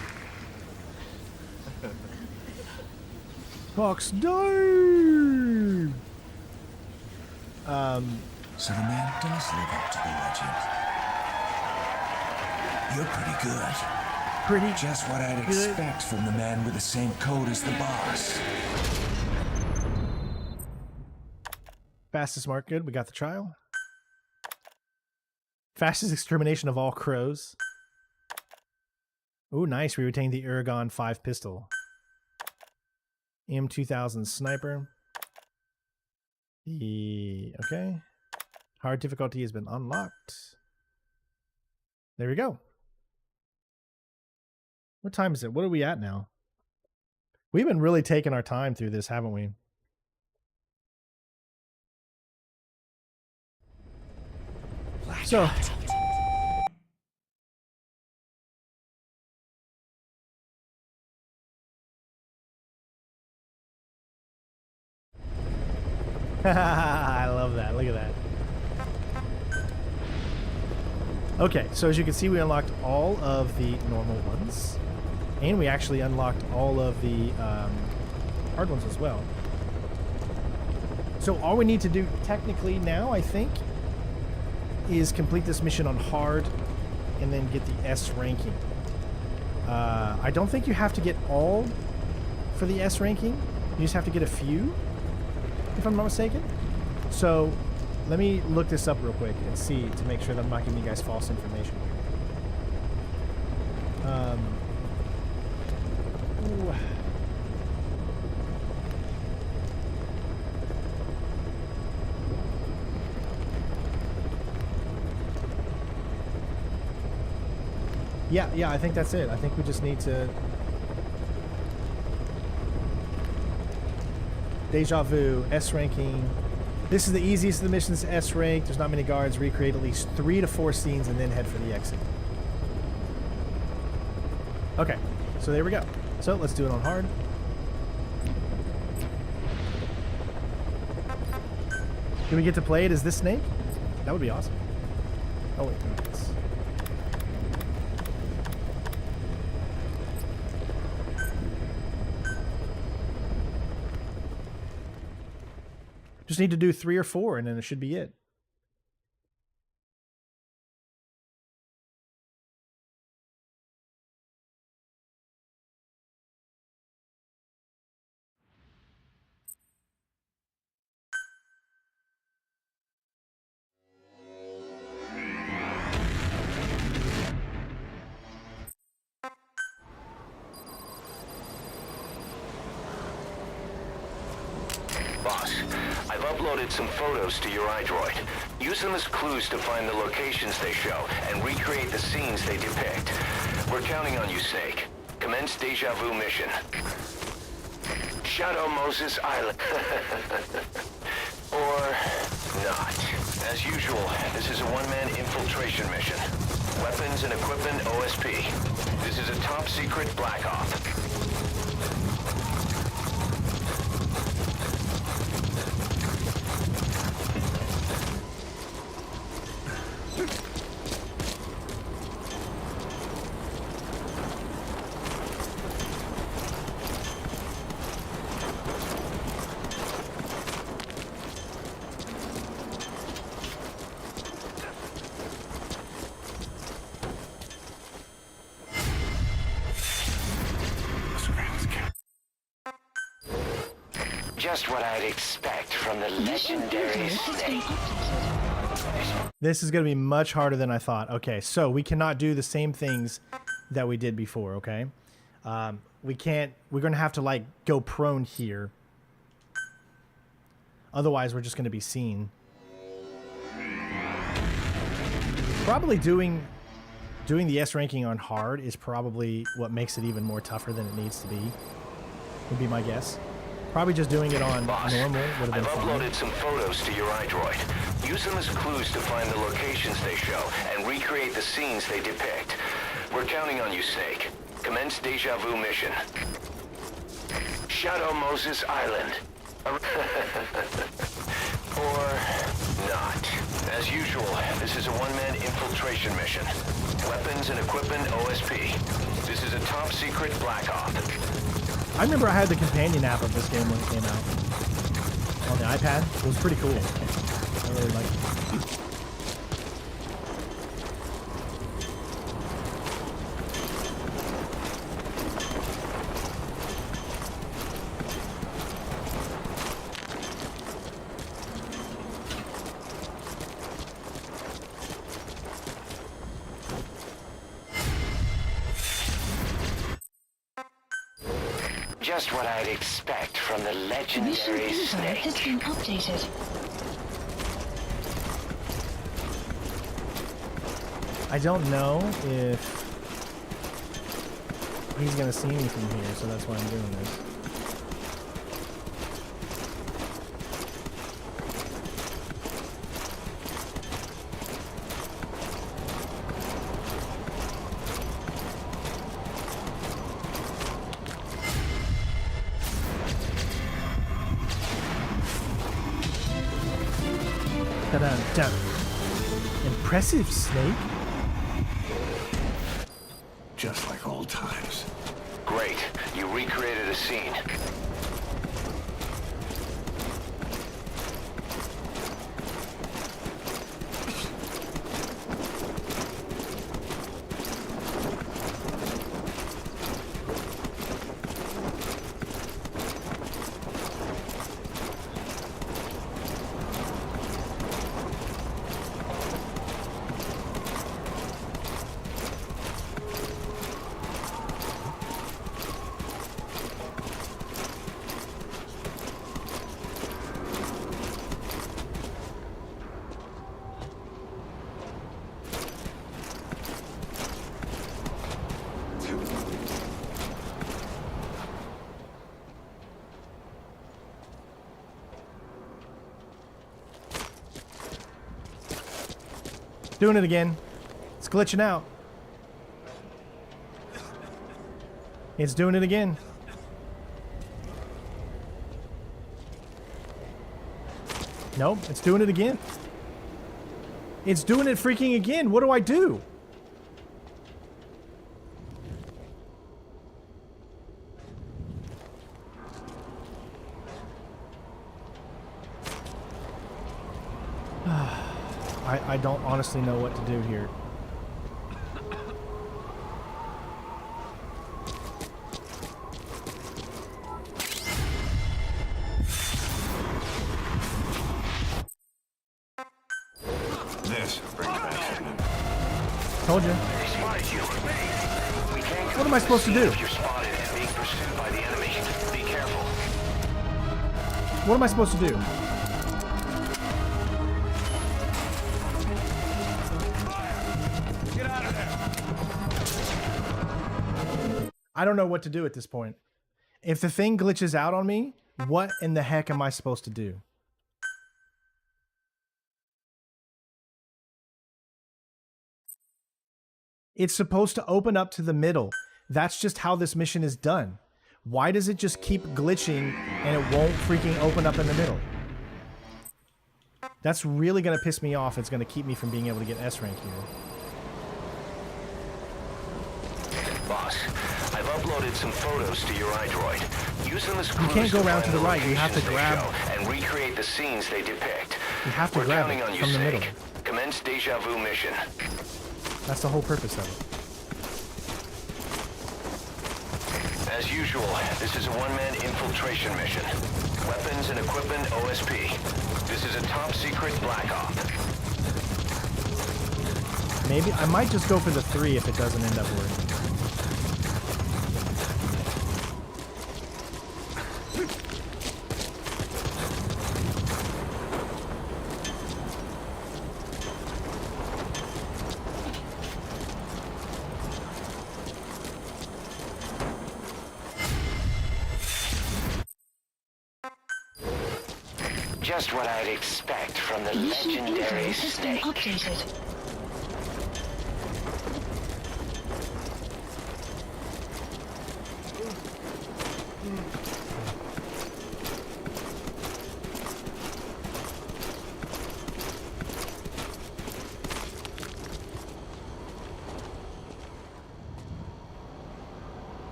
Fox died! So the man does live up to the legend. You're pretty good. Pretty Just what I'd expect from the man with the same code as the boss. Fastest mark, good. We got the trial. Fastest extermination of all crows. Oh, nice. We retained the Aragon 5 pistol. M2000 sniper. Okay. Hard difficulty has been unlocked. There we go. What time is it? What are we at now? We've been really taking our time through this, haven't we? So, I love that. Look at that. Okay, so as you can see, we unlocked all of the normal ones. And we actually unlocked all of the hard ones as well. So all we need to do technically now, I think, is complete this mission on hard and then get the S ranking. I don't think you have to get all for the S ranking. You just have to get a few, if I'm not mistaken. So let me look this up real quick and see to make sure that I'm not giving you guys false information here. Ooh. Yeah, I think that's it. I think we just need to... Deja Vu, S ranking. This is the easiest of the missions, S rank. There's not many guards. Recreate at least 3 to 4 scenes and then head for the exit. Okay, so there we go. So let's do it on hard. Do we get to play it as this snake? That would be awesome. Oh wait, no, it's... Just need to do 3 or 4 and then it should be it. Boss, I've uploaded some photos to your iDroid. Use them as clues to find the locations they show and recreate the scenes they depict. We're counting on you, Snake. Commence Deja Vu mission. Shadow Moses Island. Or not. As usual, this is a one-man infiltration mission. Weapons and equipment OSP. This is a top-secret Black Op. Just what I'd expect from the legendary Snake. This is going to be much harder than I thought. Okay, so we cannot do the same things that we did before, okay? We can't... We're going to have to, like, go prone here. Otherwise, we're just going to be seen. Probably doing the S ranking on hard is probably what makes it even more tougher than it needs to be. Would be my guess. Probably just doing it on normal would have been fine. I've uploaded some photos to your iDroid. Use them as clues to find the locations they show and recreate the scenes they depict. We're counting on you, Snake. Commence Deja Vu mission. Shadow Moses Island. Or not. As usual, this is a one-man infiltration mission. Weapons and equipment OSP. This is a top-secret Black Op. I remember I had the companion app of this game when it came out. On the iPad. It was pretty cool. I really liked it. Just what I'd expect from the Mission legendary info snake. has been updated. I don't know if he's gonna see me from here, so that's why I'm doing this. Ta-da-da. Impressive, Snake. Just like old times. Great. You recreated a scene. Doing it again. It's glitching out. It's doing it again. Nope, it's doing it again. It's doing it freaking again. What do I do? I don't honestly know what to do here. This brings back signal. Told you. What am I supposed to do? If you're spotted and being pursued by the enemy, be careful. What am I supposed to do? Get out of there! I don't know what to do at this point. If the thing glitches out on me, what in the heck am I supposed to do? It's supposed to open up to the middle. That's just how this mission is done. Why does it just keep glitching and it won't freaking open up in the middle? That's really going to piss me off. It's going to keep me from being able to get S rank here. Boss, I've uploaded some photos to your iDroid. Use them as You can't go around to the right. You have to grab. And recreate the scenes they depict. You have to We're grab counting it on you, from the middle. Snake. Commence Deja Vu mission. That's the whole purpose of it. As usual, this is a one-man infiltration mission. Weapons and equipment OSP. This is a top-secret black op. Maybe I might just go for the 3 if it doesn't end up working. Just what I'd expect from the Mission info legendary has been snake. updated.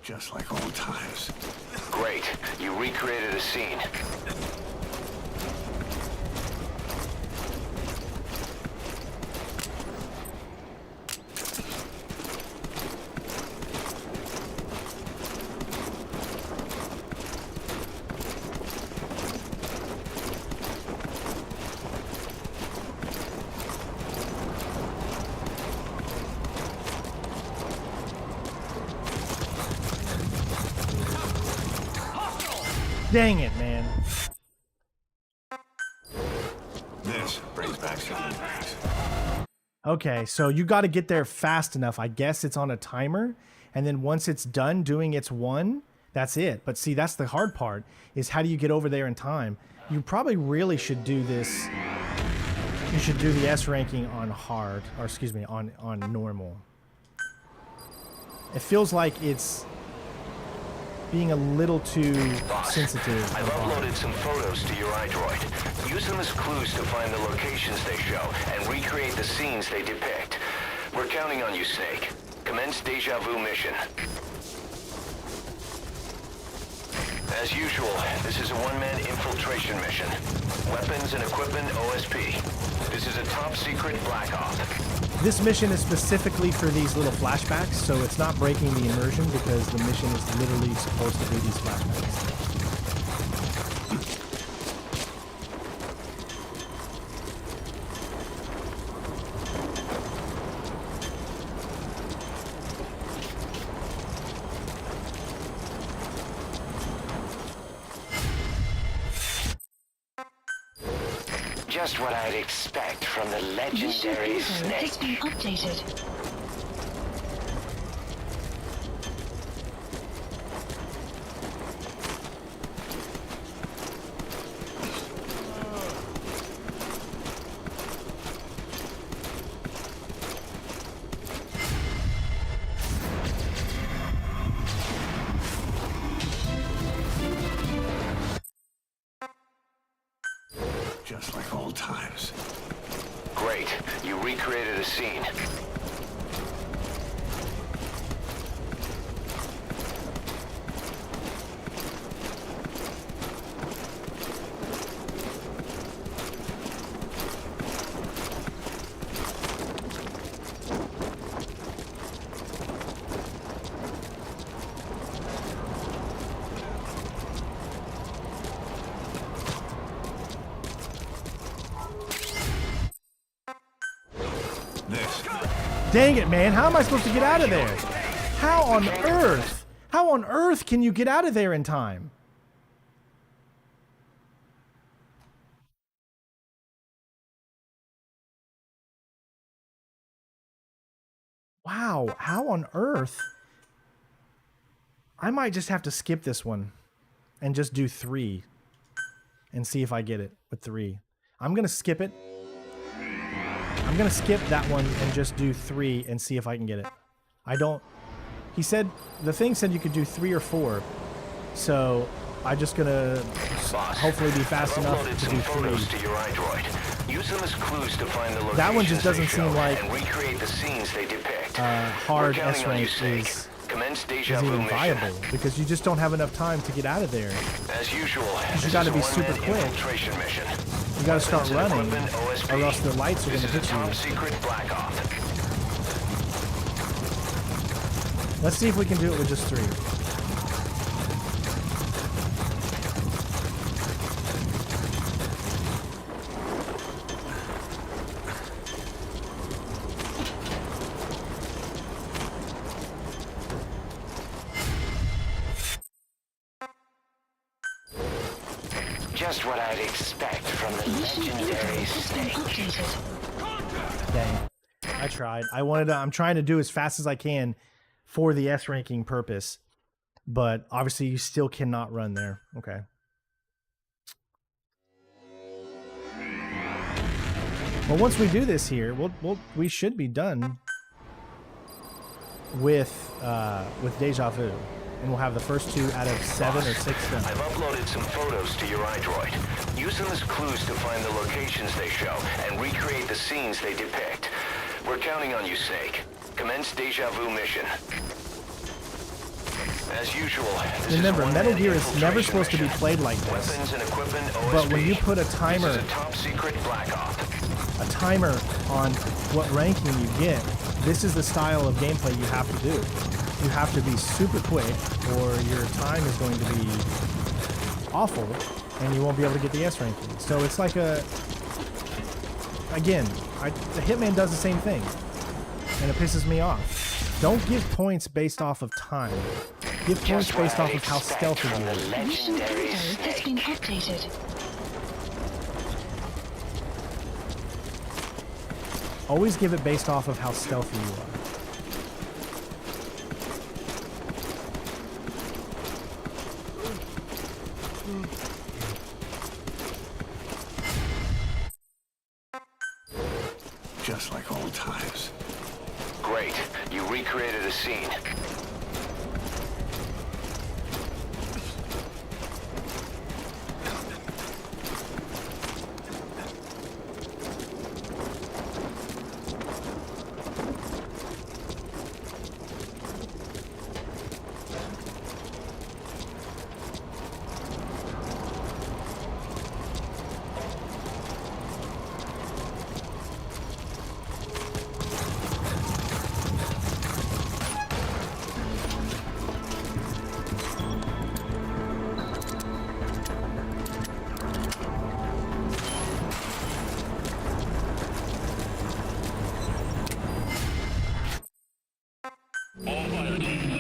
Just like old times. Great. You recreated a scene. Dang it, man. This brings back some memories. Okay, so you got to get there fast enough. I guess it's on a timer, and then once it's done doing its one, that's it. But see, that's the hard part, is how do you get over there in time? You probably really should do this. You should do the S ranking on hard, or excuse me, on normal. It feels like it's being a little too sensitive. I've uploaded some photos to your iDroid. Use them as clues to find the locations they show and recreate the scenes they depict. We're counting on you, Snake. Commence Deja Vu mission. As usual, this is a one-man infiltration mission. Weapons and equipment OSP. This is a top-secret Black Op. This mission is specifically for these little flashbacks, so it's not breaking the immersion because the mission is literally supposed to be these flashbacks. Just what I'd expect from the legendary Snake. Has been updated. Just like old times. Great. You recreated a scene. Dang it, man. How am I supposed to get out of there? How on earth? How on earth can you get out of there in time? Wow. How on earth? I might just have to skip this one and just do 3 and see if I get it with 3. I'm going to skip it. I'm going to skip that one and just do 3 and see if I can get it. I don't... He said... The thing said you could do 3 or 4. So, I'm just going to hopefully be fast enough to do 3. To your iDroid. Use them as clues to find the locations that one just doesn't seem like... and recreate the scenes they depict. Hard S-rank is even viable. Because you just don't have enough time to get out of there. As usual, you got to be super quick. You gotta start running, or else the lights are gonna hit you. Let's see if we can do it with just 3. Just what I'd expect from the legendary Snake. Dang. I tried. I'm trying to do as fast as I can for the S ranking purpose. But obviously you still cannot run there. Okay. Well, once we do this here, we should be done with Deja Vu. And we'll have the first 2 out of 7 or 6 done. I've uploaded some photos to your iDroid. Use them as clues to find the locations they show and recreate the scenes they depict. We're counting on you, Snake. Commence Deja Vu mission. As usual, remember, Metal Gear is never supposed to be played like this. Weapons and equipment OSP. But when you put a timer, this is a top secret Black Op. A timer on what ranking you get, this is the style of gameplay you have to do. You have to be super quick or your time is going to be awful and you won't be able to get the S ranking. So it's like again, the Hitman does the same thing and it pisses me off. Don't give points based off of time. Give points based off of how stealthy you are. Mission info has been updated. Always give it based off of how stealthy you are. Just like old times. Great. You recreated a scene.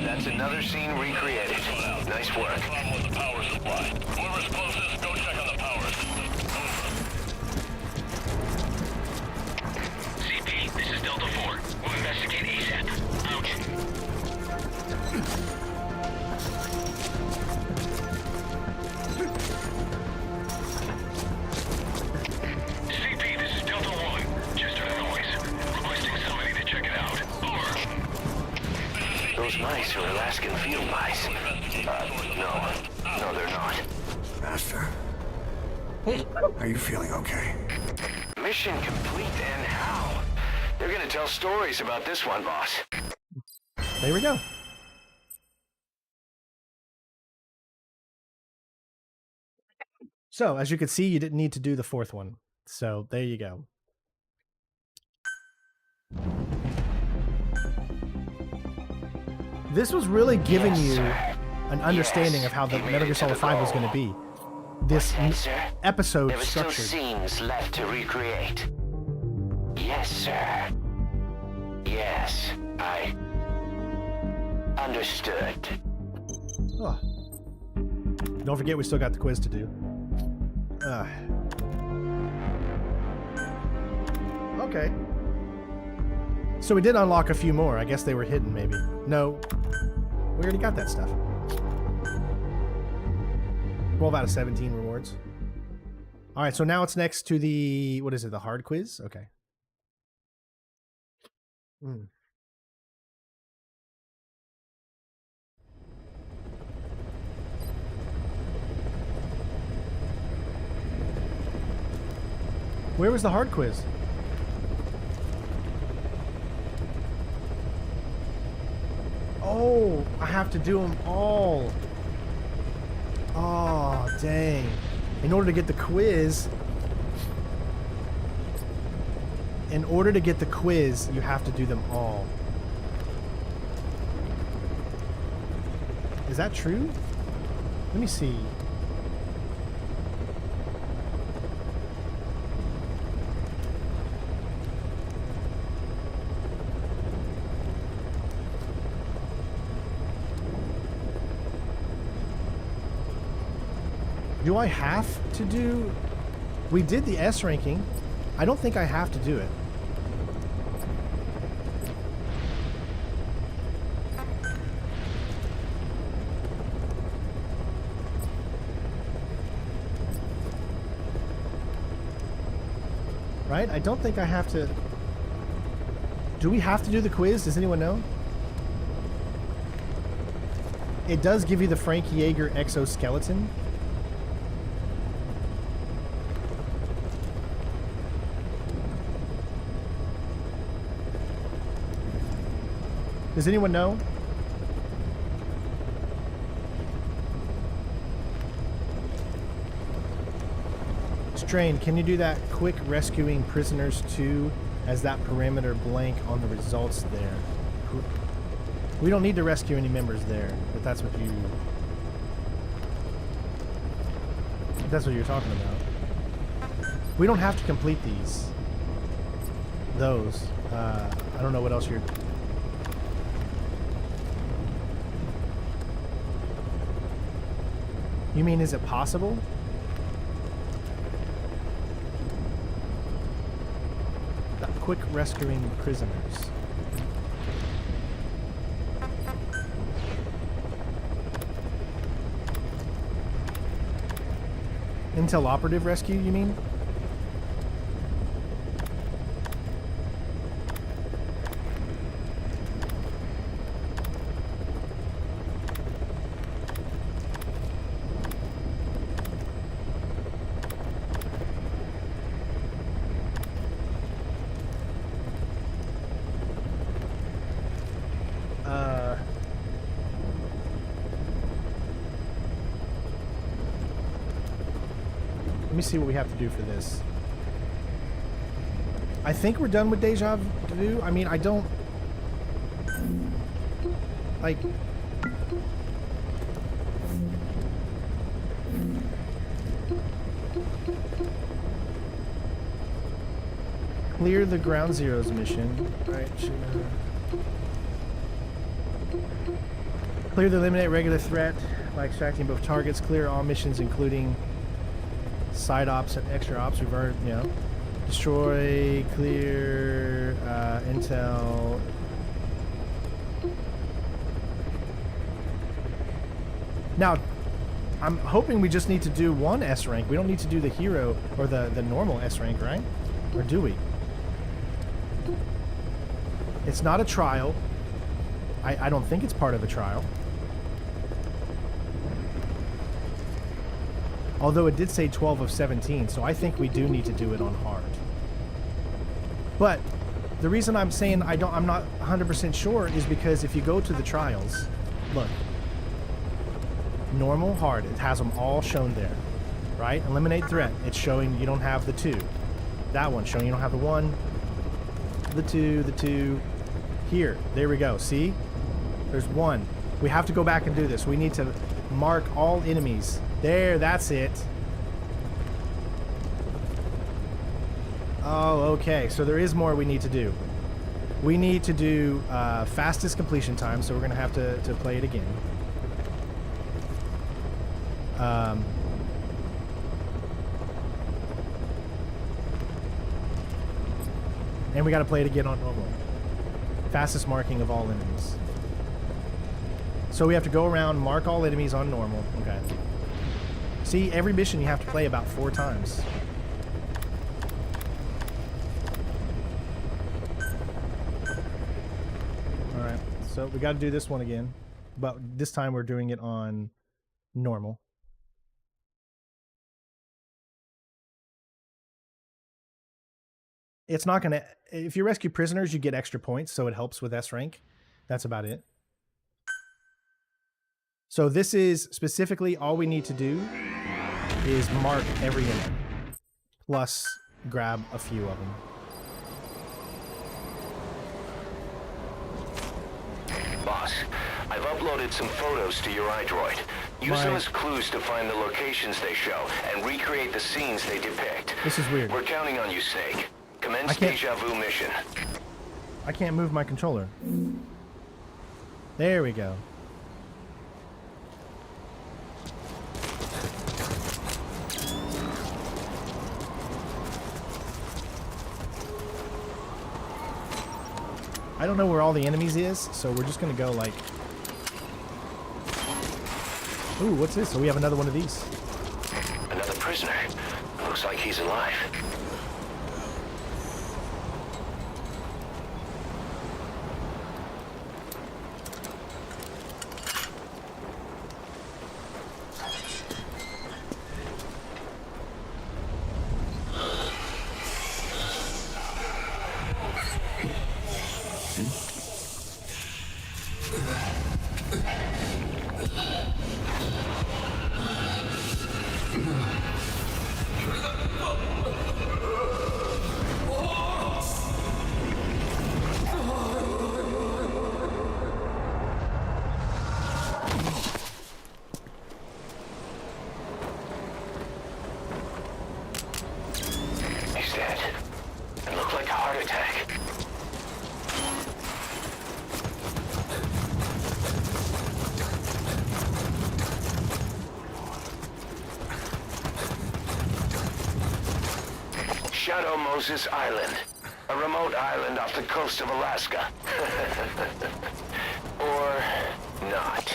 That's another scene recreated. Nice work. Problem with the power supply. Whoever's closest, go check on the power system. CP, this is Delta 4. We'll investigate ASAP. Out. CP, this is Delta 1. Just heard a noise. Requesting somebody to check it out. Over. Those mice are Alaskan field mice. No, they're not. Master, are you feeling okay? Mission complete, and how? They're gonna tell stories about this one, boss. There we go. So, as you can see, you didn't need to do the fourth one. So, there you go. This was really giving you an understanding of how the Metal Gear Solid 5 was going to be. This episode There were still structured. scenes left to recreate. Yes, sir. Yes, I understood. Oh. Don't forget, we still got the quiz to do. Okay. So we did unlock a few more. I guess they were hidden, maybe. No. We already got that stuff. 12 out of 17 rewards. Alright, so now it's next to the... What is it? The hard quiz? Okay. Where was the hard quiz? Oh, I have to do them all. Oh, dang. In order to get the quiz, you have to do them all. Is that true? Let me see. Do I have to do... We did the S ranking. I don't think I have to do it. Right? I don't think I have to... Do we have to do the quiz? Does anyone know? It does give you the Frank Yeager exoskeleton. Does anyone know? Strain, can you do that quick rescuing prisoners 2 as that parameter blank on the results there? We don't need to rescue any members there, if that's what you're talking about. We don't have to complete these. Those. I don't know what else you're... You mean, is it possible? Quick rescuing prisoners. Intel operative rescue, you mean? Let me see what we have to do for this. I think we're done with Deja Vu. I mean, I don't... Like... Clear the Ground Zeroes mission. Right. Clear the eliminate regular threat by extracting both targets. Clear all missions, including side ops and extra ops. We've already, you know. Destroy, clear, intel. Now, I'm hoping we just need to do one S rank. We don't need to do the hero or the normal S rank, right? Or do we? It's not a trial. I don't think it's part of a trial. Although it did say 12 of 17, so I think we do need to do it on hard. But the reason I'm saying I'm not 100% sure is because if you go to the trials, look, normal, hard, it has them all shown there, right? Eliminate threat, it's showing you don't have the 2. That one showing you don't have the 1, the 2. Here, there we go. See? There's 1. We have to go back and do this. We need to mark all enemies. There, that's it. Oh, okay. So there is more we need to do. We need to do fastest completion time, so we're going to have to play it again. And we got to play it again on normal. Fastest marking of all enemies. So we have to go around, mark all enemies on normal. Okay. See, every mission you have to play about 4 times. Alright, so we got to do this one again. But this time we're doing it on normal. It's not going to... If you rescue prisoners, you get extra points, so it helps with S rank. That's about it. So this is specifically all we need to do is mark every enemy, plus grab a few of them. Boss, I've uploaded some photos to your iDroid. Use them as clues to find the locations they show and recreate the scenes they depict. This is weird. We're counting on you, Snake. Commence Deja Vu mission. I can't move my controller. There we go. I don't know where all the enemies is, so we're just gonna go like... Ooh, what's this? So we have another one of these. Another prisoner. Looks like he's alive. Shadow Moses Island. A remote island off the coast of Alaska. Or not.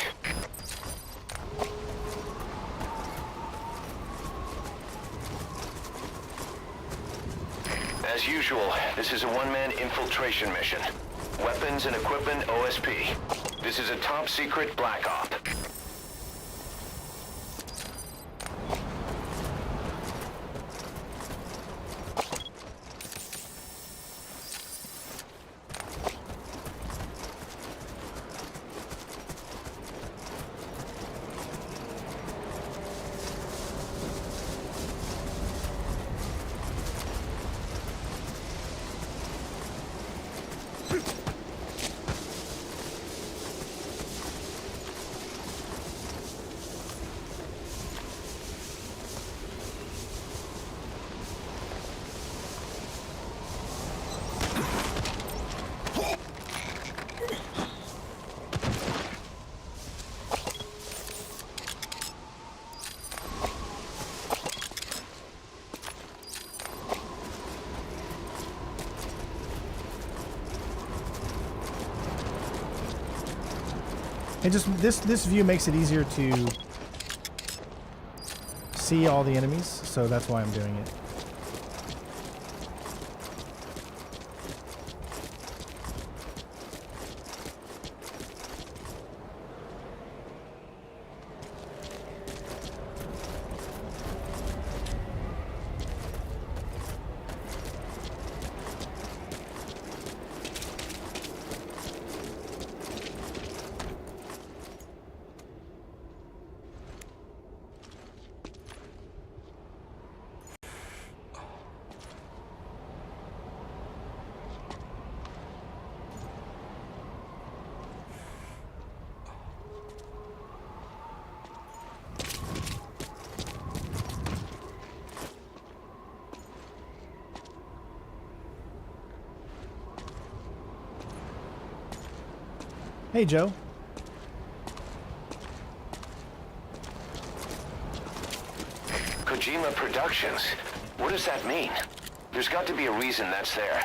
As usual, this is a one-man infiltration mission. Weapons and equipment OSP. This is a top-secret black op. It just this view makes it easier to see all the enemies, so that's why I'm doing it. Hey, Joe. Kojima Productions. What does that mean? There's got to be a reason that's there.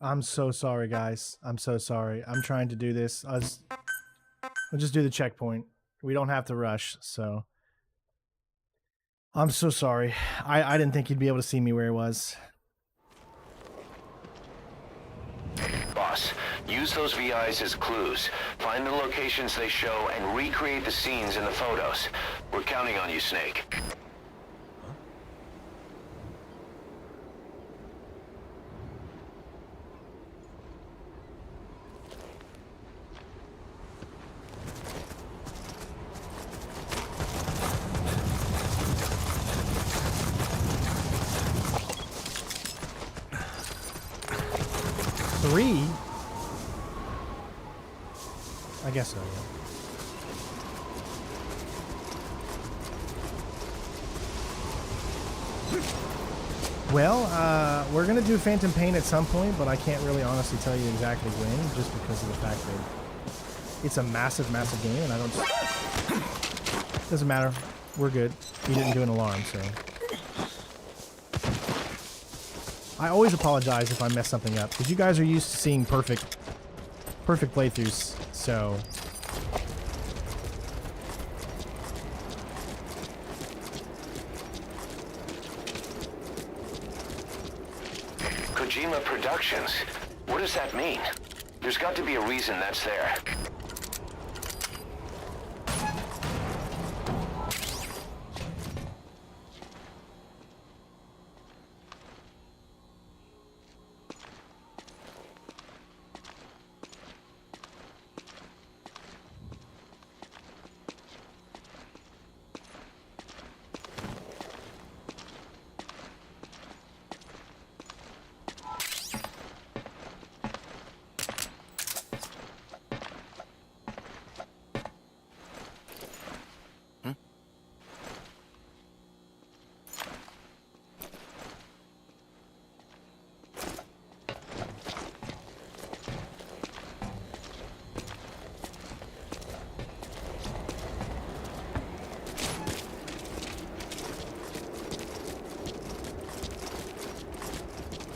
I'm so sorry, guys. I'm so sorry. I'm trying to do this. I'll just do the checkpoint. We don't have to rush, so... I'm so sorry. I didn't think you'd be able to see me where he was. Boss, use those VIs as clues. Find the locations they show and recreate the scenes in the photos. We're counting on you, Snake. Three? I guess so, yeah. Well, we're going to do Phantom Pain at some point, but I can't really honestly tell you exactly when, just because of the fact that it's a massive, massive game, and I don't... Doesn't matter. We're good. He didn't do an alarm, so... I always apologize if I mess something up, because you guys are used to seeing perfect playthroughs, so... Kojima Productions. What does that mean? There's got to be a reason that's there.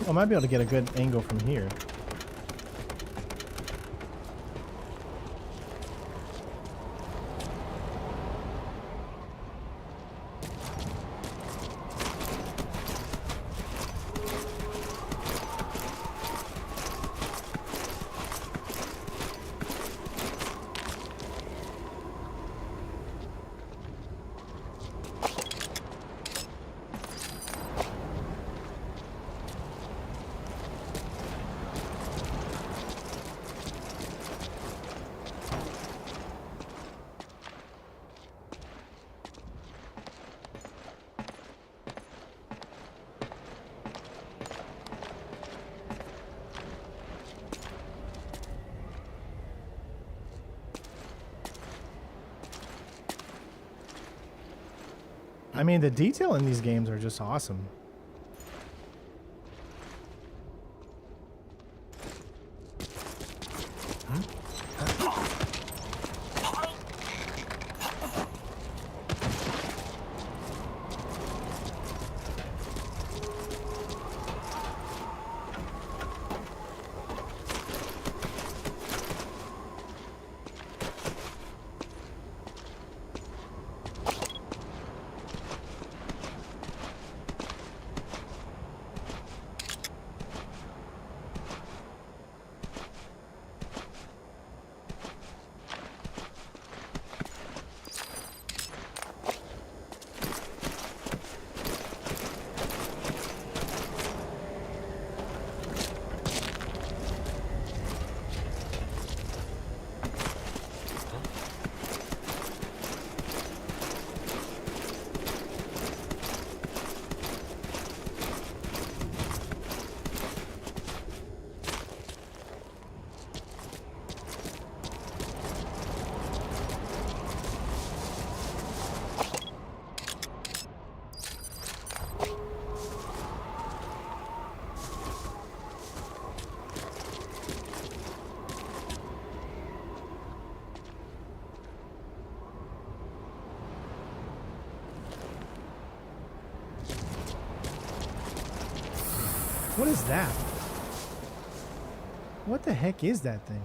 I might be able to get a good angle from here. I mean, the detail in these games are just awesome. What is that? What the heck is that thing?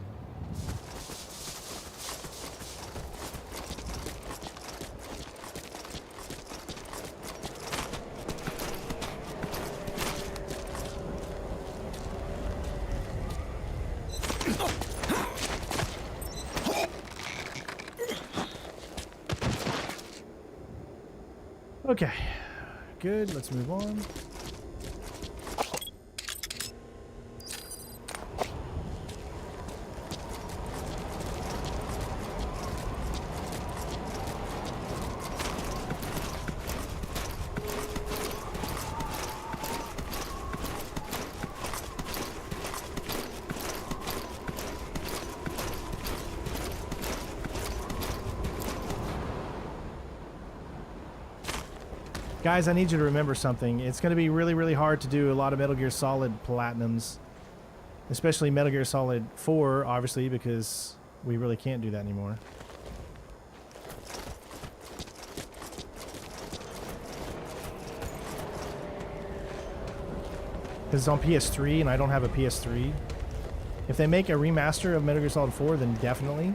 Okay, good, let's move on. Guys, I need you to remember something. It's going to be really, really hard to do a lot of Metal Gear Solid Platinums. Especially Metal Gear Solid 4, obviously, because we really can't do that anymore. Because it's on PS3, and I don't have a PS3. If they make a remaster of Metal Gear Solid 4, then definitely.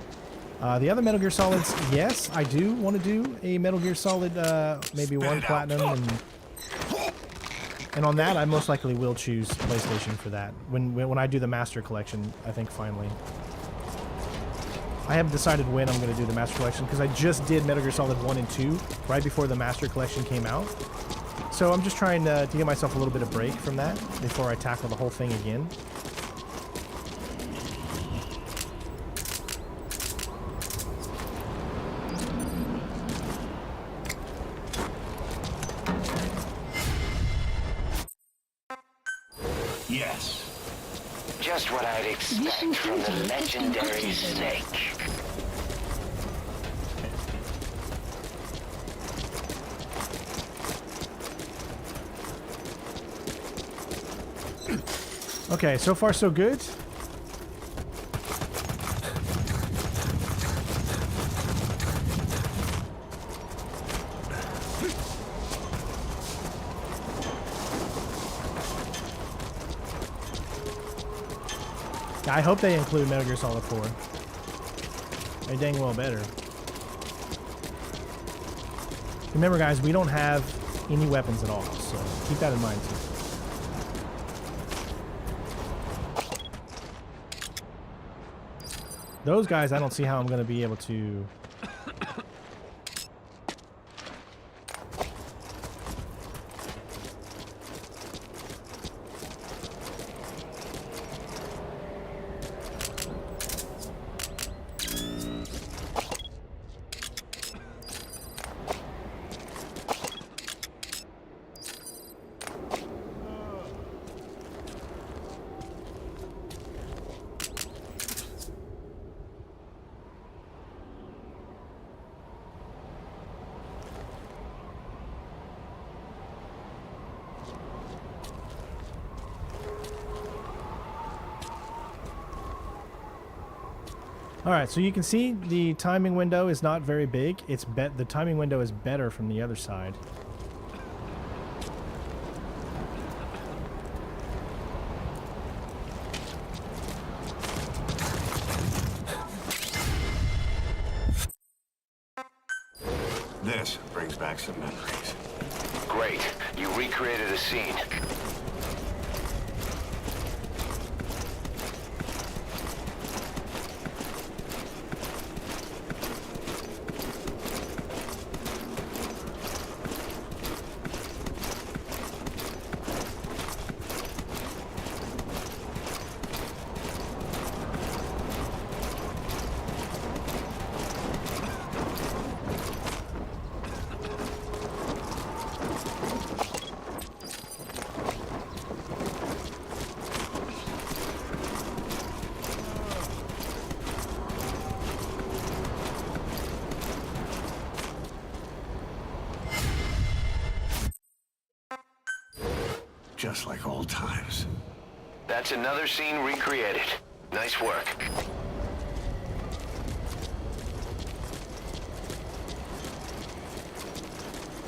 The other Metal Gear Solids, yes, I do want to do a Metal Gear Solid, maybe 1 Platinum, and on that, I most likely will choose PlayStation for that. When I do the Master Collection, I think, finally. I haven't decided when I'm going to do the Master Collection, because I just did Metal Gear Solid 1 and 2, right before the Master Collection came out. So I'm just trying to give myself a little bit of break from that, before I tackle the whole thing again. Yes. Just what I'd expect from the legendary Snake. Okay, so far so good. I hope they include Metal Gear Solid 4. They dang well better. Remember, guys, we don't have any weapons at all, so keep that in mind, too. Those guys, I don't see how I'm going to be able to... Alright, so you can see the timing window is not very big. The timing window is better from the other side. This brings back some memories. Great. You recreated a scene. Just like old times. That's another scene recreated. Nice work.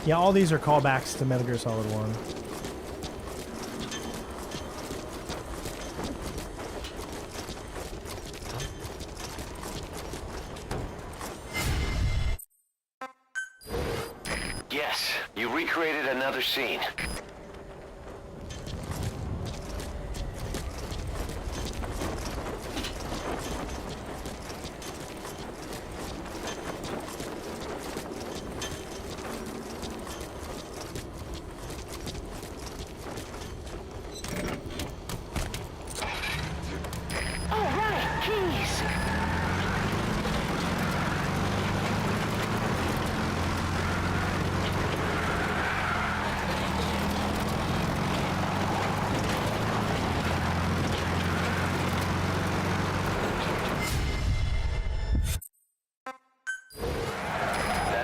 Yeah, all these are callbacks to Metal Gear Solid 1. Yes, you recreated another scene.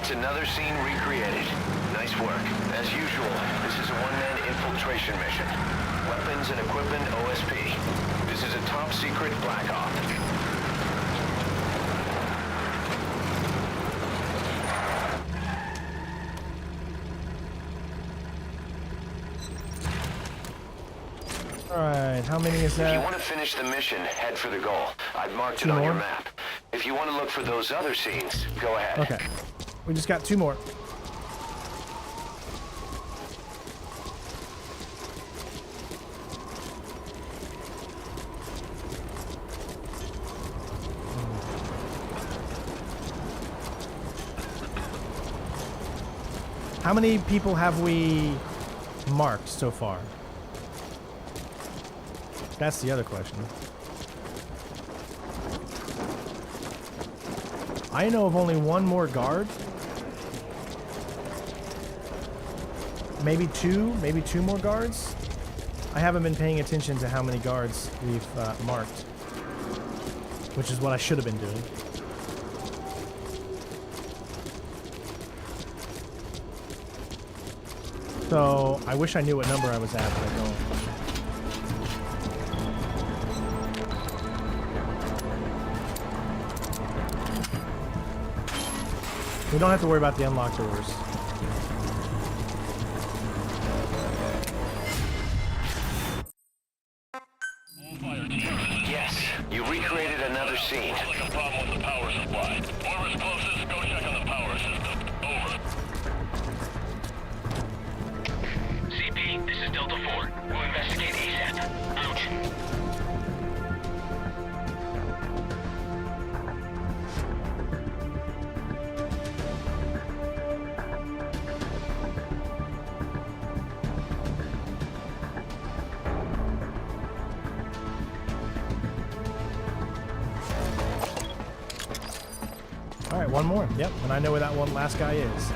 Another scene recreated. Nice work. As usual, this is a one-man infiltration mission. Weapons and equipment OSP. This is a top-secret Black Op. Alright, how many is that? If you want to finish the mission, head for the goal. I've marked it on your map. If you want to look for those other scenes, go ahead. Okay. We just got 2 more. How many people have we marked so far? That's the other question. I know of only one more guard. Maybe two more guards. I haven't been paying attention to how many guards we've marked, which is what I should have been doing. So I wish I knew what number I was at, but I don't. We don't have to worry about the unlocked doors. All right, one more. Yep, and I know where that one last guy is.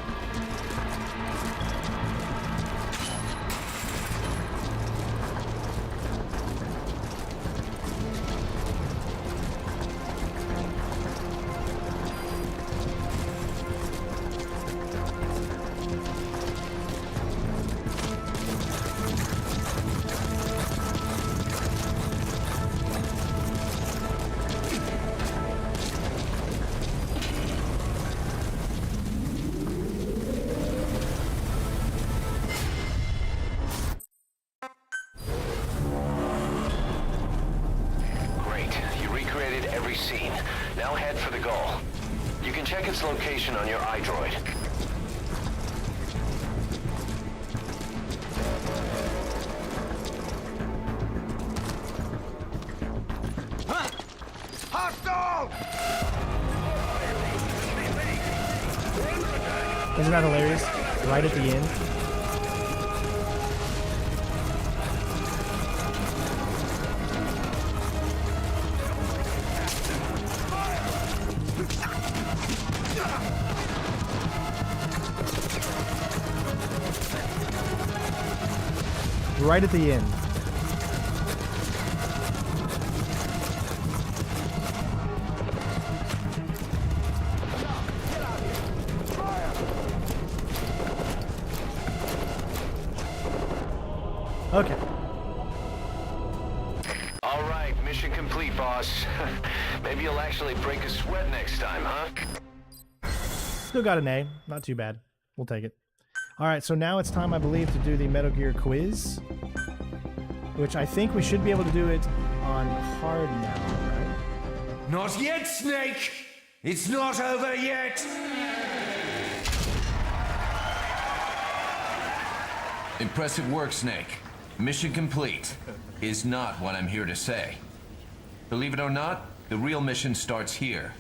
Now head for the goal. You can check its location on your iDroid. Hostile! Isn't that hilarious? Right at the end. Right at the end. Okay. All right, mission complete, boss. Maybe you'll actually break a sweat next time, huh? Still got an A. Not too bad. We'll take it. All right, so now it's time, I believe, to do the Metal Gear quiz, which I think we should be able to do it on hard now, right? Not yet, Snake! It's not over yet! Impressive work, Snake. Mission complete is not what I'm here to say. Believe it or not, the real mission starts here.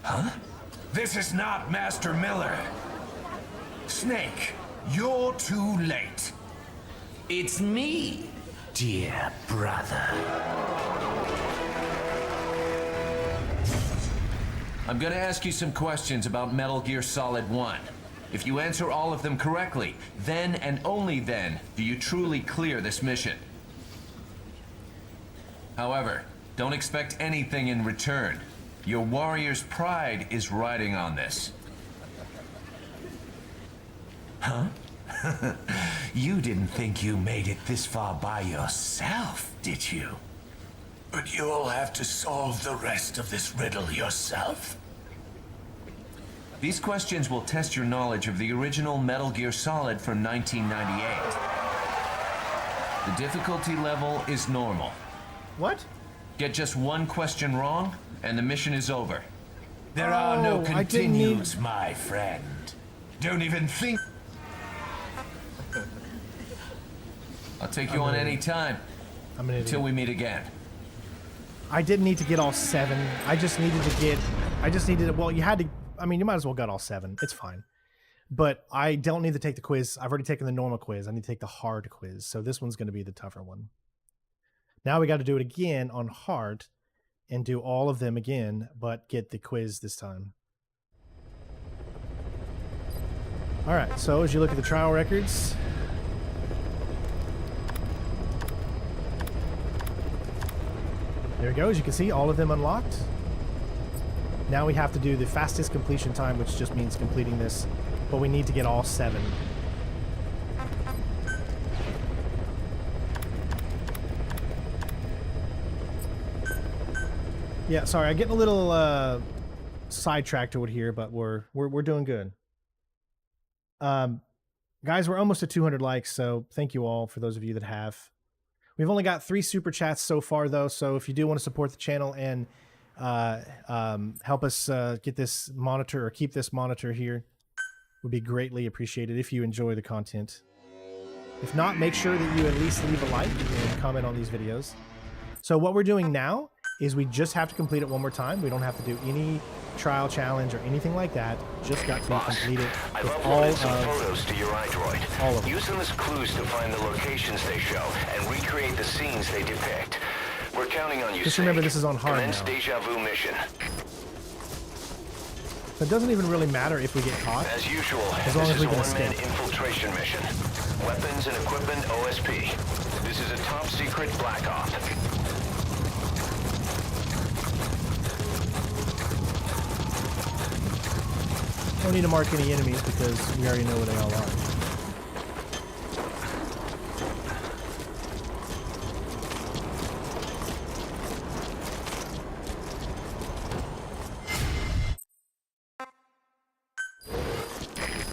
Huh? This is not Master Miller. Snake, you're too late. It's me, dear brother. I'm gonna ask you some questions about Metal Gear Solid 1. If you answer all of them correctly, then and only then do you truly clear this mission. However, don't expect anything in return. Your warrior's pride is riding on this. Huh? You didn't think you made it this far by yourself, did you? But you'll have to solve the rest of this riddle yourself. These questions will test your knowledge of the original Metal Gear Solid from 1998. The difficulty level is normal. What? Get just one question wrong, and the mission is over. There are no continues, my friend. Don't even think... I'll take you on any time. Until we meet again. I didn't need to get all 7. I just needed, well, you had to, I mean, you might as well got all 7. It's fine. But I don't need to take the quiz. I've already taken the normal quiz. I need to take the hard quiz. So this one's going to be the tougher one. Now we got to do it again on hard and do all of them again, but get the quiz this time. All right. So as you look at the trial records, there we go. As you can see, all of them unlocked. Now we have to do the fastest completion time, which just means completing this, but we need to get all 7. Yeah, sorry, I'm getting a little sidetracked over here, but we're doing good. Guys, we're almost at 200 likes, so thank you all for those of you that have. We've only got 3 super chats so far, though, so if you do want to support the channel and help us get this monitor or keep this monitor here, would be greatly appreciated if you enjoy the content. If not, make sure that you at least leave a like and comment on these videos. So what we're doing now is we just have to complete it one more time. We don't have to do any trial challenge or anything like that. Just got to complete it with all of some photos to your iDroid. All of them. Use them as clues to find the locations they show and recreate the scenes they depict. We're counting on you. Just remember, this is on hard Commence now. Deja Vu mission. It doesn't even really matter if we get caught. As usual, as long this as we is a can one-man escape. infiltration mission. Weapons and equipment OSP. This is a top-secret black op. Don't need to mark any enemies because we already know where they all are.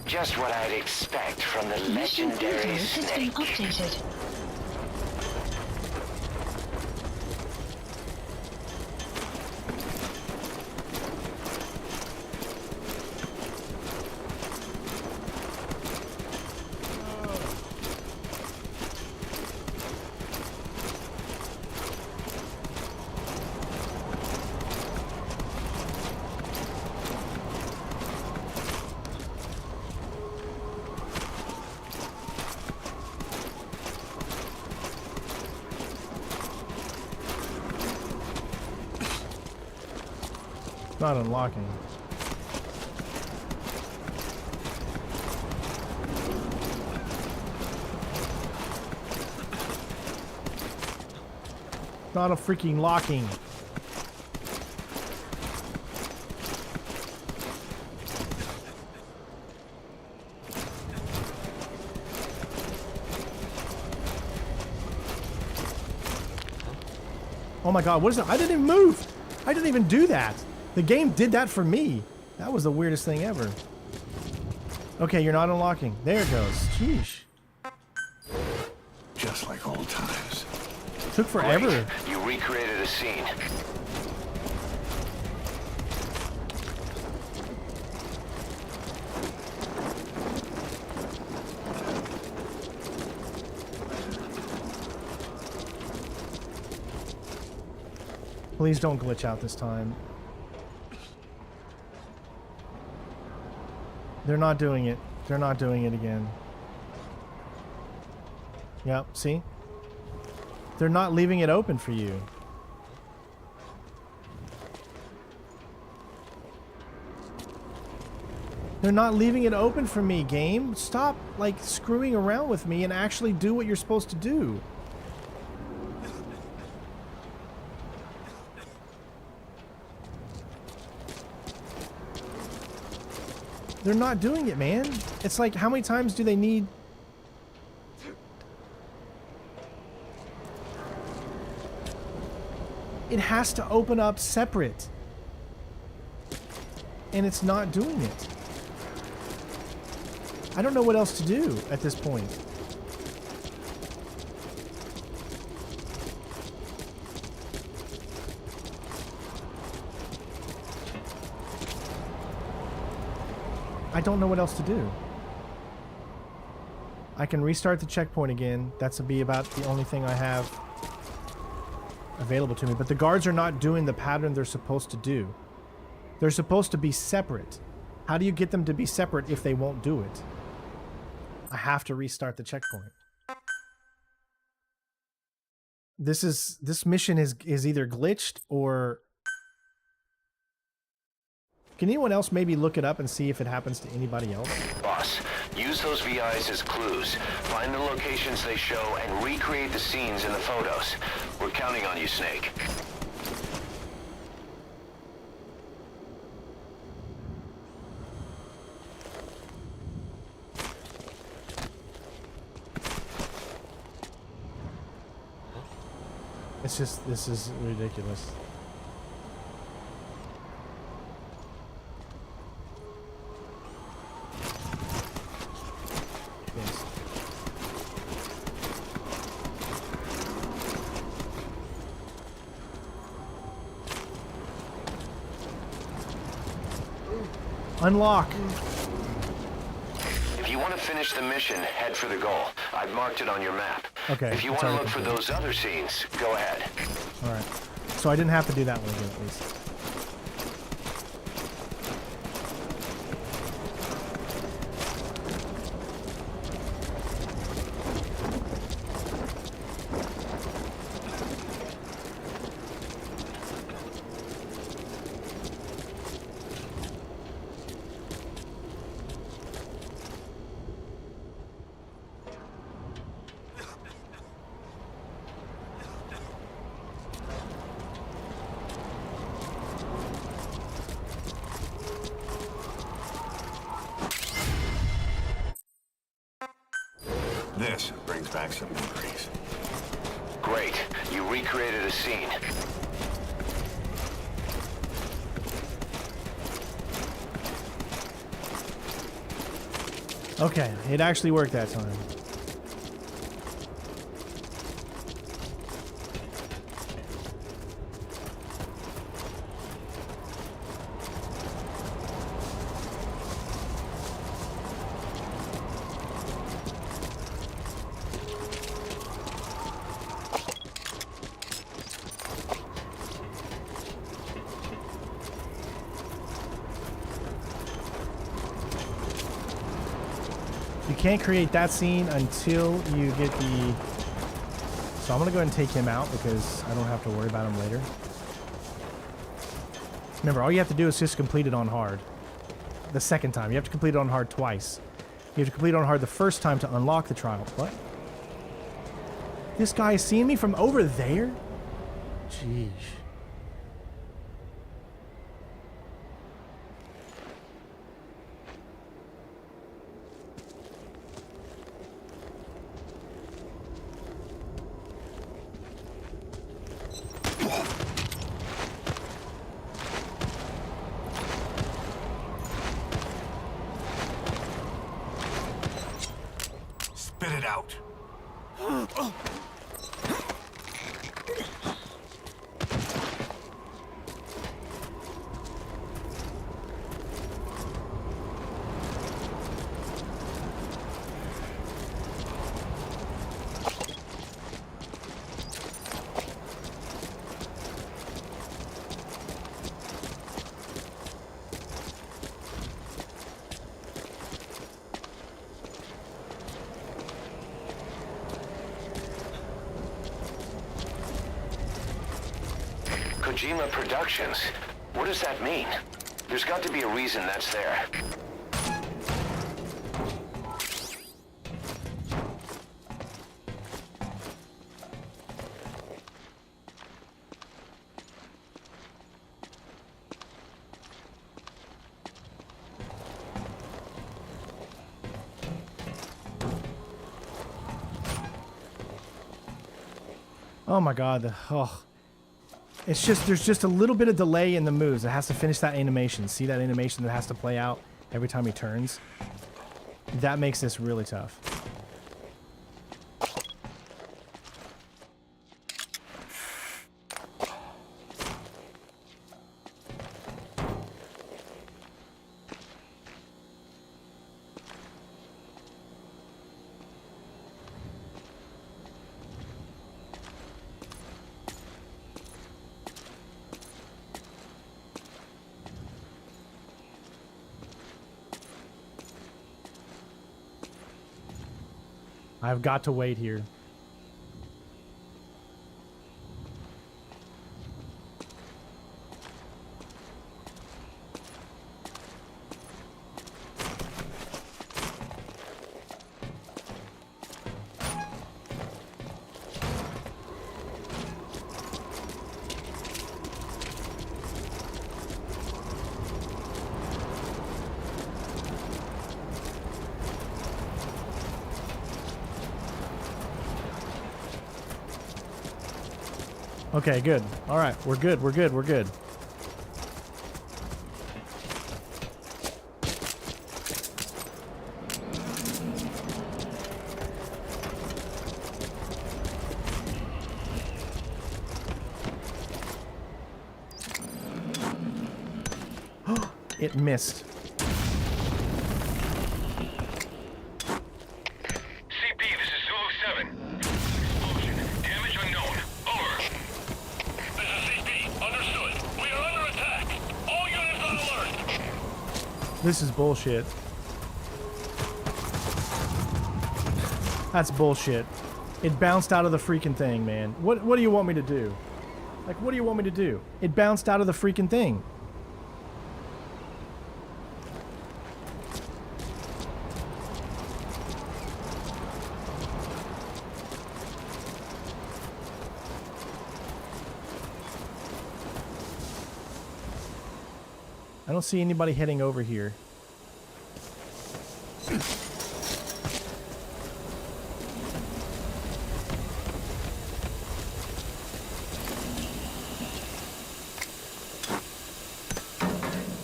Just what I'd expect from the legendary snake. Updated. Not unlocking. Not a freaking locking. Oh my god, what is that? I didn't even move! I didn't even do that! The game did that for me. That was the weirdest thing ever. Okay, you're not unlocking. There it goes. Sheesh. Just like old times. Took forever. Great. You recreated a scene. Please don't glitch out this time. They're not doing it. They're not doing it again. Yep, see? They're not leaving it open for you. They're not leaving it open for me, game. Stop, like, screwing around with me and actually do what you're supposed to do. They're not doing it, man. It's like, how many times do they need... It has to open up separate. And it's not doing it. I don't know what else to do at this point. I don't know what else to do. I can restart the checkpoint again. That's be about the only thing I have available to me. But the guards are not doing the pattern they're supposed to do. They're supposed to be separate. How do you get them to be separate if they won't do it? I have to restart the checkpoint. This mission is either glitched or... Can anyone else maybe look it up and see if it happens to anybody else? Boss, use those VIs as clues. Find the locations they show and recreate the scenes in the photos. We're counting on you, Snake. It's just, this is ridiculous. Yes. Unlock. If you want to finish the mission, head for the goal. I've marked it on your map. Okay. If you want to look for those other scenes, go ahead. Alright. So I didn't have to do that one again, at least. brings back some memories. Great. You recreated a scene. Okay, it actually worked that time. You can't create that scene until you get the... So I'm going to go ahead and take him out because I don't have to worry about him later. Remember, all you have to do is just complete it on hard. The second time. You have to complete it on hard twice. You have to complete it on hard the first time to unlock the trial. What? This guy is seeing me from over there? Jeez. Spit it out. Kojima Productions. What does that mean? There's got to be a reason that's there. Oh my god. Oh. It's just, there's just a little bit of delay in the moves. It has to finish that animation. See that animation that has to play out every time he turns? That makes this really tough. I've got to wait here. Okay, good. All right, we're good. We're good. We're good. It missed. This is bullshit. That's bullshit. It bounced out of the freaking thing, man. What do you want me to do? Like, what do you want me to do? It bounced out of the freaking thing. I don't see anybody heading over here.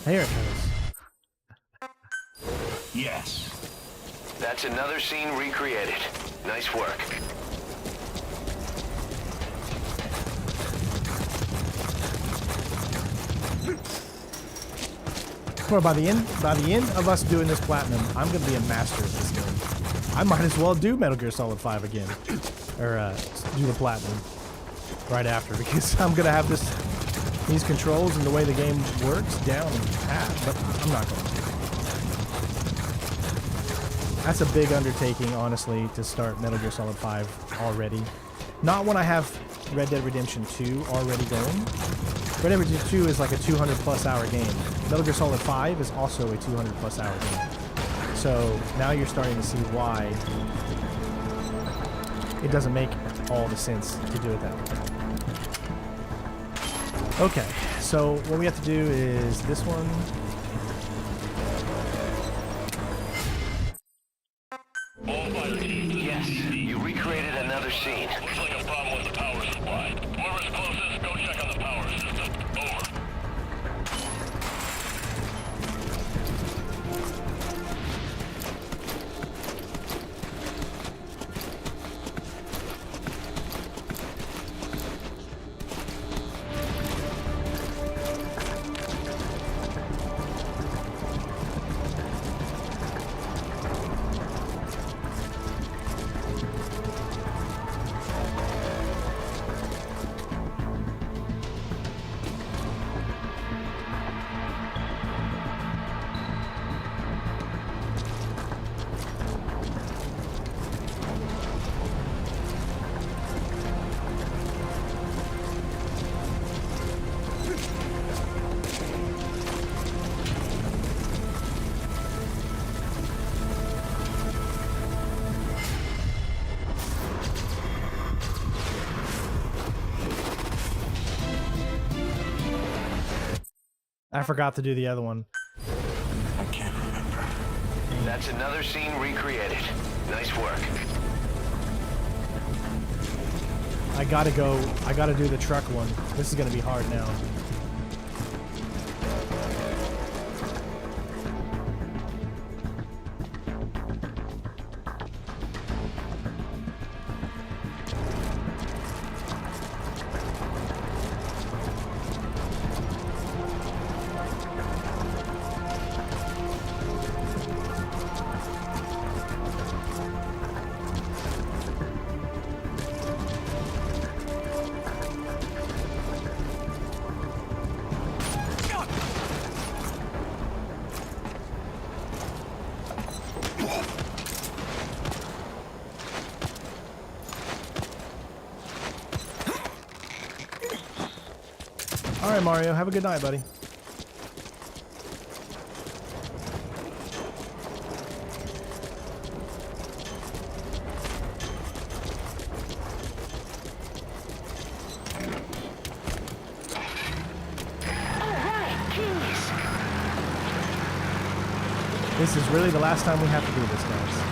Here it goes. Yes. That's another scene recreated. Nice work. Well, by the end of us doing this platinum, I'm gonna be a master of this game. I might as well do Metal Gear Solid 5 again, or do the platinum right after, because I'm gonna have these controls and the way the game works down pat. But I'm not going to. That's a big undertaking, honestly, to start Metal Gear Solid 5 already. Not when I have Red Dead Redemption 2 already going. Red Dead Redemption 2 is like a 200+ hour game. Metal Gear Solid 5 is also a 200+ hour game. So now you're starting to see why it doesn't make all the sense to do it that way. Okay, so what we have to do is this one. Yes, you recreated another scene. Looks like a problem with the power supply. Whoever's closest, go check on the power system. Over. I forgot to do the other one. I can't remember. That's another scene recreated. Nice work. I gotta do the truck one. This is gonna be hard now. All right, Mario, have a good night, buddy. This is really the last time we have to do this, guys.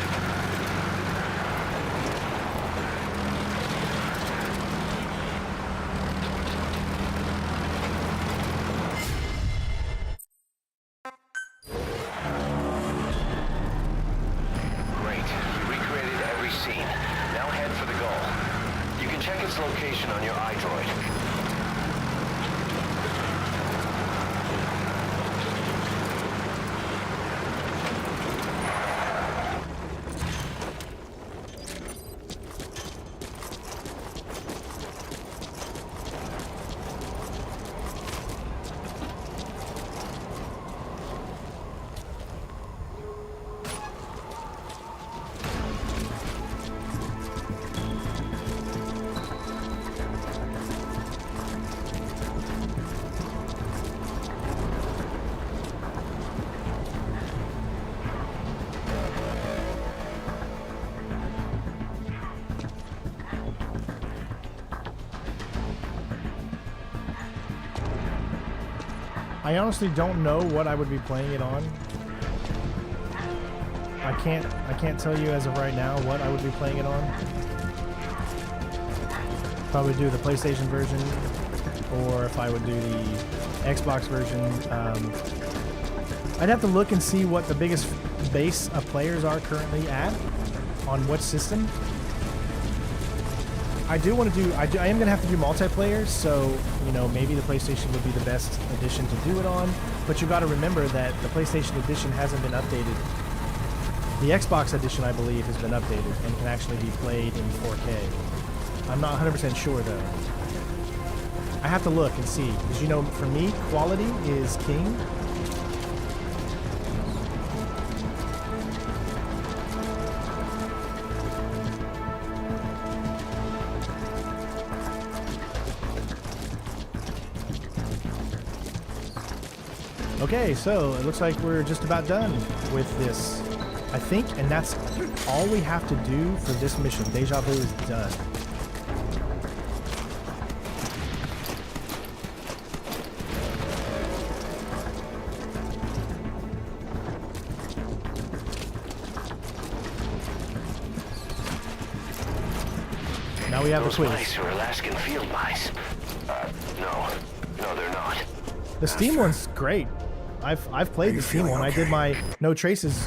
Great. You recreated every scene. Now head for the goal. You can check its location on your iDroid. I honestly don't know what I would be playing it on. I can't tell you as of right now what I would be playing it on. If I would do the PlayStation version, or if I would do the Xbox version. I'd have to look and see what the biggest base of players are currently at on what system. I do want to do. I am going to have to do multiplayer, so you know maybe the PlayStation would be the best edition to do it on. But you got to remember that the PlayStation edition hasn't been updated. The Xbox edition, I believe, has been updated and can actually be played in 4K. I'm not 100% sure though. I have to look and see, because you know, for me, quality is king. Okay, so it looks like we're just about done with this, I think, and that's all we have to do for this mission. Deja Vu is done. Now we have the quiz. Those mice are Alaskan field mice. No, they're not. The Steam one's great. I've played the Steam one. I did my No Traces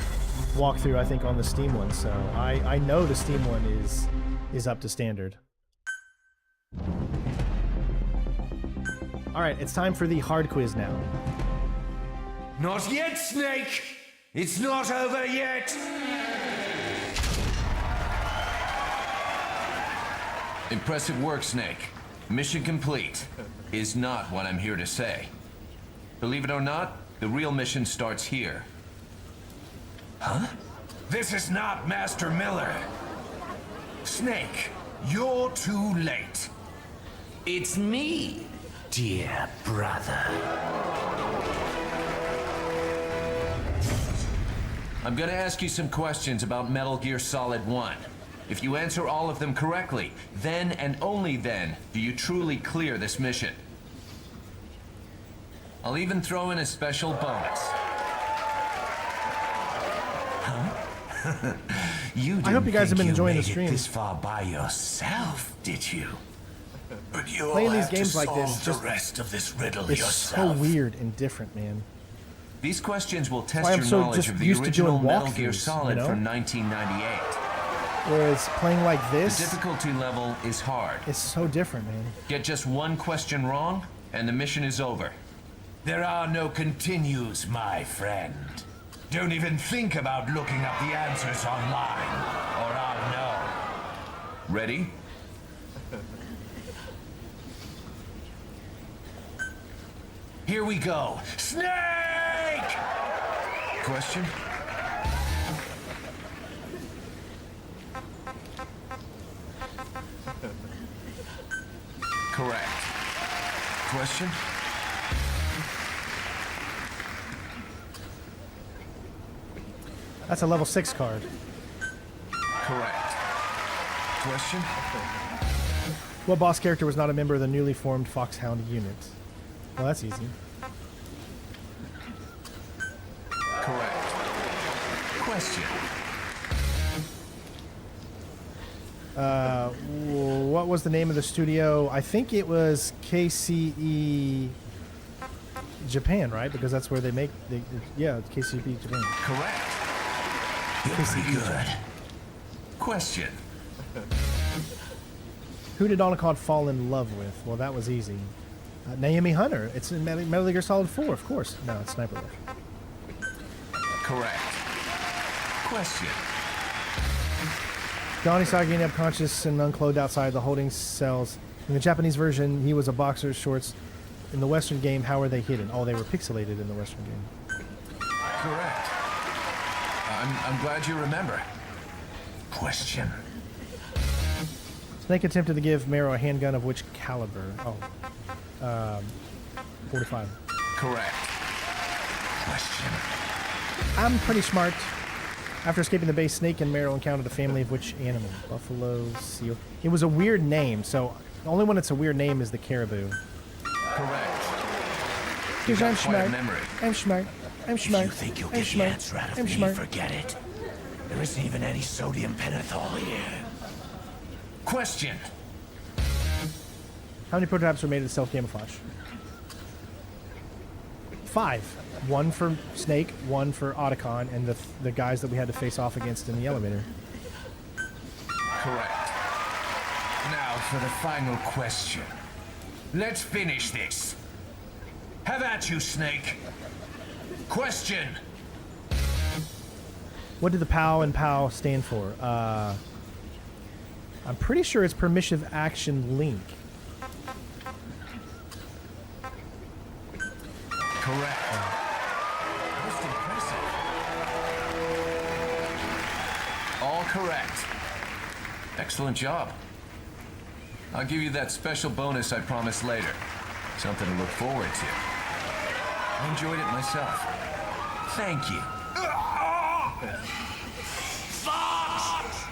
walkthrough, I think, on the Steam one, so I know the Steam one is up to standard. All right, it's time for the hard quiz now. Not yet, Snake! It's not over yet! Impressive work, Snake. Mission complete is not what I'm here to say. Believe it or not, the real mission starts here. Huh? This is not Master Miller. Snake, you're too late. It's me, dear brother. I'm gonna ask you some questions about Metal Gear Solid 1. If you answer all of them correctly, then and only then do you truly clear this mission. I'll even throw in a special bonus. Huh? You I hope you guys have been enjoying the stream. This far by yourself, did you? But you'll Playing these have games to like this solve just the rest of this riddle it's yourself. so weird and different, man. These questions will why test I'm your so knowledge just of the used to doing original Metal Gear walkthroughs, Solid you know? from 1998. Whereas playing like this, The difficulty level is hard. it's so different, man. Get just one question wrong, and the mission is over. There are no continues, my friend. Don't even think about looking up the answers online, or I'll know. Ready? Here we go. Snake! Question? Correct. Question? That's a level 6 card. Correct. Question? What boss character was not a member of the newly formed Foxhound unit? Well, that's easy. Correct. Question? What was the name of the studio? I think it was KCE Japan, right? Because that's where they make yeah, KCE Japan. Correct. KCE good. Question. Who did Onicod fall in love with? Well, that was easy. Naomi Hunter. It's in Metal Gear Solid 4, of course. No, it's Sniper Rifle. Correct. Question. Donnie saw getting unconscious and unclothed outside the holding cells. In the Japanese version, he was a boxer's shorts. In the Western game, how were they hidden? Oh, they were pixelated in the Western game. Correct. I'm glad you remember. Question. Snake attempted to give Marrow a handgun of which caliber? Oh, 45. Correct. Question. I'm pretty smart. After escaping the base, Snake and Marrow encountered a family of which animal? Buffalo, seal. It was a weird name, so the only one that's a weird name is the caribou. Correct. Because I'm got quite a smart. memory. I'm smart. I'm smart. You think you'll I'm get smart. the answer out of I'm me? smart. Forget it. There isn't even any sodium pentothal here. Question. How many prototypes were made of self-camouflage? 5. 1 for Snake, 1 for Otacon, and the guys that we had to face off against in the elevator. Correct. Now for the final question. Let's finish this. Have at you, Snake. Question. What did the POW and POW stand for? I'm pretty sure it's Permissive Action Link. Correct. Most impressive. All correct. Excellent job. I'll give you that special bonus I promised later. Something to look forward to. I enjoyed it myself. Thank you. Fox!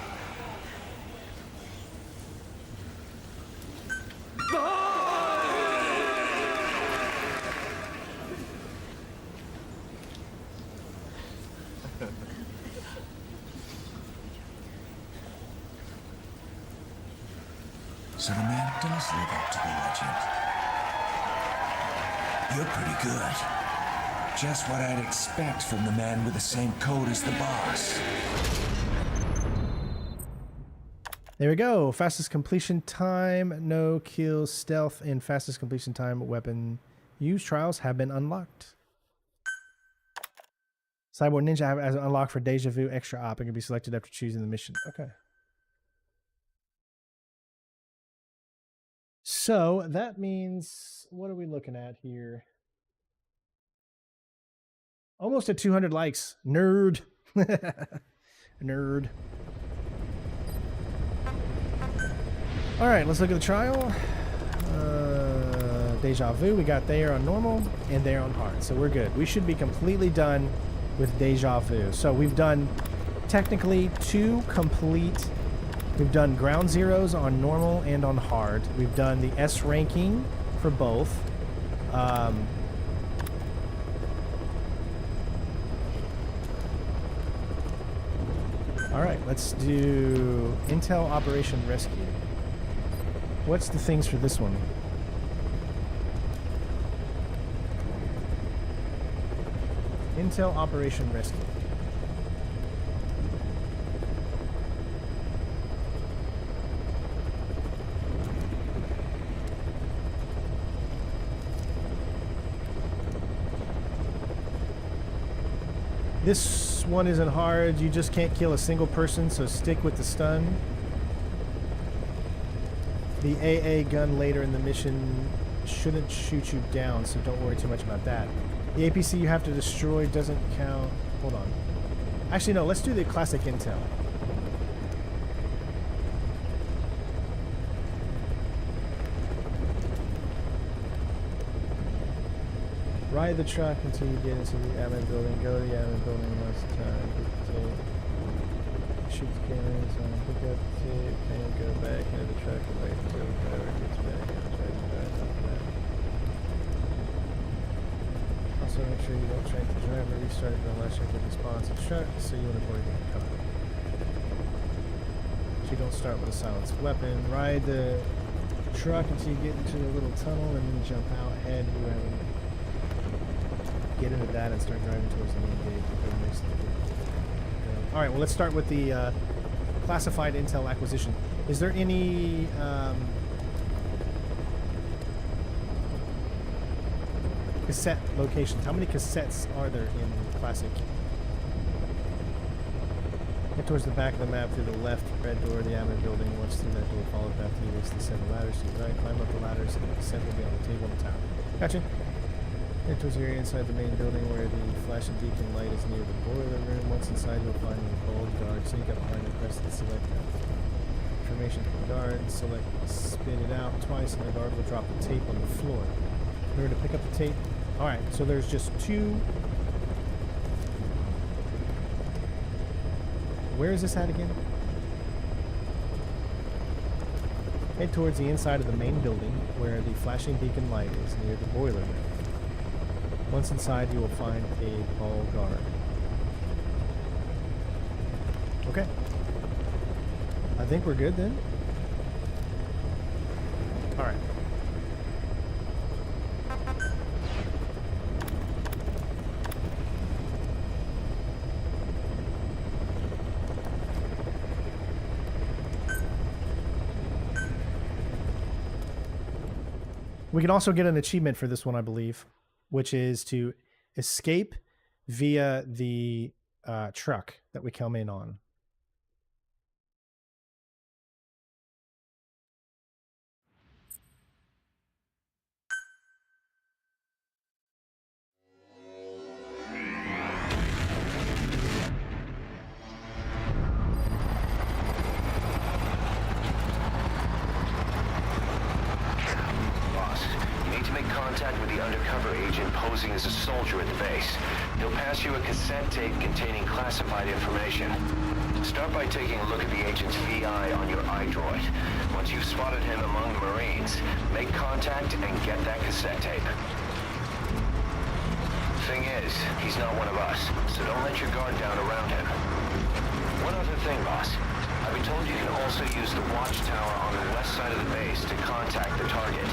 So the man does live up to the legend. You're pretty good. Just what I'd expect from the man with the same code as the boss. There we go. Fastest completion time, no kills, stealth, and fastest completion time weapon use trials have been unlocked. Cyborg Ninja have as unlocked for Deja Vu extra op. It can be selected after choosing the mission. Okay. So that means, what are we looking at here? Almost at 200 likes. Nerd. Nerd. All right, let's look at the trial. Deja Vu, we got there on normal and there on hard. So we're good. We should be completely done with Deja Vu. So we've done technically 2 complete. We've done ground zeros on normal and on hard. We've done the S ranking for both. All right, let's do Intel Operation Rescue. What's the things for this one? Intel Operation Rescue. This one isn't hard. You just can't kill a single person, so stick with the stun. The AA gun later in the mission shouldn't shoot you down, so don't worry too much about that. The APC you have to destroy doesn't count. Hold on. Actually, no, let's do the classic intel. Ride the truck until you get into the admin building. Go to the admin building once time. Shoot the cameras, pick up the tape, and go back into the truck and wait until the driver gets back and try to drive after that. Also, make sure you don't track the driver. Restart it unless you have a responsive truck, so you want to avoid getting caught. So you don't start with a silenced weapon. Ride the truck until you get into the little tunnel and then jump out, head whoever. Get into that and start driving towards the main gate. All right, well, let's start with the classified intel acquisition. Is there any cassette locations? How many cassettes are there in Classic? Head towards the back of the map through the left red door of the admin building. Once through that door, follow the path to the descend the ladders to the right. Climb up the ladders and the cassette will be on the table in the tower. Gotcha. Head towards the area inside the main building where the flashing beacon light is near the boiler room. Once inside, you'll find the bold guard. Sneak up behind and press the select information to the guard. Select spit it out twice, and the guard will drop the tape on the floor. Remember to pick up the tape. All right, so there's just 2. Where is this at again? Head towards the inside of the main building where the flashing beacon light is near the boiler room. Once inside, you will find a ball guard. Okay. I think we're good then. All right. We can also get an achievement for this one, I believe, which is to escape via the truck that we come in on. Contact with the undercover agent posing as a soldier at the base. He'll pass you a cassette tape containing classified information. Start by taking a look at the agent's VI on your iDroid. Once you've spotted him among the Marines, make contact and get that cassette tape. Thing is, he's not one of us, so don't let your guard down around him. One other thing, boss. I've been told you can also use the watchtower on the west side of the base to contact the target.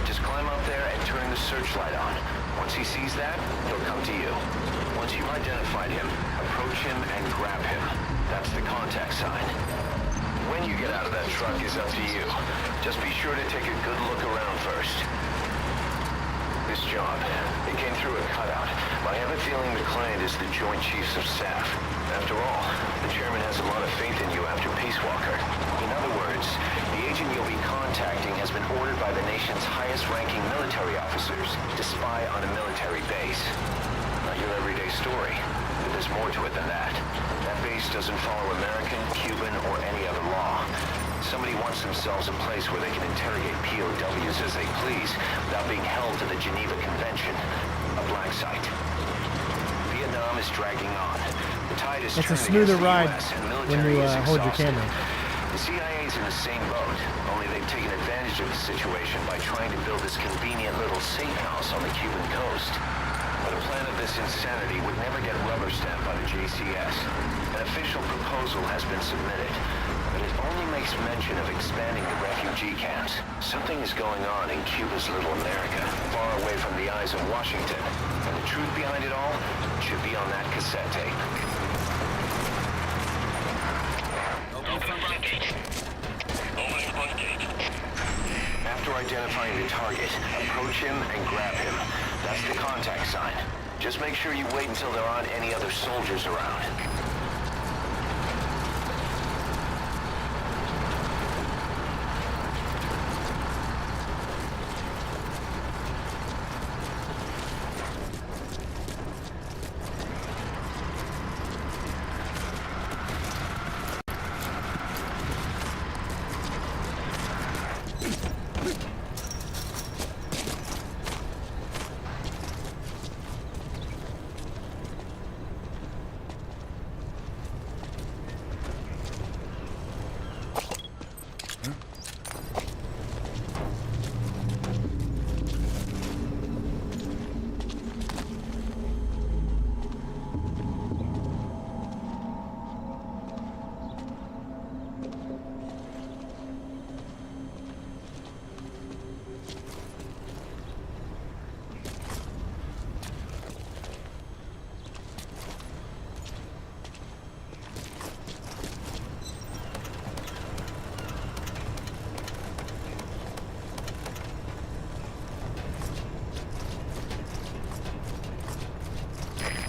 Just climb up there and turn the searchlight on. Once he sees that, he'll come to you. Once you've identified him, approach him and grab him. That's the contact sign. When you get out of that truck is up to you. Just be sure to take a good look around first. This job, it came through a cutout, but I have a feeling the client is the Joint Chiefs of Staff. After all, the chairman has a lot of faith in you after Peace Walker. In other words, the agent you'll be contacting has been ordered by the nation's highest-ranking military officers to spy on a military base. Not your everyday story, but there's more to it than that. That base doesn't follow American, Cuban, or any other law. Somebody wants themselves a place where they can interrogate POWs as they please without being held to the Geneva Convention. A black site. Vietnam is dragging on. The tide is It's a turning smoother against the ride US, and when military you is hold your exhausted. camera. The CIA's in the same boat, only they've taken advantage of the situation by trying to build this convenient little safe house on the Cuban coast. But a plan of this insanity would never get rubber stamped by the JCS. An official proposal has been submitted, but it only makes mention of expanding the refugee camps. Something is going on in Cuba's little America, far away from the eyes of Washington. And the truth behind it all should be on that cassette tape. Open the front gate. Opening front gate. After identifying the target, approach him and grab him. That's the contact sign. Just make sure you wait until there aren't any other soldiers around.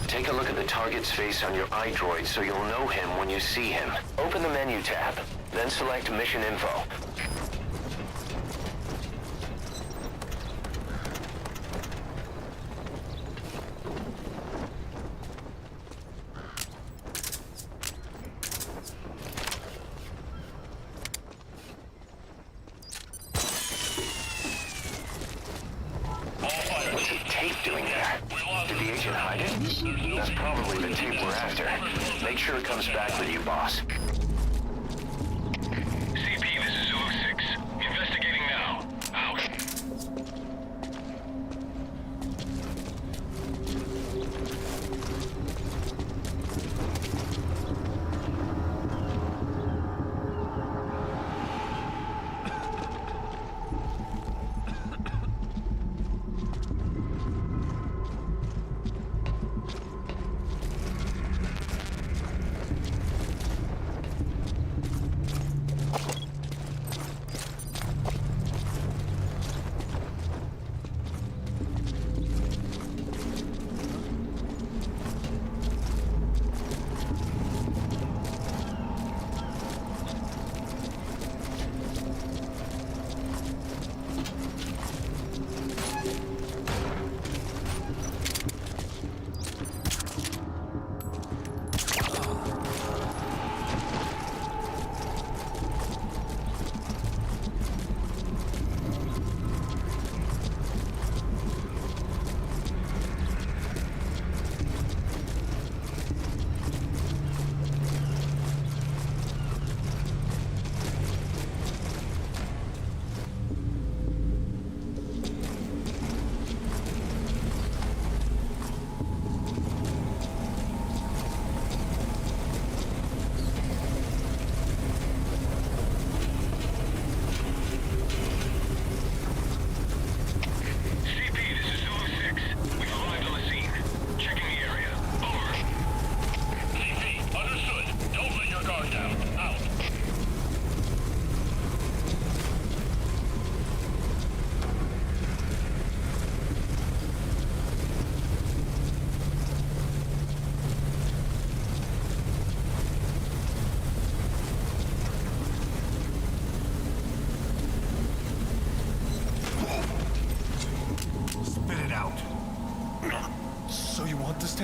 Take a look at the target's face on your iDroid so you'll know him when you see him. Open the menu tab, then select Mission Info. What's the tape doing there? Did the agent hide it? That's probably the tape we're after. Make sure it comes back with you, boss. CP, this is Zulu 6. Investigating now. Out.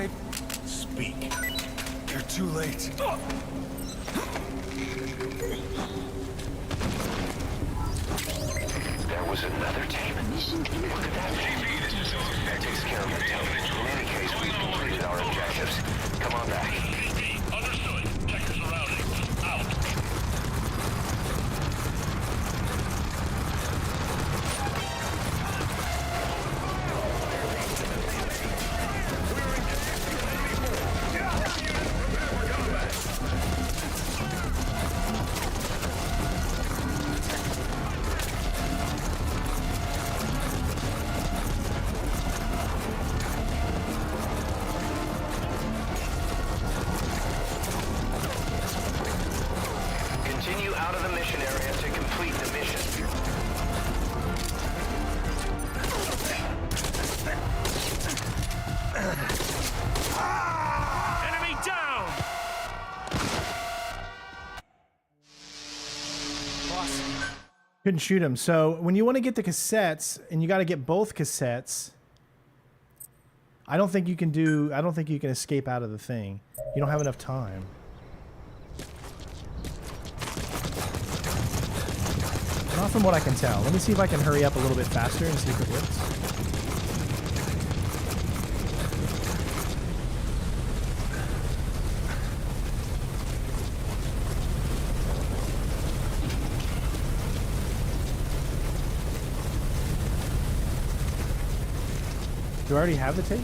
tape? Speak. They're too late. There was another tape. Look at that. That takes care of the tape. In any case, we've completed our objectives. Come on back. Understood. Check your surroundings. Out. Continue out of the mission area to complete the mission. Enemy down! Couldn't shoot him. So when you want to get the cassettes, and you got to get both cassettes, I don't think you can escape out of the thing. You don't have enough time. Not from what I can tell. Let me see if I can hurry up a little bit faster and see if it works. Do I already have the tape?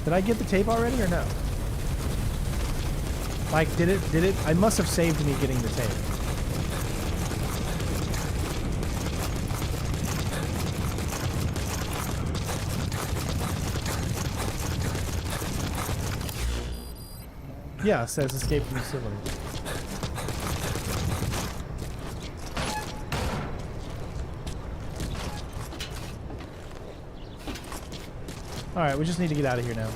Did I get the tape already or no? Like, did it? I must have saved me getting the tape. Yeah, it says escape from the facility. Alright, we just need to get out of here now.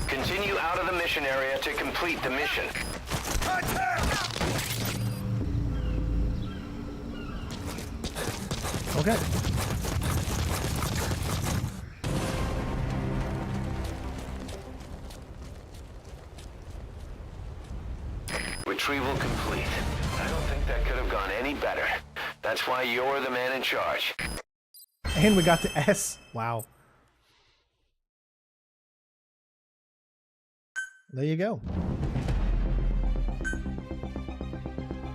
Continue out of the mission area to complete the mission. Okay. Retrieval complete. I don't think that could have gone any better. That's why you're the man in charge. And we got the S. Wow. There you go.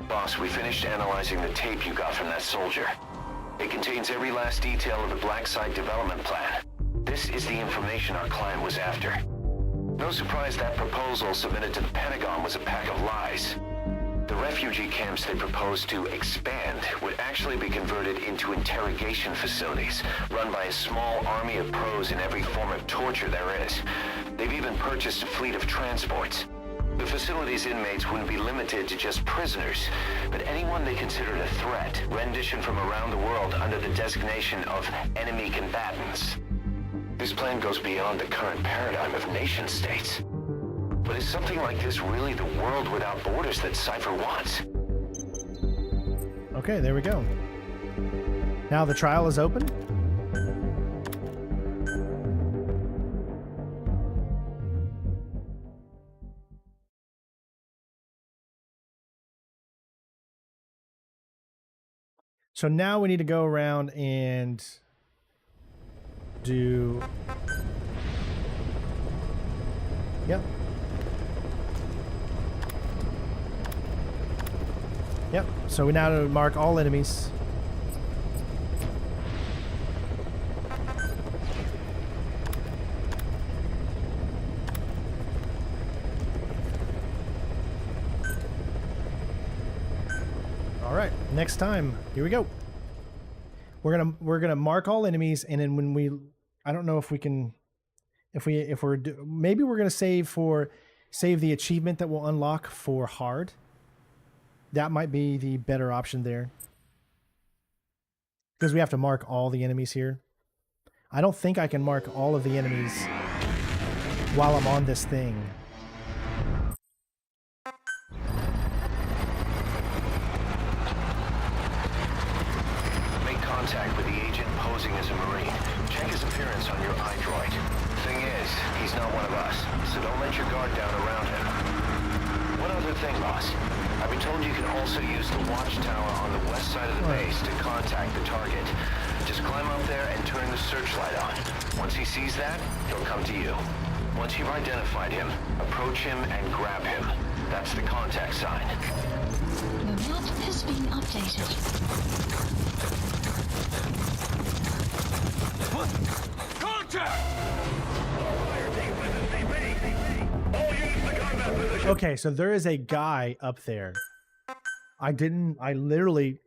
Boss, we finished analyzing the tape you got from that soldier. It contains every last detail of the Black Site development plan. This is the information our client was after. No surprise that proposal submitted to the Pentagon was a pack of lies. The refugee camps they proposed to expand would actually be converted into interrogation facilities, run by a small army of pros in every form of torture there is. They've even purchased a fleet of transports. The facility's inmates wouldn't be limited to just prisoners, but anyone they considered a threat, renditioned from around the world under the designation of enemy combatants. This plan goes beyond the current paradigm of nation-states. But is something like this really the world without borders that Cypher wants? Okay, there we go. Now the trial is open. So now we need to go around and do... Yep. Yep, so we now mark all enemies. All right, next time, here we go. We're gonna mark all enemies, and then when we, I don't know if we can, maybe we're gonna save the achievement that will unlock for hard. That might be the better option there. Because we have to mark all the enemies here. I don't think I can mark all of the enemies while I'm on this thing. Make contact with the agent posing as a Marine. Check his appearance on your iDroid. Thing is, he's not one of us, so don't let your guard down around him. One other thing, boss. I've been told you can also use the watchtower on the west side of the base to contact the target. Just climb up there and turn the searchlight on. Once he sees that, he'll come to you. Once you've identified him, approach him and grab him. That's the contact sign. The map has been updated. Contact! Okay, so there is a guy up there. I literally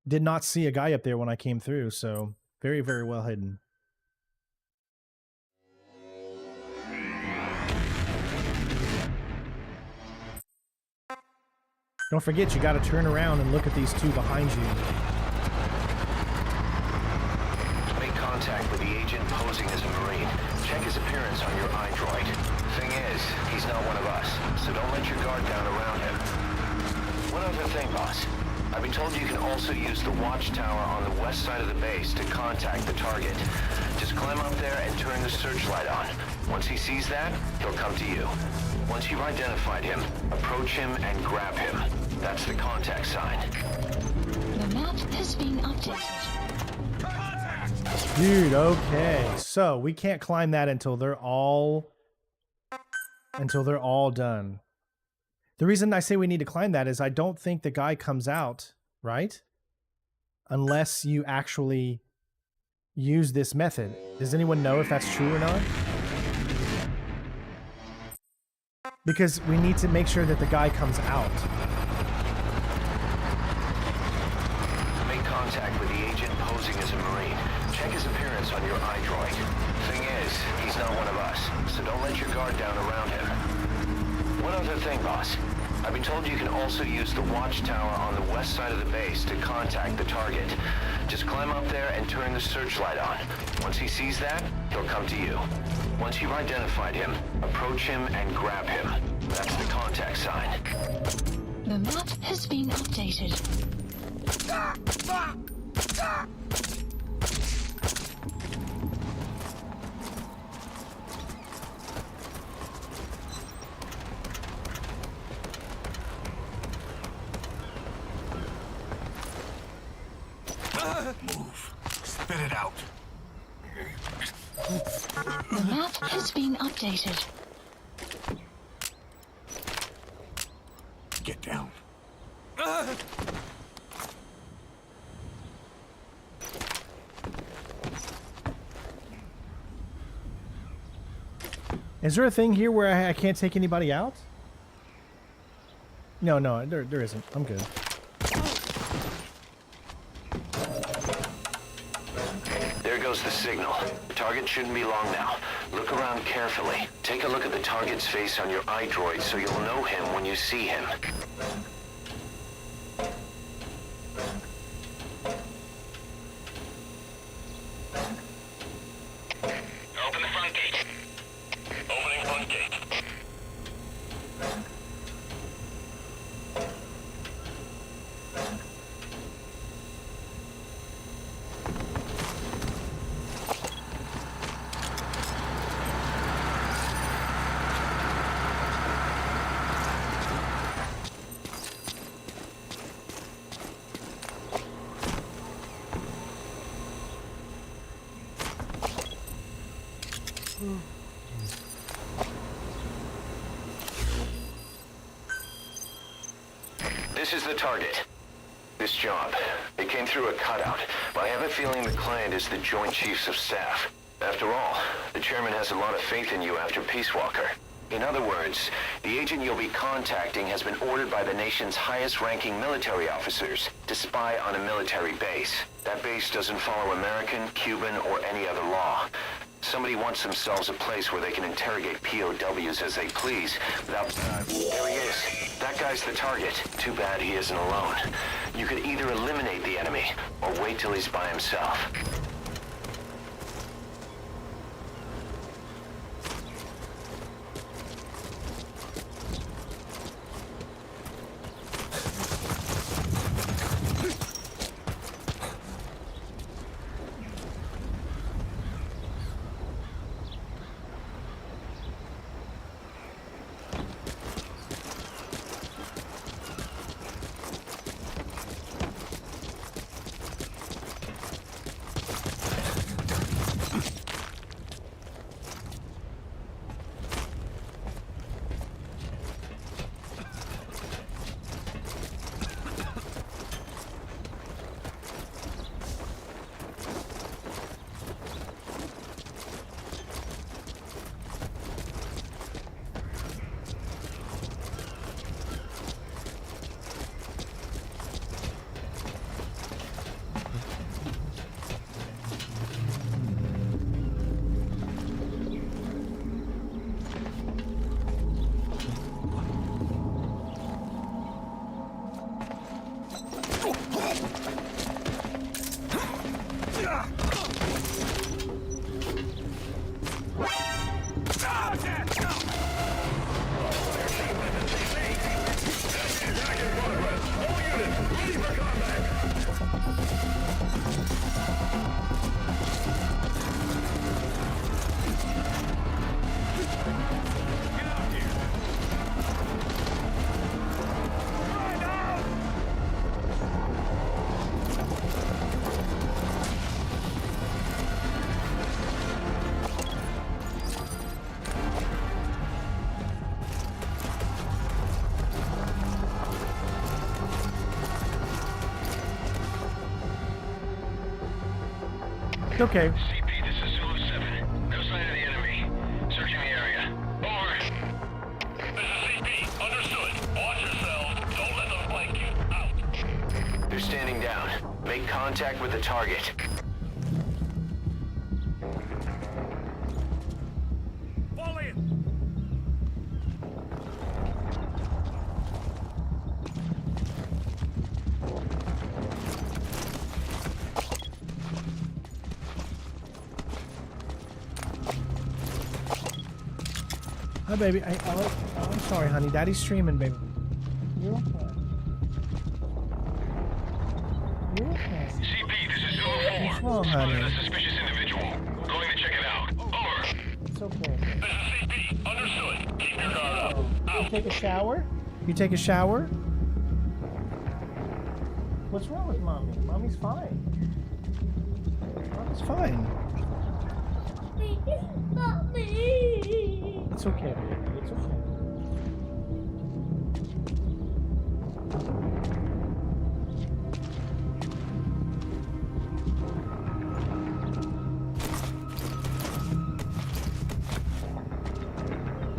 did not see a guy up there when I came through, so very, very well hidden. Don't forget, you got to turn around and look at these two behind you. Make contact with the agent posing as a Marine. Check his appearance on your iDroid. Thing is, he's not one of us, so don't let your guard down around him. One other thing, boss. I've been told you can also use the watchtower on the west side of the base to contact the target. Just climb up there and turn the searchlight on. Once he sees that, he'll come to you. Once you've identified him, approach him and grab him. That's the contact sign. The map has been updated. Dude, okay. So we can't climb that until they're all done. The reason I say we need to climb that is I don't think the guy comes out, right? Unless you actually use this method. Does anyone know if that's true or not? Because we need to make sure that the guy comes out. Make contact with the agent posing as a Marine. Check his appearance on your iDroid. Thing is, he's not one of us, so don't let your guard down around him. One other thing, boss. I've been told you can also use the watchtower on the west side of the base to contact the target. Just climb up there and turn the searchlight on. Once he sees that, he'll come to you. Once you've identified him, approach him and grab him. That's the contact sign. The map has been updated. Move. Spit it out. The map has been updated. Get down. Is there a thing here where I can't take anybody out? No, there isn't. I'm good. There goes the signal. The target shouldn't be long now. Look around carefully. Take a look at the target's face on your iDroid so you'll know him when you see him. Open the front gate. Opening front gate. This is the target. This job. It came through a cutout, but I have a feeling the client is the Joint Chiefs of Staff. After all, the chairman has a lot of faith in you after Peace Walker. In other words, the agent you'll be contacting has been ordered by the nation's highest-ranking military officers to spy on a military base. That base doesn't follow American, Cuban, or any other law. Somebody wants themselves a place where they can interrogate POWs as they please without... there he is. That guy's the target. Too bad he isn't alone. You could either eliminate the enemy or wait till he's by himself. Okay. CP, this is Zulu 7. No sign of the enemy. Searching the area. Over. This is CP. Understood. Watch yourselves. Don't let them flank you. Out. They're standing down. Make contact with the target. Fall in. Hi, baby. I'm sorry, honey. Daddy's streaming, baby. You're okay. You're okay. CP, this is Zulu 4. What's wrong, honey? Spotted a suspicious individual. Going to check it out. Over. It's okay. This is CP. Understood. Keep your guard up. You take a shower? You take a shower? What's wrong with mommy? Mommy's fine. Mommy's fine. It's okay, baby. It's okay.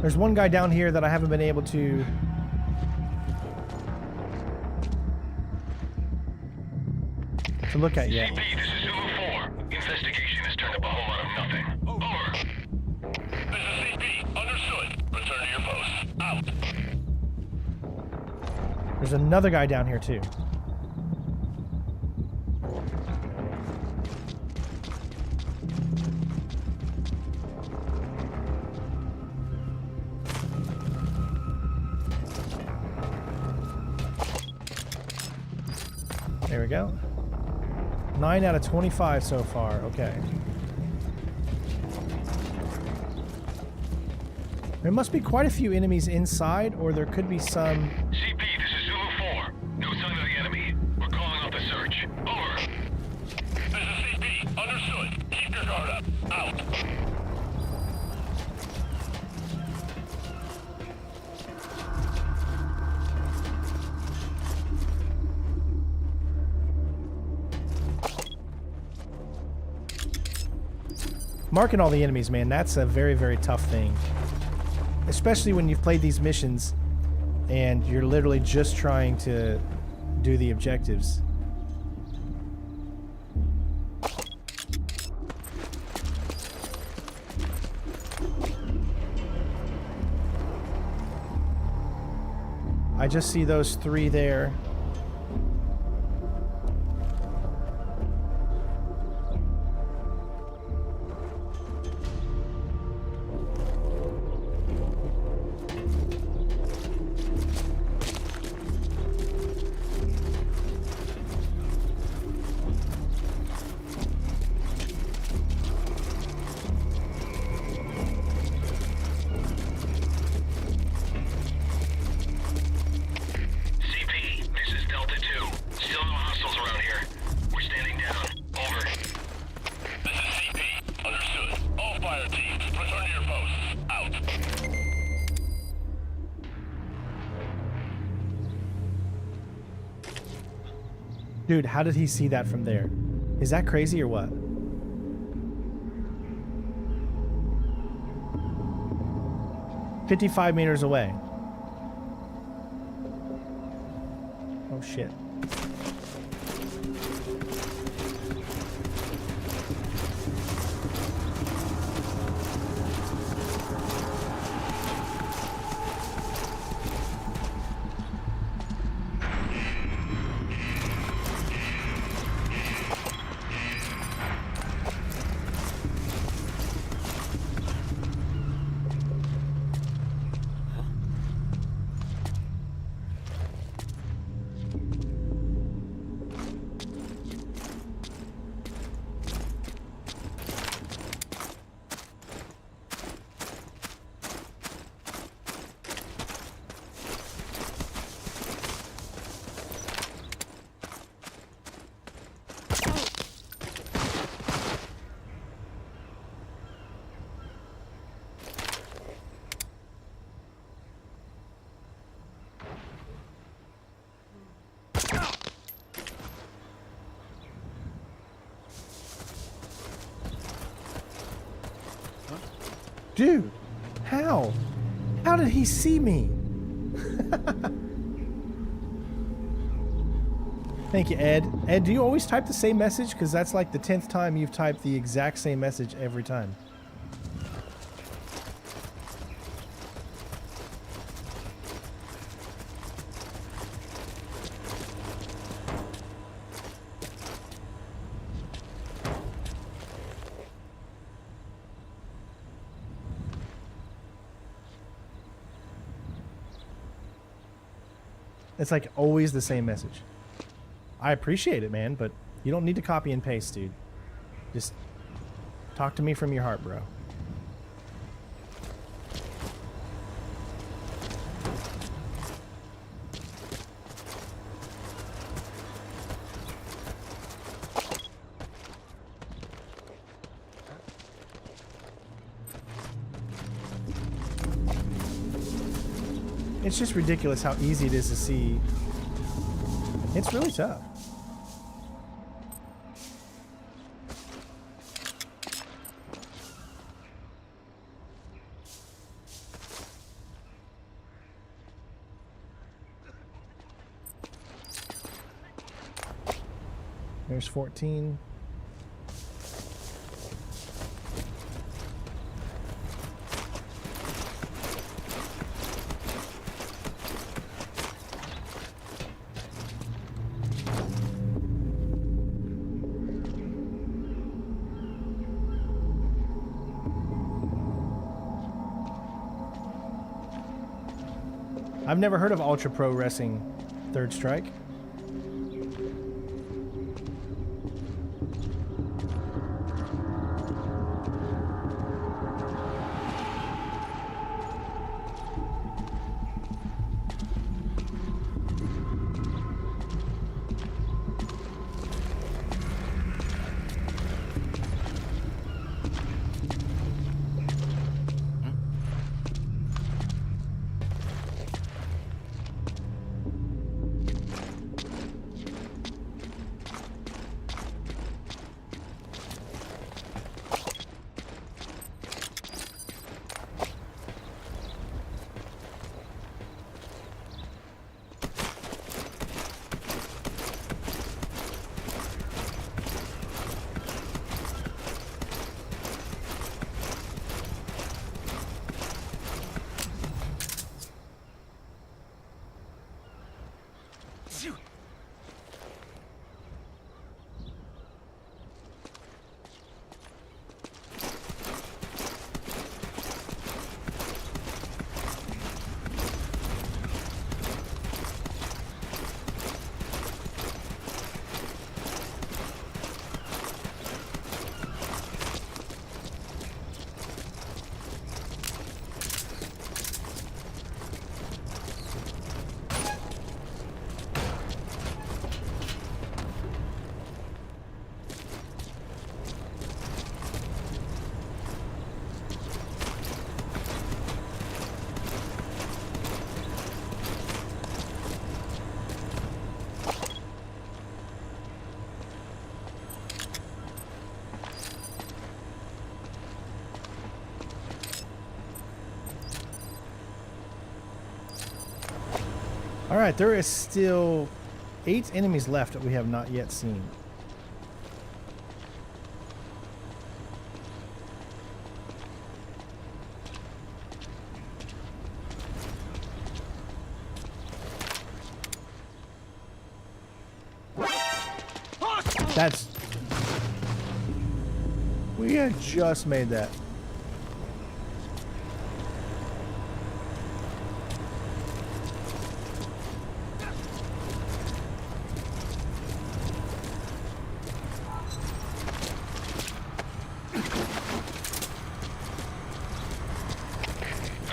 There's one guy down here that I haven't been able to... look at yet. CP, this is Zulu 4. Investigation has turned up a whole lot of nothing. Over. This is CP. Understood. Return to your posts. Out. There's another guy down here too. There we go. 9 out of 25 so far. Okay. There must be quite a few enemies inside, or there could be some... CP, this is Zulu 4. No sign of the enemy. We're calling off the search. Over. This is CP. Understood. Keep your guard up. Out. Marking all the enemies, man, that's a very, very tough thing. Especially when you've played these missions and you're literally just trying to do the objectives. I just see those 3 there. Dude, how did he see that from there? Is that crazy or what? "55 meters away." Oh shit. Dude, how? How did he see me? Thank you, Ed. Ed, do you always type the same message? Because that's like the 10th time you've typed the exact same message every time. It's like always the same message. I appreciate it, man, but you don't need to copy and paste, dude. Just talk to me from your heart, bro. It's just ridiculous how easy it is to see. It's really tough. There's 14. I've never heard of Ultra Pro Wrestling Third Strike. got you! Alright, there is still 8 enemies left that we have not yet seen. That's... We had just made that.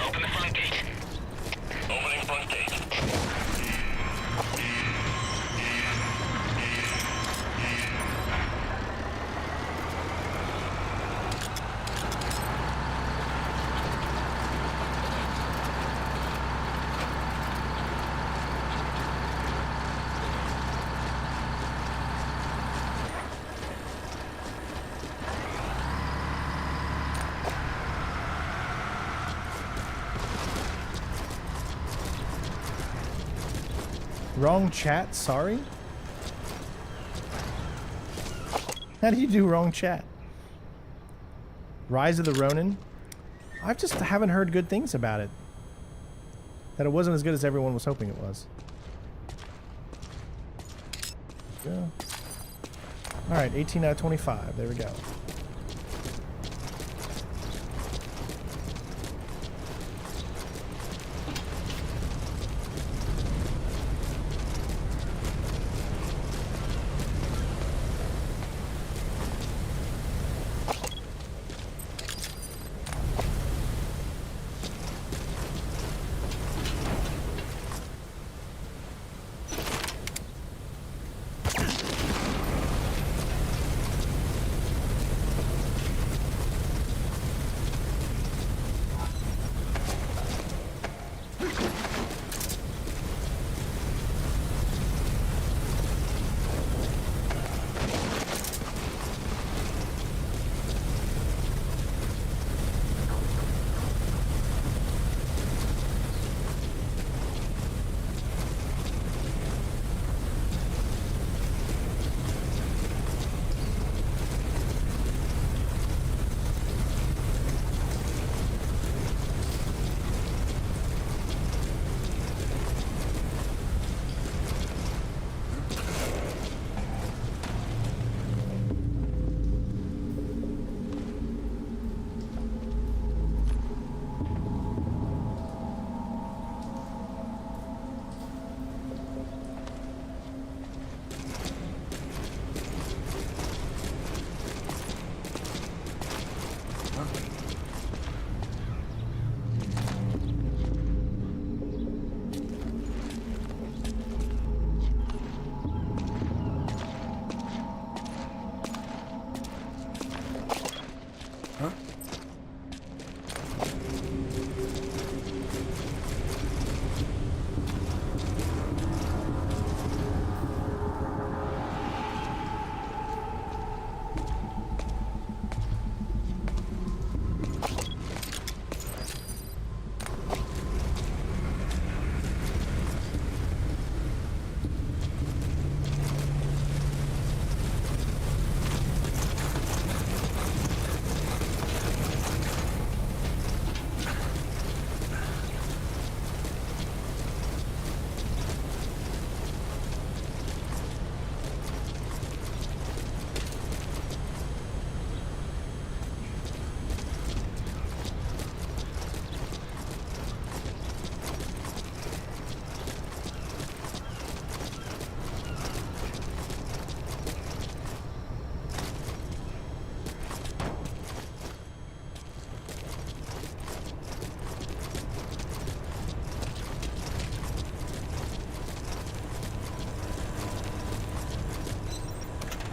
Open the front gate. Opening front gate. Wrong chat, sorry? How do you do wrong chat? Rise of the Ronin? I just haven't heard good things about it. That it wasn't as good as everyone was hoping it was. Yeah. Alright, 18 out of 25. There we go.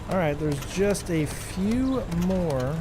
Alright, there's just a few more.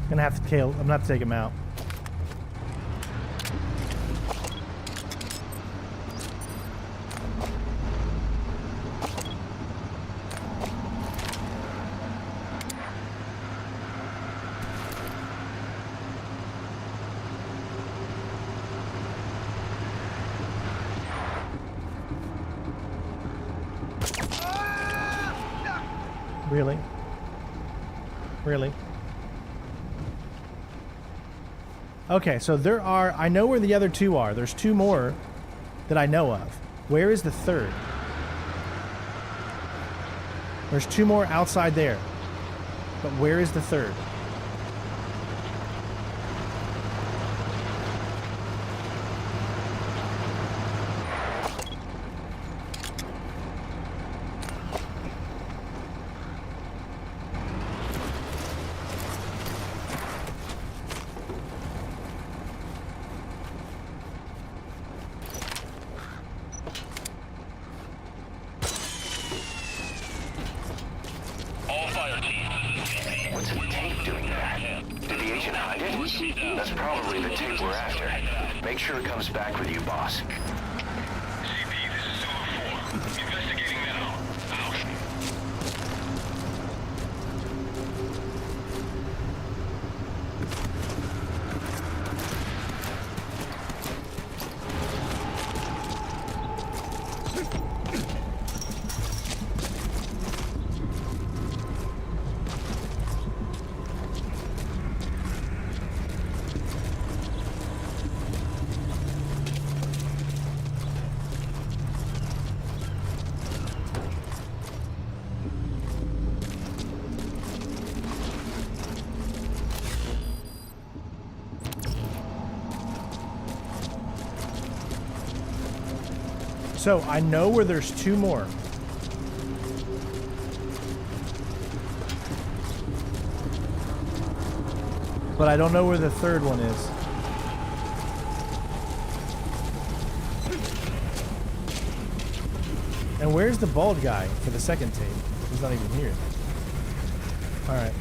I'm gonna have to take him out. Really? Really? Okay, so there are... I know where the other two are. There's two more that I know of. Where is the third? There's two more outside there. But where is the third? What's the tape doing there? Did the agent hide it? That's probably the tape we're after. Make sure it comes back with you, boss. CP, this is Zulu 4. Investigating now. Out. So I know where there's two more. But I don't know where the third one is. And where's the bald guy for the second tape? He's not even here. Alright.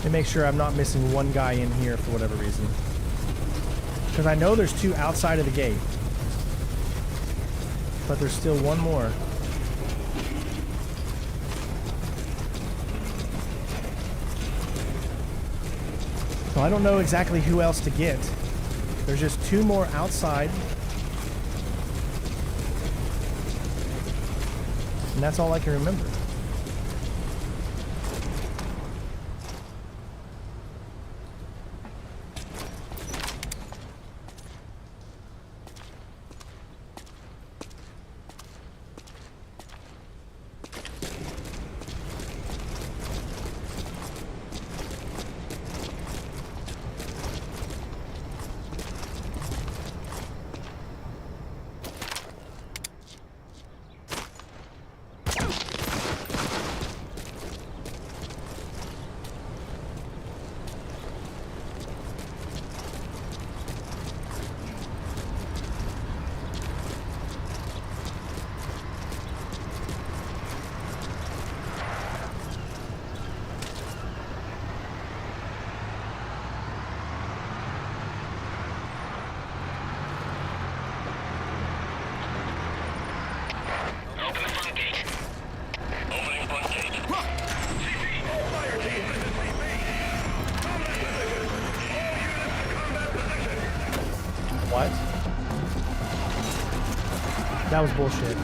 To make sure I'm not missing one guy in here for whatever reason. Because I know there's two outside of the gate. But there's still one more. So I don't know exactly who else to get. There's just two more outside. And that's all I can remember. What? That was bullshit.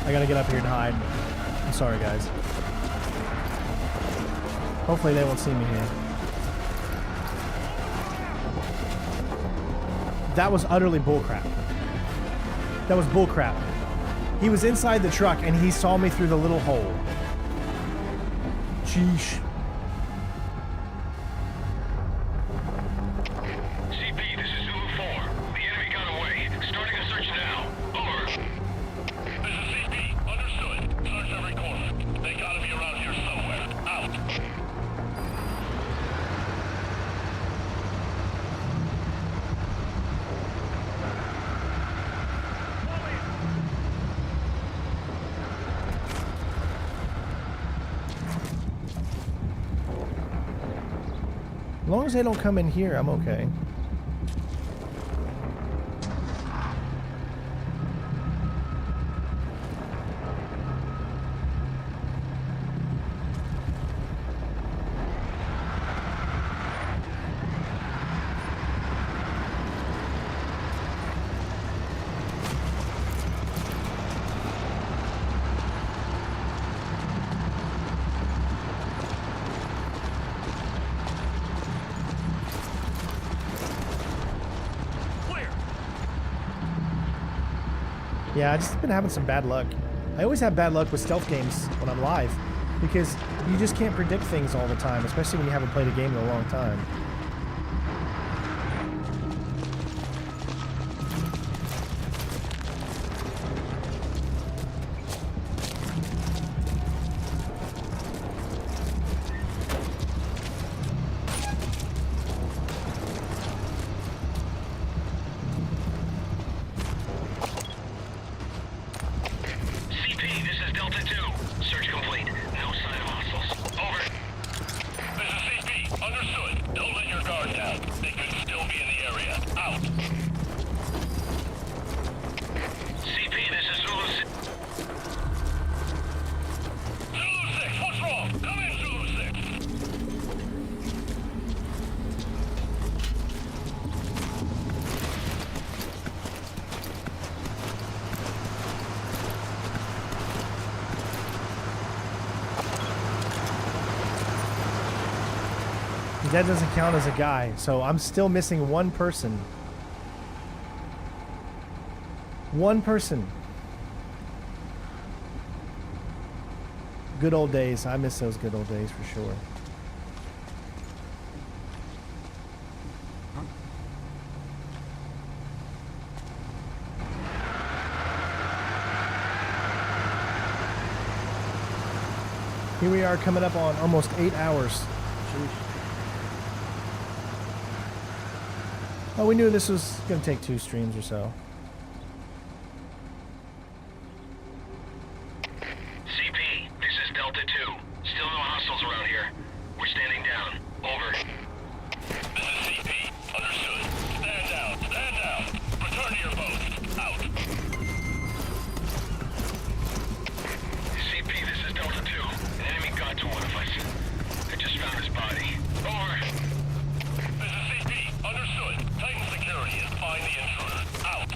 I gotta get up here and hide. I'm sorry, guys. Hopefully they won't see me here. That was utterly bullcrap. That was bullcrap. He was inside the truck and he saw me through the little hole. Sheesh. CP, this is Zulu 4. The enemy got away. Starting a search now. Over. This is CP. Understood. Search every corner. They gotta be around here somewhere. Out. As long as they don't come in here, I'm okay. Yeah, I just been having some bad luck. I always have bad luck with stealth games when I'm live because you just can't predict things all the time, especially when you haven't played a game in a long time. That doesn't count as a guy, so I'm still missing one person. One person. Good old days. I miss those good old days for sure. Here we are coming up on almost 8 hours. Jeez. Oh, we knew this was going to take 2 streams or so. CP, this is Delta 2. Still no hostiles around here. We're standing down. Over. This is CP. Understood. Stand down. Stand down. Return to your post. Out. CP, this is Delta 2. An enemy got to one of us. I just found his body. Over. This is CP. Understood. Tighten security and find the intruder. Out.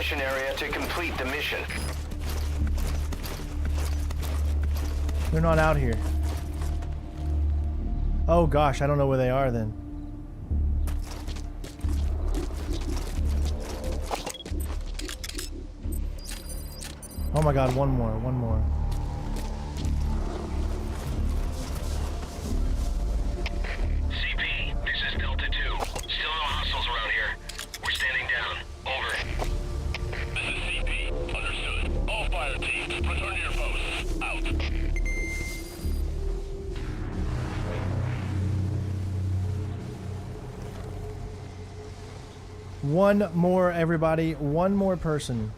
transmission area to complete the mission. They're not out here. Oh gosh, I don't know where they are then. Oh my god, one more, one more. CP, this is Delta 2. Still no hostiles around here. We're standing down. Over. This is CP. Understood. All fire teams, return to your posts. Out. One more, everybody. One more person.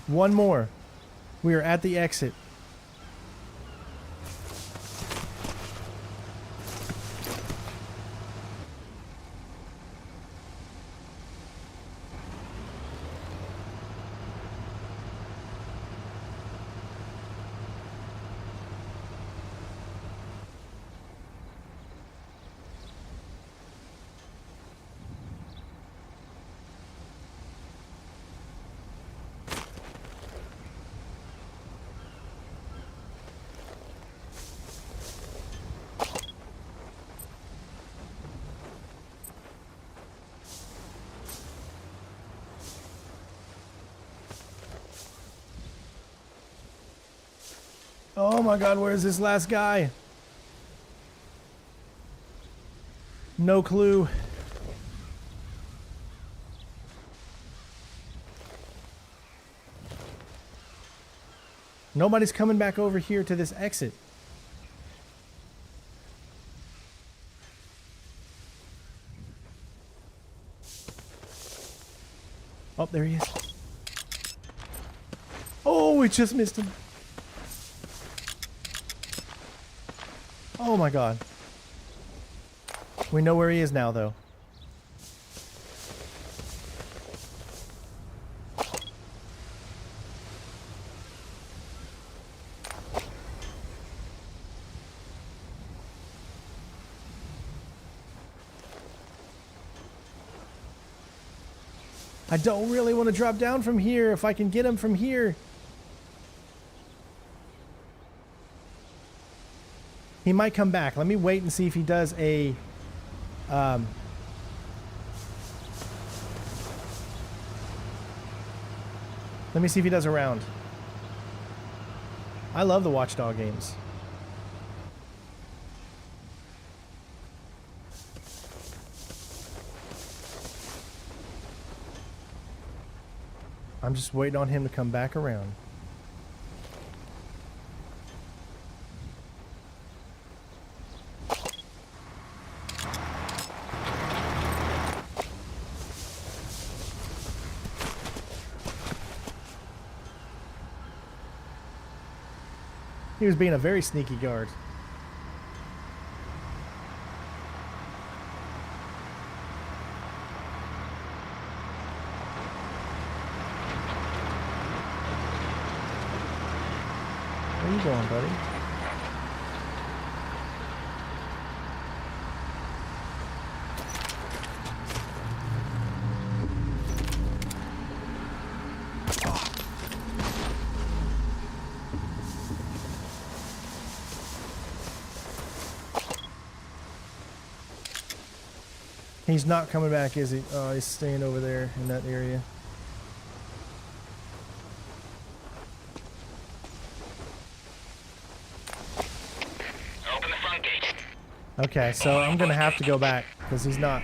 One more. We are at the exit. Oh my god, where's this last guy? No clue. Nobody's coming back over here to this exit. Oh, there he is. Oh, we just missed him. Oh my god. We know where he is now, though. I don't really want to drop down from here if I can get him from here. He might come back. Let me wait and see if he does a... let me see if he does a round. I love the Watchdog games. I'm just waiting on him to come back around. He was being a very sneaky guard. Where you going, buddy? He's not coming back, is he? Oh, he's staying over there in that area. Open the front gate. Okay, so I'm gonna have to go back because he's not.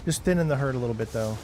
Just thinning the herd a little bit, though.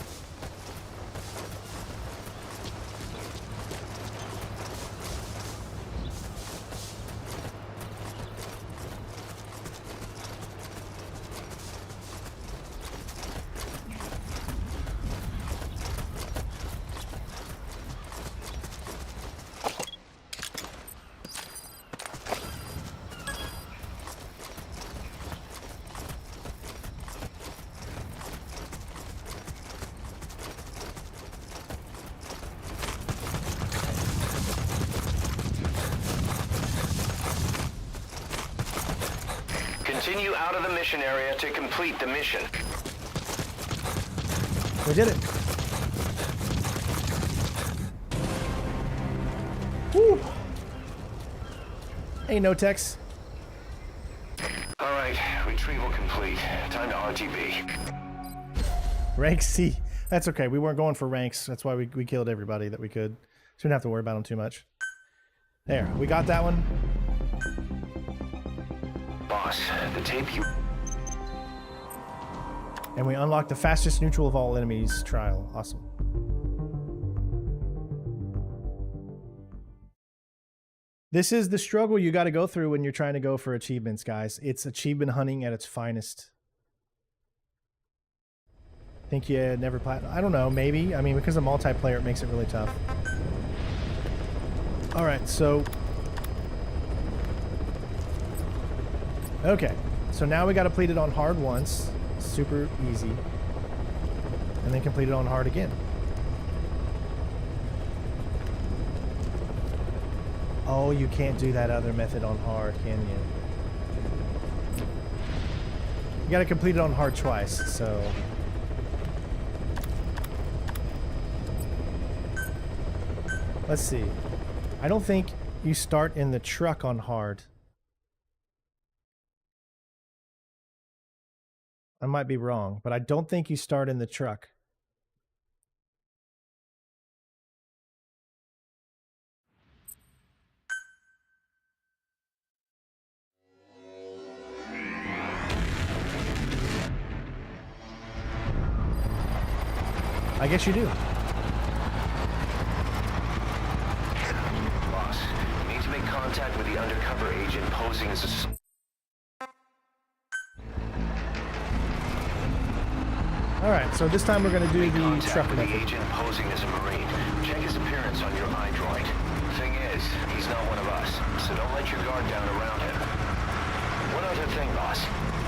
Continue out of the mission area to complete the mission. We did it. Woo. Hey, no text. All right, retrieval complete. Time to RTB. Rank C. That's okay. We weren't going for ranks. That's why we killed everybody that we could. So we didn't have to worry about them too much. There, we got that one. Boss, the tape you... And we unlocked the fastest neutral of all enemies trial. Awesome. This is the struggle you got to go through when you're trying to go for achievements, guys. It's achievement hunting at its finest. Think you never platinum? I don't know, maybe. I mean, because of multiplayer, it makes it really tough. All right, so... Okay, so now we got to complete it on hard once. Super easy. And then complete it on hard again. Oh, you can't do that other method on hard, can you? You gotta complete it on hard twice, so... Let's see. I don't think you start in the truck on hard. I might be wrong, but I don't think you start in the truck. I guess you do. Boss, you need to make contact with the undercover agent posing as a... Alright, so this time we're going to do the truck with method. the agent posing as a Marine. Check his appearance on your iDroid. Thing is, he's not one of us, so don't let your guard down around him. One other thing, boss.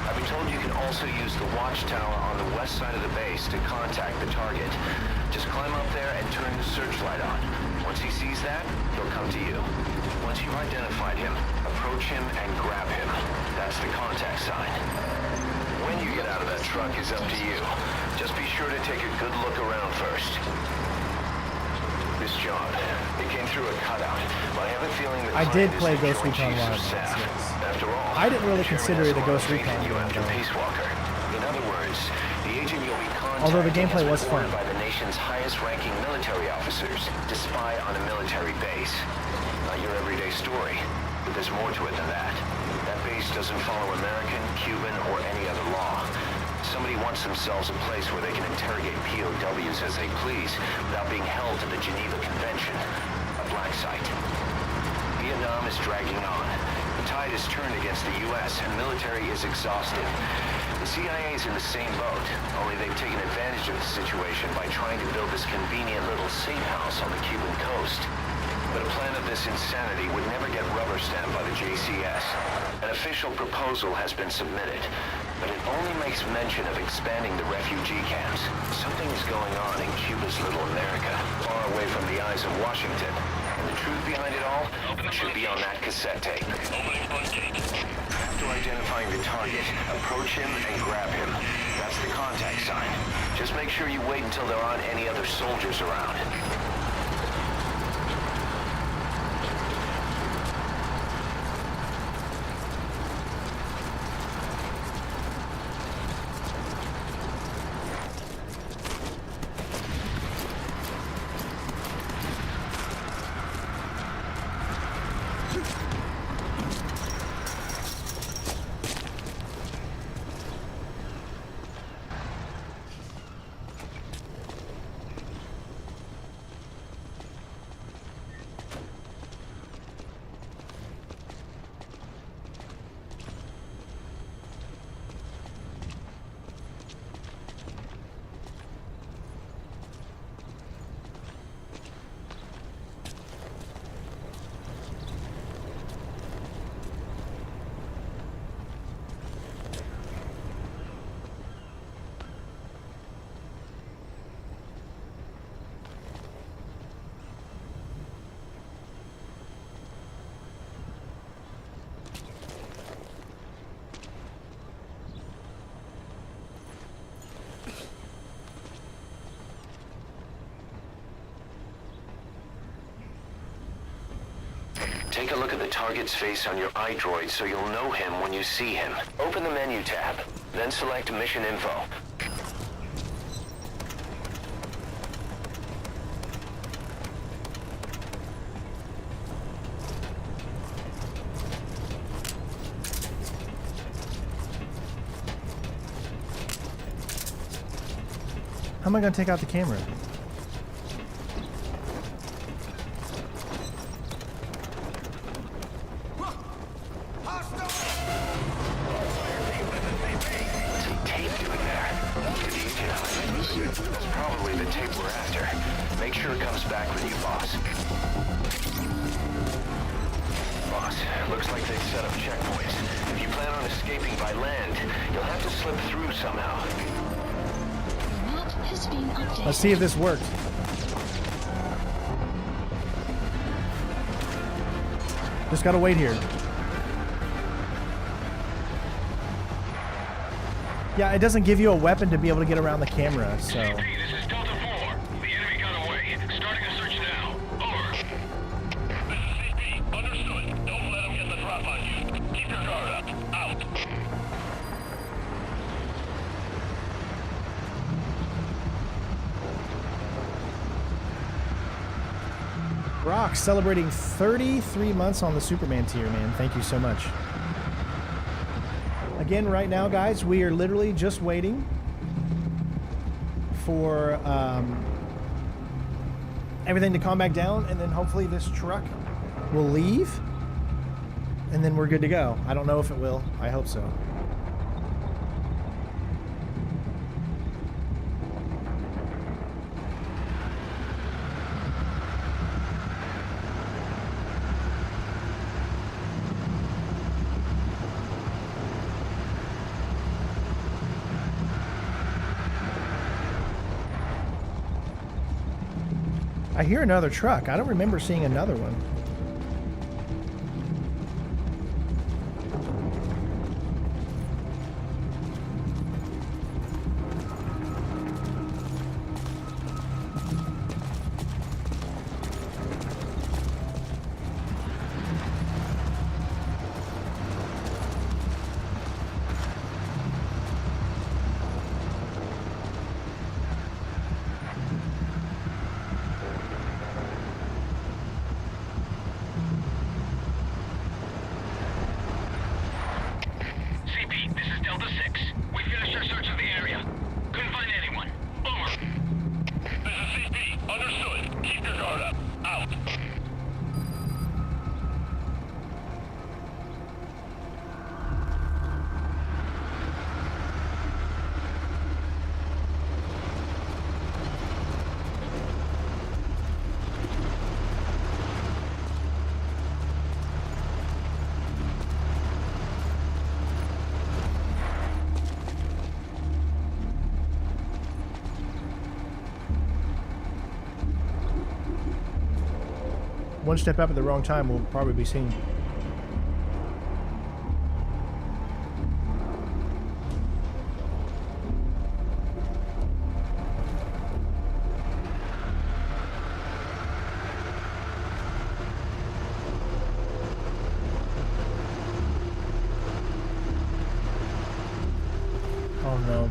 I've been told you can also use the watchtower on the west side of the base to contact the target. Just climb up there and turn the searchlight on. Once he sees that, he'll come to you. Once you've identified him, approach him and grab him. That's the contact sign. When you get out of that truck is up to you. Just be sure to take a good look around first. This job, it came through a cutout, but I have a feeling the I did client play is the Ghost Joint Recon Chiefs of Wildlands, Staff. yes. After all, I didn't really the chairman consider has it a lot of Ghost faith in Recon you game, after though. Peace Walker. In other words, the agent you'll be contacting Although the gameplay has was been ordered fun. by the nation's highest-ranking military officers to spy on a military base. Not your everyday story, but there's more to it than that. That base doesn't follow American, Cuban, or any other law. Somebody wants themselves a place where they can interrogate POWs as they please without being held to the Geneva Convention. A black site. Vietnam is dragging on. The tide has turned against the U.S. and military is exhausted. The CIA is in the same boat, only they've taken advantage of the situation by trying to build this convenient little safe house on the Cuban coast. But a plan of this insanity would never get rubber stamped by the JCS. An official proposal has been submitted, but it only makes mention of expanding the refugee camps. Something is going on in Cuba's little America, far away from the eyes of Washington. And the truth behind it all should be on that cassette tape. After identifying the target, approach him and grab him. That's the contact sign. Just make sure you wait until there aren't any other soldiers around. to the target's face on your iDroid so you'll know him when you see him. Open the menu tab, then select Mission Info. How am I going to take out the camera? That's probably the tape we're after. Make sure it comes back with you, boss. Boss, looks like they've set up checkpoints. If you plan on escaping by land, you'll have to slip through somehow. Map has been updated. Let's see if this worked. Just gotta wait here. Yeah, it doesn't give you a weapon to be able to get around the camera, so... CP, this is Delta 4. The enemy got away. Starting a search now. Over. This is CP. Understood. Don't let them get the drop on you. Keep your guard up. Out. Rock celebrating 33 months on the Superman tier, man. Thank you so much. Again, right now, guys, we are literally just waiting for everything to calm back down, and then hopefully this truck will leave, and then we're good to go. I don't know if it will. I hope so. I hear another truck. I don't remember seeing another one. One step up at the wrong time, we'll probably be seen. Oh no.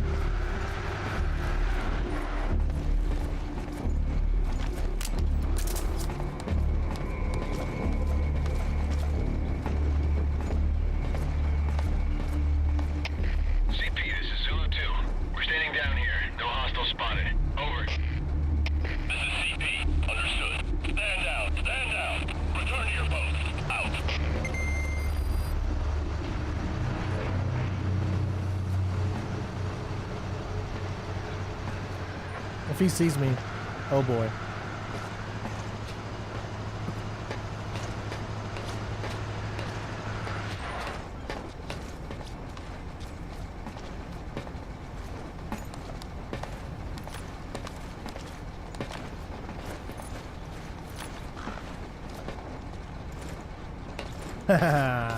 If he sees me, oh boy. Haha.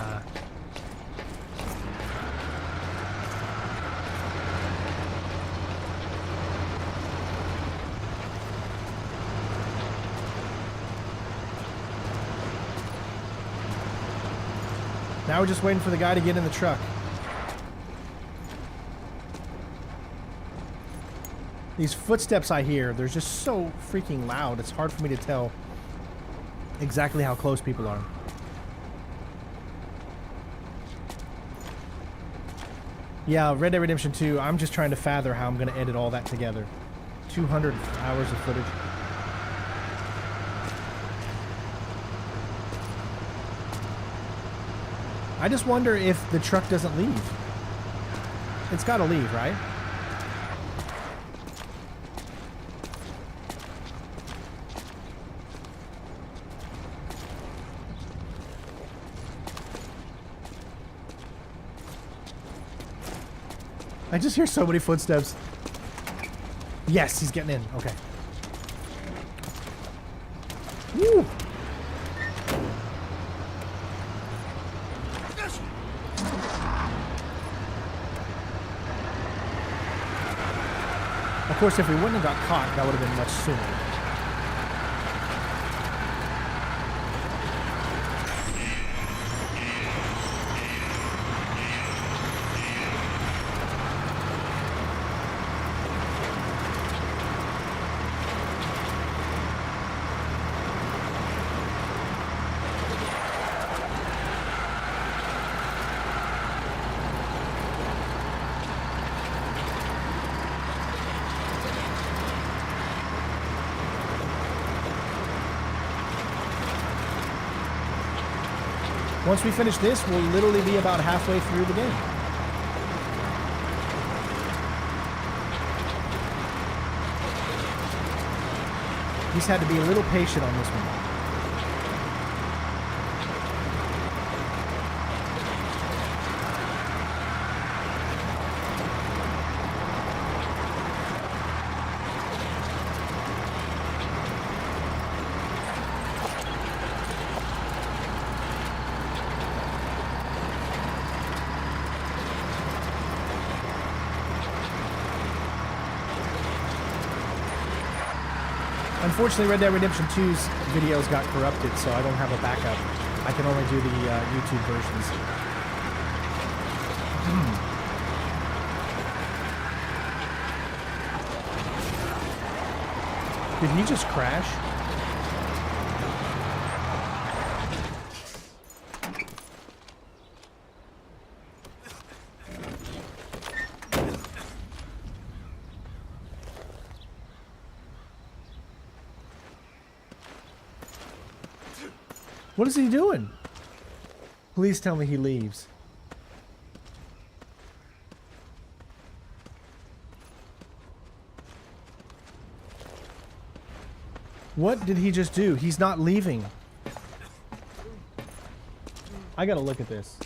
Now we're just waiting for the guy to get in the truck. These footsteps I hear, they're just so freaking loud. It's hard for me to tell exactly how close people are. Yeah, Red Dead Redemption 2, I'm just trying to fathom how I'm going to edit all that together. 200 hours of footage. I just wonder if the truck doesn't leave. It's got to leave, right? I just hear so many footsteps. Yes, he's getting in. Okay. Woo! Of course, if we wouldn't have got caught, that would have been much sooner. Once we finish this, we'll literally be about halfway through the game. Just had to be a little patient on this one. Unfortunately, Red Dead Redemption 2's videos got corrupted, so I don't have a backup. I can only do the YouTube versions. Did he just crash? What is he doing? Please tell me he leaves. What did he just do? He's not leaving. I gotta look at this.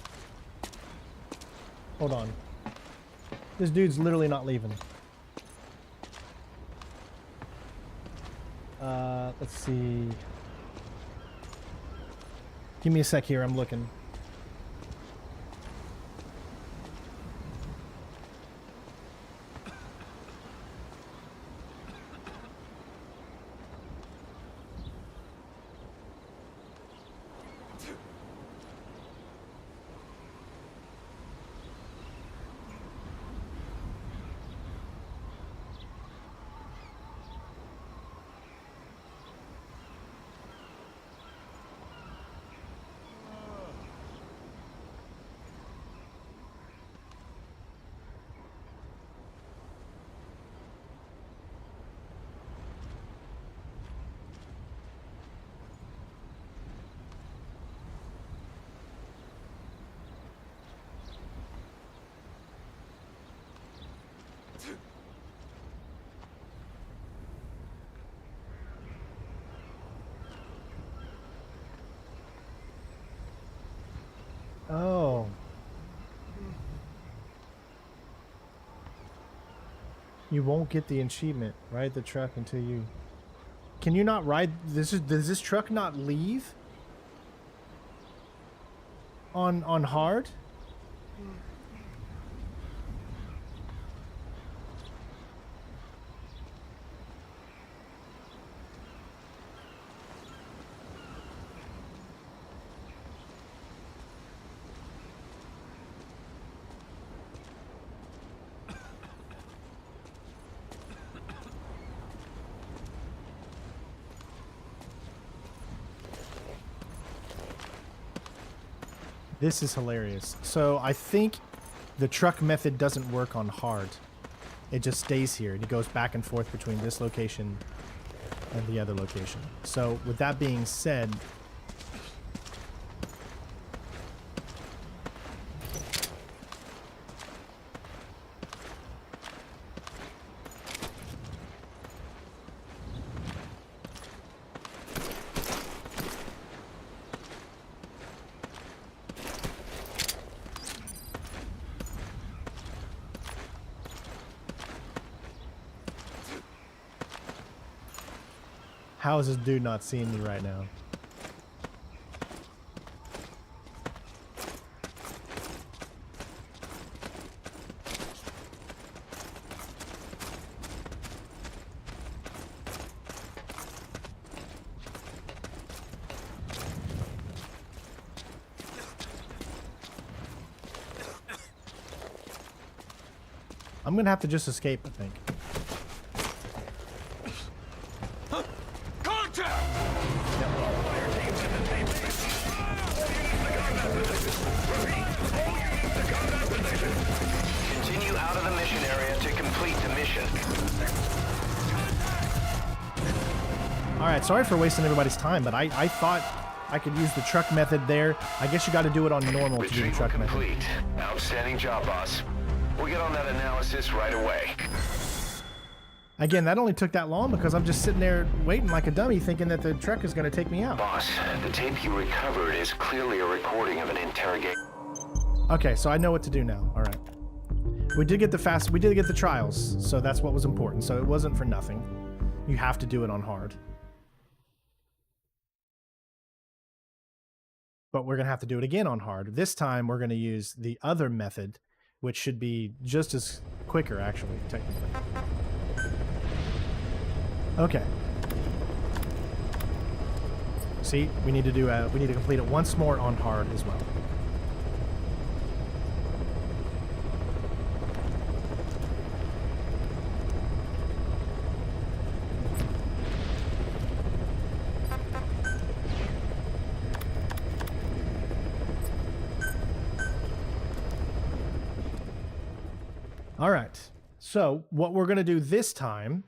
Hold on. This dude's literally not leaving. Let's see. Give me a sec here, I'm looking. Oh. You won't get the achievement. Ride the truck until you... Can you not ride... Does this truck not leave? On hard? This is hilarious. So I think the truck method doesn't work on hard. It just stays here, and it goes back and forth between this location and the other location. So with that being said, how is this dude not seeing me right now? I'm gonna have to just escape, I think. Continue out of the mission area to complete the mission. Alright, sorry for wasting everybody's time, but I thought I could use the truck method there. I guess you got to do it on normal to do the truck complete. method. Outstanding job, boss. We'll get on that analysis right away. Again, that only took that long because I'm just sitting there waiting like a dummy thinking that the truck is going to take me out. Boss, the tape you recovered is clearly a recording of an interrogation. Okay, so I know what to do now. All right. We did get the trials, so that's what was important. So it wasn't for nothing. You have to do it on hard. But we're going to have to do it again on hard. This time we're going to use the other method, which should be just as quicker, actually, technically. Okay. See, we need to complete it once more on hard as well. All right. So what we're going to do this time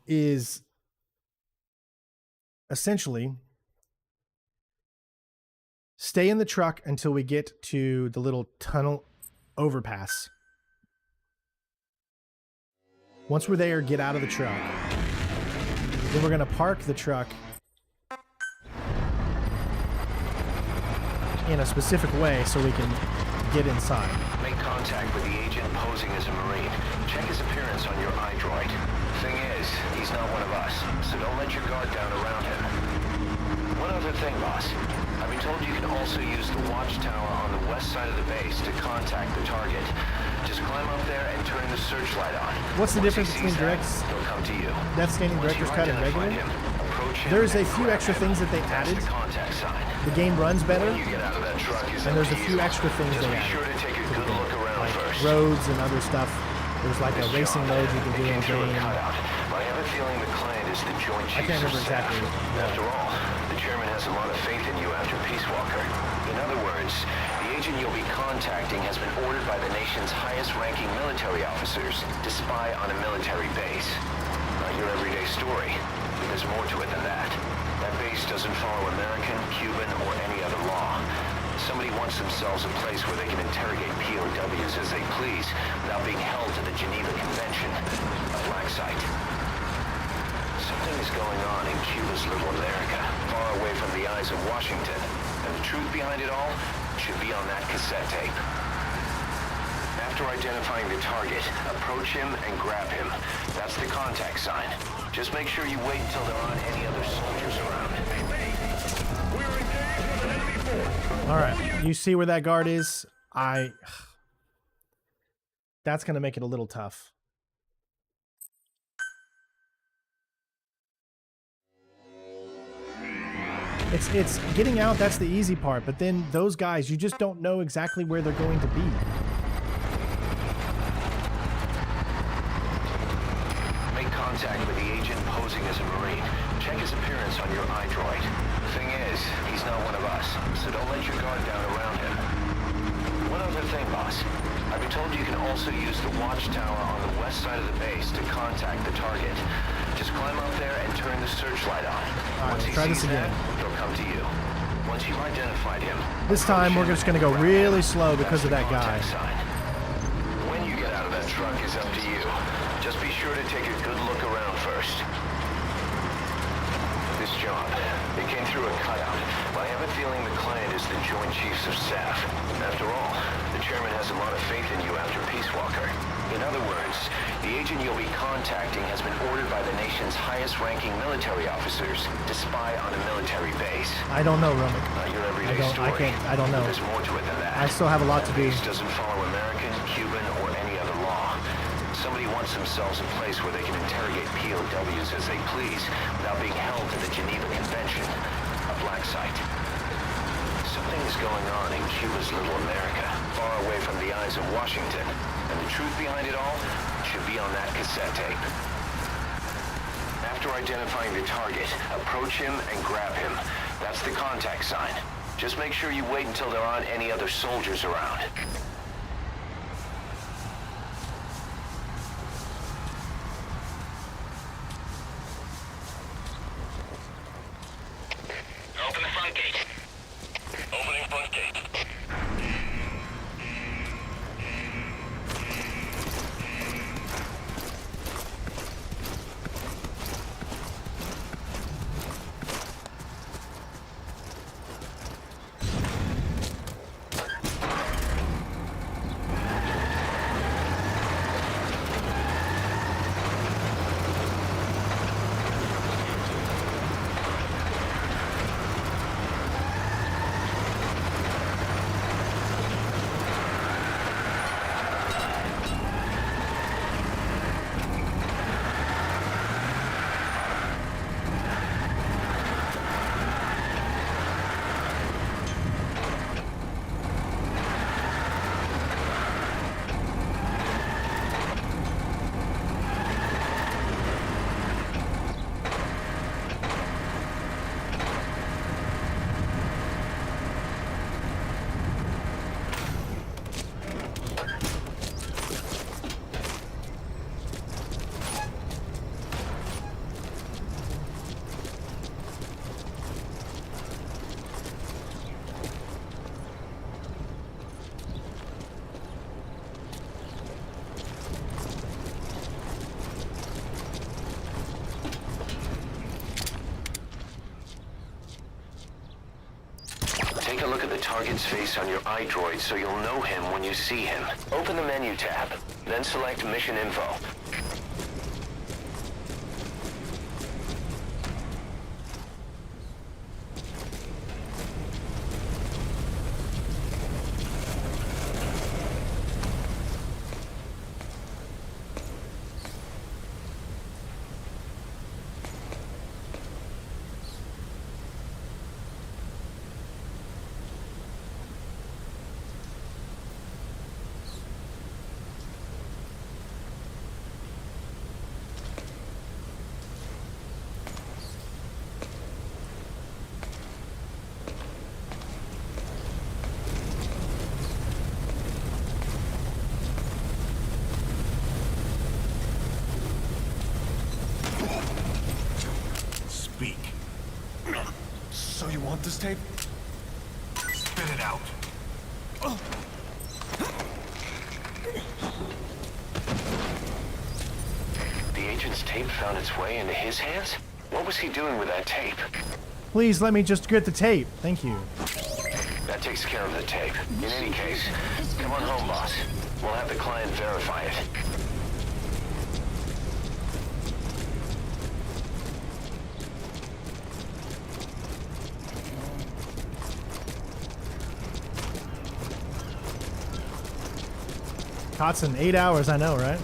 is essentially stay in the truck until we get to the little tunnel overpass. Once we're there, get out of the truck. Then we're going to park the truck in a specific way so we can get inside. Make contact with the agent posing as a Marine. Check his appearance on your iDroid. Thing is, he's not one of us, so don't let your guard down around him. One other thing, boss. I've been told you can also use the watchtower on the west side of the base to contact the target. Just climb up there and turn the searchlight on. What's the difference between directs? He'll come to you. Death Standing Director's Cut and regular? There's a few extra things that they added. The game runs better, and there's a few extra things they added. Like roads and other stuff. There's like a racing mode you can do in game. I have a feeling the client is the Joint Chiefs. I can't remember exactly. After all, the chairman has a lot of faith in you after Peace Walker. In other words, the agent you'll be contacting has been ordered by the nation's highest-ranking military officers to spy on a military base. Not your everyday story. There's more to it than that. That base doesn't follow American, Cuban, or any other law. Somebody wants themselves a place where they can interrogate POWs as they please without being held to the Geneva Convention. A black site. Something is going on in Cuba's little America, far away from the eyes of Washington. And the truth behind it all should be on that cassette tape. After identifying the target, approach him and grab him. That's the contact sign. Just make sure you wait until there aren't any other soldiers around. All right, you see where that guard is? That's going to make it a little tough. It's getting out, that's the easy part, but then those guys, you just don't know exactly where they're going to be. Make contact with the agent posing as a Marine. Check his appearance on your iDroid. Thing is, he's not one of us, so don't let your guard down around him. One other thing, boss. I've been told you can also use the watchtower on the west side of the base to contact the target. Just climb up there and turn the searchlight on. Alright, try this again. He'll come to you. Once you've identified him, This time we're just gonna go really slow because of that guy. when you get out of that truck is up to you. Just be sure to take a good look around first. This job, it came through a cutout, but I have a feeling the client is the Joint Chiefs of Staff. After all, the chairman has a lot of faith in you after Peace Walker. In other words, the agent you'll be contacting has been ordered by the nation's highest-ranking military officers to spy on a military base. I don't know, Romic. Not your everyday story. I don't know. There's more to it than that. I still have a lot to do. Base doesn't follow American, Cuban, or any other law. Somebody wants themselves a place where they can interrogate POWs as they please without being held to the Geneva Convention, a black site. Something's going on in Cuba's little America, far away from the eyes of Washington, and the truth behind it all should be on that cassette tape. After identifying the target, approach him and grab him. That's the contact sign. Just make sure you wait until there aren't any other soldiers around. Open the front gate. Opening front gate. Take a look at the target's face on your iDroid so you'll know him when you see him. Open the menu tab, then select Mission Info. Speak. So you want this tape? Spit it out. The agent's tape found its way into his hands? What was he doing with that tape? Please let me just get the tape. Thank you. That takes care of the tape. In any case, come on home, boss. We'll have the client verify it. Kotson, 8 hours, I know, right?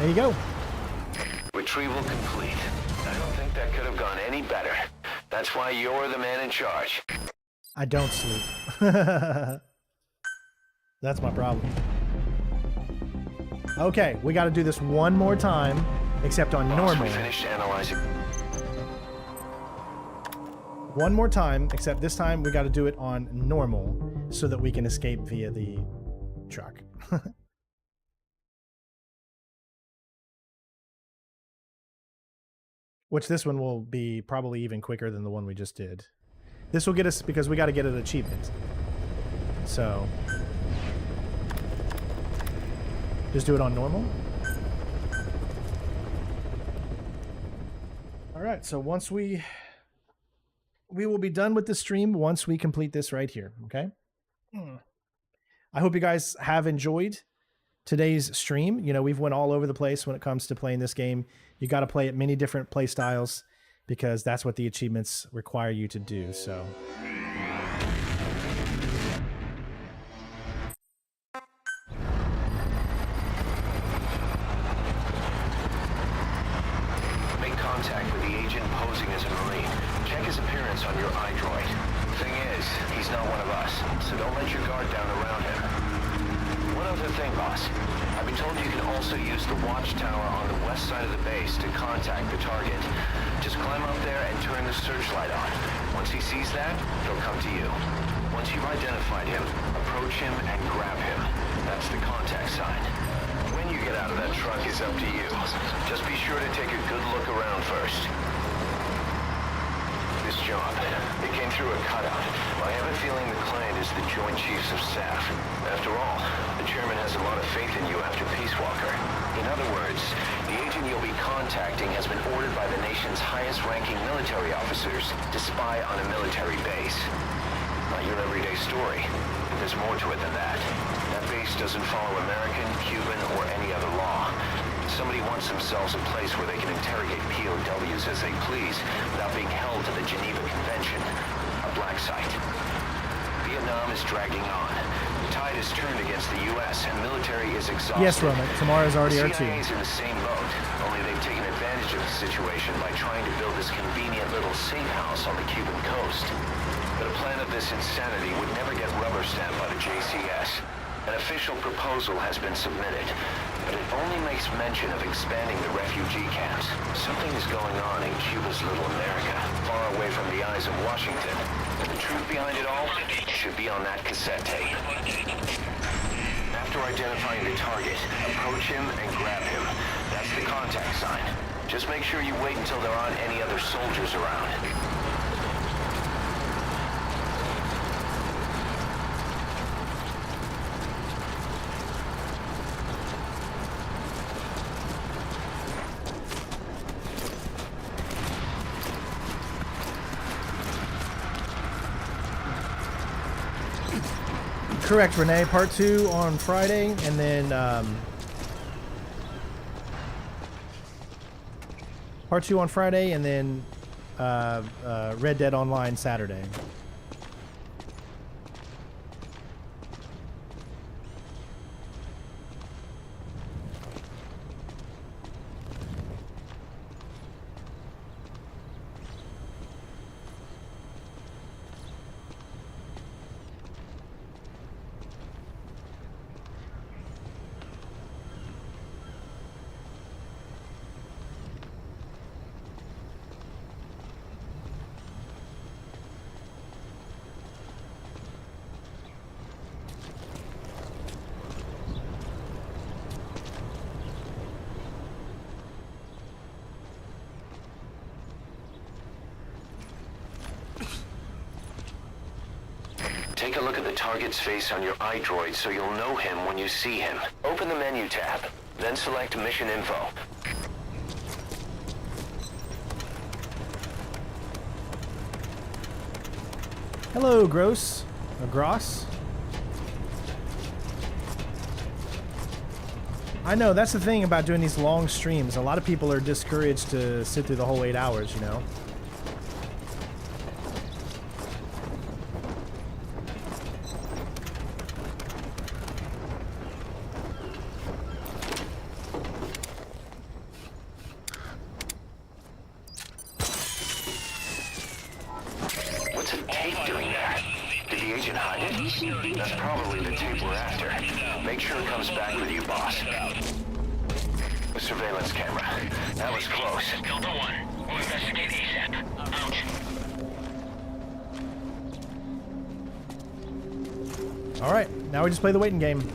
There you go. Retrieval complete. I don't think that could have gone any better. That's why you're the man in charge. I don't sleep. That's my problem. Okay, we got to do this one more time, except on normal. We finished analyzing. One more time, except this time we got to do it on normal so that we can escape via the truck. Which this one will be probably even quicker than the one we just did. This will get us, because we got to get an achievement. So, just do it on normal. All right, so once we will be done with the stream once we complete this right here, okay? I hope you guys have enjoyed today's stream. You know, we've went all over the place when it comes to playing this game. You got to play it many different play styles because that's what the achievements require you to do, so. Make contact with the agent posing as a Marine. Check his appearance on your iDroid. Thing is, he's not one of us, so don't let your guard down around him. One other thing, boss. I've been told you can also use the watchtower on the west side of the base to contact the target. Just climb up there and turn the searchlight on. Once he sees that, he'll come to you. Once you've identified him, approach him and grab him. That's the contact sign. When you get out of that truck is up to you. Just be sure to take a good look around first. This job, it came through a cutout. I have a feeling the client is the Joint Chiefs of Staff. After all, the chairman has a lot of faith in you after Peace Walker. In other words, the agent you'll be contacting has been ordered by the nation's highest-ranking military officers to spy on a military base. Not your everyday story, but there's more to it than that. That base doesn't follow American, Cuban, or any other law. Somebody wants themselves a place where they can interrogate POWs as they please without being held to the Geneva Convention. A black site. Vietnam is dragging on. The tide has turned against the U.S. and military is exhausted. Yes, Roman. Tomorrow's already The R2. CIA is in the same boat, only they've taken advantage of the situation by trying to build this convenient little safe house on the Cuban coast. But a plan of this insanity would never get rubber stamped by the JCS. An official proposal has been submitted, but it only makes mention of expanding the refugee camps. Something is going on in Cuba's little America, far away from the eyes of Washington. And the truth behind it all should be on that cassette tape. After identifying the target, approach him and grab him. That's the contact sign. Just make sure you wait until there aren't any other soldiers around. Correct, Renee. Part 2 on Friday, and then Part 2 on Friday, and then Red Dead Online Saturday. Take a look at the target's face on your iDroid so you'll know him when you see him. Open the menu tab, then select Mission Info. Hello, Gross. Or Gross. I know, that's the thing about doing these long streams. A lot of people are discouraged to sit through the whole 8 hours, you know? That's probably the tape we're after. Make sure it comes back with you, boss. The surveillance camera. That was close. Delta 1. We'll investigate ASAP. Out. All right, now we just play the waiting game.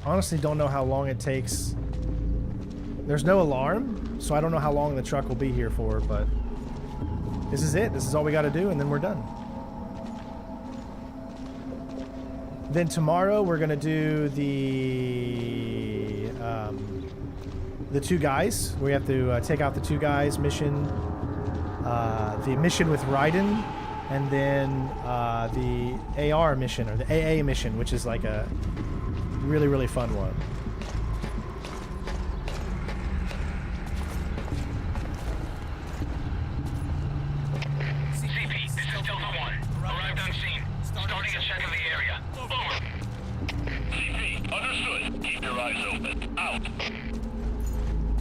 Honestly, don't know how long it takes. There's no alarm, so I don't know how long the truck will be here for, but this is it. This is all we got to do, and then we're done. Then tomorrow we're gonna do the two guys. We have to take out the two guys mission, the mission with Raiden, and then the AR mission or the AA mission, which is like a really fun one. CP, this is Delta 1. Arrived on scene. Starting a check of the area. Over. CP, understood. Keep your eyes open. Out.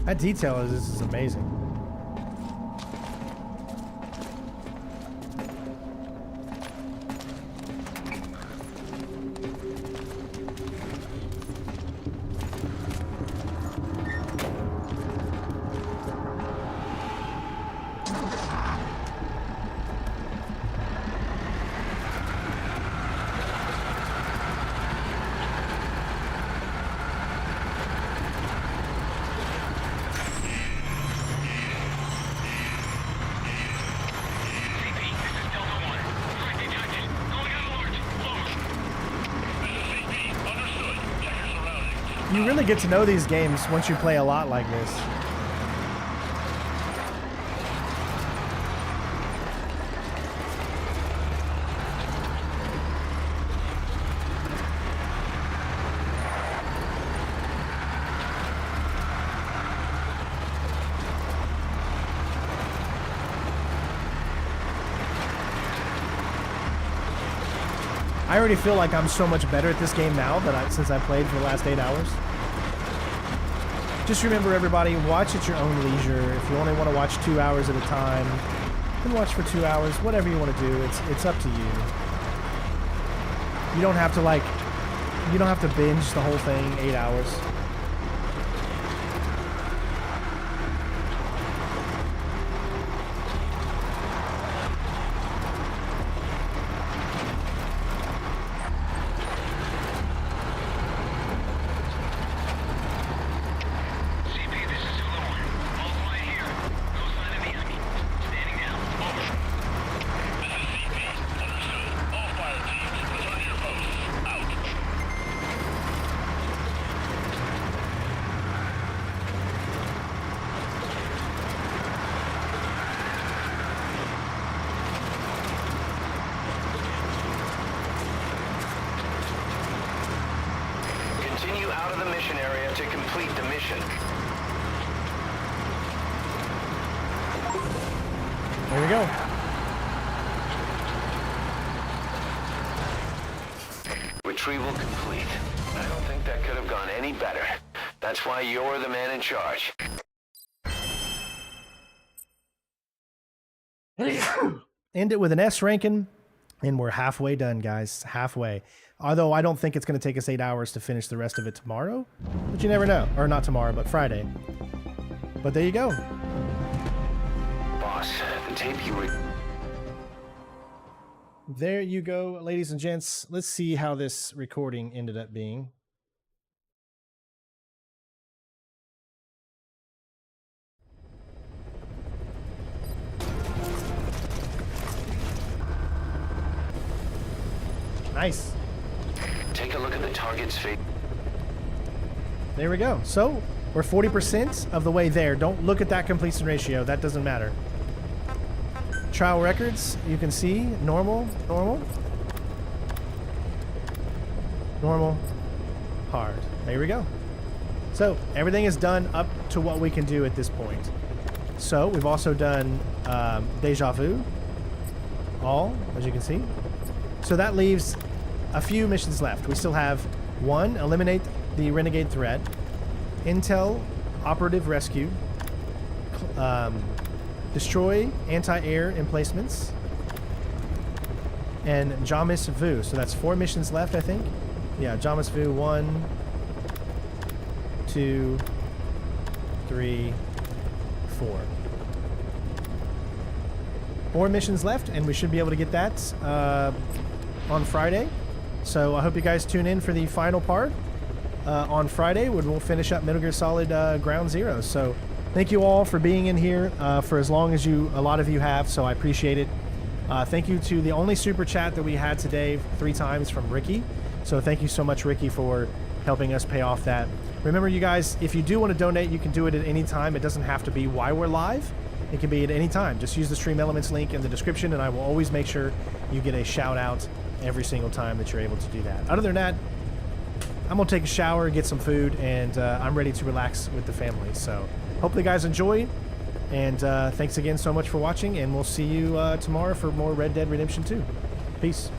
That detail is amazing. You really get to know these games once you play a lot like this. I already feel like I'm so much better at this game now since I played for the last 8 hours. Just remember, everybody, watch at your own leisure. If you only want to watch 2 hours at a time, then watch for 2 hours. Whatever you want to do, it's up to you. You don't have to binge the whole thing 8 hours. Continue out of the mission area to complete the mission. There we go. Retrieval complete. I don't think that could have gone any better. That's why you're the man in charge. End it with an S ranking, and we're halfway done, guys. Halfway. Although I don't think it's going to take us 8 hours to finish the rest of it tomorrow. But you never know. Or not tomorrow, but Friday. But there you go. Boss, the tape you were... There you go, ladies and gents. Let's see how this recording ended up being. Nice. Take a look at the target's face. There we go. So we're 40% of the way there. Don't look at that completion ratio. That doesn't matter. Trial records, you can see normal, normal, normal, hard. There we go. So everything is done up to what we can do at this point. So we've also done Deja Vu, all, as you can see. So that leaves a few missions left. We still have 1, eliminate the renegade threat, Intel operative rescue, destroy anti-air emplacements, and Jamis Vu. So that's 4 missions left, I think. Yeah, Jamis Vu, 1, 2, 3, 4. 4 missions left, and we should be able to get that on Friday. So I hope you guys tune in for the final part on Friday when we'll finish up Metal Gear Solid Ground Zero. So thank you all for being in here for as long as a lot of you have, so I appreciate it. Thank you to the only super chat that we had today 3 times from Ricky. So thank you so much, Ricky, for helping us pay off that. Remember, you guys, if you do want to donate, you can do it at any time. It doesn't have to be while we're live. It can be at any time. Just use the Stream Elements link in the description, and I will always make sure you get a shout out every single time that you're able to do that. Other than that, I'm going to take a shower, get some food, and I'm ready to relax with the family. So hopefully you guys enjoy, and thanks again so much for watching, and we'll see you tomorrow for more Red Dead Redemption 2. Peace.